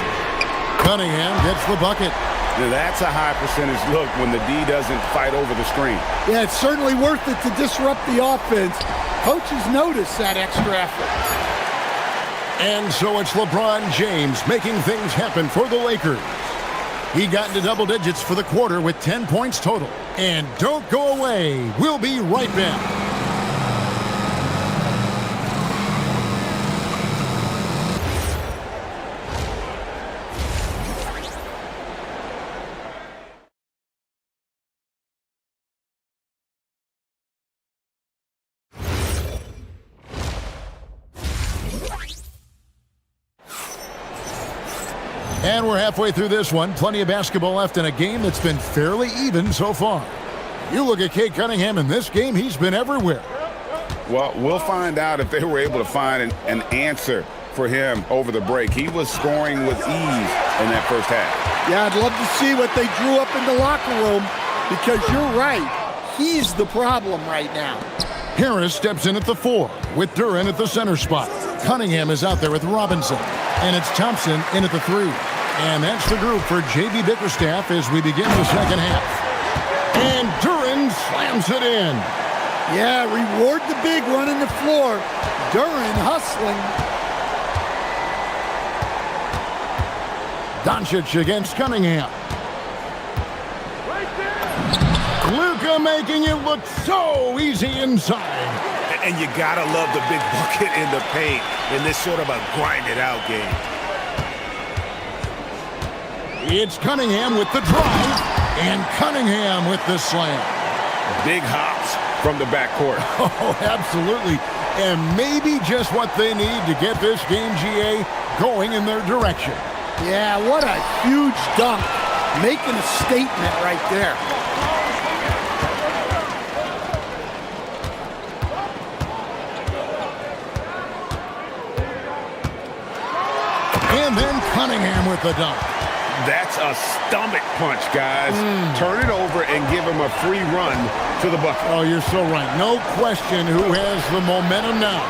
Cunningham gets the bucket. Now, that's a high percentage look when the D doesn't fight over the screen. Yeah, it's certainly worth it to disrupt the offense. Coaches notice that extra effort. And so it's LeBron James making things happen for the Lakers. He got into double digits for the quarter with 10 points total. And don't go away. We'll be right back. And we're halfway through this one. Plenty of basketball left in a game that's been fairly even so far. You look at Cade Cunningham in this game, he's been everywhere. Well, we'll find out if they were able to find an answer for him over the break. He was scoring with ease in that first half. Yeah, I'd love to see what they drew up in the locker room because you're right. He's the problem right now. Harris steps in at the 4 with Duren at the center spot. Cunningham is out there with Robinson. And it's Thompson in at the 3. And that's the group for J.B. Bickerstaff as we begin the second half. And Duren slams it in. Yeah, reward the big running the floor. Duren hustling. Doncic against Cunningham. Luka making it look so easy inside. And you gotta love the big bucket in the paint in this sort of a grind-it-out game. It's Cunningham with the drive, and Cunningham with the slam. Big hops from the backcourt. Oh, absolutely. And maybe just what they need to get this game, GA, going in their direction. Yeah, what a huge dunk. Making a statement right there. And then Cunningham with the dunk. That's a stomach punch, guys. Turn it over and give him a free run to the bucket. Oh, you're so right. No question who has the momentum now.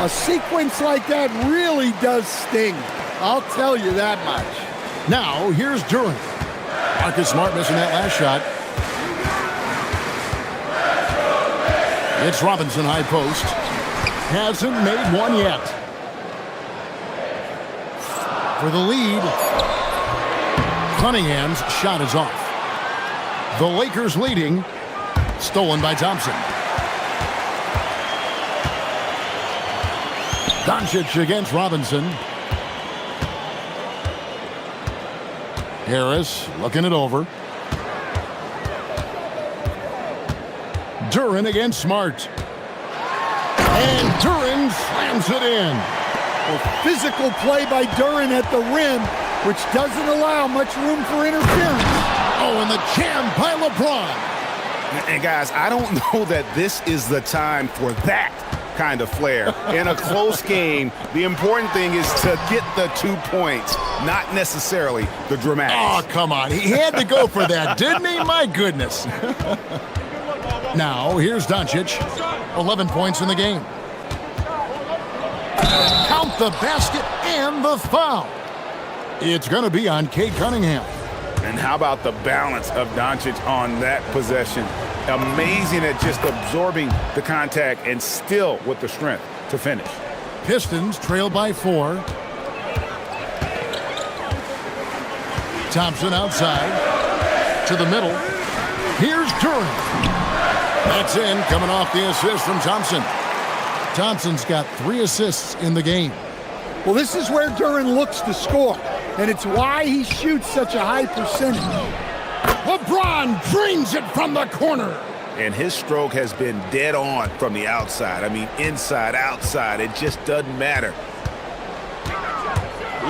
A sequence like that really does sting. I'll tell you that much. Now, here's Duren. Marcus Smart missing that last shot. It's Robinson high post. Hasn't made one yet. For the lead, Cunningham's shot is off. The Lakers leading, stolen by Thompson. Doncic against Robinson. Harris looking it over. Duren against Smart. And Duren slams it in. A physical play by Duren at the rim, which doesn't allow much room for interference. Oh, and the jam by LeBron. And guys, I don't know that this is the time for that kind of flair. In a close game, the important thing is to get the 2 points, not necessarily the dramatics. Oh, come on. He had to go for that, didn't he? My goodness. Now, here's Doncic. 11 points in the game. Count the basket and the foul. It's going to be on Cade Cunningham. And how about the balance of Doncic on that possession? Amazing at just absorbing the contact and still with the strength to finish. Pistons trail by 4. Thompson outside to the middle. Here's Duran. That's in, coming off the assist from Thompson. Thompson's got 3 assists in the game. Well, this is where Duran looks to score, and it's why he shoots such a high percentage. LeBron drains it from the corner. And his stroke has been dead on from the outside. I mean, inside, outside, it just doesn't matter.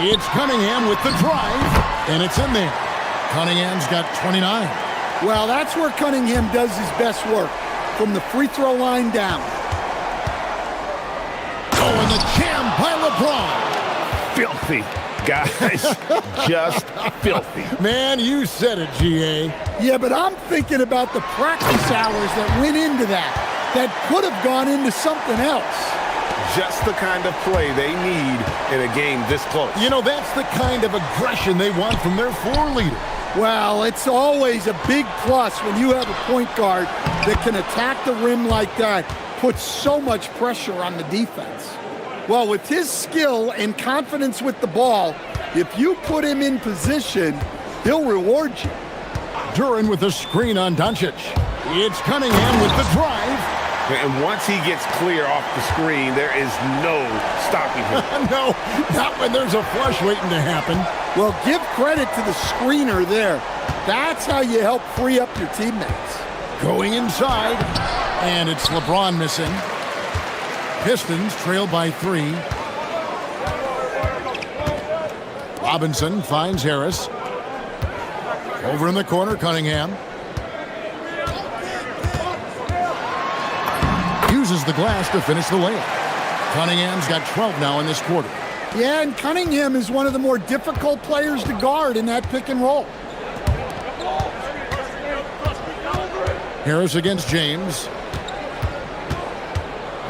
It's Cunningham with the drive, and it's in there. Cunningham's got 29. Well, that's where Cunningham does his best work, from the free throw line down. Oh, and the jam by LeBron. Filthy, guys. Just filthy. Man, you said it, G.A. Yeah, but I'm thinking about the practice hours that went into that could have gone into something else. Just the kind of play they need in a game this close. You know, that's the kind of aggression they want from their floor leader. Well, it's always a big plus when you have a point guard that can attack the rim like that, puts so much pressure on the defense. Well, with his skill and confidence with the ball, if you put him in position, he'll reward you. Duran with a screen on Doncic. It's Cunningham with the drive. And once he gets clear off the screen, there is no stopping him. No, not when there's a flush waiting to happen. Well, give credit to the screener there. That's how you help free up your teammates. Going inside, and it's LeBron missing. Pistons trail by 3. Robinson finds Harris. Over in the corner, Cunningham. Uses the glass to finish the layup. Cunningham's got 12 now in this quarter. Yeah, and Cunningham is one of the more difficult players to guard in that pick and roll. Harris against James.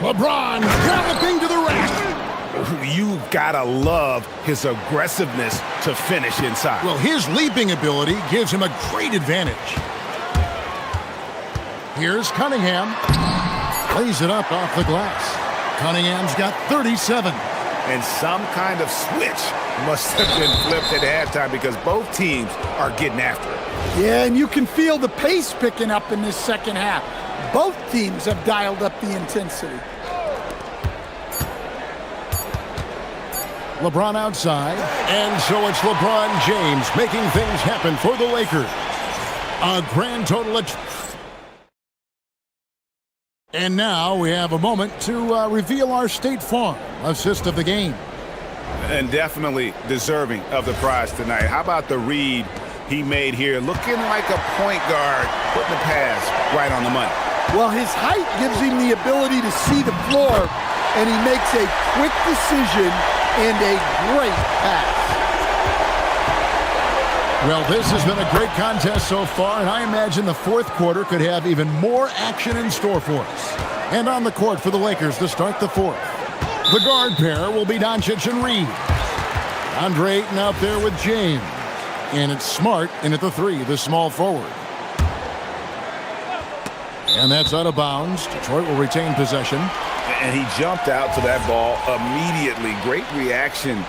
LeBron galloping to the rack. You've got to love his aggressiveness to finish inside. Well, his leaping ability gives him a great advantage. Here's Cunningham. Plays it up off the glass. Cunningham's got 37. And some kind of switch must have been flipped at halftime because both teams are getting after it. Yeah, and you can feel the pace picking up in this second half. Both teams have dialed up the intensity. LeBron outside, and so it's LeBron James making things happen for the Lakers. A grand total of... And now we have a moment to reveal our State Farm assist of the game. And definitely deserving of the prize tonight. How about the read he made here? Looking like a point guard, putting the pass right on the money. Well, his height gives him the ability to see the floor, and he makes a quick decision and a great pass. Well, this has been a great contest so far, and I imagine the fourth quarter could have even more action in store for us. And on the court for the Lakers to start the fourth. The guard pair will be Doncic and Reed. Andre Ayton out there with James. And it's Smart in at the 3, the small forward. And that's out of bounds. Detroit will retain possession. And he jumped out to that ball immediately. Great reaction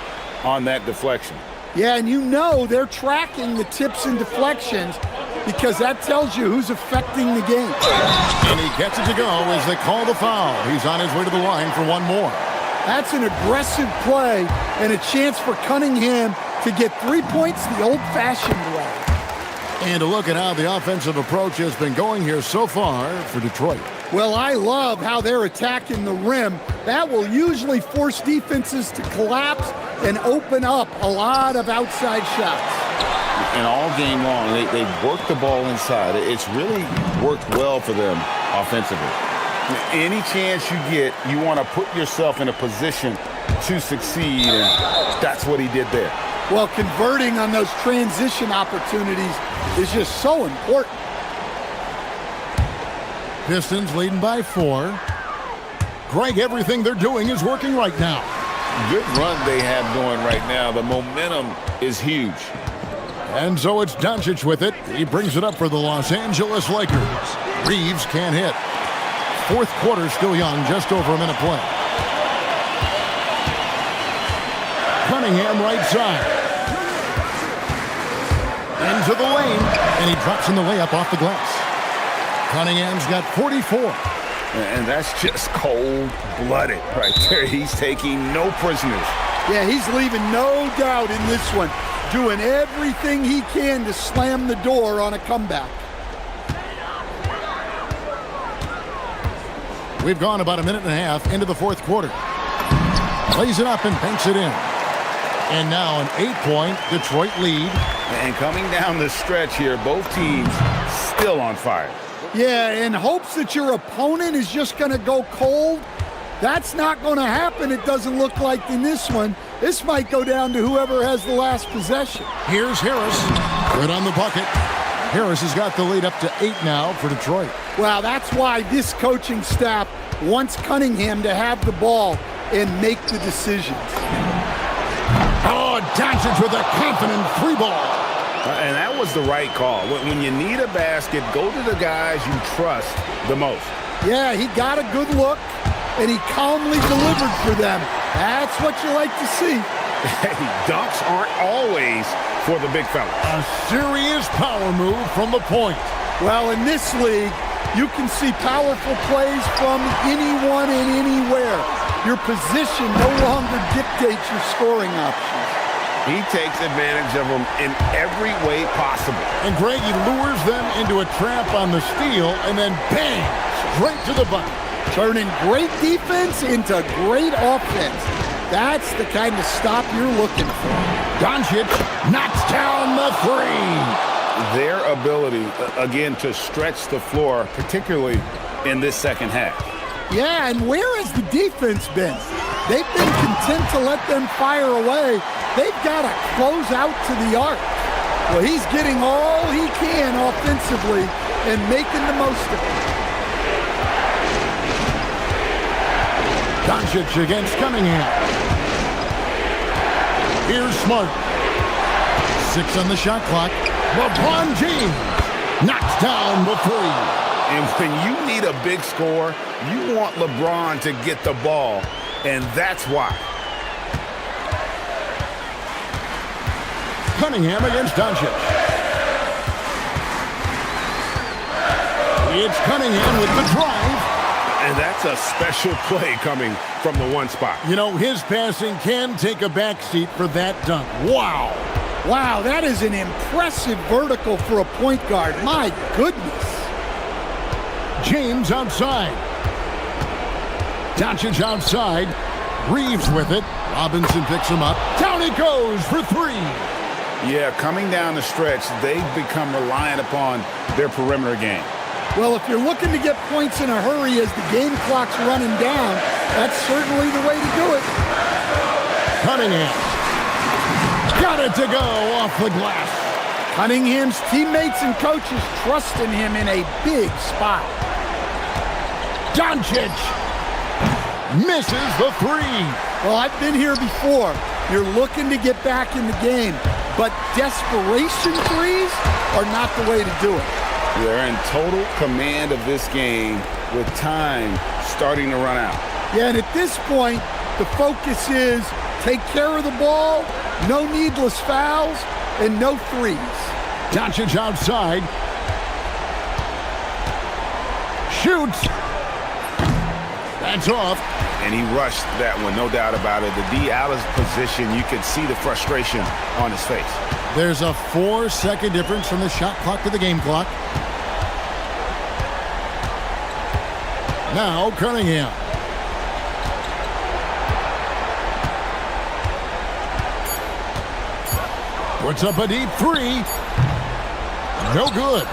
on that deflection. Yeah, and you know they're tracking the tips and deflections because that tells you who's affecting the game. And he gets it to go as they call the foul. He's on his way to the line for one more. That's an aggressive play and a chance for Cunningham to get 3 points the old-fashioned way. And to look at how the offensive approach has been going here so far for Detroit. Well, I love how they're attacking the rim. That will usually force defenses to collapse and open up a lot of outside shots. And all game long, they've worked the ball inside. It's really worked well for them offensively. Any chance you get, you want to put yourself in a position to succeed, and that's what he did there. Well, converting on those transition opportunities is just so important. Pistons leading by 4. Greg, everything they're doing is working right now. Good run they have going right now. The momentum is huge. And so it's Doncic with it. He brings it up for the Los Angeles Lakers. Reeves can't hit. Fourth quarter still young, just over a minute play. Cunningham right side. Into the lane, and he drops in the layup off the glass. Cunningham's got 44. And that's just cold-blooded right there. He's taking no prisoners. Yeah, he's leaving no doubt in this one. Doing everything he can to slam the door on a comeback. We've gone about a minute and a half into the fourth quarter. Plays it up and banks it in. And now an 8-point Detroit lead. And coming down the stretch here, both teams still on fire. Yeah, in hopes that your opponent is just going to go cold. That's not going to happen, it doesn't look like in this one. This might go down to whoever has the last possession. Here's Harris. Good on the bucket. Harris has got the lead up to 8 now for Detroit. Well, that's why this coaching staff wants Cunningham to have the ball and make the decisions. Oh, Doncic with a confident 3-ball. And that was the right call. When you need a basket, go to the guys you trust the most. Yeah, he got a good look, and he calmly delivered for them. That's what you like to see. Hey, dunks aren't always for the big fella. A serious power move from the point. Well, in this league, you can see powerful plays from anyone and anywhere. Your position no longer dictates your scoring options. He takes advantage of them in every way possible. And Greg, he lures them into a trap on the steal, and then bang, straight to the bucket. Turning great defense into great offense. That's the kind of stop you're looking for. Doncic knocks down the 3. Their ability, again, to stretch the floor, particularly in this second half. Yeah, and where has the defense been? They've been content to let them fire away. They've got to close out to the arc. Well, he's getting all he can offensively and making the most of it. Doncic against Cunningham. Here's Smart. 6 on the shot clock. LeBron James knocks down the 3. And when you need a big score, you want LeBron to get the ball, and that's why. Cunningham against Doncic. It's Cunningham with the drive. And that's a special play coming from the one spot. You know, his passing can take a backseat for that dunk. Wow. Wow, that is an impressive vertical for a point guard. My goodness. James outside. Doncic outside. Reeves with it. Robinson picks him up. Down he goes for 3. Yeah, coming down the stretch, they've become reliant upon their perimeter game. Well, if you're looking to get points in a hurry as the game clock's running down, that's certainly the way to do it. Cunningham. Got it to go off the glass. Cunningham's teammates and coaches trusting him in a big spot. Doncic misses the 3. Well, I've been here before. You're looking to get back in the game, but desperation threes are not the way to do it. They're in total command of this game with time starting to run out. Yeah, and at this point, the focus is take care of the ball, no needless fouls, and no threes. Doncic outside. Shoots. That's off. And he rushed that one, no doubt about it. The D out of position, you could see the frustration on his face. There's a 4-second difference from the shot clock to the game clock. Now Cunningham. Puts up a deep 3. No good.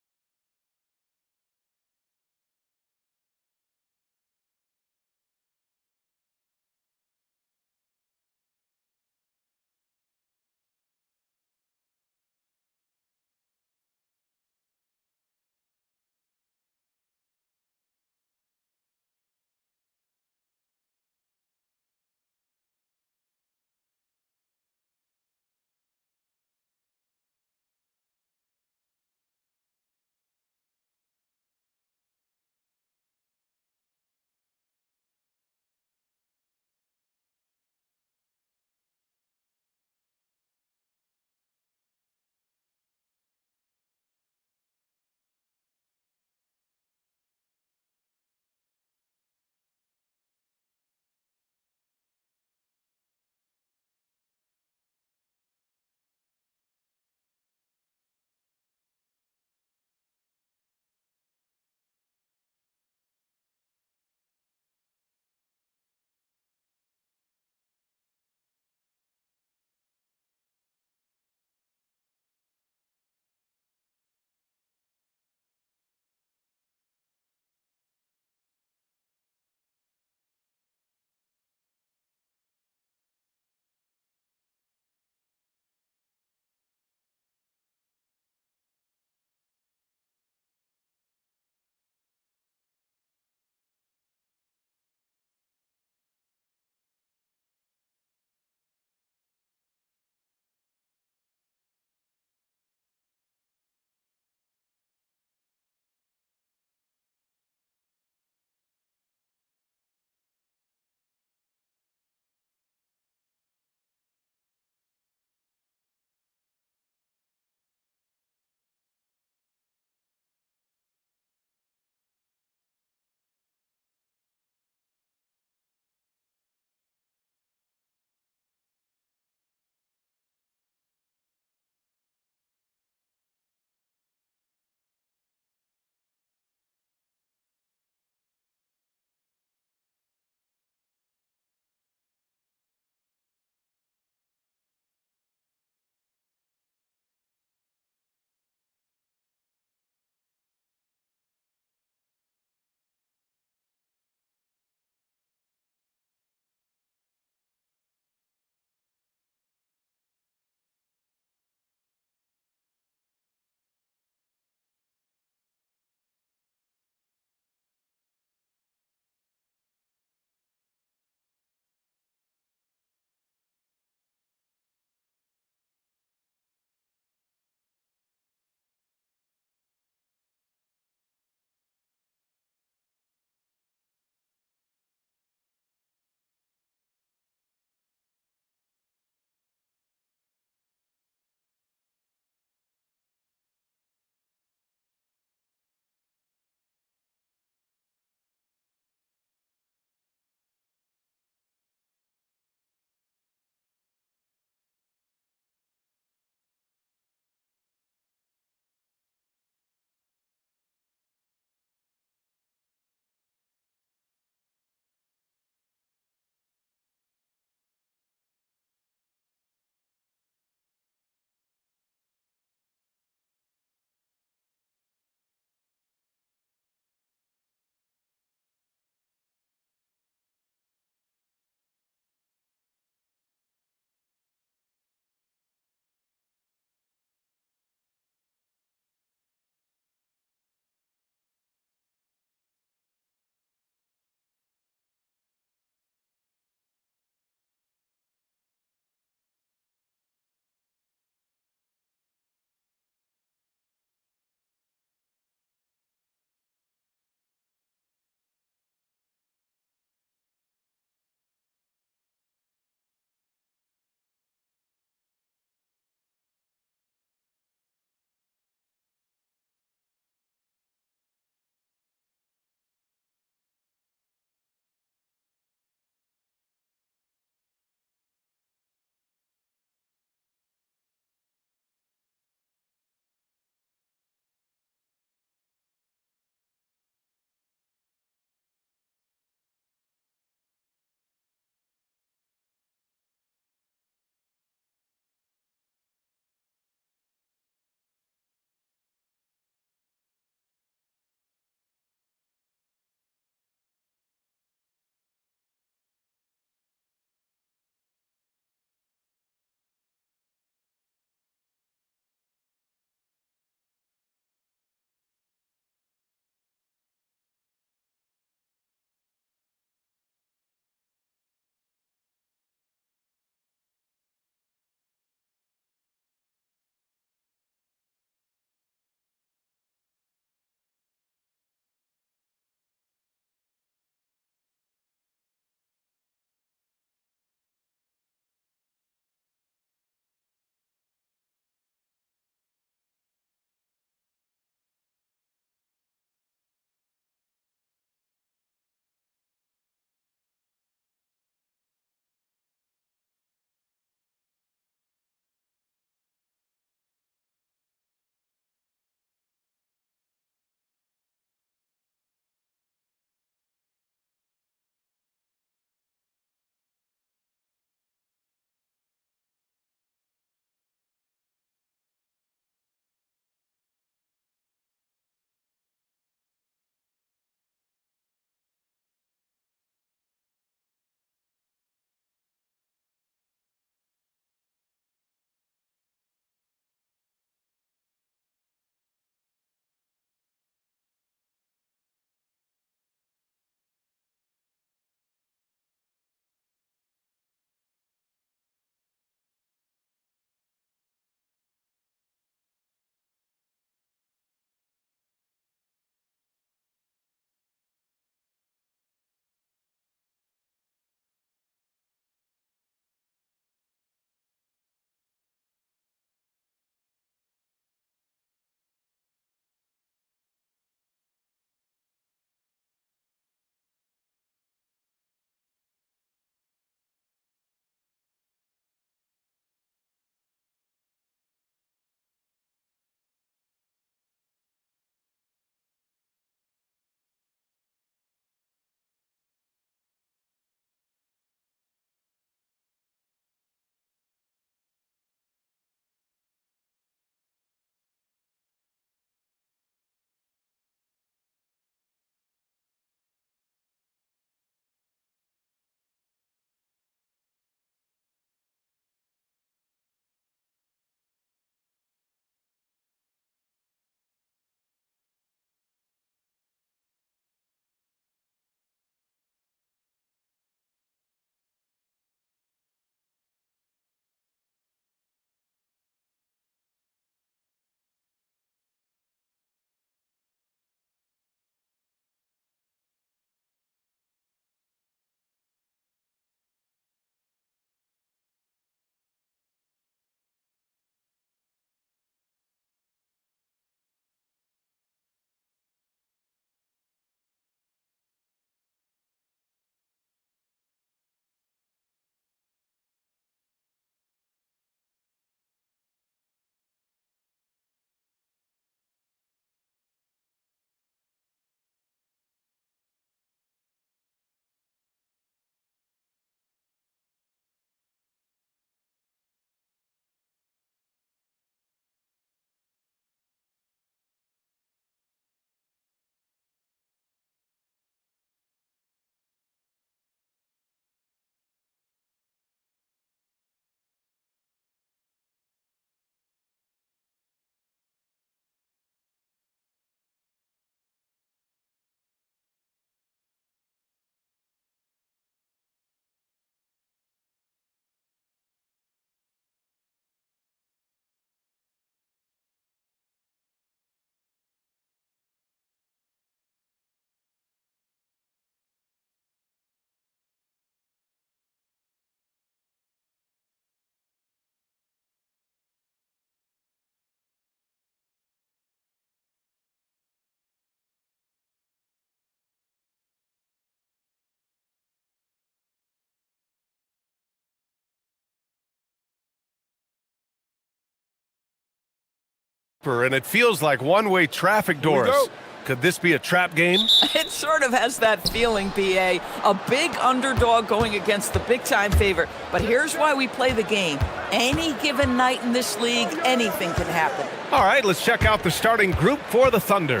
And it feels like one-way traffic, Doris. Could this be a trap game? It sort of has that feeling, BA. A big underdog going against the big-time favorite. But here's why we play the game. Any given night in this league, anything can happen. All right, let's check out the starting group for the Thunder.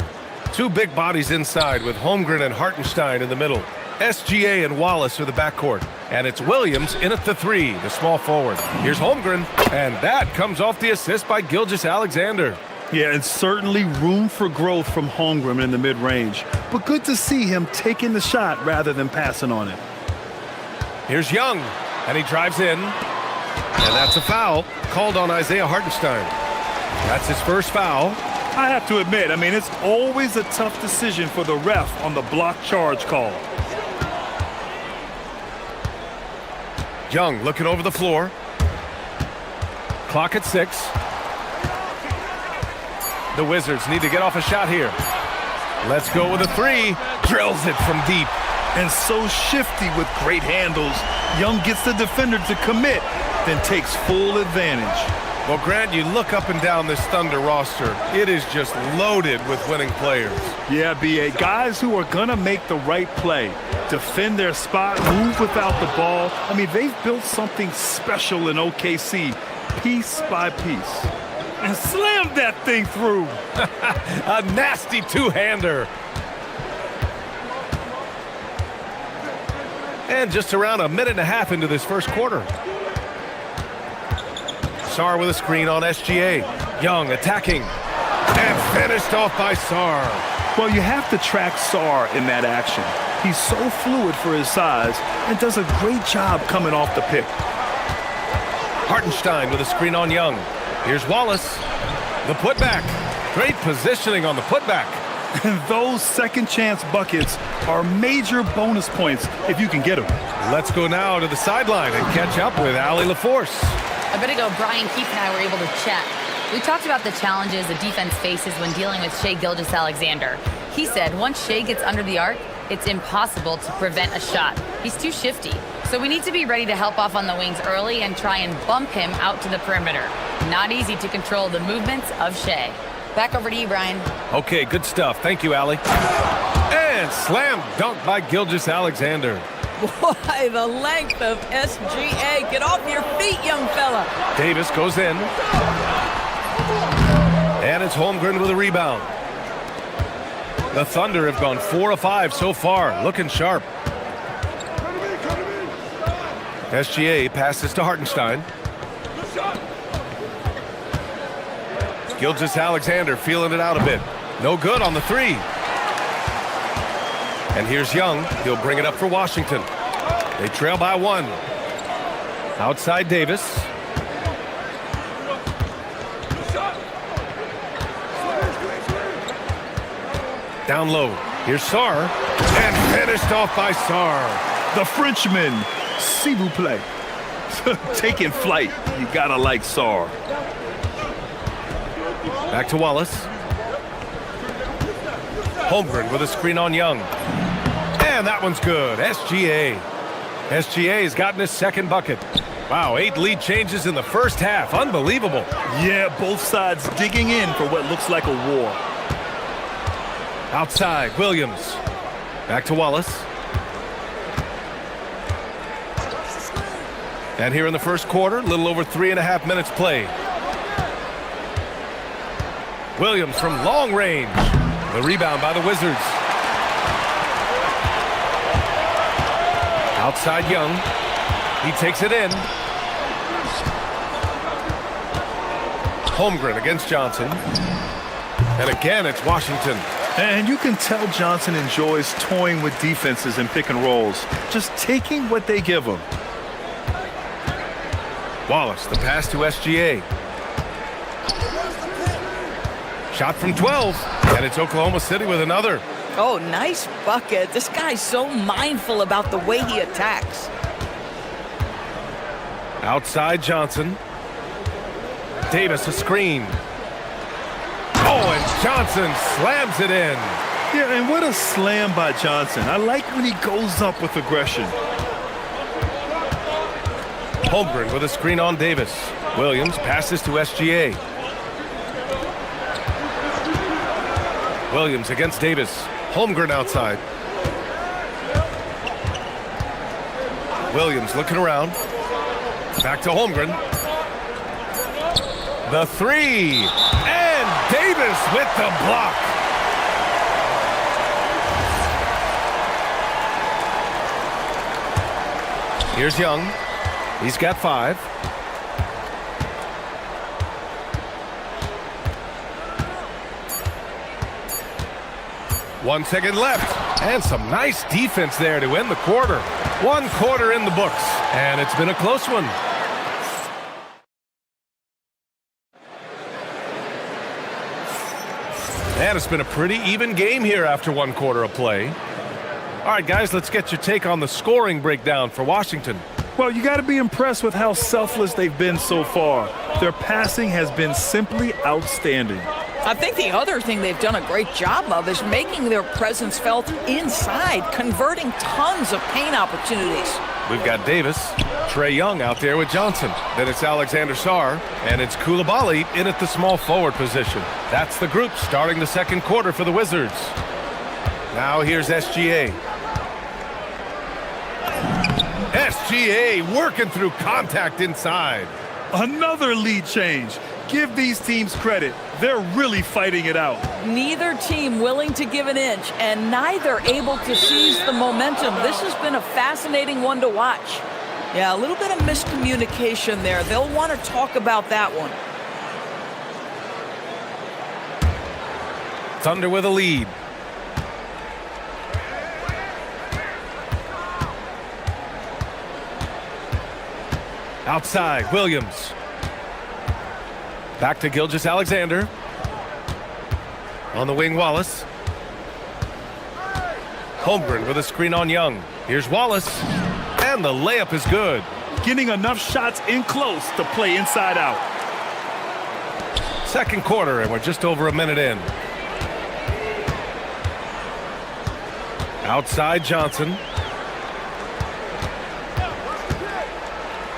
Two big bodies inside with Holmgren and Hartenstein in the middle. SGA and Wallace are the backcourt. And it's Williams in at the 3, the small forward. Here's Holmgren, and that comes off the assist by Gilgeous-Alexander. Yeah, and certainly room for growth from Holmgren in the mid-range. But good to see him taking the shot rather than passing on it. Here's Young, and he drives in. And that's a foul called on Isaiah Hartenstein. That's his first foul. I have to admit, it's always a tough decision for the ref on the block charge call. Young looking over the floor. Clock at 6. The Wizards need to get off a shot here. Let's go with a 3. Drills it from deep. And so shifty with great handles. Young gets the defender to commit, then takes full advantage. Well, Grant, you look up and down this Thunder roster. It is just loaded with winning players. Yeah, BA. Guys who are going to make the right play, defend their spot, move without the ball. They've built something special in OKC, piece by piece. And slammed that thing through. A nasty two-hander. And just around a minute and a half into this first quarter. Sarr with a screen on SGA. Young attacking. And finished off by Sarr. Well, you have to track Sarr in that action. He's so fluid for his size and does a great job coming off the pick. Hartenstein with a screen on Young. Here's Wallace. The putback. Great positioning on the putback. And those second chance buckets are major bonus points if you can get them. Let's go now to the sideline and catch up with Allie LaForce. A bit ago, Brian Keefe and I were able to chat. We talked about the challenges the defense faces when dealing with Shai Gilgeous-Alexander. He said once Shai gets under the arc, it's impossible to prevent a shot. He's too shifty. So we need to be ready to help off on the wings early and try and bump him out to the perimeter. Not easy to control the movements of Shai. Back over to you, Brian. Okay, good stuff. Thank you, Allie. And slam dunk by Gilgeous-Alexander. Boy, the length of SGA. Get off your feet, young fella. Davis goes in. And it's Holmgren with a rebound. The Thunder have gone 4 of 5 so far, looking sharp. SGA passes to Hartenstein. Gilgeous-Alexander feeling it out a bit. No good on the 3. And here's Young. He'll bring it up for Washington. They trail by 1. Outside Davis. Down low. Here's Sarr. And finished off by Sarr. The Frenchman, s'il vous plaît. Taking flight. You gotta like Sarr. Back to Wallace. Holmgren with a screen on Young. And that one's good. SGA. SGA's gotten his second bucket. Wow, 8 lead changes in the first half. Unbelievable. Yeah, both sides digging in for what looks like a war. Outside, Williams. Back to Wallace. And here in the first quarter, a little over 3.5 minutes played. Williams from long range. The rebound by the Wizards. Outside Young. He takes it in. Holmgren against Johnson. And again, it's Washington. And you can tell Johnson enjoys toying with defenses and pick and rolls. Just taking what they give him. Wallace, the pass to SGA. Shot from 12, and it's Oklahoma City with another. Oh, nice bucket. This guy's so mindful about the way he attacks. Outside Johnson. Davis a screen. Oh, and Johnson slams it in. Yeah, and what a slam by Johnson. I like when he goes up with aggression. Holmgren with a screen on Davis. Williams passes to SGA. Williams against Davis. Holmgren outside. Williams looking around. Back to Holmgren. The three. And Davis with the block. Here's Young. He's got 5. One second left. And some nice defense there to end the quarter. 1 quarter in the books. And it's been a close one. And it's been a pretty even game here after 1 quarter of play. All right, guys, let's get your take on the scoring breakdown for Washington. Well, you got to be impressed with how selfless they've been so far. Their passing has been simply outstanding. I think the other thing they've done a great job of is making their presence felt inside, converting tons of paint opportunities. We've got Davis, Trae Young out there with Johnson. Then it's Alexander Sarr, and it's Koulibaly in at the small forward position. That's the group starting the second quarter for the Wizards. Now here's SGA. SGA working through contact inside. Another lead change. Give these teams credit. They're really fighting it out. Neither team willing to give an inch, and neither able to seize the momentum. This has been a fascinating one to watch. Yeah, a little bit of miscommunication there. They'll want to talk about that one. Thunder with a lead. Outside, Williams. Back to Gilgeous-Alexander. On the wing, Wallace. Holmgren with a screen on Young. Here's Wallace. And the layup is good. Getting enough shots in close to play inside out. Second quarter, and we're just over a minute in. Outside, Johnson.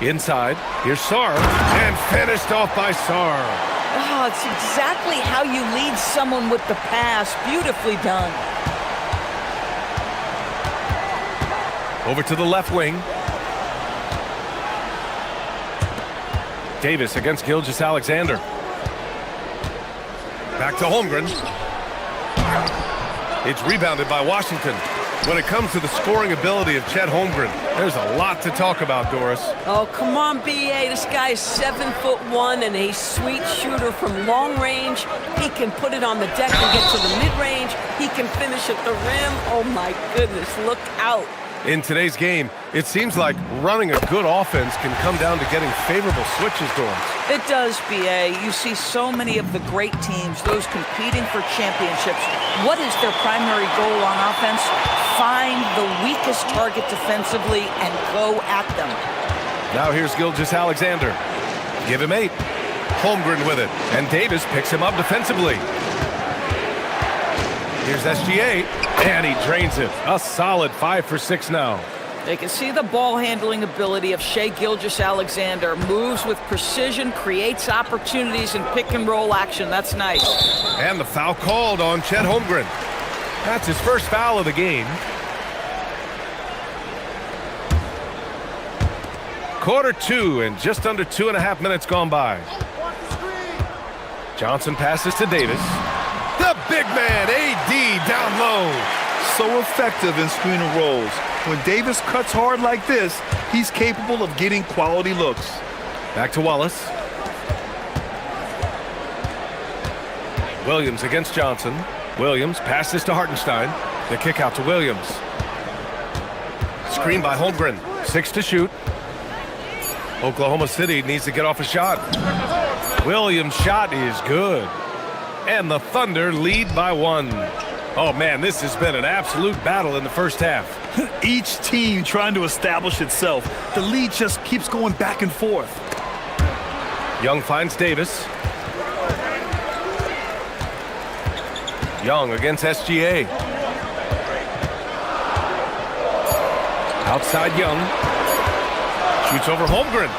Inside, here's Sarr, and finished off by Sarr. Oh, it's exactly how you lead someone with the pass. Beautifully done. Over to the left wing. Davis against Gilgeous-Alexander. Back to Holmgren. It's rebounded by Washington. When it comes to the scoring ability of Chet Holmgren, there's a lot to talk about, Doris. Oh, come on, BA. This guy is 7'1" and a sweet shooter from long range. He can put it on the deck and get to the mid-range. He can finish at the rim. Oh, my goodness. Look out. In today's game, it seems like running a good offense can come down to getting favorable switches, Doris. It does, BA. You see so many of the great teams, those competing for championships. What is their primary goal on offense? Find the weakest target defensively and go at them. Now here's Gilgeous-Alexander. Give him 8. Holmgren with it, and Davis picks him up defensively. Here's SGA, and he drains it. A solid 5 for 6 now. They can see the ball handling ability of Shai Gilgeous-Alexander. Moves with precision, creates opportunities in pick and roll action. That's nice. And the foul called on Chet Holmgren. That's his first foul of the game. Quarter 2 and just under 2.5 minutes gone by. Johnson passes to Davis. The big man, AD, down low. So effective in screen and rolls. When Davis cuts hard like this, he's capable of getting quality looks. Back to Wallace. Williams against Johnson. Williams passes to Hartenstein. The kick out to Williams. Screen by Holmgren. 6 to shoot. Oklahoma City needs to get off a shot. Williams' shot is good. And the Thunder lead by 1. Oh, man, this has been an absolute battle in the first half. Each team trying to establish itself. The lead just keeps going back and forth. Young finds Davis. Young against SGA. Outside Young. Shoots over Holmgren.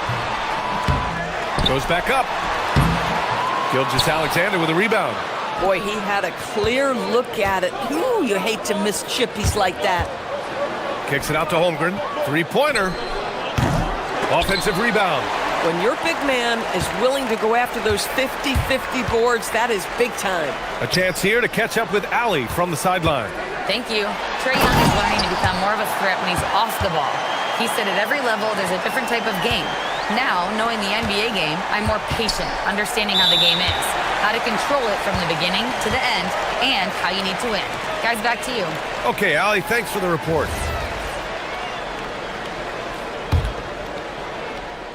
Goes back up. Gilgeous-Alexander with a rebound. Boy, he had a clear look at it. Ooh, you hate to miss chippies like that. Kicks it out to Holmgren. Three-pointer. Offensive rebound. When your big man is willing to go after those 50-50 boards, that is big time. A chance here to catch up with Allie from the sideline. Thank you. Trae Young is learning to become more of a threat when he's off the ball. He said at every level there's a different type of game. Now, knowing the NBA game, I'm more patient, understanding how the game is, how to control it from the beginning to the end, and how you need to win. Guys, back to you. Okay, Allie, thanks for the report.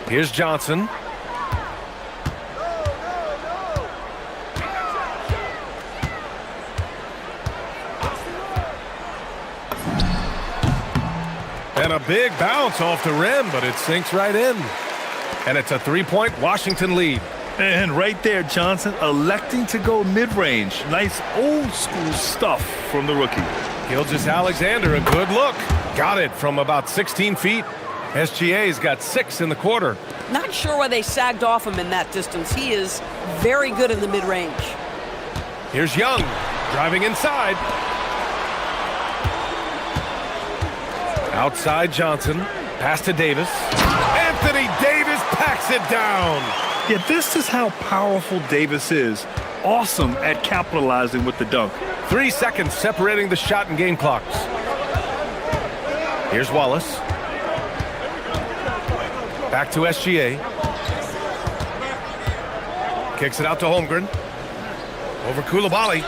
Here's Johnson. And a big bounce off the rim, but it sinks right in. And it's a three-point Washington lead. And right there, Johnson electing to go mid-range. Nice old-school stuff from the rookie. Gilgeous-Alexander, a good look. Got it from about 16 feet. SGA's got 6 in the quarter. Not sure why they sagged off him in that distance. He is very good in the mid-range. Here's Young, driving inside. Outside Johnson, pass to Davis. Anthony Davis packs it down. Yeah, this is how powerful Davis is. Awesome at capitalizing with the dunk. 3 seconds separating the shot and game clocks. Here's Wallace. Back to SGA. Kicks it out to Holmgren. Over Koulibaly.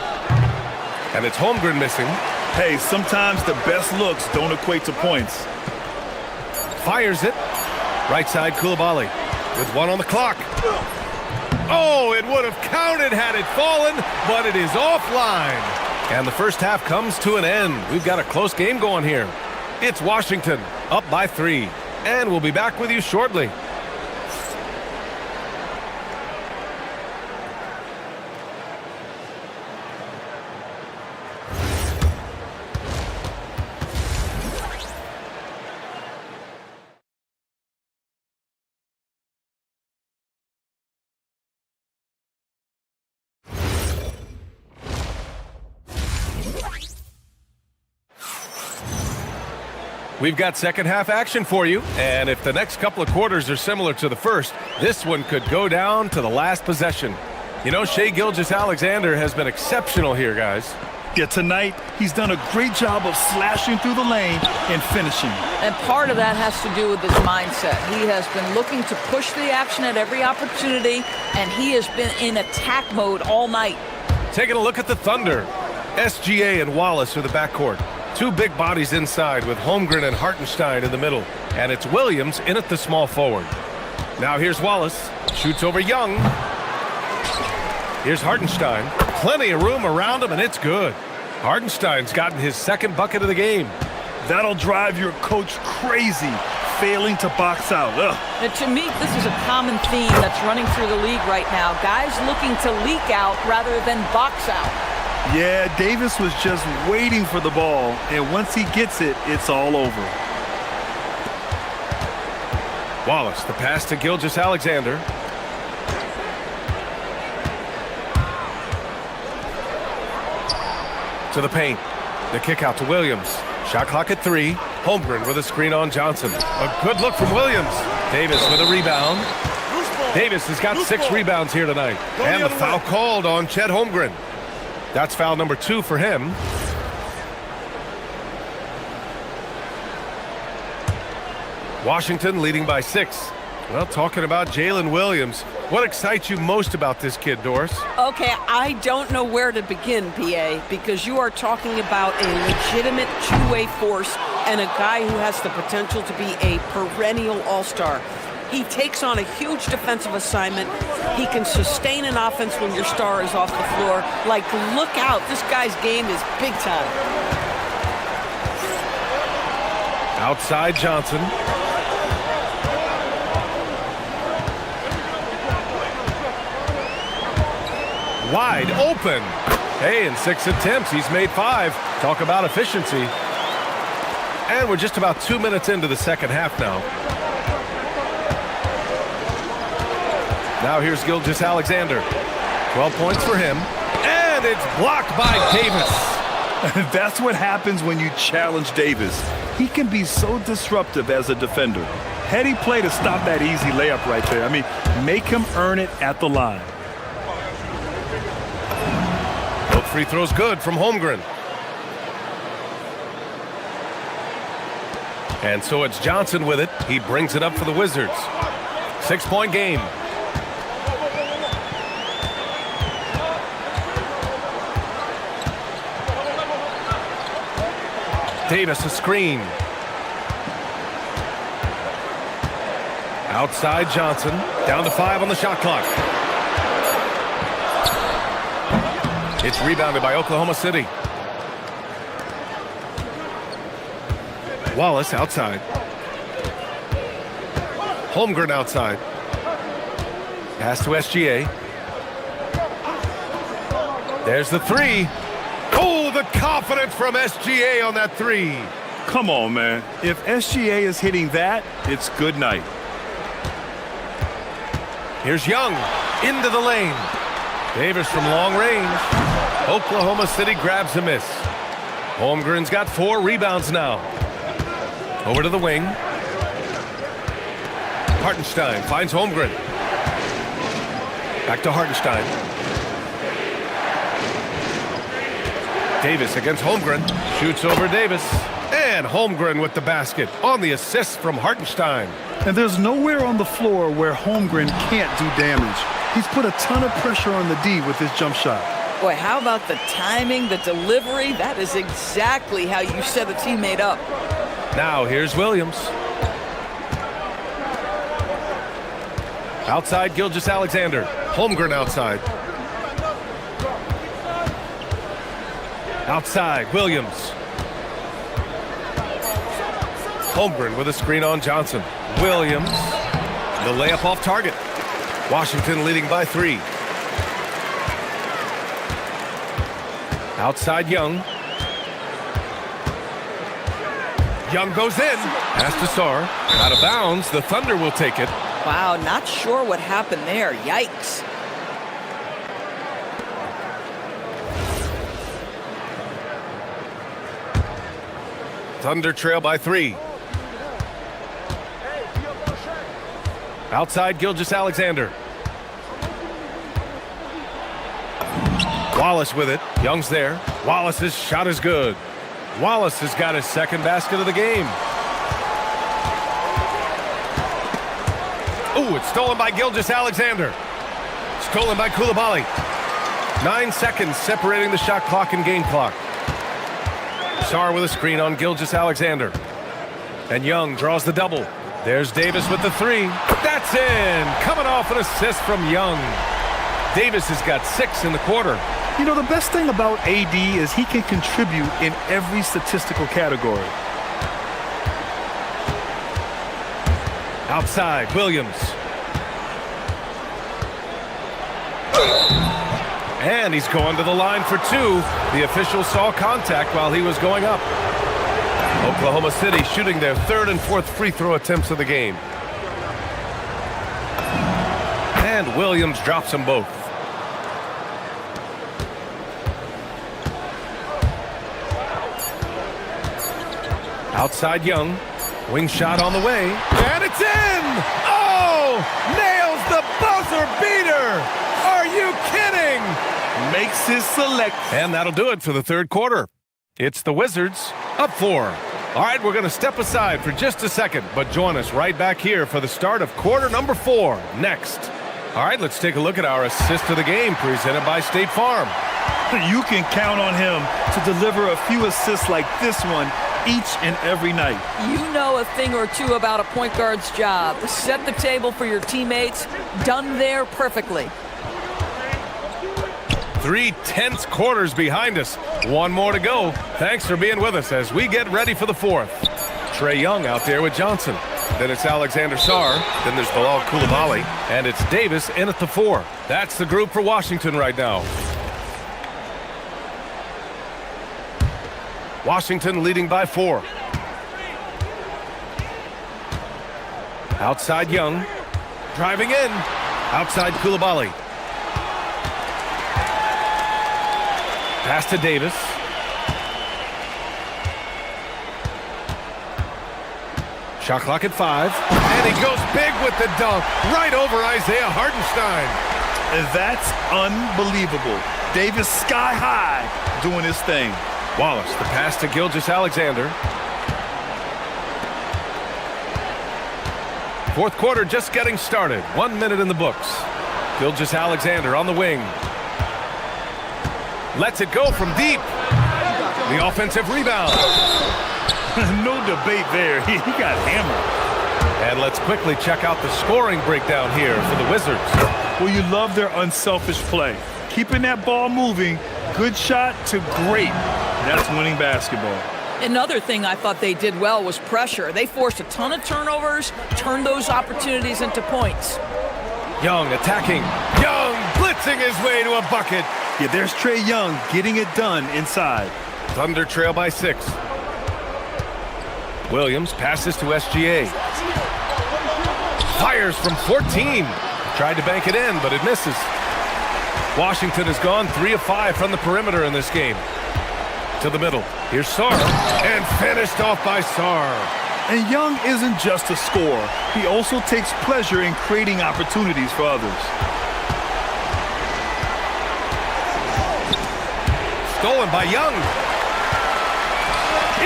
And it's Holmgren missing. Hey, sometimes the best looks don't equate to points. Fires it. Right side Koulibaly with 1 on the clock. Oh, it would have counted had it fallen, but it is offline. And the first half comes to an end. We've got a close game going here. It's Washington up by 3. And we'll be back with you shortly. We've got second half action for you, and if the next couple of quarters are similar to the first, this one could go down to the last possession. You know, Shai Gilgeous-Alexander has been exceptional here, guys. Yeah, tonight he's done a great job of slashing through the lane and finishing. And part of that has to do with his mindset. He has been looking to push the action at every opportunity, and he has been in attack mode all night. Taking a look at the Thunder. SGA and Wallace are the backcourt. 2 big bodies inside with Holmgren and Hartenstein in the middle. And it's Williams in at the small forward. Now here's Wallace. Shoots over Young. Here's Hartenstein. Plenty of room around him, and it's good. Hartenstein's gotten his second bucket of the game. That'll drive your coach crazy, failing to box out. Ugh. And to me, this is a common theme that's running through the league right now. Guys looking to leak out rather than box out. Yeah, Davis was just waiting for the ball, and once he gets it, it's all over. Wallace, the pass to Gilgeous-Alexander. To the paint. The kick out to Williams. Shot clock at 3. Holmgren with a screen on Johnson. A good look from Williams. Davis with a rebound. Davis has got 6 rebounds here tonight. And the foul called on Chet Holmgren. That's foul number 2 for him. Washington leading by 6. Well, talking about Jalen Williams, what excites you most about this kid, Doris? Okay, I don't know where to begin, PA, because you are talking about a legitimate two-way force and a guy who has the potential to be a perennial all-star. He takes on a huge defensive assignment. He can sustain an offense when your star is off the floor. Like, look out. This guy's game is big time. Outside Johnson. Wide open. Hey, in 6 attempts, he's made 5. Talk about efficiency. And we're just about 2 minutes into the second half now. Now here's Gilgeous-Alexander. 12 points for him. And And it's blocked by Davis. That's what happens when you challenge Davis. He can be so disruptive as a defender. Heady play to stop that easy layup right there. I mean, make him earn it at the line. Both free throws good from Holmgren. And so it's Johnson with it. He brings it up for the Wizards. 6-point game. Davis a screen. Outside Johnson. Down to 5 on the shot clock. It's rebounded by Oklahoma City. Wallace outside. Holmgren outside. Pass to SGA. There's the three. Oh, the confidence from SGA on that three. Come on, man. If SGA is hitting that, it's good night. Here's Young into the lane. Davis from long range. Oklahoma City grabs a miss. Holmgren's got 4 rebounds now. Over to the wing. Hartenstein finds Holmgren. Back to Hartenstein. Davis against Holmgren. Shoots over Davis. And Holmgren with the basket on the assist from Hartenstein. And there's nowhere on the floor where Holmgren can't do damage. He's put a ton of pressure on the D with his jump shot. Boy, how about the timing, the delivery? That is exactly how you set a teammate up. Now here's Williams. Outside Gilgeous-Alexander. Holmgren outside. Outside Williams. Holmgren with a screen on Johnson. Williams. The layup off target. Washington leading by 3. Outside Young. Young goes in. Pass to Sarr. Out of bounds. The Thunder will take it. Wow, not sure what happened there. Yikes. Thunder trail by 3. Outside Gilgeous-Alexander. Wallace with it. Young's there. Wallace's shot is good. Wallace has got his second basket of the game. Ooh, it's stolen by Gilgeous-Alexander. Stolen by Coulibaly. 9 seconds separating the shot clock and game clock. Sarr with a screen on Gilgeous-Alexander. And Young draws the double. There's Davis with the 3. That's in! Coming off an assist from Young. Davis has got 6 in the quarter. You know, the best thing about AD is he can contribute in every statistical category. Outside, Williams. And he's going to the line for 2. The official saw contact while he was going up. Oklahoma City shooting their 3rd and 4th free throw attempts of the game. And Williams drops them both. Outside Young. Wing shot on the way. And it's in! Oh! Nails the buzzer beater! Are you kidding? Makes his select. And that'll do it for the 3rd quarter. It's the Wizards up 4. All right, we're going to step aside for just a second, but join us right back here for the start of quarter number 4 next. All right, let's take a look at our assist of the game presented by State Farm. You can count on him to deliver a few assists like this one each and every night. You know a thing or two about a point guard's job. Set the table for your teammates. Done there perfectly. 3 tense quarters behind us. 1 more to go. Thanks for being with us as we get ready for the 4th. Trae Young out there with Johnson. Then it's Alexander Sarr. Then there's Bilal Coulibaly. And it's Davis in at the 4. That's the group for Washington right now. Washington leading by 4. Outside Young. Driving in. Outside Coulibaly. Pass to Davis. Shot clock at 5. And he goes big with the dunk. Right over Isaiah Hartenstein. And that's unbelievable. Davis sky high doing his thing. Wallace, the pass to Gilgeous-Alexander. Fourth quarter just getting started. 1 minute in the books. Gilgeous-Alexander on the wing. Lets it go from deep. The offensive rebound. No debate there. He got hammered. And let's quickly check out the scoring breakdown here for the Wizards. Well, you love their unselfish play. Keeping that ball moving, good shot to great. That's winning basketball. Another thing I thought they did well was pressure. They forced a ton of turnovers, turned those opportunities into points. Young attacking. Young blitzing his way to a bucket. Yeah, there's Trae Young getting it done inside. Thunder trail by 6. Williams passes to SGA. Fires from 14. Tried to bank it in, but it misses. Washington has gone 3 of 5 from the perimeter in this game. To the middle. Here's Sarr. And finished off by Sarr. And Young isn't just a scorer. He also takes pleasure in creating opportunities for others. Stolen by Young.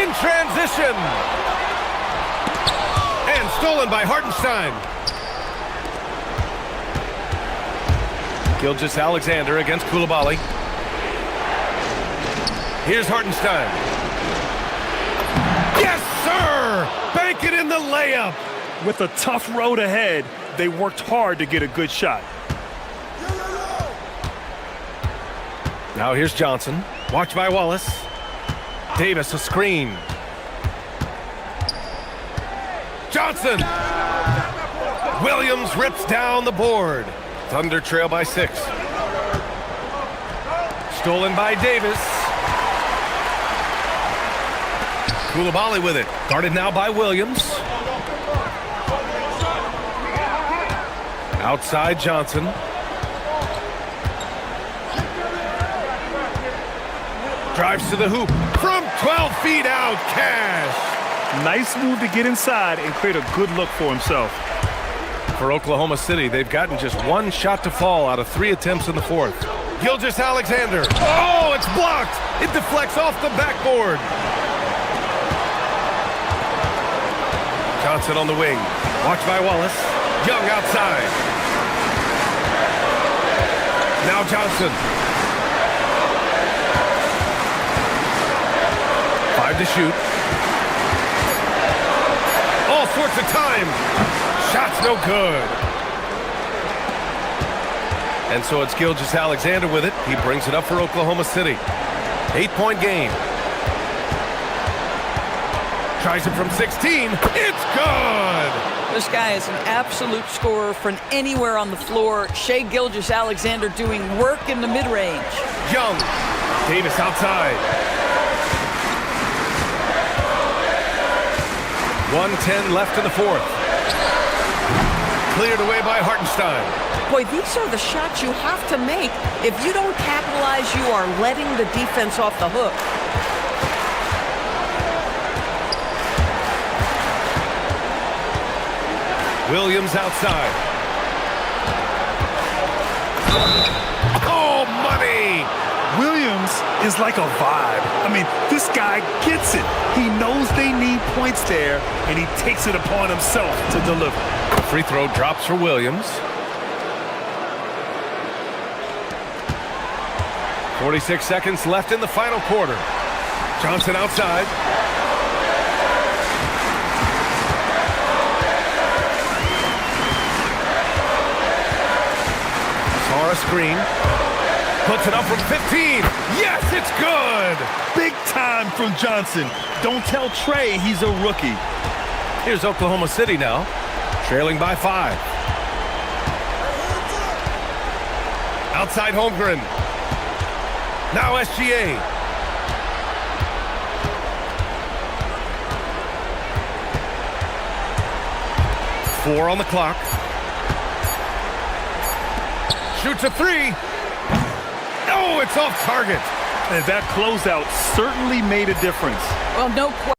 In transition. And stolen by Hartenstein. Gilgeous-Alexander against Koulibaly. Here's Hartenstein. Yes, sir! Bank it in the layup. With a tough road ahead, they worked hard to get a good shot. Now here's Johnson. Watched by Wallace. Davis a screen. Johnson! Williams rips down the board. Thunder trail by 6. Stolen by Davis. Koulibaly with it. Guarded now by Williams. Outside Johnson. Drives to the hoop. From 12 feet out, Cash. Nice move to get inside and create a good look for himself. For Oklahoma City, they've gotten just 1 shot to fall out of 3 attempts in the fourth. Gilgeous-Alexander. Oh, it's blocked. It deflects off the backboard. Johnson on the wing. Watched by Wallace. Young outside. Now Johnson. 5 to shoot. All sorts of time. Shot's no good. And so it's Gilgeous-Alexander with it. He brings it up for Oklahoma City. 8-point game. Tries it from 16. It's good! This guy is an absolute scorer from anywhere on the floor. Shai Gilgeous-Alexander doing work in the mid-range. Young. Davis outside. 1:10 left in the fourth. Cleared away by Hartenstein. Boy, these are the shots you have to make. If you don't capitalize, you are letting the defense off the hook. Williams outside. Oh, money! Williams is like a vibe. I mean, this guy gets it. He knows they need points there, and he takes it upon himself to deliver. Free throw drops for Williams. 46 seconds left in the final quarter. Johnson outside. Saw a screen. Puts it up from 15. Yes, it's good. Big time from Johnson. Don't tell Trae he's a rookie. Here's Oklahoma City now, trailing by 5. Outside Holmgren. Now SGA. Four on the clock. Shoots a 3. Oh, it's off target. And that closeout certainly made a difference. Well, no question.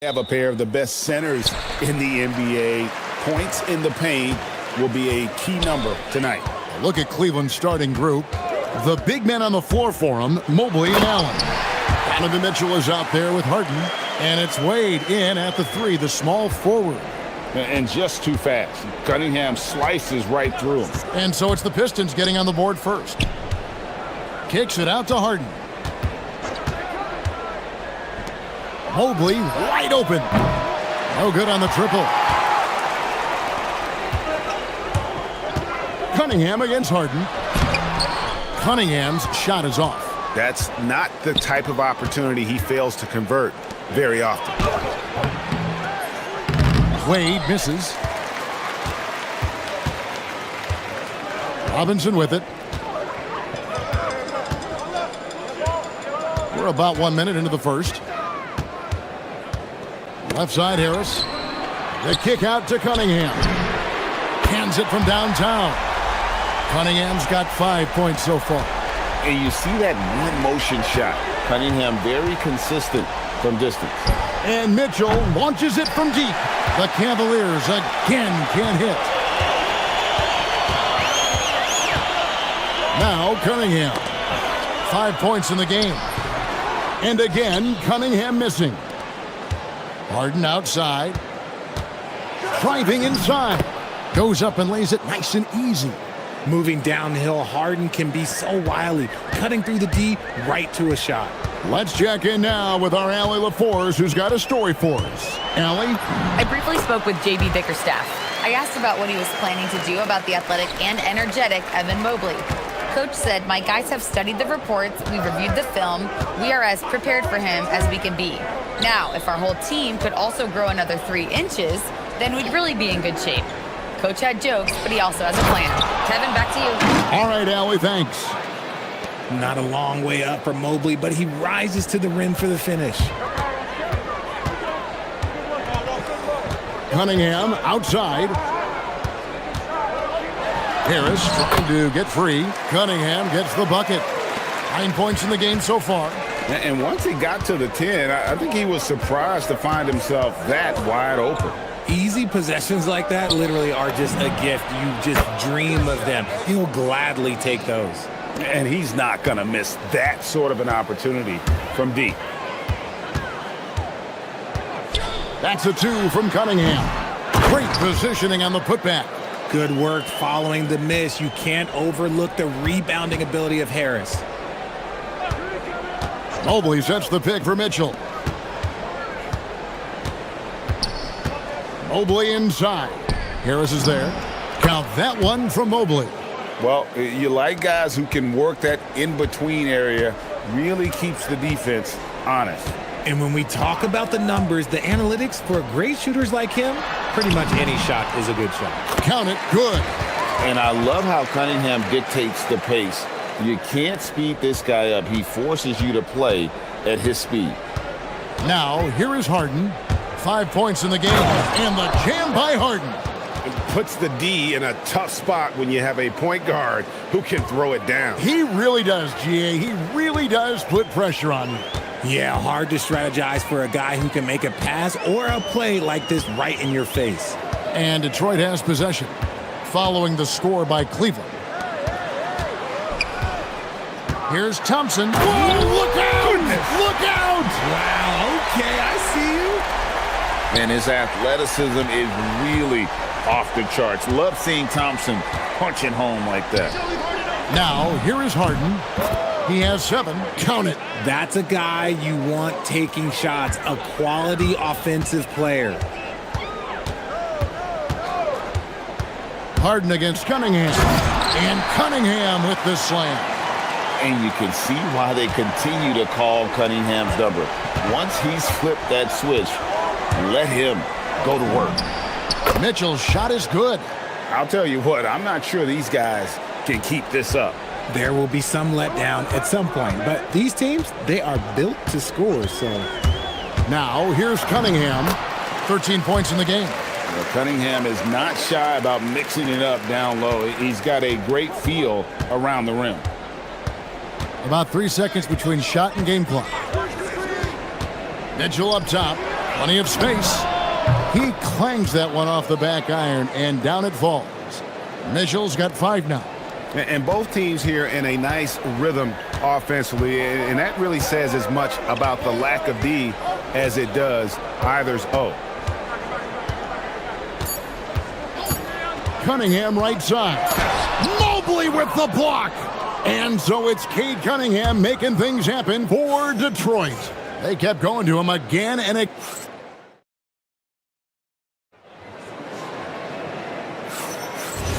Have a pair of the best centers in the NBA. Points in the paint will be a key number tonight. Look at Cleveland's starting group. The big men on the floor for him, Mobley and Allen. Donovan Mitchell is out there with Harden. And it's Wade in at the 3, the small forward. And just too fast. Cunningham slices right through him. And so it's the Pistons getting on the board first. Kicks it out to Harden. Mobley wide open. No good on the triple. Cunningham against Harden. Cunningham's shot is off. That's not the type of opportunity he fails to convert very often. Wade misses. Robinson with it. We're about 1 minute into the first. Left side, Harris. The kick out to Cunningham. Hands it from downtown. Cunningham's got 5 points so far. And you see that one-motion shot. Cunningham very consistent from distance. And Mitchell launches it from deep. The Cavaliers again can't hit. Now Cunningham. 5 points in the game. And again, Cunningham missing. Harden outside. Driving inside. Goes up and lays it nice and easy. Moving downhill, Harden can be so wily, cutting through the D right to a shot. Let's check in now with our Allie LaForce, who's got a story for us. Allie? I briefly spoke with JB Bickerstaff. I asked about what he was planning to do about the athletic and energetic Evan Mobley. Coach said, my guys have studied the reports, we've reviewed the film, we are as prepared for him as we can be. Now, if our whole team could also grow another 3 inches, then we'd really be in good shape. Coach had jokes, but he also has a plan. Kevin, back to you. All right, Allie, thanks. Not a long way up for Mobley, but he rises to the rim for the finish. Cunningham outside. Harris trying to get free. Cunningham gets the bucket. 9 points in the game so far. And once he got to the 10, I think he was surprised to find himself that wide open. Easy possessions like that literally are just a gift. You just dream of them. He'll gladly take those. And he's not going to miss that sort of an opportunity from deep. That's a 2 from Cunningham. Great positioning on the putback. Good work following the miss. You can't overlook the rebounding ability of Harris. Mobley sets the pick for Mitchell. Mobley inside. Harris is there. Count that one from Mobley. Well, you like guys who can work that in-between area, really keeps the defense honest. And when we talk about the numbers, the analytics for great shooters like him, pretty much any shot is a good shot. Count it, good. And I love how Cunningham dictates the pace. You can't speed this guy up. He forces you to play at his speed. Now, here is Harden. 5 points in the game. And the jam by Harden. It puts the D in a tough spot when you have a point guard who can throw it down. He really does, GA. He really does put pressure on you. Yeah, hard to strategize for a guy who can make a pass or a play like this right in your face. And Detroit has possession, following the score by Cleveland. Here's Thompson. Whoa, look out! Goodness. Look out! Wow, okay, I see you. And his athleticism is really off the charts. Love seeing Thompson punching home like that. Now, here is Harden. He has 7. Count it. That's a guy you want taking shots, a quality offensive player. Harden against Cunningham. And Cunningham with the slam. And you can see why they continue to call Cunningham's number. Once he's flipped that switch, let him go to work. Mitchell's shot is good. I'll tell you what, I'm not sure these guys can keep this up. There will be some letdown at some point, but these teams, they are built to score, so. Now, here's Cunningham. 13 points in the game. Well, Cunningham is not shy about mixing it up down low. He's got a great feel around the rim. About 3 seconds between shot and game clock. Mitchell up top. Plenty of space. He clangs that one off the back iron, and down it falls. Mitchell's got 5 now. And both teams here in a nice rhythm offensively, and that really says as much about the lack of D as it does either's O. Cunningham right side. Mobley with the block. And so it's Cade Cunningham making things happen for Detroit. They kept going to him again and again.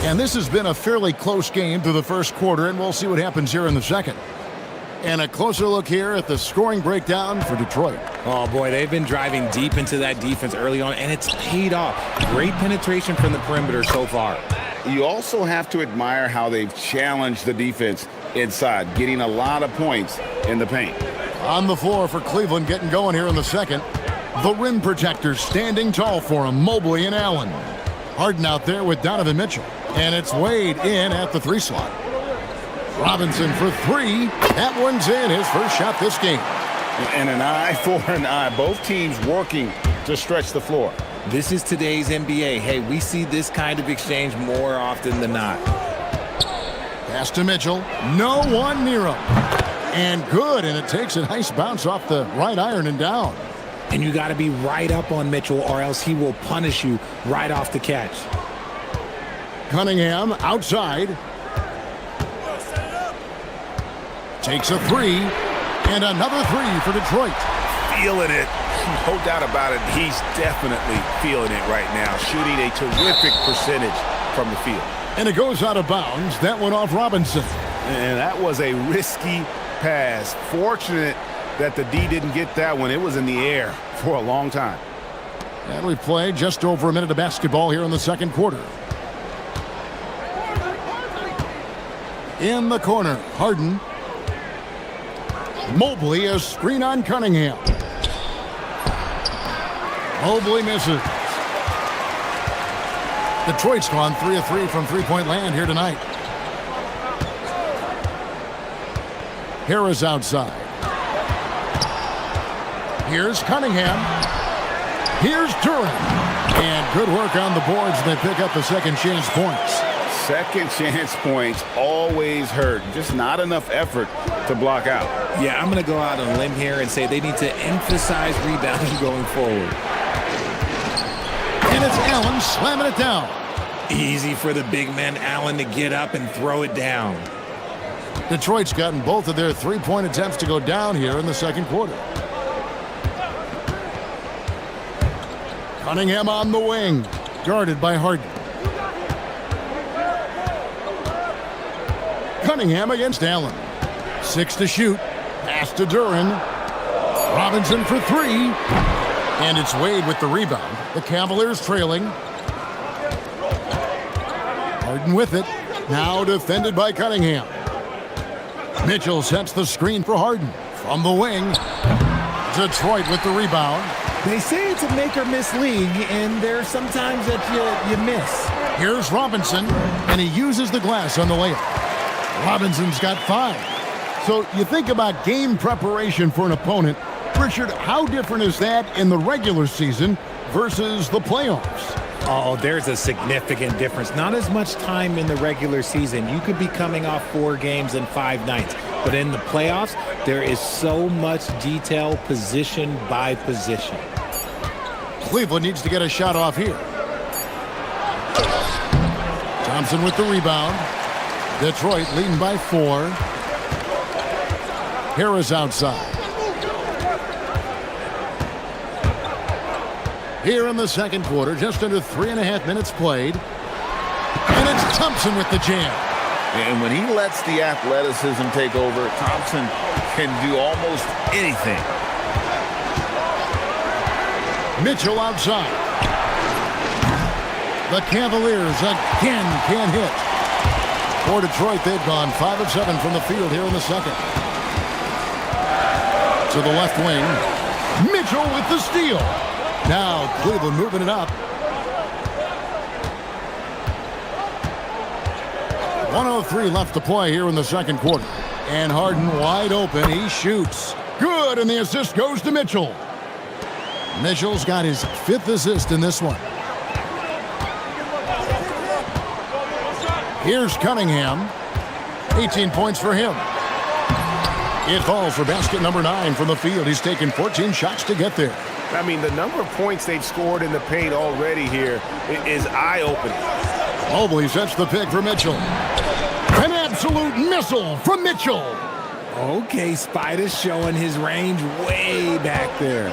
And this has been a fairly close game through the first quarter, and we'll see what happens here in the second. And a closer look here at the scoring breakdown for Detroit. Oh, boy, they've been driving deep into that defense early on, and it's paid off. Great penetration from the perimeter so far. You also have to admire how they've challenged the defense inside, getting a lot of points in the paint. On the floor for Cleveland, getting going here in the second. The rim protectors standing tall for him, Mobley and Allen. Harden out there with Donovan Mitchell. And it's Wade in at the 3 slot. Robinson for 3. That one's in, his first shot this game. And an eye for an eye. Both teams working to stretch the floor. This is today's NBA. Hey, we see this kind of exchange more often than not. Pass to Mitchell. No one near him. And good, and it takes a nice bounce off the right iron and down. And you got to be right up on Mitchell, or else he will punish you right off the catch. Cunningham outside. Takes a 3. And another 3 for Detroit. Feeling it. No doubt about it. He's definitely feeling it right now. Shooting a terrific percentage from the field. And it goes out of bounds. That one off Robinson. And that was a risky pass. Fortunate that the D didn't get that one. It was in the air for a long time. And we played just over a minute of basketball here in the second quarter. In the corner, Harden. Mobley, a screen on Cunningham. Mobley misses. Detroit's gone 3 of 3 from three-point land here tonight. Harris outside. Here's Cunningham. Here's Durant. And good work on the boards. They pick up the second chance points. Second chance points always hurt. Just not enough effort to block out. Yeah, I'm going to go out on a limb here and say they need to emphasize rebounding going forward. And it's Allen slamming it down. Easy for the big man Allen to get up and throw it down. Detroit's gotten both of their three-point attempts to go down here in the second quarter. Cunningham on the wing, guarded by Harden. Cunningham against Allen. 6 to shoot. Pass to Duran. Robinson for 3. And it's Wade with the rebound. The Cavaliers trailing. Harden with it. Now defended by Cunningham. Mitchell sets the screen for Harden. From the wing. Detroit with the rebound. They say it's a make-or-miss league, and there's sometimes that you miss. Here's Robinson, and he uses the glass on the layup. Robinson's got 5. So you think about game preparation for an opponent. Richard, how different is that in the regular season versus the playoffs? Oh, there's a significant difference. Not as much time in the regular season. You could be coming off 4 games in 5 nights. But in the playoffs, there is so much detail position by position. Cleveland needs to get a shot off here. Thompson with the rebound. Detroit leading by 4. Harris outside. Here in the second quarter, just under 3.5 minutes played. And it's Thompson with the jam. And when he lets the athleticism take over, Thompson can do almost anything. Mitchell outside. The Cavaliers again can't hit. For Detroit, they've gone 5 of 7 from the field here in the second. To the left wing. Mitchell with the steal. Now Cleveland moving it up. 1:03 left to play here in the second quarter. And Harden wide open. He shoots. Good, and the assist goes to Mitchell. Mitchell's got his 5th assist in this one. Here's Cunningham. 18 points for him. It falls for basket number 9 from the field. He's taken 14 shots to get there. I mean, the number of points they've scored in the paint already here is eye-opening. Mobley sets the pick for Mitchell. An absolute missile from Mitchell. Okay, Spider's showing his range way back there.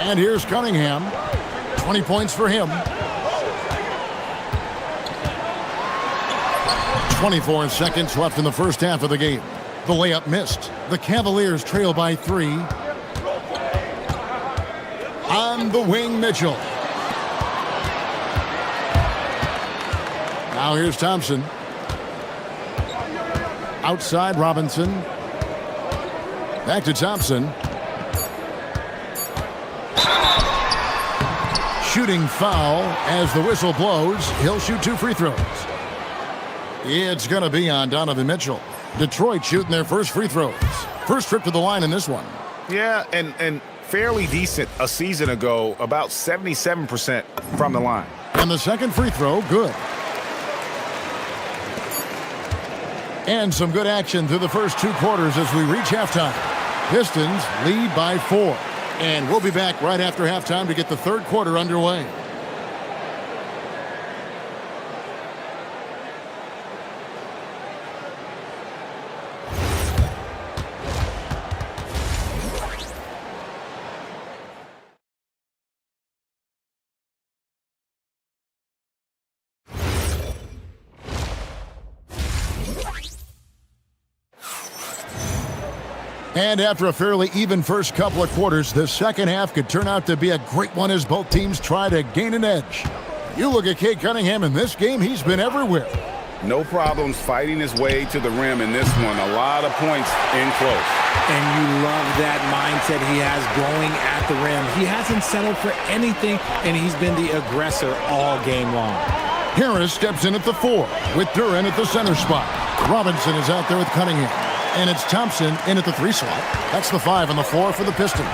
And here's Cunningham. 20 points for him. 24 seconds left in the first half of the game. The layup missed. The Cavaliers trail by 3. On the wing, Mitchell. Now here's Thompson. Outside, Robinson. Back to Thompson. Shooting foul as the whistle blows. He'll shoot 2 free throws. It's going to be on Donovan Mitchell. Detroit shooting their first free throws. First trip to the line in this one. Yeah, and fairly decent a season ago, about 77% from the line. And the second free throw, good. And some good action through the first 2 quarters as we reach halftime. Pistons lead by 4. And we'll be back right after halftime to get the third quarter underway. And after a fairly even first couple of quarters, the second half could turn out to be a great one as both teams try to gain an edge. You look at Cade Cunningham in this game, he's been everywhere. No problems fighting his way to the rim in this one. A lot of points in close. And you love that mindset he has going at the rim. He hasn't settled for anything, and he's been the aggressor all game long. Harris steps in at the 4 with Duran at the center spot. Robinson is out there with Cunningham. And it's Thompson in at the 3 slot. That's the 5 and the 4 for the Pistons.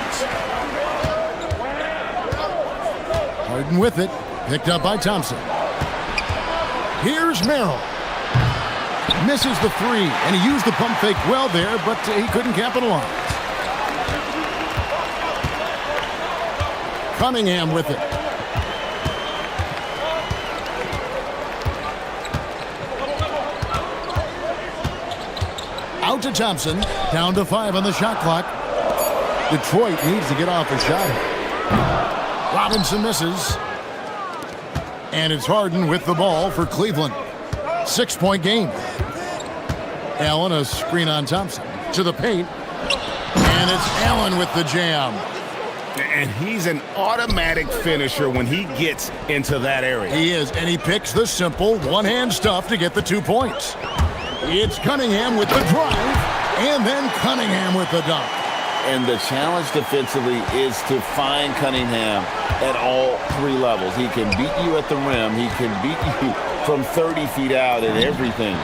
Harden with it. Picked up by Thompson. Here's Merrill. Misses the 3, and he used the pump fake well there, but he couldn't capitalize. Cunningham with it. Out to Thompson, down to 5 on the shot clock. Detroit needs to get off a shot. Robinson misses. And it's Harden with the ball for Cleveland. 6-point game. Allen, a screen on Thompson. To the paint. And it's Allen with the jam. And he's an automatic finisher when he gets into that area. He is, and he picks the simple one-hand stuff to get the 2 points. It's Cunningham with the drive, and then Cunningham with the dunk. And the challenge defensively is to find Cunningham at all 3 levels. He can beat you at the rim. He can beat you from 30 feet out and everything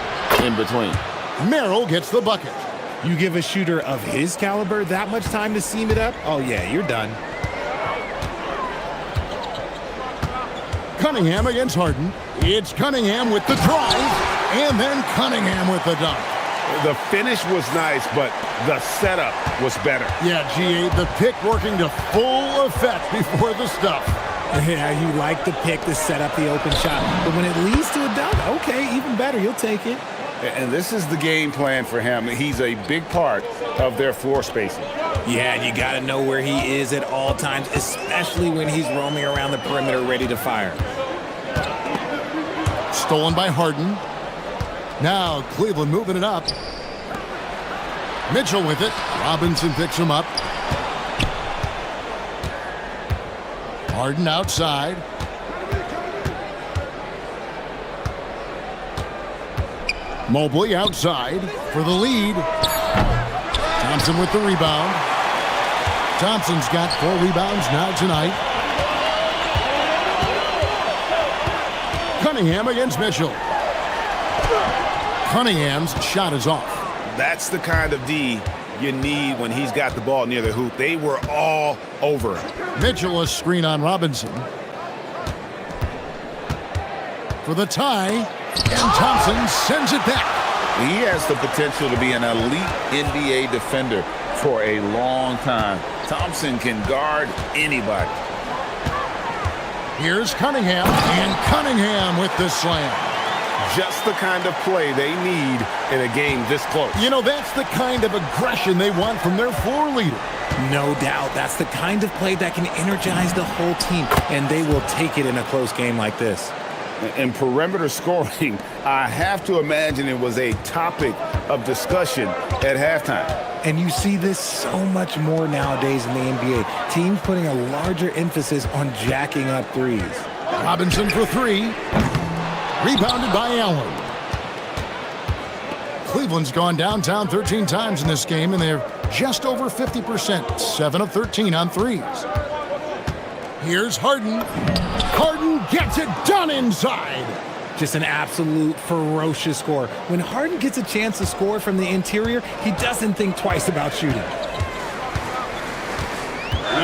in between. Merrill gets the bucket. You give a shooter of his caliber that much time to seam it up? Oh, yeah, you're done. Cunningham against Harden. It's Cunningham with the drive. And then Cunningham with the dunk. The finish was nice, but the setup was better. Yeah, G.A., the pick working to full effect before the stuff. Yeah, you like the pick to set up the open shot. But when it leads to a dunk, okay, even better. You'll take it. And this is the game plan for him. He's a big part of their floor spacing. Yeah, and you got to know where he is at all times, especially when he's roaming around the perimeter ready to fire. Stolen by Harden. Now Cleveland moving it up. Mitchell with it. Robinson picks him up. Harden outside. Mobley outside for the lead. Thompson with the rebound. Thompson's got 4 rebounds now tonight. Cunningham against Mitchell. Cunningham's shot is off. That's the kind of D you need when he's got the ball near the hoop. They were all over him. Mitchell, a screen on Robinson. For the tie, and Thompson sends it back. He has the potential to be an elite NBA defender for a long time. Thompson can guard anybody. Here's Cunningham, and Cunningham with the slam. Just the kind of play they need in a game this close. You know, that's the kind of aggression they want from their floor leader. No doubt. That's the kind of play that can energize the whole team, and they will take it in a close game like this. And perimeter scoring, I have to imagine it was a topic of discussion at halftime. And you see this so much more nowadays in the NBA. Teams putting a larger emphasis on jacking up threes. Robinson for three. Rebounded by Allen. Cleveland's gone downtown 13 times in this game, and they're just over 50%, 7 of 13 on threes. Here's Harden. Harden gets it done inside. Just an absolute ferocious score. When Harden gets a chance to score from the interior, he doesn't think twice about shooting.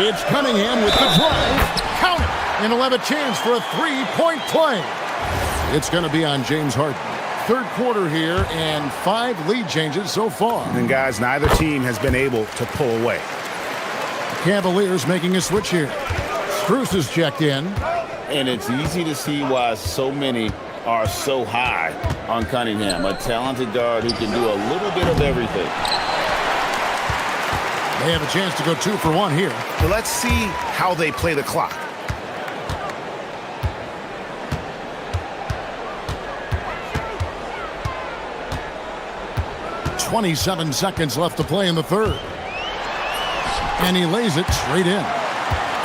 It's Cunningham with the drive. Count it. And he'll have a chance for a three-point play. It's going to be on James Harden. Third quarter here, and 5 lead changes so far. And guys, neither team has been able to pull away. Cavaliers making a switch here. Strus is checked in. And it's easy to see why so many are so high on Cunningham, a talented guard who can do a little bit of everything. They have a chance to go 2 for 1 here. Let's see how they play the clock. .27 seconds left to play in the third. And he lays it straight in.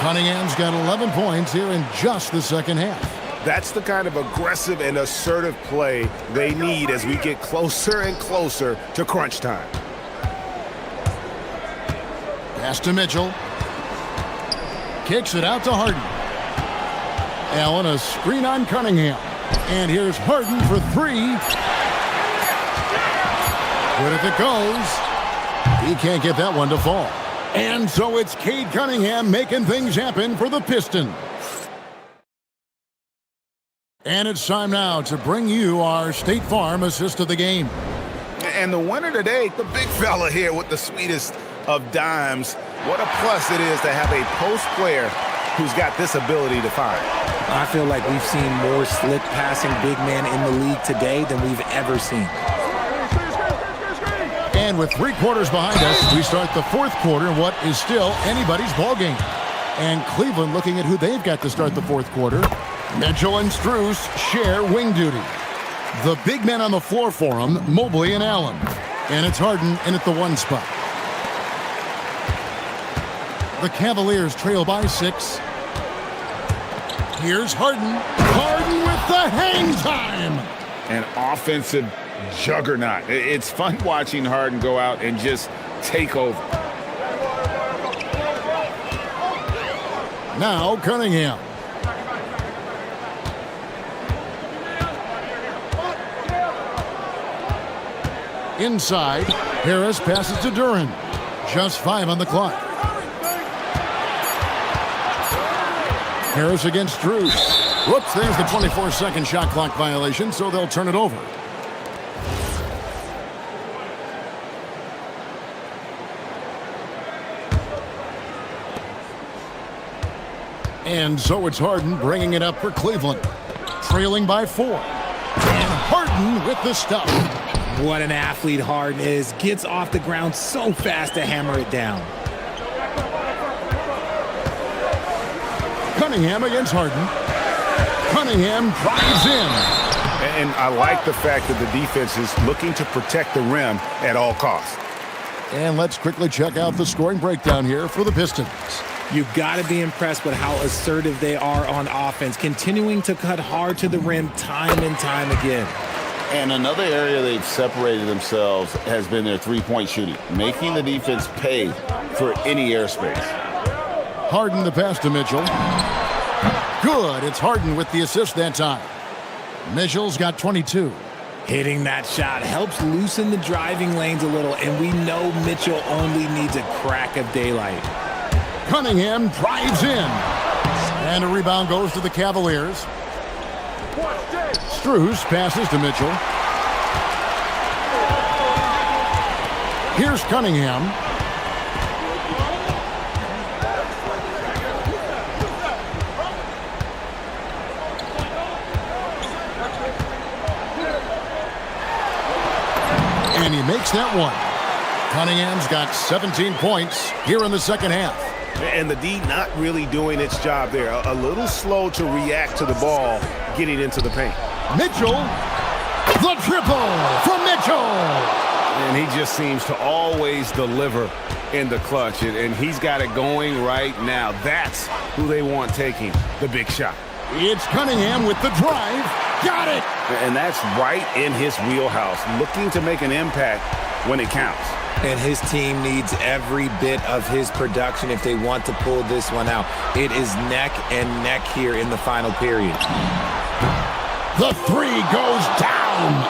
Cunningham's got 11 points here in just the second half. That's the kind of aggressive and assertive play they need as we get closer and closer to crunch time. Pass to Mitchell. Kicks it out to Harden. Allen, a screen on Cunningham. And here's Harden for 3. Good if it goes. He can't get that one to fall. And so it's Cade Cunningham making things happen for the Pistons. And it's time now to bring you our State Farm assist of the game. And the winner today, the big fella here with the sweetest of dimes. What a plus it is to have a post player who's got this ability to find. I feel like we've seen more slick passing big man in the league today than we've ever seen. And with 3 quarters behind us, we start the fourth quarter in what is still anybody's ball game. And Cleveland looking at who they've got to start the fourth quarter. Mitchell and Strus share wing duty. The big men on the floor for them, Mobley and Allen. And it's Harden in at the 1 spot. The Cavaliers trail by 6. Here's Harden. Harden with the hang time. An offensive juggernaut. It's fun watching Harden go out and just take over. Now Cunningham. Inside, Harris passes to Duran. Just 5 on the clock. Harris against Strus. Whoops, there's the 24-second shot clock violation, so they'll turn it over. And so it's Harden bringing it up for Cleveland. Trailing by 4. And Harden with the stop. What an athlete Harden is. Gets off the ground so fast to hammer it down. Cunningham against Harden. Cunningham drives in. And I like the fact that the defense is looking to protect the rim at all costs. And let's quickly check out the scoring breakdown here for the Pistons. You've got to be impressed with how assertive they are on offense, continuing to cut hard to the rim time and time again. And another area they've separated themselves has been their three-point shooting, making the defense pay for any airspace. Harden the pass to Mitchell. Good. It's Harden with the assist that time. Mitchell's got 22. Hitting that shot helps loosen the driving lanes a little, and we know Mitchell only needs a crack of daylight. Cunningham drives in. And a rebound goes to the Cavaliers. Strus passes to Mitchell. Here's Cunningham. And he makes that one. Cunningham's got 17 points here in the second half. And the D not really doing its job there. A little slow to react to the ball getting into the paint. Mitchell, the triple from Mitchell. And he just seems to always deliver in the clutch. And he's got it going right now. That's who they want taking the big shot. It's Cunningham with the drive. Got it. And that's right in his wheelhouse, looking to make an impact when it counts. And his team needs every bit of his production if they want to pull this one out. It is neck and neck here in the final period. The three goes down.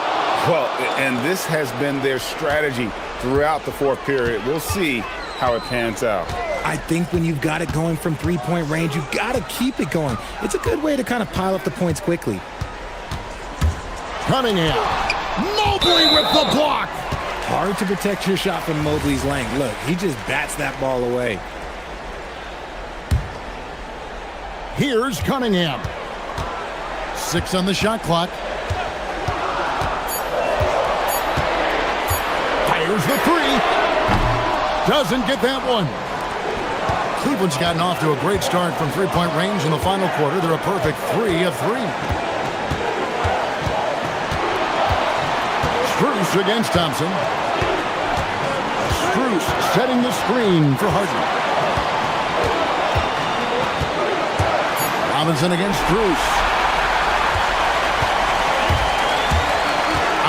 Well, and this has been their strategy throughout the fourth period. We'll see how it pans out. I think when you've got it going from three-point range, you've got to keep it going. It's a good way to kind of pile up the points quickly. Cunningham. Mobley with the block. Hard to protect your shot from Mobley's length. Look, he just bats that ball away. Here's Cunningham. 6 on the shot clock. Fires the three. Doesn't get that one. Cleveland's gotten off to a great start from three-point range in the final quarter. They're a perfect 3 of 3. Strus against Thompson. Strus setting the screen for Harden. Robinson against Strus.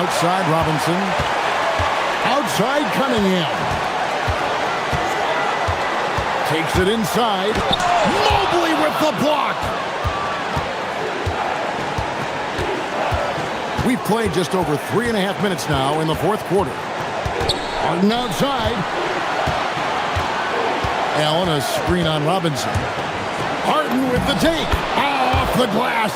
Outside Robinson. Outside Cunningham. Takes it inside. Mobley with the block. We've played just over 3.5 minutes now in the fourth quarter. Harden outside. Allen, a screen on Robinson. Harden with the take. Off the glass.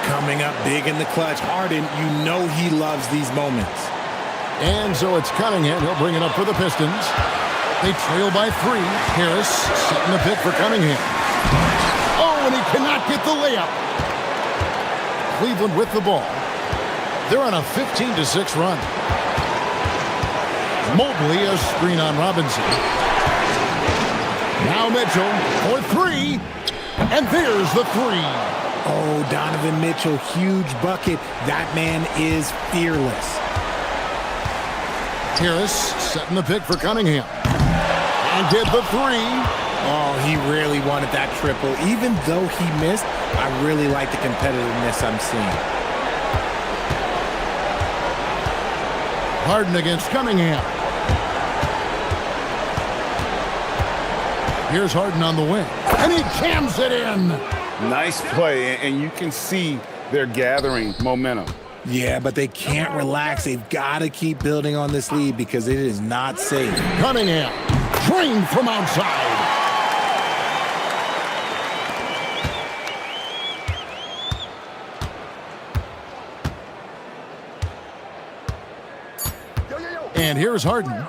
Coming up big in the clutch. Harden, you know he loves these moments. And so it's Cunningham. He'll bring it up for the Pistons. They trail by 3. Harris setting the pick for Cunningham. Oh, and he cannot get the layup. Cleveland with the ball. They're on a 15-6 run. Mobley, a screen on Robinson. Now Mitchell for 3. And there's the 3. Oh, Donovan Mitchell, huge bucket. That man is fearless. Harris setting the pick for Cunningham. And did the 3. Oh, he really wanted that triple. Even though he missed, I really like the competitiveness I'm seeing. Harden against Cunningham. Here's Harden on the wing. And he jams it in. Nice play, and you can see they're gathering momentum. Yeah, but they can't relax. They've got to keep building on this lead because it is not safe. Cunningham, drained from outside. And here's Harden.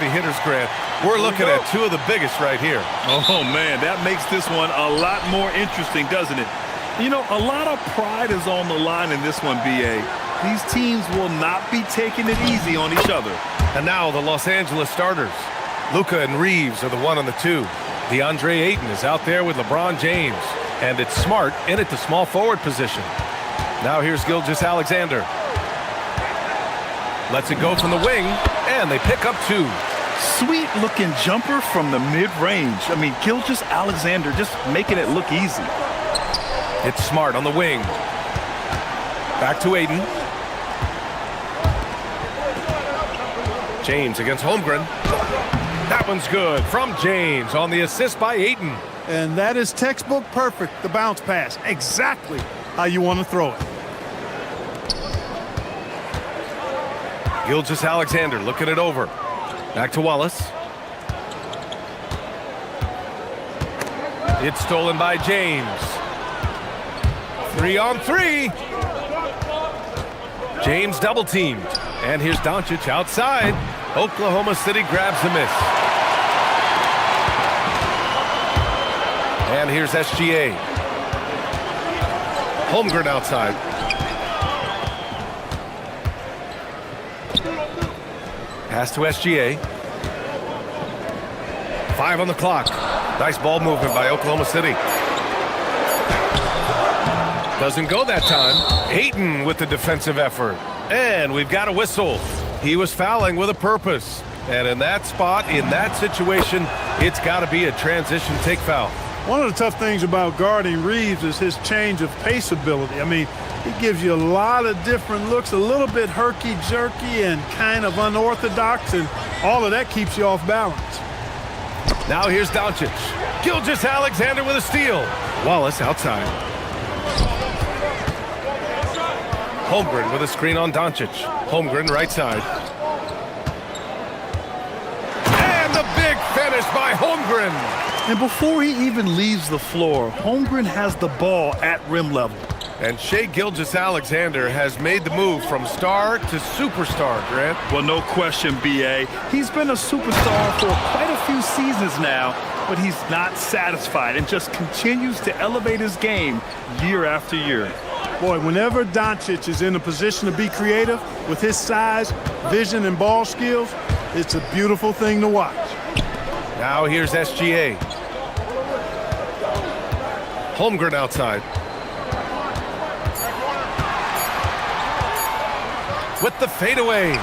heavy hitters, Grant. We're looking at two of the biggest right here. Oh, man, that makes this one a lot more interesting, doesn't it? You know, a lot of pride is on the line in this one, B.A. These teams will not be taking it easy on each other. And now the Los Angeles starters. Luka and Reeves are the 1 and the 2. DeAndre Ayton is out there with LeBron James. And it's Smart in at the small forward position. Now here's Gilgeous-Alexander. Lets it go from the wing, and they pick up 2. Sweet-looking jumper from the mid-range. I mean, Gilgeous-Alexander just making it look easy. It's Smart on the wing. Back to Ayton. James against Holmgren. That one's good from James on the assist by Ayton. And that is textbook perfect, the bounce pass. Exactly how you want to throw it. Gilgeous-Alexander looking it over. Back to Wallace. It's stolen by James. 3-on-3. James double teamed. And here's Doncic outside. Oklahoma City grabs the miss. And here's SGA. Holmgren outside. Pass to SGA. 5 on the clock. Nice ball movement by Oklahoma City. Doesn't go that time. Ayton with the defensive effort. And we've got a whistle. He was fouling with a purpose. And in that spot, in that situation, it's got to be a transition take foul. One of the tough things about guarding Reeves is his change of pace ability. I mean, he gives you a lot of different looks, a little bit herky-jerky and kind of unorthodox, and all of that keeps you off balance. Now here's Doncic. Gilgeous-Alexander with a steal. Wallace outside. Holmgren with a screen on Doncic. Holmgren right side. And the big finish by Holmgren. And before he even leaves the floor, Holmgren has the ball at rim level. And Shai Gilgeous-Alexander has made the move from star to superstar, Grant. Well, no question, B.A. He's been a superstar for quite a few seasons now, but he's not satisfied and just continues to elevate his game year after year. Boy, whenever Doncic is in a position to be creative with his size, vision, and ball skills, it's a beautiful thing to watch. Now here's SGA. Holmgren outside. With the fadeaway.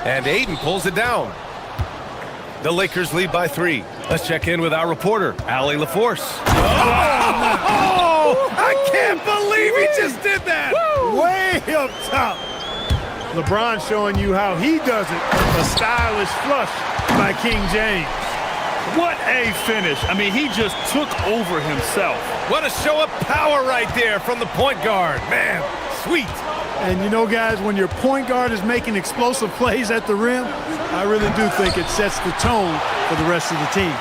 And Ayton pulls it down. The Lakers lead by 3. Let's check in with our reporter, Allie LaForce. Oh, I can't believe he just did that. Way up top. LeBron showing you how he does it. A stylish flush by King James. What a finish. I mean, he just took over himself. What a show of power right there from the point guard. Man, sweet. And you know, guys, when your point guard is making explosive plays at the rim, I really do think it sets the tone for the rest of the team.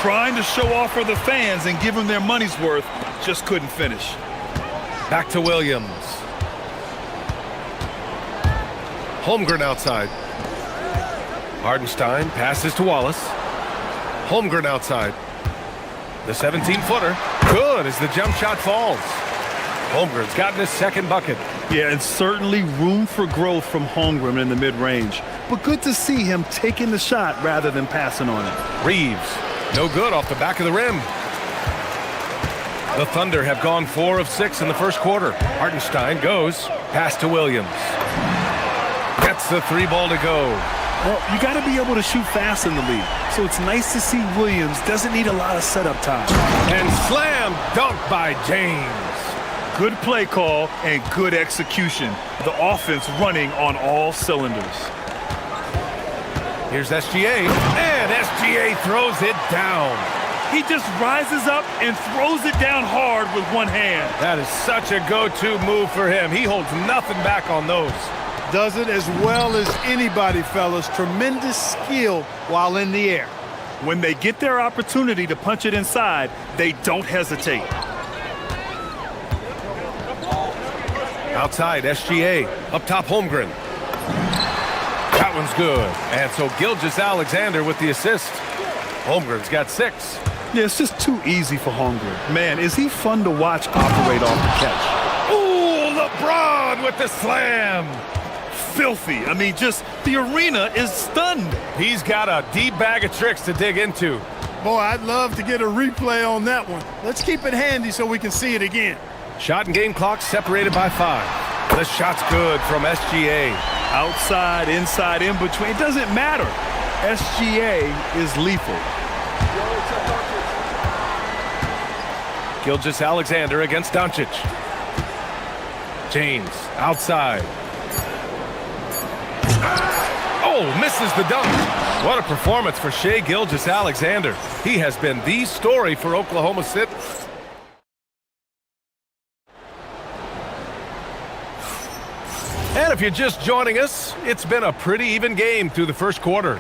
Trying to show off for the fans and give them their money's worth, just couldn't finish. Back to Williams. Holmgren outside. Hardenstein passes to Wallace. Holmgren outside. The 17-footer. Good as the jump shot falls. Holmgren's gotten his second bucket. Yeah, and certainly room for growth from Holmgren in the mid-range. But good to see him taking the shot rather than passing on it. Reeves, no good off the back of the rim. The Thunder have gone 4 of 6 in the first quarter. Hardenstein goes. Pass to Williams. Gets the 3 ball to go. Well, you got to be able to shoot fast in the league. So it's nice to see Williams doesn't need a lot of setup time. And slam dunk by James. Good play call and good execution. The offense running on all cylinders. Here's SGA, and SGA throws it down. He just rises up and throws it down hard with one hand. That is such a go-to move for him. He holds nothing back on those. Does it as well as anybody, fellas. Tremendous skill while in the air. When they get their opportunity to punch it inside, they don't hesitate. Outside, SGA. Up top, Holmgren. That one's good. And so Gilgeous-Alexander with the assist. Holmgren's got 6. Yeah, it's just too easy for Holmgren. Man, is he fun to watch operate off the catch. Ooh, LeBron with the slam. Filthy. I mean, just the arena is stunned. He's got a deep bag of tricks to dig into. Boy, I'd love to get a replay on that one. Let's keep it handy so we can see it again. Shot and game clock separated by 5. The shot's good from SGA. Outside, inside, in between, it doesn't matter. SGA is lethal. Gilgeous-Alexander against Doncic. James outside. Oh, misses the dunk. What a performance for Shai Gilgeous-Alexander. He has been the story for Oklahoma City. And if you're just joining us, it's been a pretty even game through the first quarter.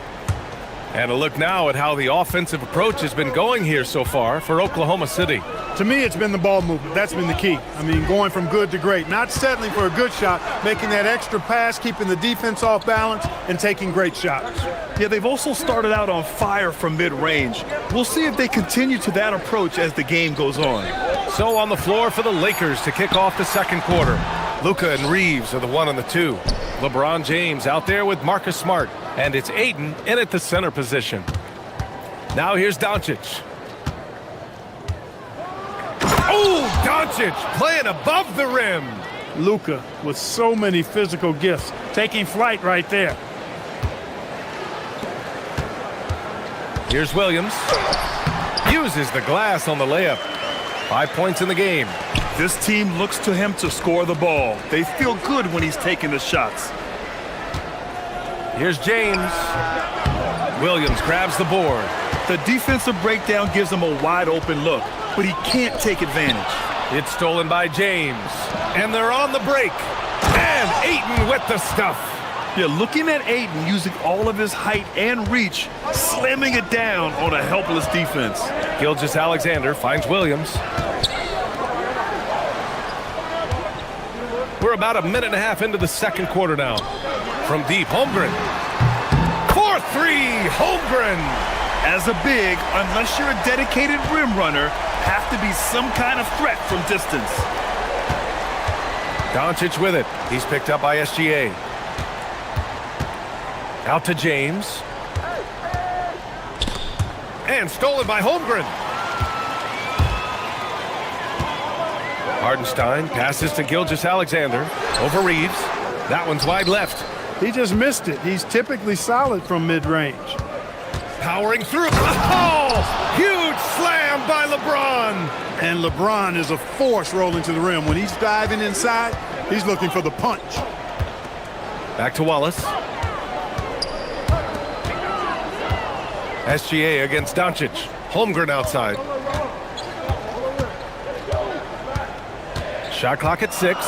And a look now at how the offensive approach has been going here so far for Oklahoma City. To me, it's been the ball movement. That's been the key. I mean, going from good to great. Not settling for a good shot, making that extra pass, keeping the defense off balance, and taking great shots. Yeah, they've also started out on fire from mid-range. We'll see if they continue to that approach as the game goes on. So on the floor for the Lakers to kick off the second quarter. Luka and Reeves are the 1 and the 2. LeBron James out there with Marcus Smart. And it's Ayton in at the center position. Now here's Doncic. Oh, Doncic playing above the rim. Luka with so many physical gifts, taking flight right there. Here's Williams. Uses the glass on the layup. 5 points in the game. This team looks to him to score the ball. They feel good when he's taking the shots. Here's James. Williams grabs the board. The defensive breakdown gives him a wide open look, but he can't take advantage. It's stolen by James. And they're on the break. And Ayton with the stuff. Yeah, looking at Ayton using all of his height and reach, slamming it down on a helpless defense. Gilgeous-Alexander finds Williams. We're about a minute and a half into the second quarter now. From deep, Holmgren. 4-3, Holmgren. As a big, unless you're a dedicated rim runner, have to be some kind of threat from distance. Doncic with it. He's picked up by SGA. Out to James. And stolen by Holmgren. Hardenstein passes to Gilgeous-Alexander. Over Reeves. That one's wide left. He just missed it. He's typically solid from mid-range. Powering through. Oh! Huge slam by LeBron. And LeBron is a force rolling to the rim. When he's diving inside, he's looking for the punch. Back to Wallace. SGA against Doncic. Holmgren outside. Shot clock at 6.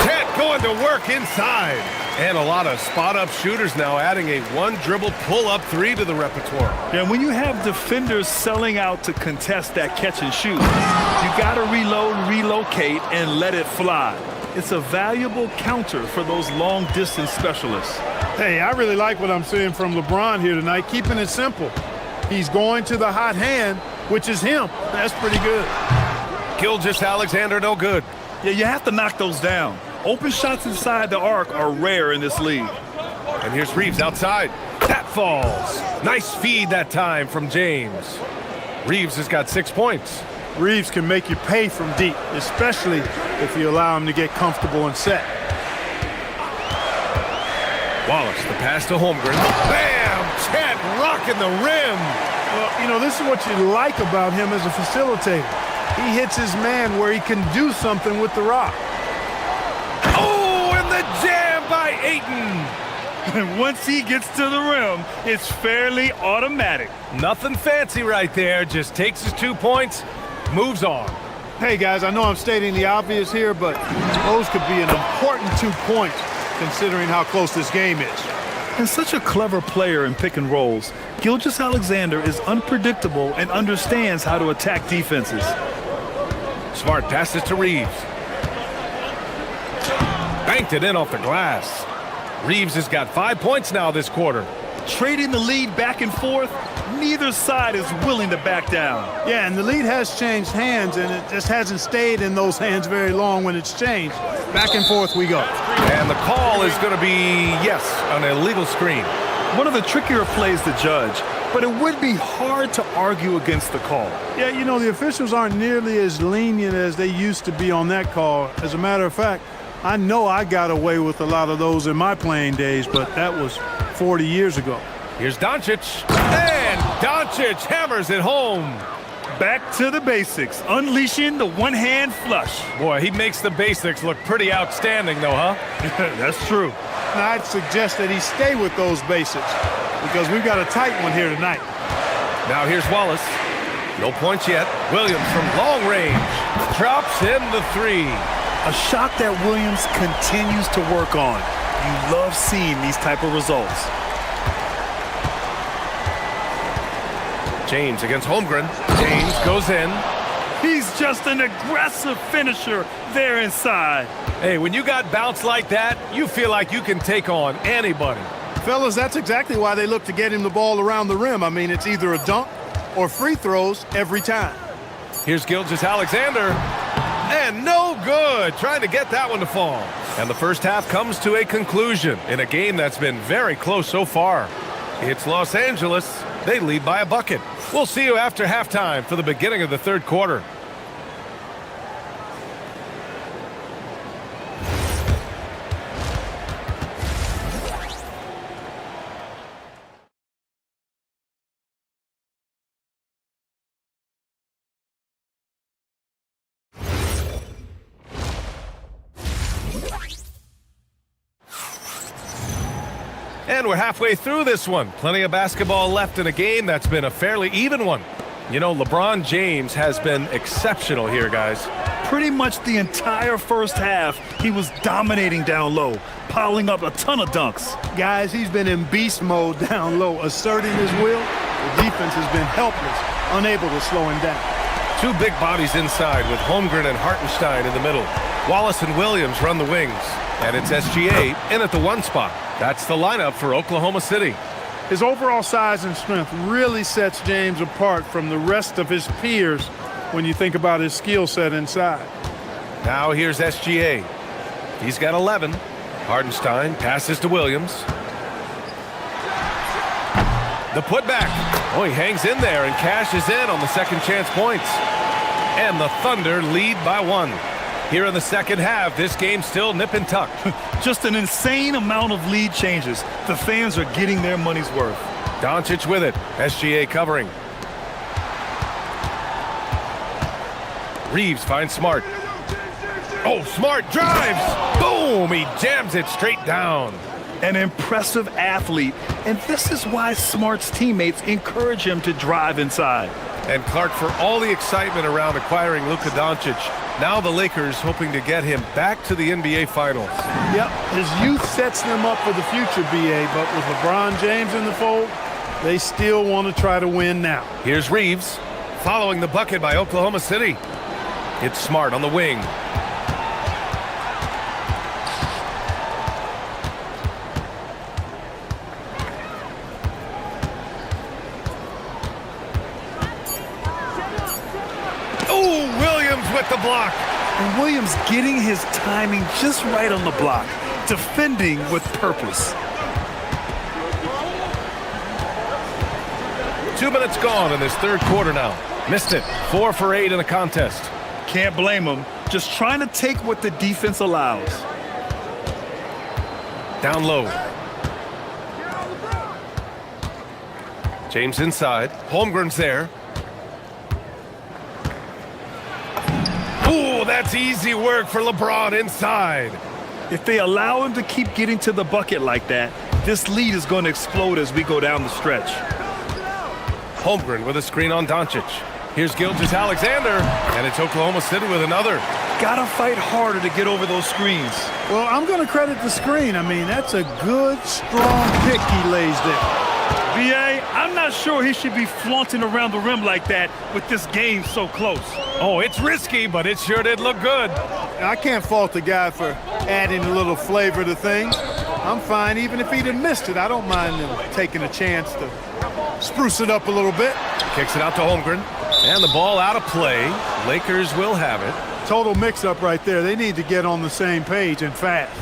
Ted going to work inside. And a lot of spot-up shooters now, adding a one-dribble pull-up 3 to the repertoire. Yeah, when you have defenders selling out to contest that catch and shoot, you got to reload, relocate, and let it fly. It's a valuable counter for those long-distance specialists. Hey, I really like what I'm seeing from LeBron here tonight, keeping it simple. He's going to the hot hand, which is him. That's pretty good. Gilgeous-Alexander no good. Yeah, you have to knock those down. Open shots inside the arc are rare in this league. And here's Reeves outside. That falls. Nice feed that time from James. Reeves has got 6 points. Reeves can make you pay from deep, especially if you allow him to get comfortable and set. Wallace, the pass to Holmgren. Bam! Chet rocking the rim. Well, you know, this is what you like about him as a facilitator. He hits his man where he can do something with the rock. Oh, and the jam by Ayton. And once he gets to the rim, it's fairly automatic. Nothing fancy right there. Just takes his 2 points, moves on. Hey, guys, I know I'm stating the obvious here, but those could be an important 2 points considering how close this game is. And such a clever player in pick and rolls, Gilgeous-Alexander is unpredictable and understands how to attack defenses. Smart passes to Reeves. banked it in off the glass. Reeves has got 5 points now this quarter. Trading the lead back and forth, neither side is willing to back down. Yeah, and the lead has changed hands, and it just hasn't stayed in those hands very long when it's changed. Back and forth we go. And the call is going to be, yes, an illegal screen. One of the trickier plays to judge, but it would be hard to argue against the call. Yeah, you know, the officials aren't nearly as lenient as they used to be on that call. As a matter of fact, I know I got away with a lot of those in my playing days, but that was 40 years ago. Here's Doncic, and Doncic hammers it home. Back to the basics, unleashing the one-hand flush. Boy, he makes the basics look pretty outstanding, though, huh? That's true. Now, I'd suggest that he stay with those basics because we've got a tight one here tonight. Now here's Wallace. No points yet. Williams from long range drops in the three. A shot that Williams continues to work on. You love seeing these type of results. James against Holmgren. James goes in. He's just an aggressive finisher there inside. Hey, when you got bounce like that, you feel like you can take on anybody. Fellas, that's exactly why they look to get him the ball around the rim. I mean, it's either a dunk or free throws every time. Here's Gilgeous-Alexander. And no good, trying to get that one to fall. And the first half comes to a conclusion in a game that's been very close so far. It's Los Angeles. They lead by a bucket. We'll see you after halftime for the beginning of the third quarter. And we're halfway through this one. Plenty of basketball left in a game that's been a fairly even one. You know, LeBron James has been exceptional here, guys. Pretty much the entire first half, he was dominating down low, piling up a ton of dunks. Guys, he's been in beast mode down low, asserting his will. The defense has been helpless, unable to slow him down. Two big bodies inside with Holmgren and Hartenstein in the middle. Wallace and Williams run the wings. And it's SGA in at the one spot. That's the lineup for Oklahoma City. His overall size and strength really sets James apart from the rest of his peers when you think about his skill set inside. Now here's SGA. He's got 11. Hartenstein passes to Williams. The putback. Oh, he hangs in there and cashes in on the second chance points. And the Thunder lead by 1. Here in the second half, this game's still nip and tuck. Just an insane amount of lead changes. The fans are getting their money's worth. Doncic with it. SGA covering. Reeves finds Smart. Oh, Smart drives. Boom! He jams it straight down. An impressive athlete, and this is why Smart's teammates encourage him to drive inside. And Clark, for all the excitement around acquiring Luka Doncic, now the Lakers hoping to get him back to the NBA Finals. Yep, his youth sets them up for the future, BA, but with LeBron James in the fold, they still want to try to win now. Here's Reeves, following the bucket by Oklahoma City. It's Smart on the wing. With the block. And Williams getting his timing just right on the block, defending with purpose. 2 minutes gone in this third quarter now. Missed it. 4 for 8 in the contest. Can't blame him. Just trying to take what the defense allows. Down low. James inside. Holmgren's there. Ooh, that's easy work for LeBron inside. If they allow him to keep getting to the bucket like that, this lead is going to explode as we go down the stretch. Holmgren with a screen on Doncic. Here's Gilgeous-Alexander, and it's Oklahoma City with another. Gotta fight harder to get over those screens. Well, I'm going to credit the screen. I mean, that's a good, strong pick he lays there. B.A., I'm not sure he should be flaunting around the rim like that with this game so close. Oh, it's risky, but it sure did look good. I can't fault the guy for adding a little flavor to things. I'm fine. Even if he'd have missed it, I don't mind him taking a chance to spruce it up a little bit. Kicks it out to Holmgren. And the ball out of play. Lakers will have it. Total mix-up right there. They need to get on the same page and fast.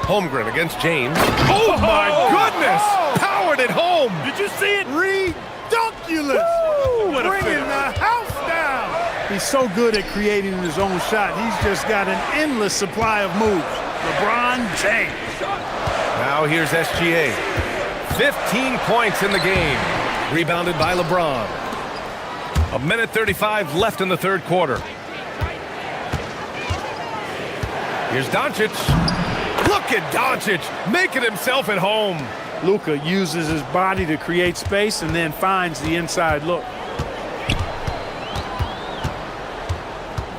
Holmgren against James. Oh, my goodness! Powered it home! Did you see it? Redunculous! Bringing the house down! He's so good at creating his own shot. He's just got an endless supply of moves. LeBron James. Now here's SGA. 15 points in the game. Rebounded by LeBron. 1:35 left in the third quarter. Here's Doncic. Look at Doncic making himself at home. Luka uses his body to create space and then finds the inside look.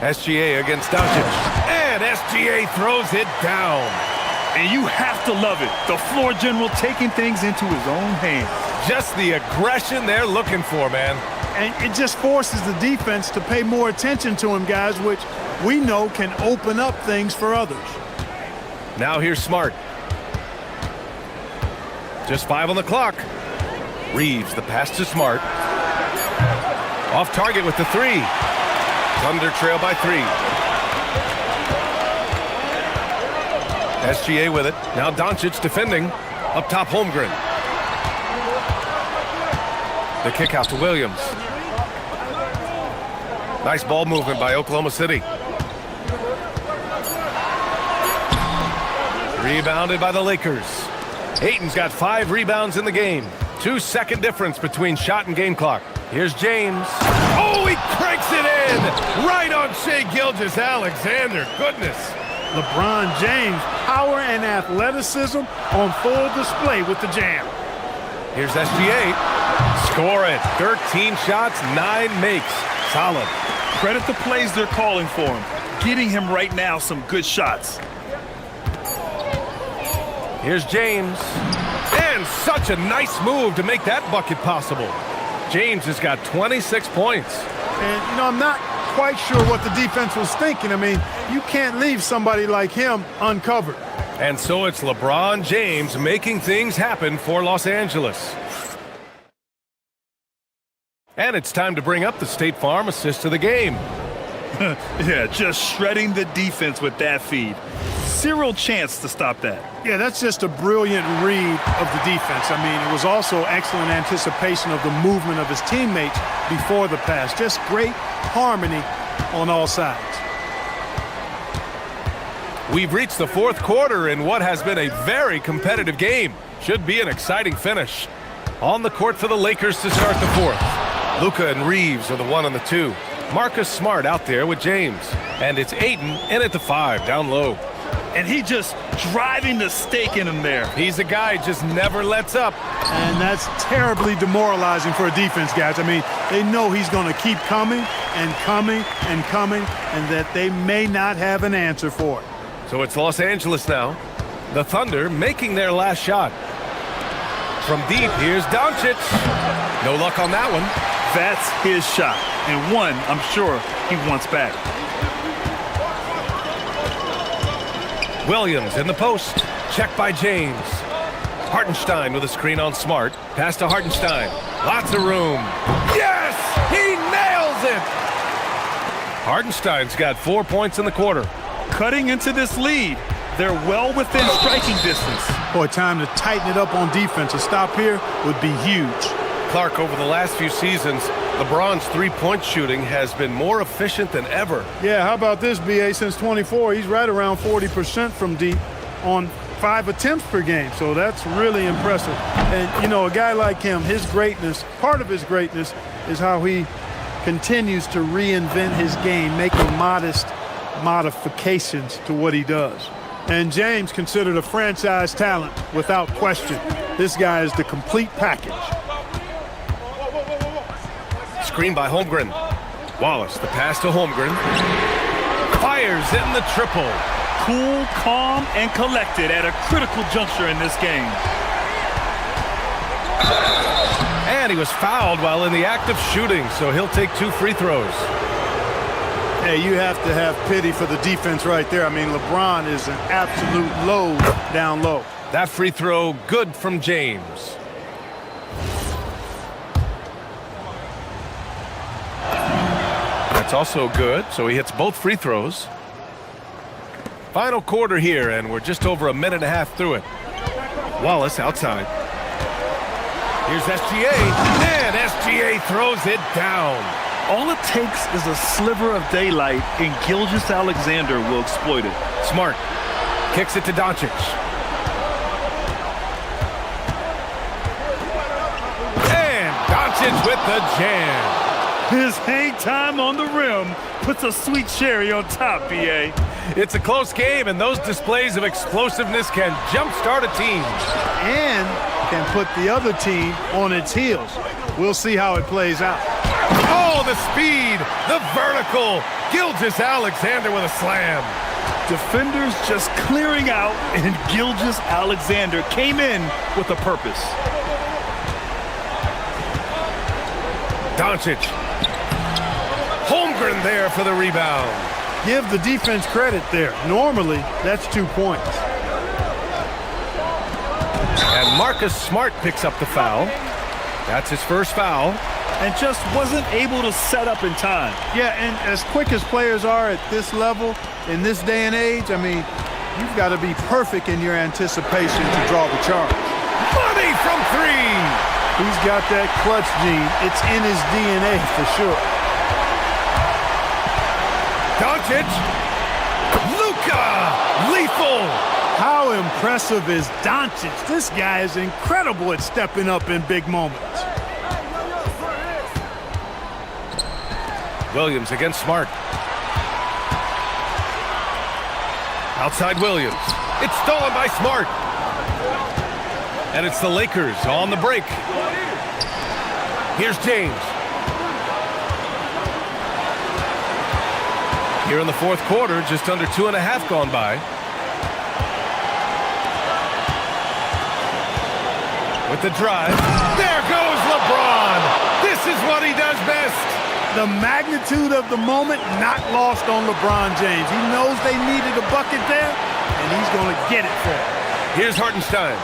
SGA against Doncic. And SGA throws it down. And you have to love it. The floor general taking things into his own hands. Just the aggression they're looking for, man. And it just forces the defense to pay more attention to him, guys, which we know can open up things for others. Now here's Smart. Just 5 on the clock. Reeves, the pass to Smart. Off target with the 3. Thunder trail by 3. SGA with it. Now Doncic defending. Up top, Holmgren. The kick out to Williams. Nice ball movement by Oklahoma City. Rebounded by the Lakers. Ayton's got 5 rebounds in the game. 2-second difference between shot and game clock. Here's James. Oh, he cranks it in! Right on Shai Gilgeous-Alexander. Goodness. LeBron James, power and athleticism on full display with the jam. Here's SGA. Score it. 13 shots, 9 makes. Solid. Credit the plays they're calling for him. Getting him right now some good shots. Here's James. And such a nice move to make that bucket possible. James has got 26 points. And, you know, I'm not quite sure what the defense was thinking. I mean, you can't leave somebody like him uncovered. And so it's LeBron James making things happen for Los Angeles. And it's time to bring up the State Farm assist of the game. Yeah, just shredding the defense with that feed. Zero chance to stop that. Yeah, that's just a brilliant read of the defense. I mean, it was also excellent anticipation of the movement of his teammates before the pass. Just great harmony on all sides. We've reached the fourth quarter in what has been a very competitive game. Should be an exciting finish. On the court for the Lakers to start the fourth. Luka and Reeves are the 1 and the 2. Marcus Smart out there with James. And it's Ayton in at the 5, down low. And he just driving the stake in him there. He's a guy who just never lets up. And that's terribly demoralizing for a defense, guys. I mean, they know he's going to keep coming and coming and coming, and that they may not have an answer for it. So it's Los Angeles now. The Thunder making their last shot. From deep, here's Doncic. No luck on that one. That's his shot. And one, I'm sure, he wants back. Williams in the post. Check by James. Hartenstein with a screen on Smart. Pass to Hartenstein. Lots of room. Yes! He nails it! Hartenstein's got 4 points in the quarter. Cutting into this lead. They're well within striking distance. Boy, time to tighten it up on defense. A stop here would be huge. Clark, over the last few seasons, LeBron's three-point shooting has been more efficient than ever. Yeah, how about this, BA? Since 24, he's right around 40% from deep on 5 attempts per game. So that's really impressive. And, you know, a guy like him, his greatness, part of his greatness is how he continues to reinvent his game, making modest modifications to what he does. And James considered a franchise talent without question. This guy is the complete package. Screen by Holmgren. Wallace, the pass to Holmgren. Fires in the triple. Cool, calm, and collected at a critical juncture in this game. And he was fouled while in the act of shooting, so he'll take 2 free throws. Hey, you have to have pity for the defense right there. I mean, LeBron is an absolute load down low. That free throw, good from James. That's also good, so he hits both free throws. Final quarter here, and we're just over a minute and a half through it. Wallace outside. Here's SGA, and SGA throws it down. All it takes is a sliver of daylight, and Gilgeous-Alexander will exploit it. Smart kicks it to Doncic. And Doncic with the jam. His hang time on the rim puts a sweet cherry on top, B.A. It's a close game, and those displays of explosiveness can jumpstart a team. And can put the other team on its heels. We'll see how it plays out. Oh, the speed, the vertical. Gilgeous-Alexander with a slam. Defenders just clearing out, and Gilgeous-Alexander came in with a purpose. Doncic. Holmgren there for the rebound. Give the defense credit there. Normally, that's 2 points. And Marcus Smart picks up the foul. That's his first foul. And just wasn't able to set up in time. Yeah, and as quick as players are at this level, in this day and age, I mean, you've got to be perfect in your anticipation to draw the charge. Money from 3. He's got that clutch gene. It's in his DNA for sure. Doncic. Luka. Lethal. How impressive is Doncic? This guy is incredible at stepping up in big moments. Williams against Smart. Outside Williams. It's stolen by Smart. And it's the Lakers on the break. Here's James. Here in the fourth quarter, just under 2.5 gone by. With the drive. There goes LeBron. This is what he does best. The magnitude of the moment not lost on LeBron James. He knows they needed a bucket there, and he's going to get it for him. Here's Hartenstein.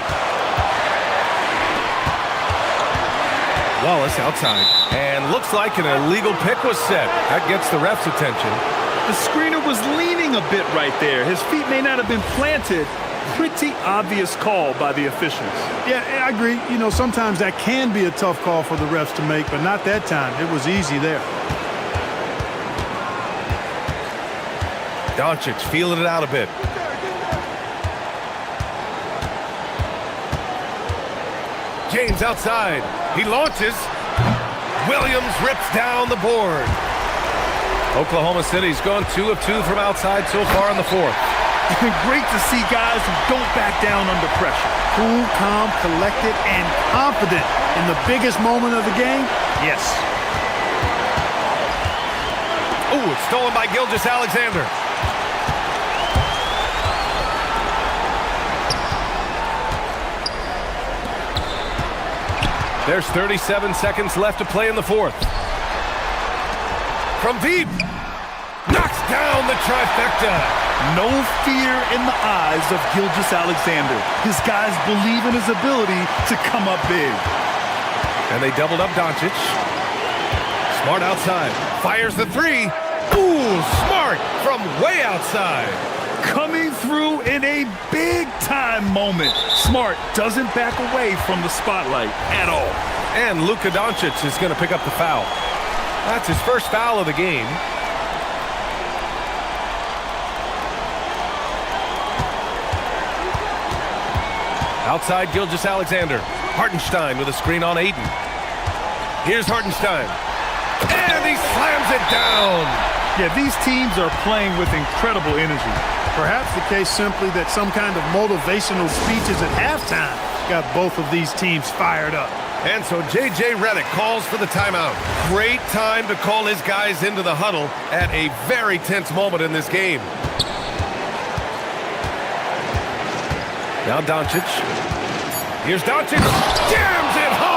Wallace outside. And looks like an illegal pick was set. That gets the ref's attention. The screener was leaning a bit right there. His feet may not have been planted. Pretty obvious call by the officials. Yeah, I agree. You know, sometimes that can be a tough call for the refs to make, but not that time. It was easy there. Doncic feeling it out a bit. James outside. He launches. Williams rips down the board. Oklahoma City's gone 2 of 2 from outside so far in the fourth. Great to see guys who don't back down under pressure. Cool, calm, collected, and confident in the biggest moment of the game. Yes. Oh, it's stolen by Gilgeous-Alexander. There's 37 seconds left to play in the fourth. From deep. Knocks down the trifecta. No fear in the eyes of Gilgeous-Alexander. His guys believe in his ability to come up big. And they doubled up Doncic. Smart outside. Fires the 3. Ooh, Smart from way outside. Coming through in a big-time moment. Smart doesn't back away from the spotlight at all. And Luka Doncic is going to pick up the foul. That's his first foul of the game. Outside Gilgeous-Alexander. Hartenstein with a screen on Ayton. Here's Hartenstein. And he slams it down. Yeah, these teams are playing with incredible energy. Perhaps the case simply that some kind of motivational speeches at halftime got both of these teams fired up. And so J.J. Redick calls for the timeout. Great time to call his guys into the huddle at a very tense moment in this game. Now Doncic. Here's Doncic. Jams it home.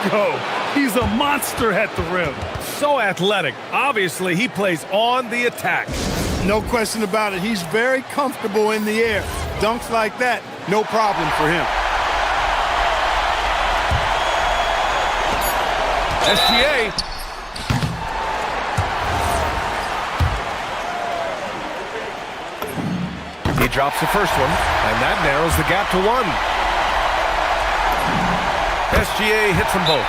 go. He's a monster at the rim. So athletic. Obviously, he plays on the attack. No question about it. He's very comfortable in the air. Dunks like that, no problem for him. SGA. He drops the first one, and that narrows the gap to 1. SGA hits them both.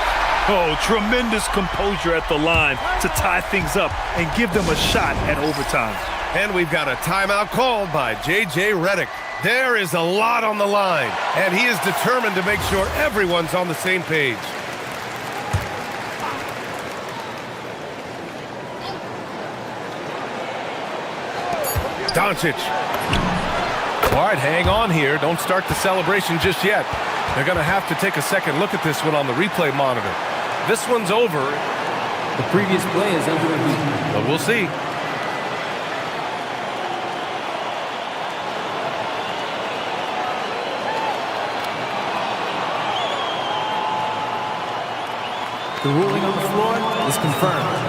Oh, tremendous composure at the line to tie things up and give them a shot at overtime. And we've got a timeout called by J.J. Redick. There is a lot on the line, and he is determined to make sure everyone's on the same page. Doncic. All right, hang on here. Don't start the celebration just yet. They're going to have to take a second look at this one on the replay monitor. This one's over. The previous play is under review. But we'll see. The ruling on the floor is confirmed.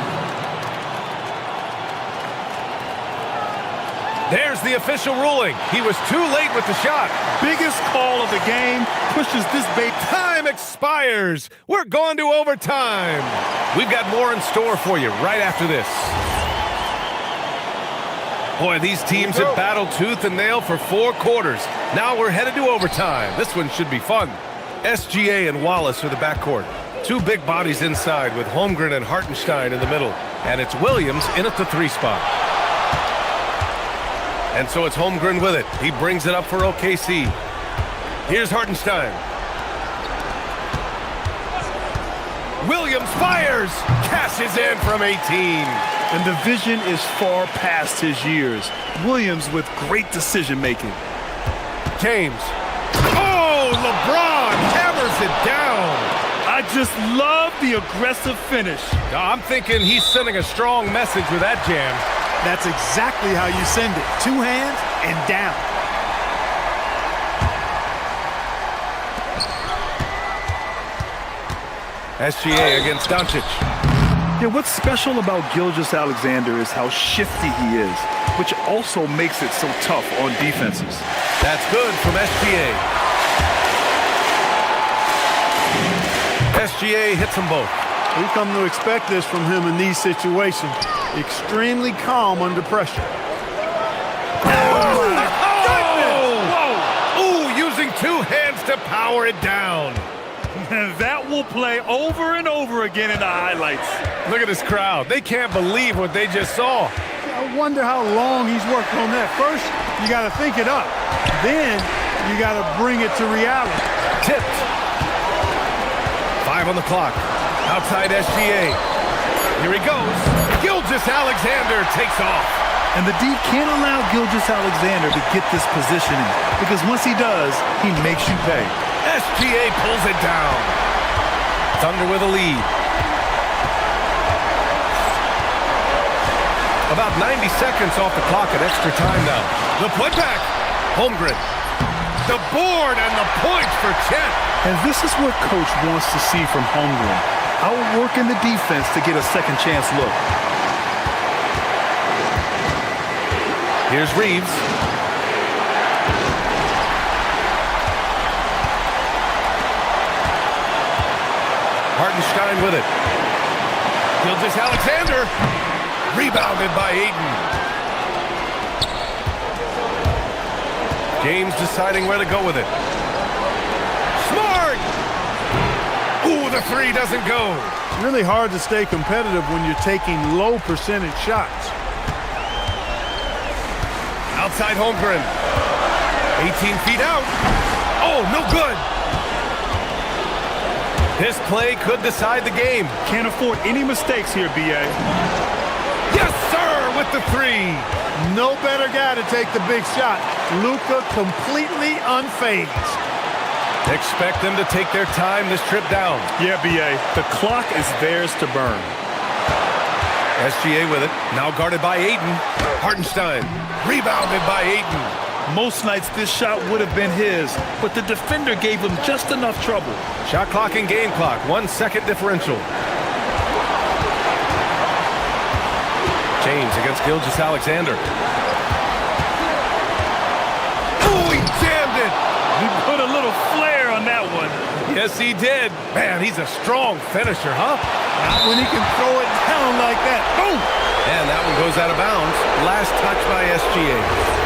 There's the official ruling. He was too late with the shot. Biggest call of the game, pushes this bait. Time expires. We're going to overtime. We've got more in store for you right after this. Boy, these teams have battled tooth and nail for 4 quarters. Now we're headed to overtime. This one should be fun. SGA and Wallace are the backcourt. 2 big bodies inside with Holmgren and Hartenstein in the middle. And it's Williams in at the 3 spot. And so it's Holmgren with it. He brings it up for OKC. Here's Hartenstein. Williams fires! Cashes in from 18. And the vision is far past his years. Williams with great decision-making. James. Oh, LeBron hammers it down. I just love the aggressive finish. I'm thinking he's sending a strong message with that jam. That's exactly how you send it. 2 hands and down. SGA against Doncic. Yeah, what's special about Gilgeous-Alexander is how shifty he is, which also makes it so tough on defenses. That's good from SGA. SGA hits them both. We come to expect this from him in these situations. Extremely calm under pressure. Oh, my goodness! Ooh, using 2 hands to power it down. And that will play over and over again in the highlights. Look at this crowd. They can't believe what they just saw. I wonder how long he's worked on that. First, you got to think it up. Then, you got to bring it to reality. Tipped. 5 on the clock. Outside SGA. Here he goes. Gilgeous-Alexander takes off. And the D can't allow Gilgeous-Alexander to get this positioning, because once he does, he makes you pay. SGA pulls it down. Thunder with a lead. About 90 seconds off the clock at extra time now. The putback. Holmgren. The board and the points for Chet. And this is what Coach wants to see from Holmgren. Outworking the defense to get a second chance look. Here's Reeves. Hartenstein with it. Gilgeous-Alexander. Rebounded by Ayton. James deciding where to go with it. Smart! Ooh, the 3 doesn't go. It's really hard to stay competitive when you're taking low percentage shots. Outside Holmgren. 18 feet out. Oh, no good. This play could decide the game. Can't afford any mistakes here, B.A. Yes, sir, with the 3. No better guy to take the big shot. Luka completely unfazed. Expect them to take their time this trip down. Yeah, B.A. The clock is theirs to burn. SGA with it. Now guarded by Ayton. Hartenstein. Rebounded by Ayton. Most nights this shot would have been his, but the defender gave him just enough trouble. Shot clock and game clock, 1 second differential. James against Gilgeous-Alexander. Oh, he jammed it! He put a little flair on that one. Yes, he did. Man, he's a strong finisher, huh? Not when he can throw it down like that. Boom! And that one goes out of bounds. Last touch by SGA.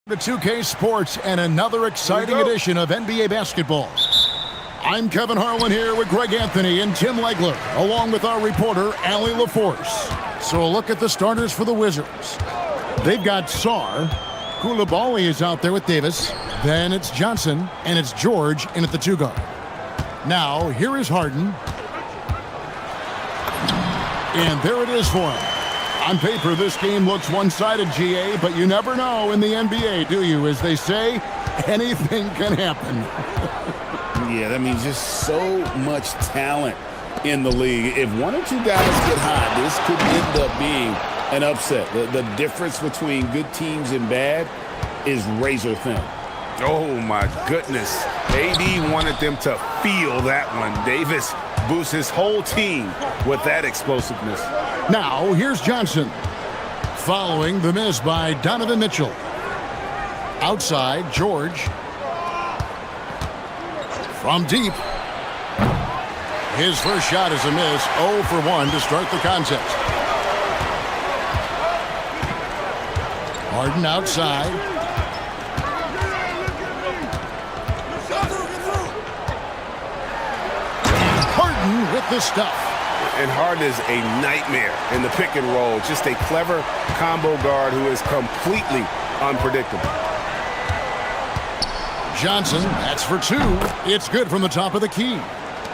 The 2K Sports and another exciting edition of NBA basketball. I'm Kevin Harlan here with Greg Anthony and Tim Legler, along with our reporter, Allie LaForce. So a look at the starters for the Wizards. They've got Sarr. Koulibaly is out there with Davis. Then it's Johnson, and it's George in at the 2 guard. Now, here is Harden. And there it is for him. On paper, this game looks one-sided, GA, but you never know in the NBA, do you? As they say, anything can happen. Yeah, that means just so much talent in the league. If one or two guys get hot, this could end up being an upset. The difference between good teams and bad is razor thin. Oh, my goodness. AD wanted them to feel that one. Davis boosts his whole team with that explosiveness. Now, here's Johnson. Following the miss by Donovan Mitchell. Outside, George. From deep. His first shot is a miss. 0 for 1 to start the contest. Harden outside. Harden with the stuff. And Harden is a nightmare in the pick and roll. Just a clever combo guard who is completely unpredictable. Johnson, that's for 2. It's good from the top of the key.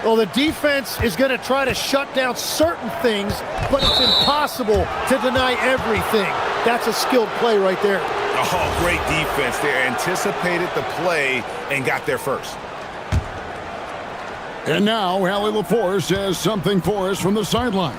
Well, the defense is going to try to shut down certain things, but it's impossible to deny everything. That's a skilled play right there. Oh, great defense there. Anticipated the play and got there first. And now, Allie LaForce has something for us from the sideline.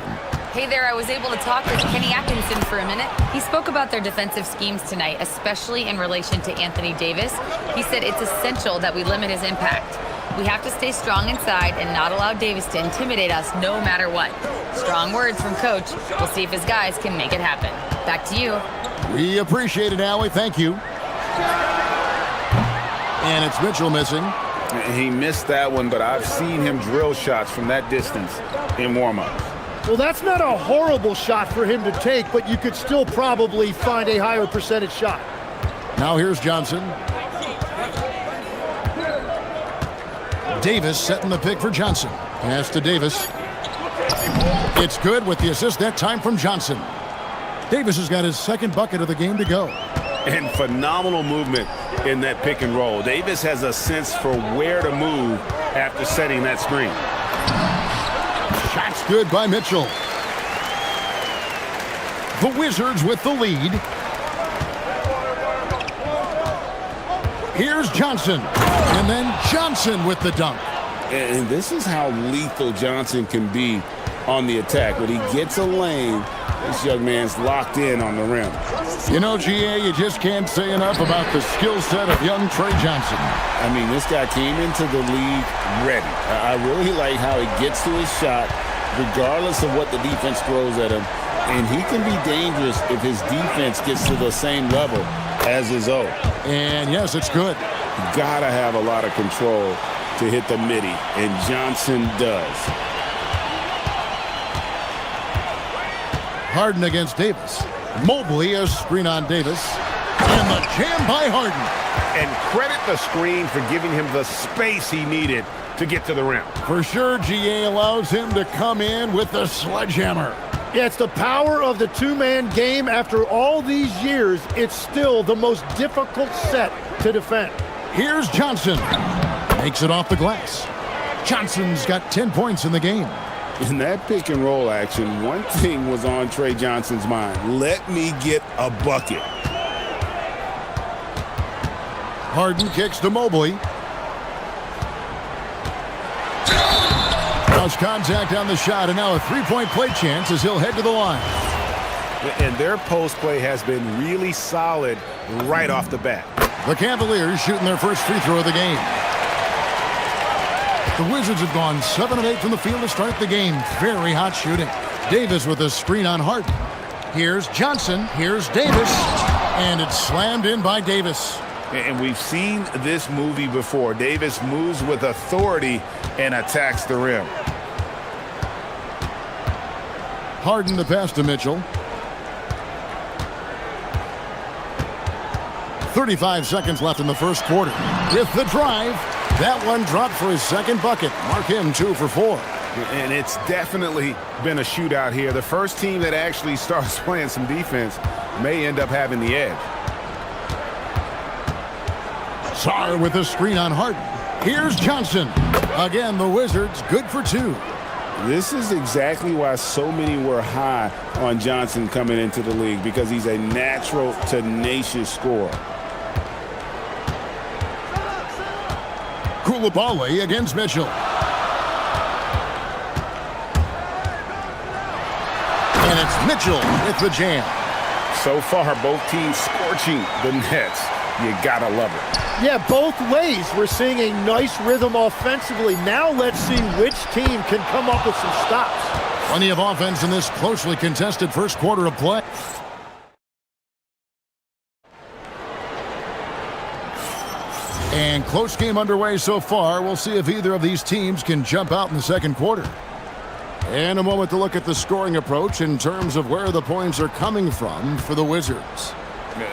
Hey there, I was able to talk with Kenny Atkinson for a minute. He spoke about their defensive schemes tonight, especially in relation to Anthony Davis. He said it's essential that we limit his impact. We have to stay strong inside and not allow Davis to intimidate us no matter what. Strong words from Coach. We'll see if his guys can make it happen. Back to you. We appreciate it, Allie. Thank you. And it's Mitchell missing. He missed that one, but I've seen him drill shots from that distance in warm-ups. Well, that's not a horrible shot for him to take, but you could still probably find a higher percentage shot. Now here's Johnson. Davis setting the pick for Johnson. Pass to Davis. It's good with the assist that time from Johnson. Davis has got his second bucket of the game to go. And phenomenal movement in that pick and roll. Davis has a sense for where to move after setting that screen. Shot's good by Mitchell. The Wizards with the lead. Here's Johnson. And then Johnson with the dunk. And this is how lethal Johnson can be on the attack. When he gets a lane, this young man's locked in on the rim. You know, GA, you just can't say enough about the skill set of young Trey Johnson. I mean, this guy came into the league ready. I really like how he gets to his shot, regardless of what the defense throws at him. And he can be dangerous if his defense gets to the same level as his own. And yes, it's good. You gotta have a lot of control to hit the midi, and Johnson does. Harden against Davis. Mobley a screen on Davis. And the jam by Harden. And credit the screen for giving him the space he needed to get to the rim. For sure, GA allows him to come in with the sledgehammer. Yeah, it's the power of the two-man game. After all these years, it's still the most difficult set to defend. Here's Johnson. Makes it off the glass. Johnson's got 10 points in the game. In that pick and roll action, one thing was on Trey Johnson's mind. Let me get a bucket. Harden kicks to Mobley. Lost contact on the shot, and now a three-point play chance as he'll head to the line. And their post play has been really solid right off the bat. The Cavaliers shooting their first free throw of the game. The Wizards have gone 7 of 8 from the field to start the game. Very hot shooting. Davis with a screen on Harden. Here's Johnson. Here's Davis. And it's slammed in by Davis. And we've seen this movie before. Davis moves with authority and attacks the rim. Harden the pass to Mitchell. 35 seconds left in the first quarter. With the drive, that one dropped for his second bucket. Mark him 2 for 4. And it's definitely been a shootout here. The first team that actually starts playing some defense may end up having the edge. Sarr with a screen on Harden. Here's Johnson. Again, the Wizards good for 2. This is exactly why so many were high on Johnson coming into the league, because he's a natural, tenacious scorer. Koulibaly against Mitchell. And it's Mitchell with the jam. So far, both teams scorching the nets. You gotta love it. Yeah, both ways. We're seeing a nice rhythm offensively. Now let's see which team can come up with some stops. Plenty of offense in this closely contested first quarter of play. And close game underway so far. We'll see if either of these teams can jump out in the second quarter. And a moment to look at the scoring approach in terms of where the points are coming from for the Wizards.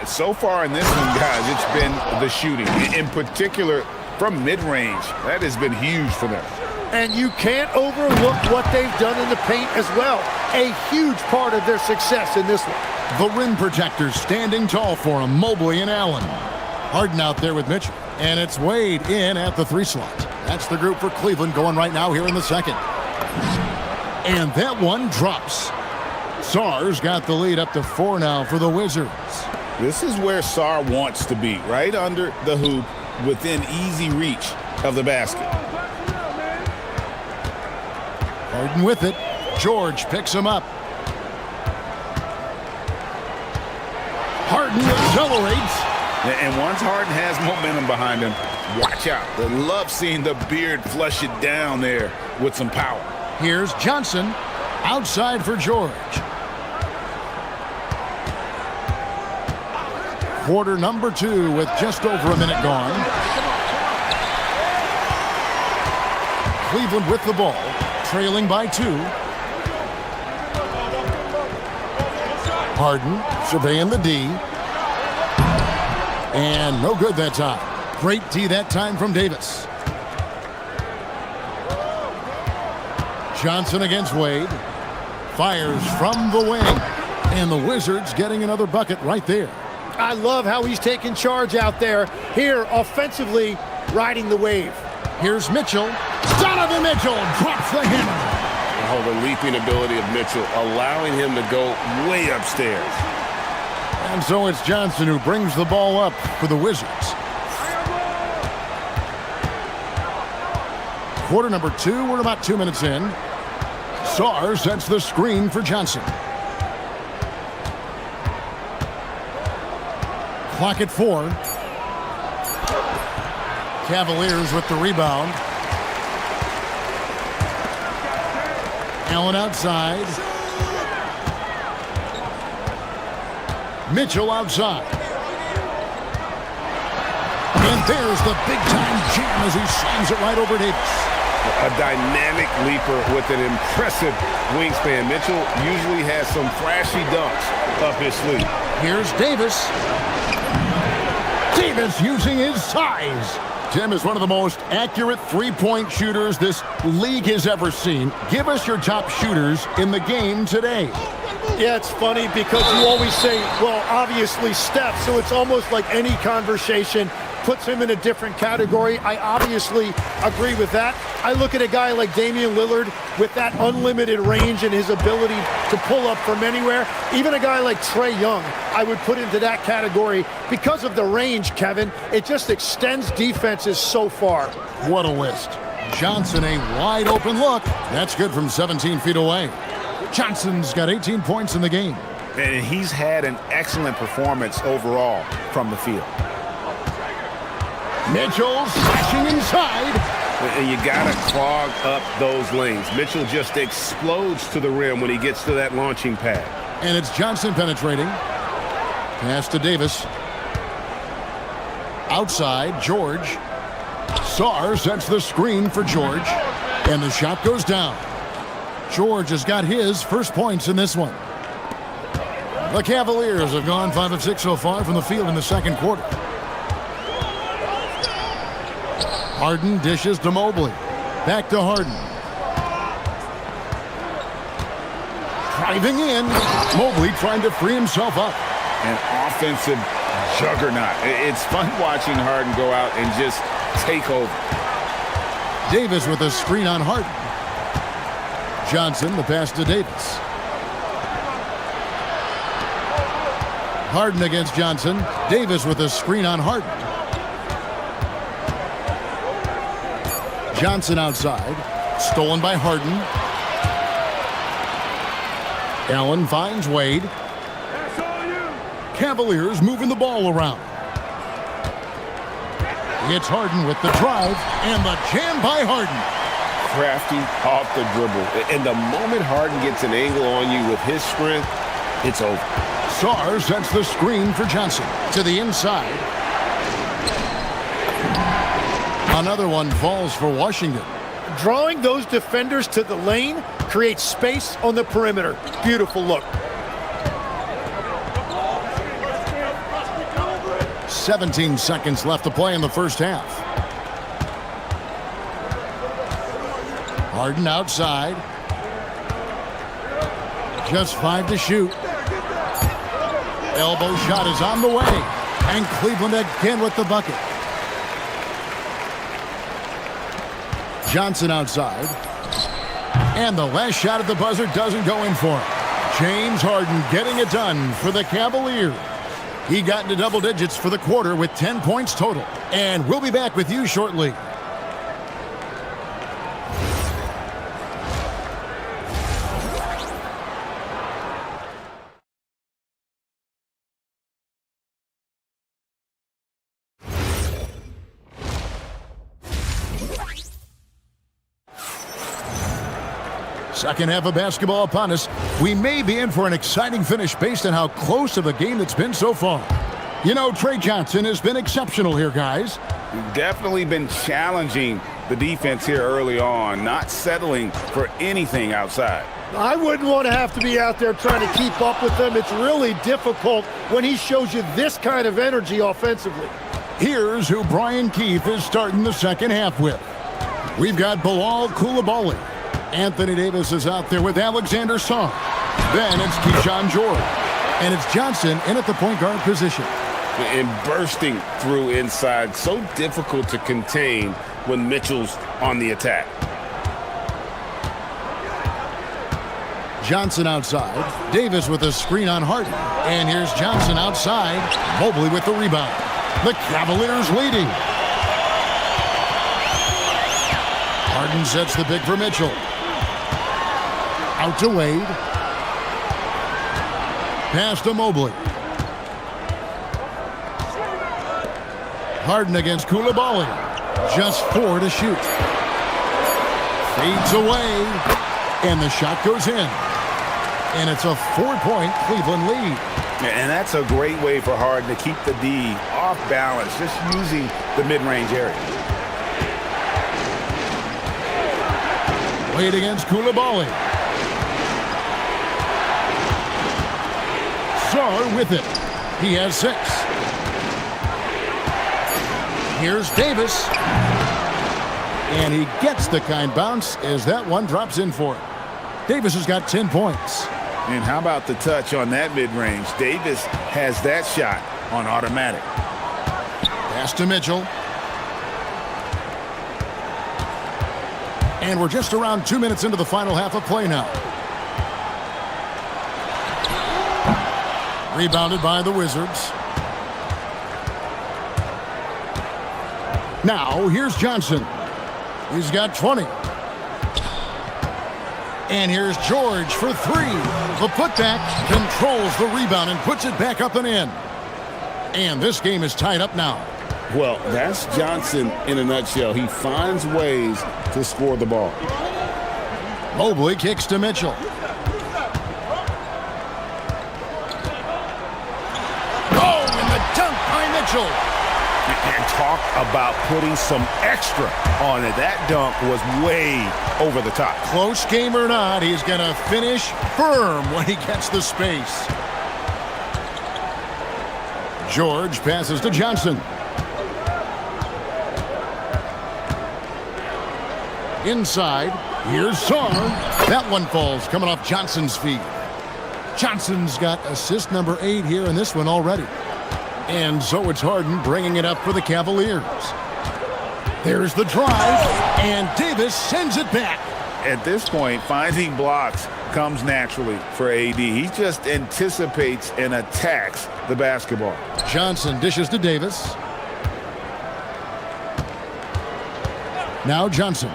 So far in this one, guys, it's been the shooting. In particular, from mid-range. That has been huge for them. And you can't overlook what they've done in the paint as well. A huge part of their success in this one. The rim protectors standing tall for him, Mobley and Allen. Harden out there with Mitchell. And it's Wade in at the 3 slot. That's the group for Cleveland going right now here in the second. And that one drops. Sarr's got the lead up to 4 now for the Wizards. This is where Sarr wants to be, right under the hoop, within easy reach of the basket. Harden with it. George picks him up. Harden accelerates. And once Harden has momentum behind him, watch out. I love seeing the beard flush it down there with some power. Here's Johnson. Outside for George. Quarter number 2 with just over a minute gone. Cleveland with the ball, trailing by 2. Harden surveying the D. And no good that time. Great D that time from Davis. Johnson against Wade. Fires from the wing. And the Wizards getting another bucket right there. I love how he's taking charge out there. Here, offensively, riding the wave. Here's Mitchell. Donovan Mitchell drops the hammer. Oh, the leaping ability of Mitchell, allowing him to go way upstairs. And so it's Johnson who brings the ball up for the Wizards. Quarter number 2, we're about 2 minutes in. Sarr sets the screen for Johnson. Clock at 4. Cavaliers with the rebound. Allen outside. Mitchell outside. And there's the big-time jam as he slams it right over Davis. A dynamic leaper with an impressive wingspan. Mitchell usually has some flashy dunks up his sleeve. Here's Davis. Davis using his size. Tim is one of the most accurate three-point shooters this league has ever seen. Give us your top shooters in the game today. Yeah, it's funny because you always say, well, obviously Steph, so it's almost like any conversation puts him in a different category. I obviously agree with that. I look at a guy like Damian Lillard with that unlimited range and his ability to pull up from anywhere. Even a guy like Trae Young, I would put into that category because of the range, Kevin. It just extends defenses so far. What a list. Johnson, a wide open look. That's good from 17 feet away. Johnson's got 18 points in the game. And he's had an excellent performance overall from the field. Mitchell slashing inside. And you got to clog up those lanes. Mitchell just explodes to the rim when he gets to that launching pad. And it's Johnson penetrating. Pass to Davis. Outside, George. Sarr sets the screen for George. And the shot goes down. George has got his first points in this one. The Cavaliers have gone 5 of 6 so far from the field in the second quarter. Harden dishes to Mobley. Back to Harden. Driving in. Mobley trying to free himself up. An offensive juggernaut. It's fun watching Harden go out and just take over. Davis with a screen on Harden. Johnson, the pass to Davis. Harden against Johnson. Davis with a screen on Harden. Johnson outside. Stolen by Harden. Allen finds Wade. Cavaliers moving the ball around. It's Harden with the drive and the jam by Harden. Crafty off the dribble. And the moment Harden gets an angle on you with his strength, it's over. Sarr sets the screen for Johnson to the inside. Another one falls for Washington. Drawing those defenders to the lane creates space on the perimeter. Beautiful look. 17 seconds left to play in the first half. Harden outside. Just 5 to shoot. Elbow shot is on the way. And Cleveland again with the bucket. Johnson outside. And the last shot at the buzzer doesn't go in for him. James Harden getting it done for the Cavaliers. He got into double digits for the quarter with 10 points total. And we'll be back with you shortly. Second half of basketball upon us. We may be in for an exciting finish based on how close of a game it's been so far. You know, Trey Johnson has been exceptional here, guys. Definitely been challenging the defense here early on, not settling for anything outside. I wouldn't want to have to be out there trying to keep up with them. It's really difficult when he shows you this kind of energy offensively. Here's who Brian Keefe is starting the second half with. We've got Bilal Coulibaly. Anthony Davis is out there with Alexander Sarr. Then it's Keyshawn George. And it's Johnson in at the point guard position. And bursting through inside. So difficult to contain when Mitchell's on the attack. Johnson outside. Davis with a screen on Harden. And here's Johnson outside. Mobley with the rebound. The Cavaliers leading. Harden sets the pick for Mitchell. Out to Wade. Pass to Mobley. Harden against Coulibaly. Just 4 to shoot. Fades away. And the shot goes in. And it's a 4-point Cleveland lead. And that's a great way for Harden to keep the D off balance, just using the mid-range area. Wade against Coulibaly. Sarr with it. He has 6. Here's Davis. And he gets the kind bounce as that one drops in for him. Davis has got 10 points. And how about the touch on that mid-range? Davis has that shot on automatic. Pass to Mitchell. And we're just around 2 minutes into the final half of play now. Rebounded by the Wizards. Now, here's Johnson. He's got 20. And here's George for 3. The putback controls the rebound and puts it back up and in. And this game is tied up now. Well, that's Johnson in a nutshell. He finds ways to score the ball. Mobley kicks to Mitchell. Oh, and the dunk by Mitchell. And talk about putting some extra on it. That dunk was way over the top. Close game or not, he's going to finish firm when he gets the space. George passes to Johnson. Inside, here's Saar. That one falls, coming off Johnson's feet. Johnson's got assist number 8 here in this one already. And so it's Harden bringing it up for the Cavaliers. There's the drive, and Davis sends it back. At this point, finding blocks comes naturally for AD. He just anticipates and attacks the basketball. Johnson dishes to Davis. Now Johnson.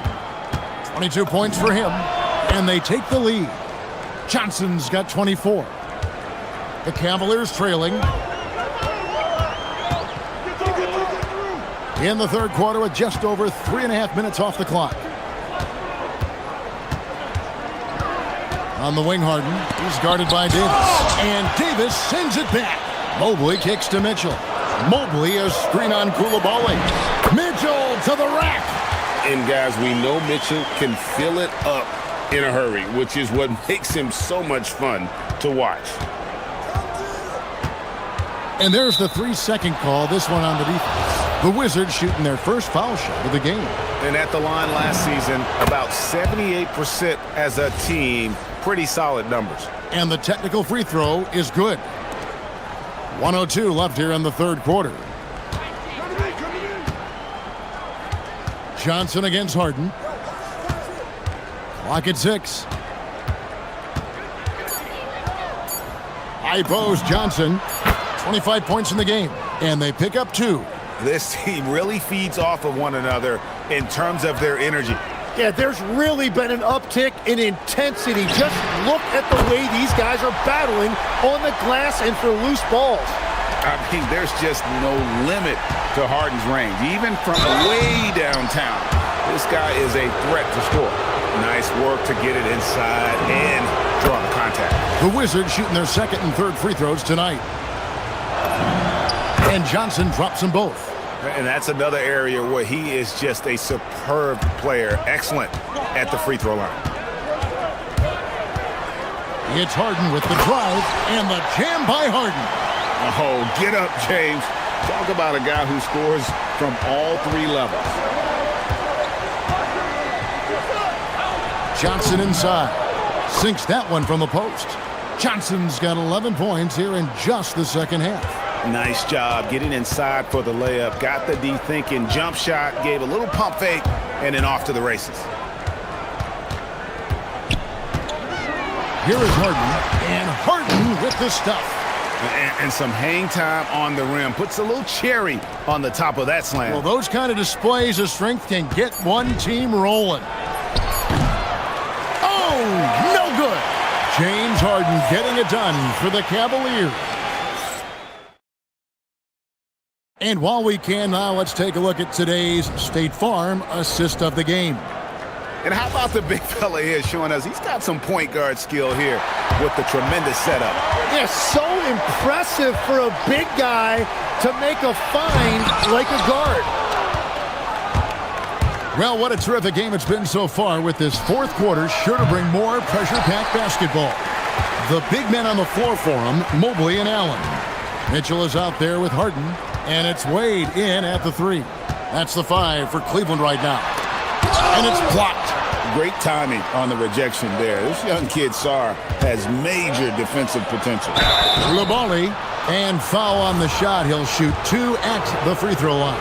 22 points for him, and they take the lead. Johnson's got 24. The Cavaliers trailing. In the third quarter with just over 3.5 minutes off the clock. On the wing, Harden. He's guarded by Davis. And Davis sends it back. Mobley kicks to Mitchell. Mobley a screen on Koulibaly. Mitchell to the rack. And guys, we know Mitchell can fill it up in a hurry, which is what makes him so much fun to watch. And there's the 3-second call, this one on the defense. The Wizards shooting their first foul shot of the game. And at the line last season, about 78% as a team. Pretty solid numbers. And the technical free throw is good. 1:02 left here in the third quarter. Johnson against Harden. Clock at 6. High post Johnson. 25 points in the game. And they pick up 2. This team really feeds off of one another in terms of their energy. Yeah, there's really been an uptick in intensity. Just look at the way these guys are battling on the glass and for loose balls. I mean, there's just no limit to Harden's range. Even from way downtown, this guy is a threat to score. Nice work to get it inside and draw the contact. The Wizards shooting their second and third free throws tonight. And Johnson drops them both. And that's another area where he is just a superb player. Excellent at the free throw line. It's Harden with the drive and the jam by Harden. Oh, get up, James. Talk about a guy who scores from all 3 levels. Johnson inside. Sinks that one from the post. Johnson's got 11 points here in just the second half. Nice job getting inside for the layup. Got the D thinking, jump shot, gave a little pump fake, and then off to the races. Here is Harden, and Harden with the stuff. And some hang time on the rim. Puts a little cherry on the top of that slam. Well, those kind of displays of strength can get one team rolling. Oh, no good. James Harden getting it done for the Cavaliers. And while we can now, let's take a look at today's State Farm assist of the game. And how about the big fella here showing us he's got some point guard skill here with the tremendous setup. Yeah, so impressive for a big guy to make a find like a guard. Well, what a terrific game it's been so far, with this fourth quarter sure to bring more pressure-packed basketball. The big men on the floor for him, Mobley and Allen. Mitchell is out there with Harden, and it's Wade in at the 3. That's the 5 for Cleveland right now. And it's blocked. Great timing on the rejection there. This young kid, Saar, has major defensive potential. Koulibaly, and foul on the shot. He'll shoot 2 at the free throw line.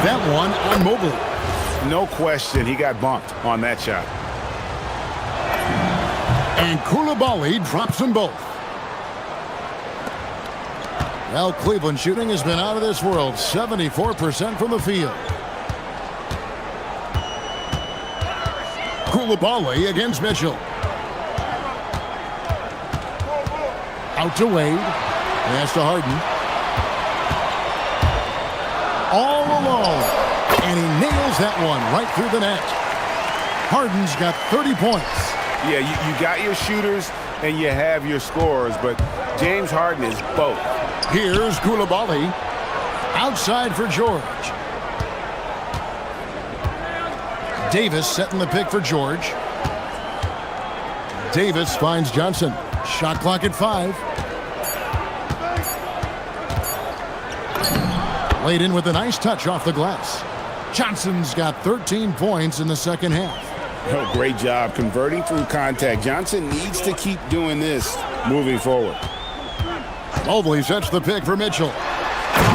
That one on Mobley. No question, he got bumped on that shot. And Koulibaly drops them both. Well, Cleveland shooting has been out of this world. 74% from the field. Koulibaly against Mitchell. Out to Wade. Pass to Harden. All alone. And he nails that one right through the net. Harden's got 30 points. Yeah, you got your shooters and you have your scorers, but James Harden is both. Here's Koulibaly. Outside for George. Davis setting the pick for George. Davis finds Johnson. Shot clock at 5. Laid in with a nice touch off the glass. Johnson's got 13 points in the second half. Oh, great job converting through contact. Johnson needs to keep doing this moving forward. Mobley sets the pick for Mitchell.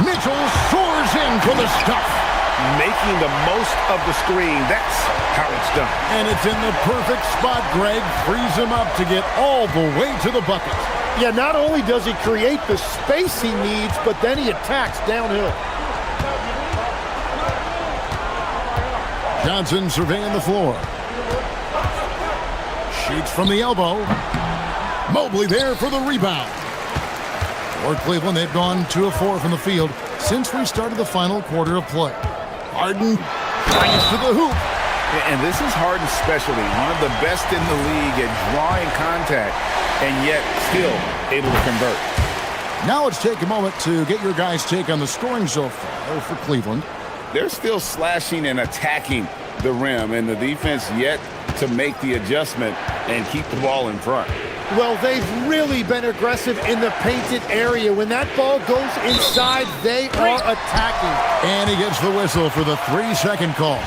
Mitchell soars in for the stuff. Making the most of the screen. That's how it's done. And it's in the perfect spot. Greg frees him up to get all the way to the bucket. Yeah, not only does he create the space he needs, but then he attacks downhill. Johnson surveying the floor. Shoots from the elbow. Mobley there for the rebound. For Cleveland, they've gone 2 of 4 from the field since we started the final quarter of play. Harden drives to the hoop. And this is Harden's specialty, one of the best in the league at drawing contact, and yet still able to convert. Now let's take a moment to get your guys' take on the scoring so far for Cleveland. They're still slashing and attacking the rim, and the defense yet to make the adjustment and keep the ball in front. Well, they've really been aggressive in the painted area. When that ball goes inside, they are attacking. And he gets the whistle for the 3-second call.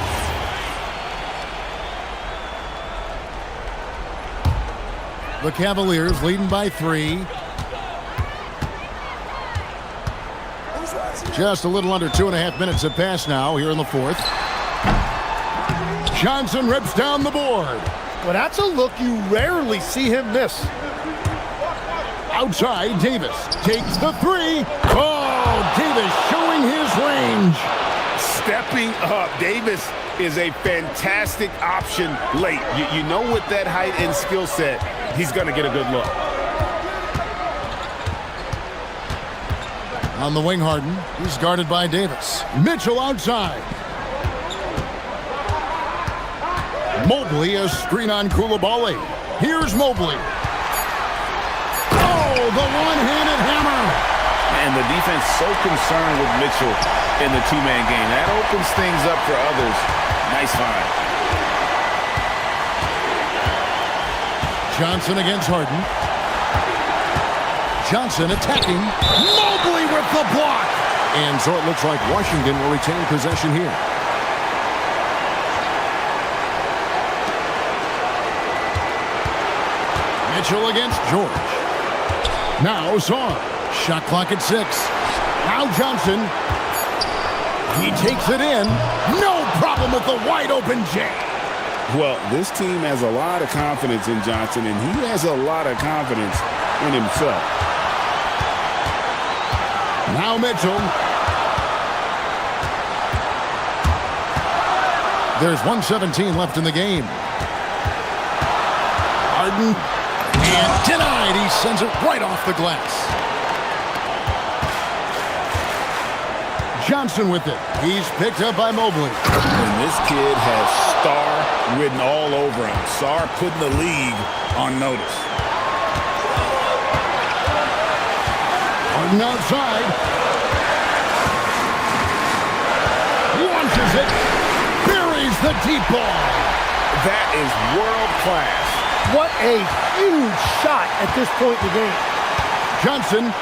The Cavaliers leading by 3. Just a little under 2.5 minutes have passed now here in the fourth. Johnson rips down the board. Well, that's a look you rarely see him miss. Outside, Davis takes the 3. Oh, Davis showing his range. Stepping up. Davis is a fantastic option late. You know, with that height and skill set, he's going to get a good look. On the wing, Harden. He's guarded by Davis. Mitchell outside. Mobley, a screen on Koulibaly. Here's Mobley. Oh, the one-handed hammer. And the defense so concerned with Mitchell in the two-man game. That opens things up for others. Nice find. Johnson against Harden. Johnson attacking. Mobley with the block. And so it looks like Washington will retain possession here. Mitchell against George. Now Zorn. Shot clock at 6. Now Johnson. He takes it in. No problem with the wide open jam. Well, this team has a lot of confidence in Johnson, and he has a lot of confidence in himself. Now Mitchell. There's 1:17 left in the game. Harden. And denied. He sends it right off the glass. Johnson with it. He's picked up by Mobley. And this kid has star written all over him. Star putting the league on notice. Harden outside. Launches it. Buries the deep ball. That is world class. What a huge shot at this point in the game. Johnson.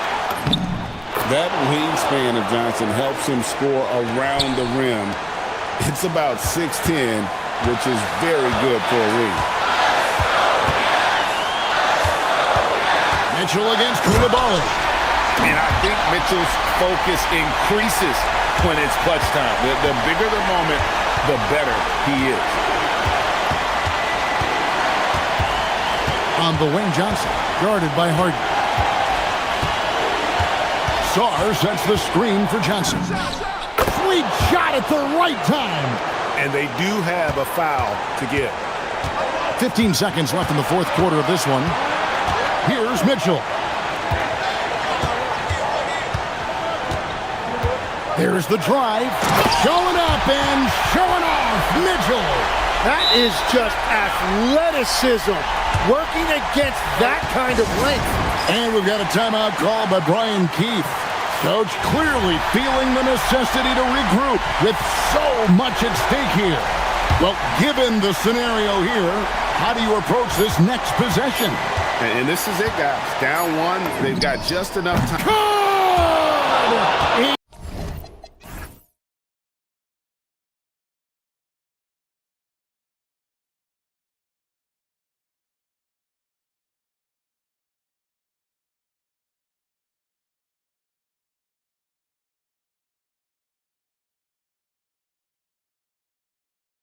That wingspan of Johnson helps him score around the rim. It's about 6'10", which is very good for a wing. Mitchell against Koulibaly. And I think Mitchell's focus increases when it's clutch time. The bigger the moment, the better he is. On the wing, Johnson, guarded by Harden. Sarr sets the screen for Johnson. Sweet shot at the right time. And they do have a foul to give. 15 seconds left in the fourth quarter of this one. Here's Mitchell. There's the drive. Showing up and showing off. Mitchell. That is just athleticism. Working against that kind of length. And we've got a timeout called by Brian Keith. Coach clearly feeling the necessity to regroup with so much at stake here. Well, given the scenario here, how do you approach this next possession? And this is it, guys. Down 1, they've got just enough time. Good!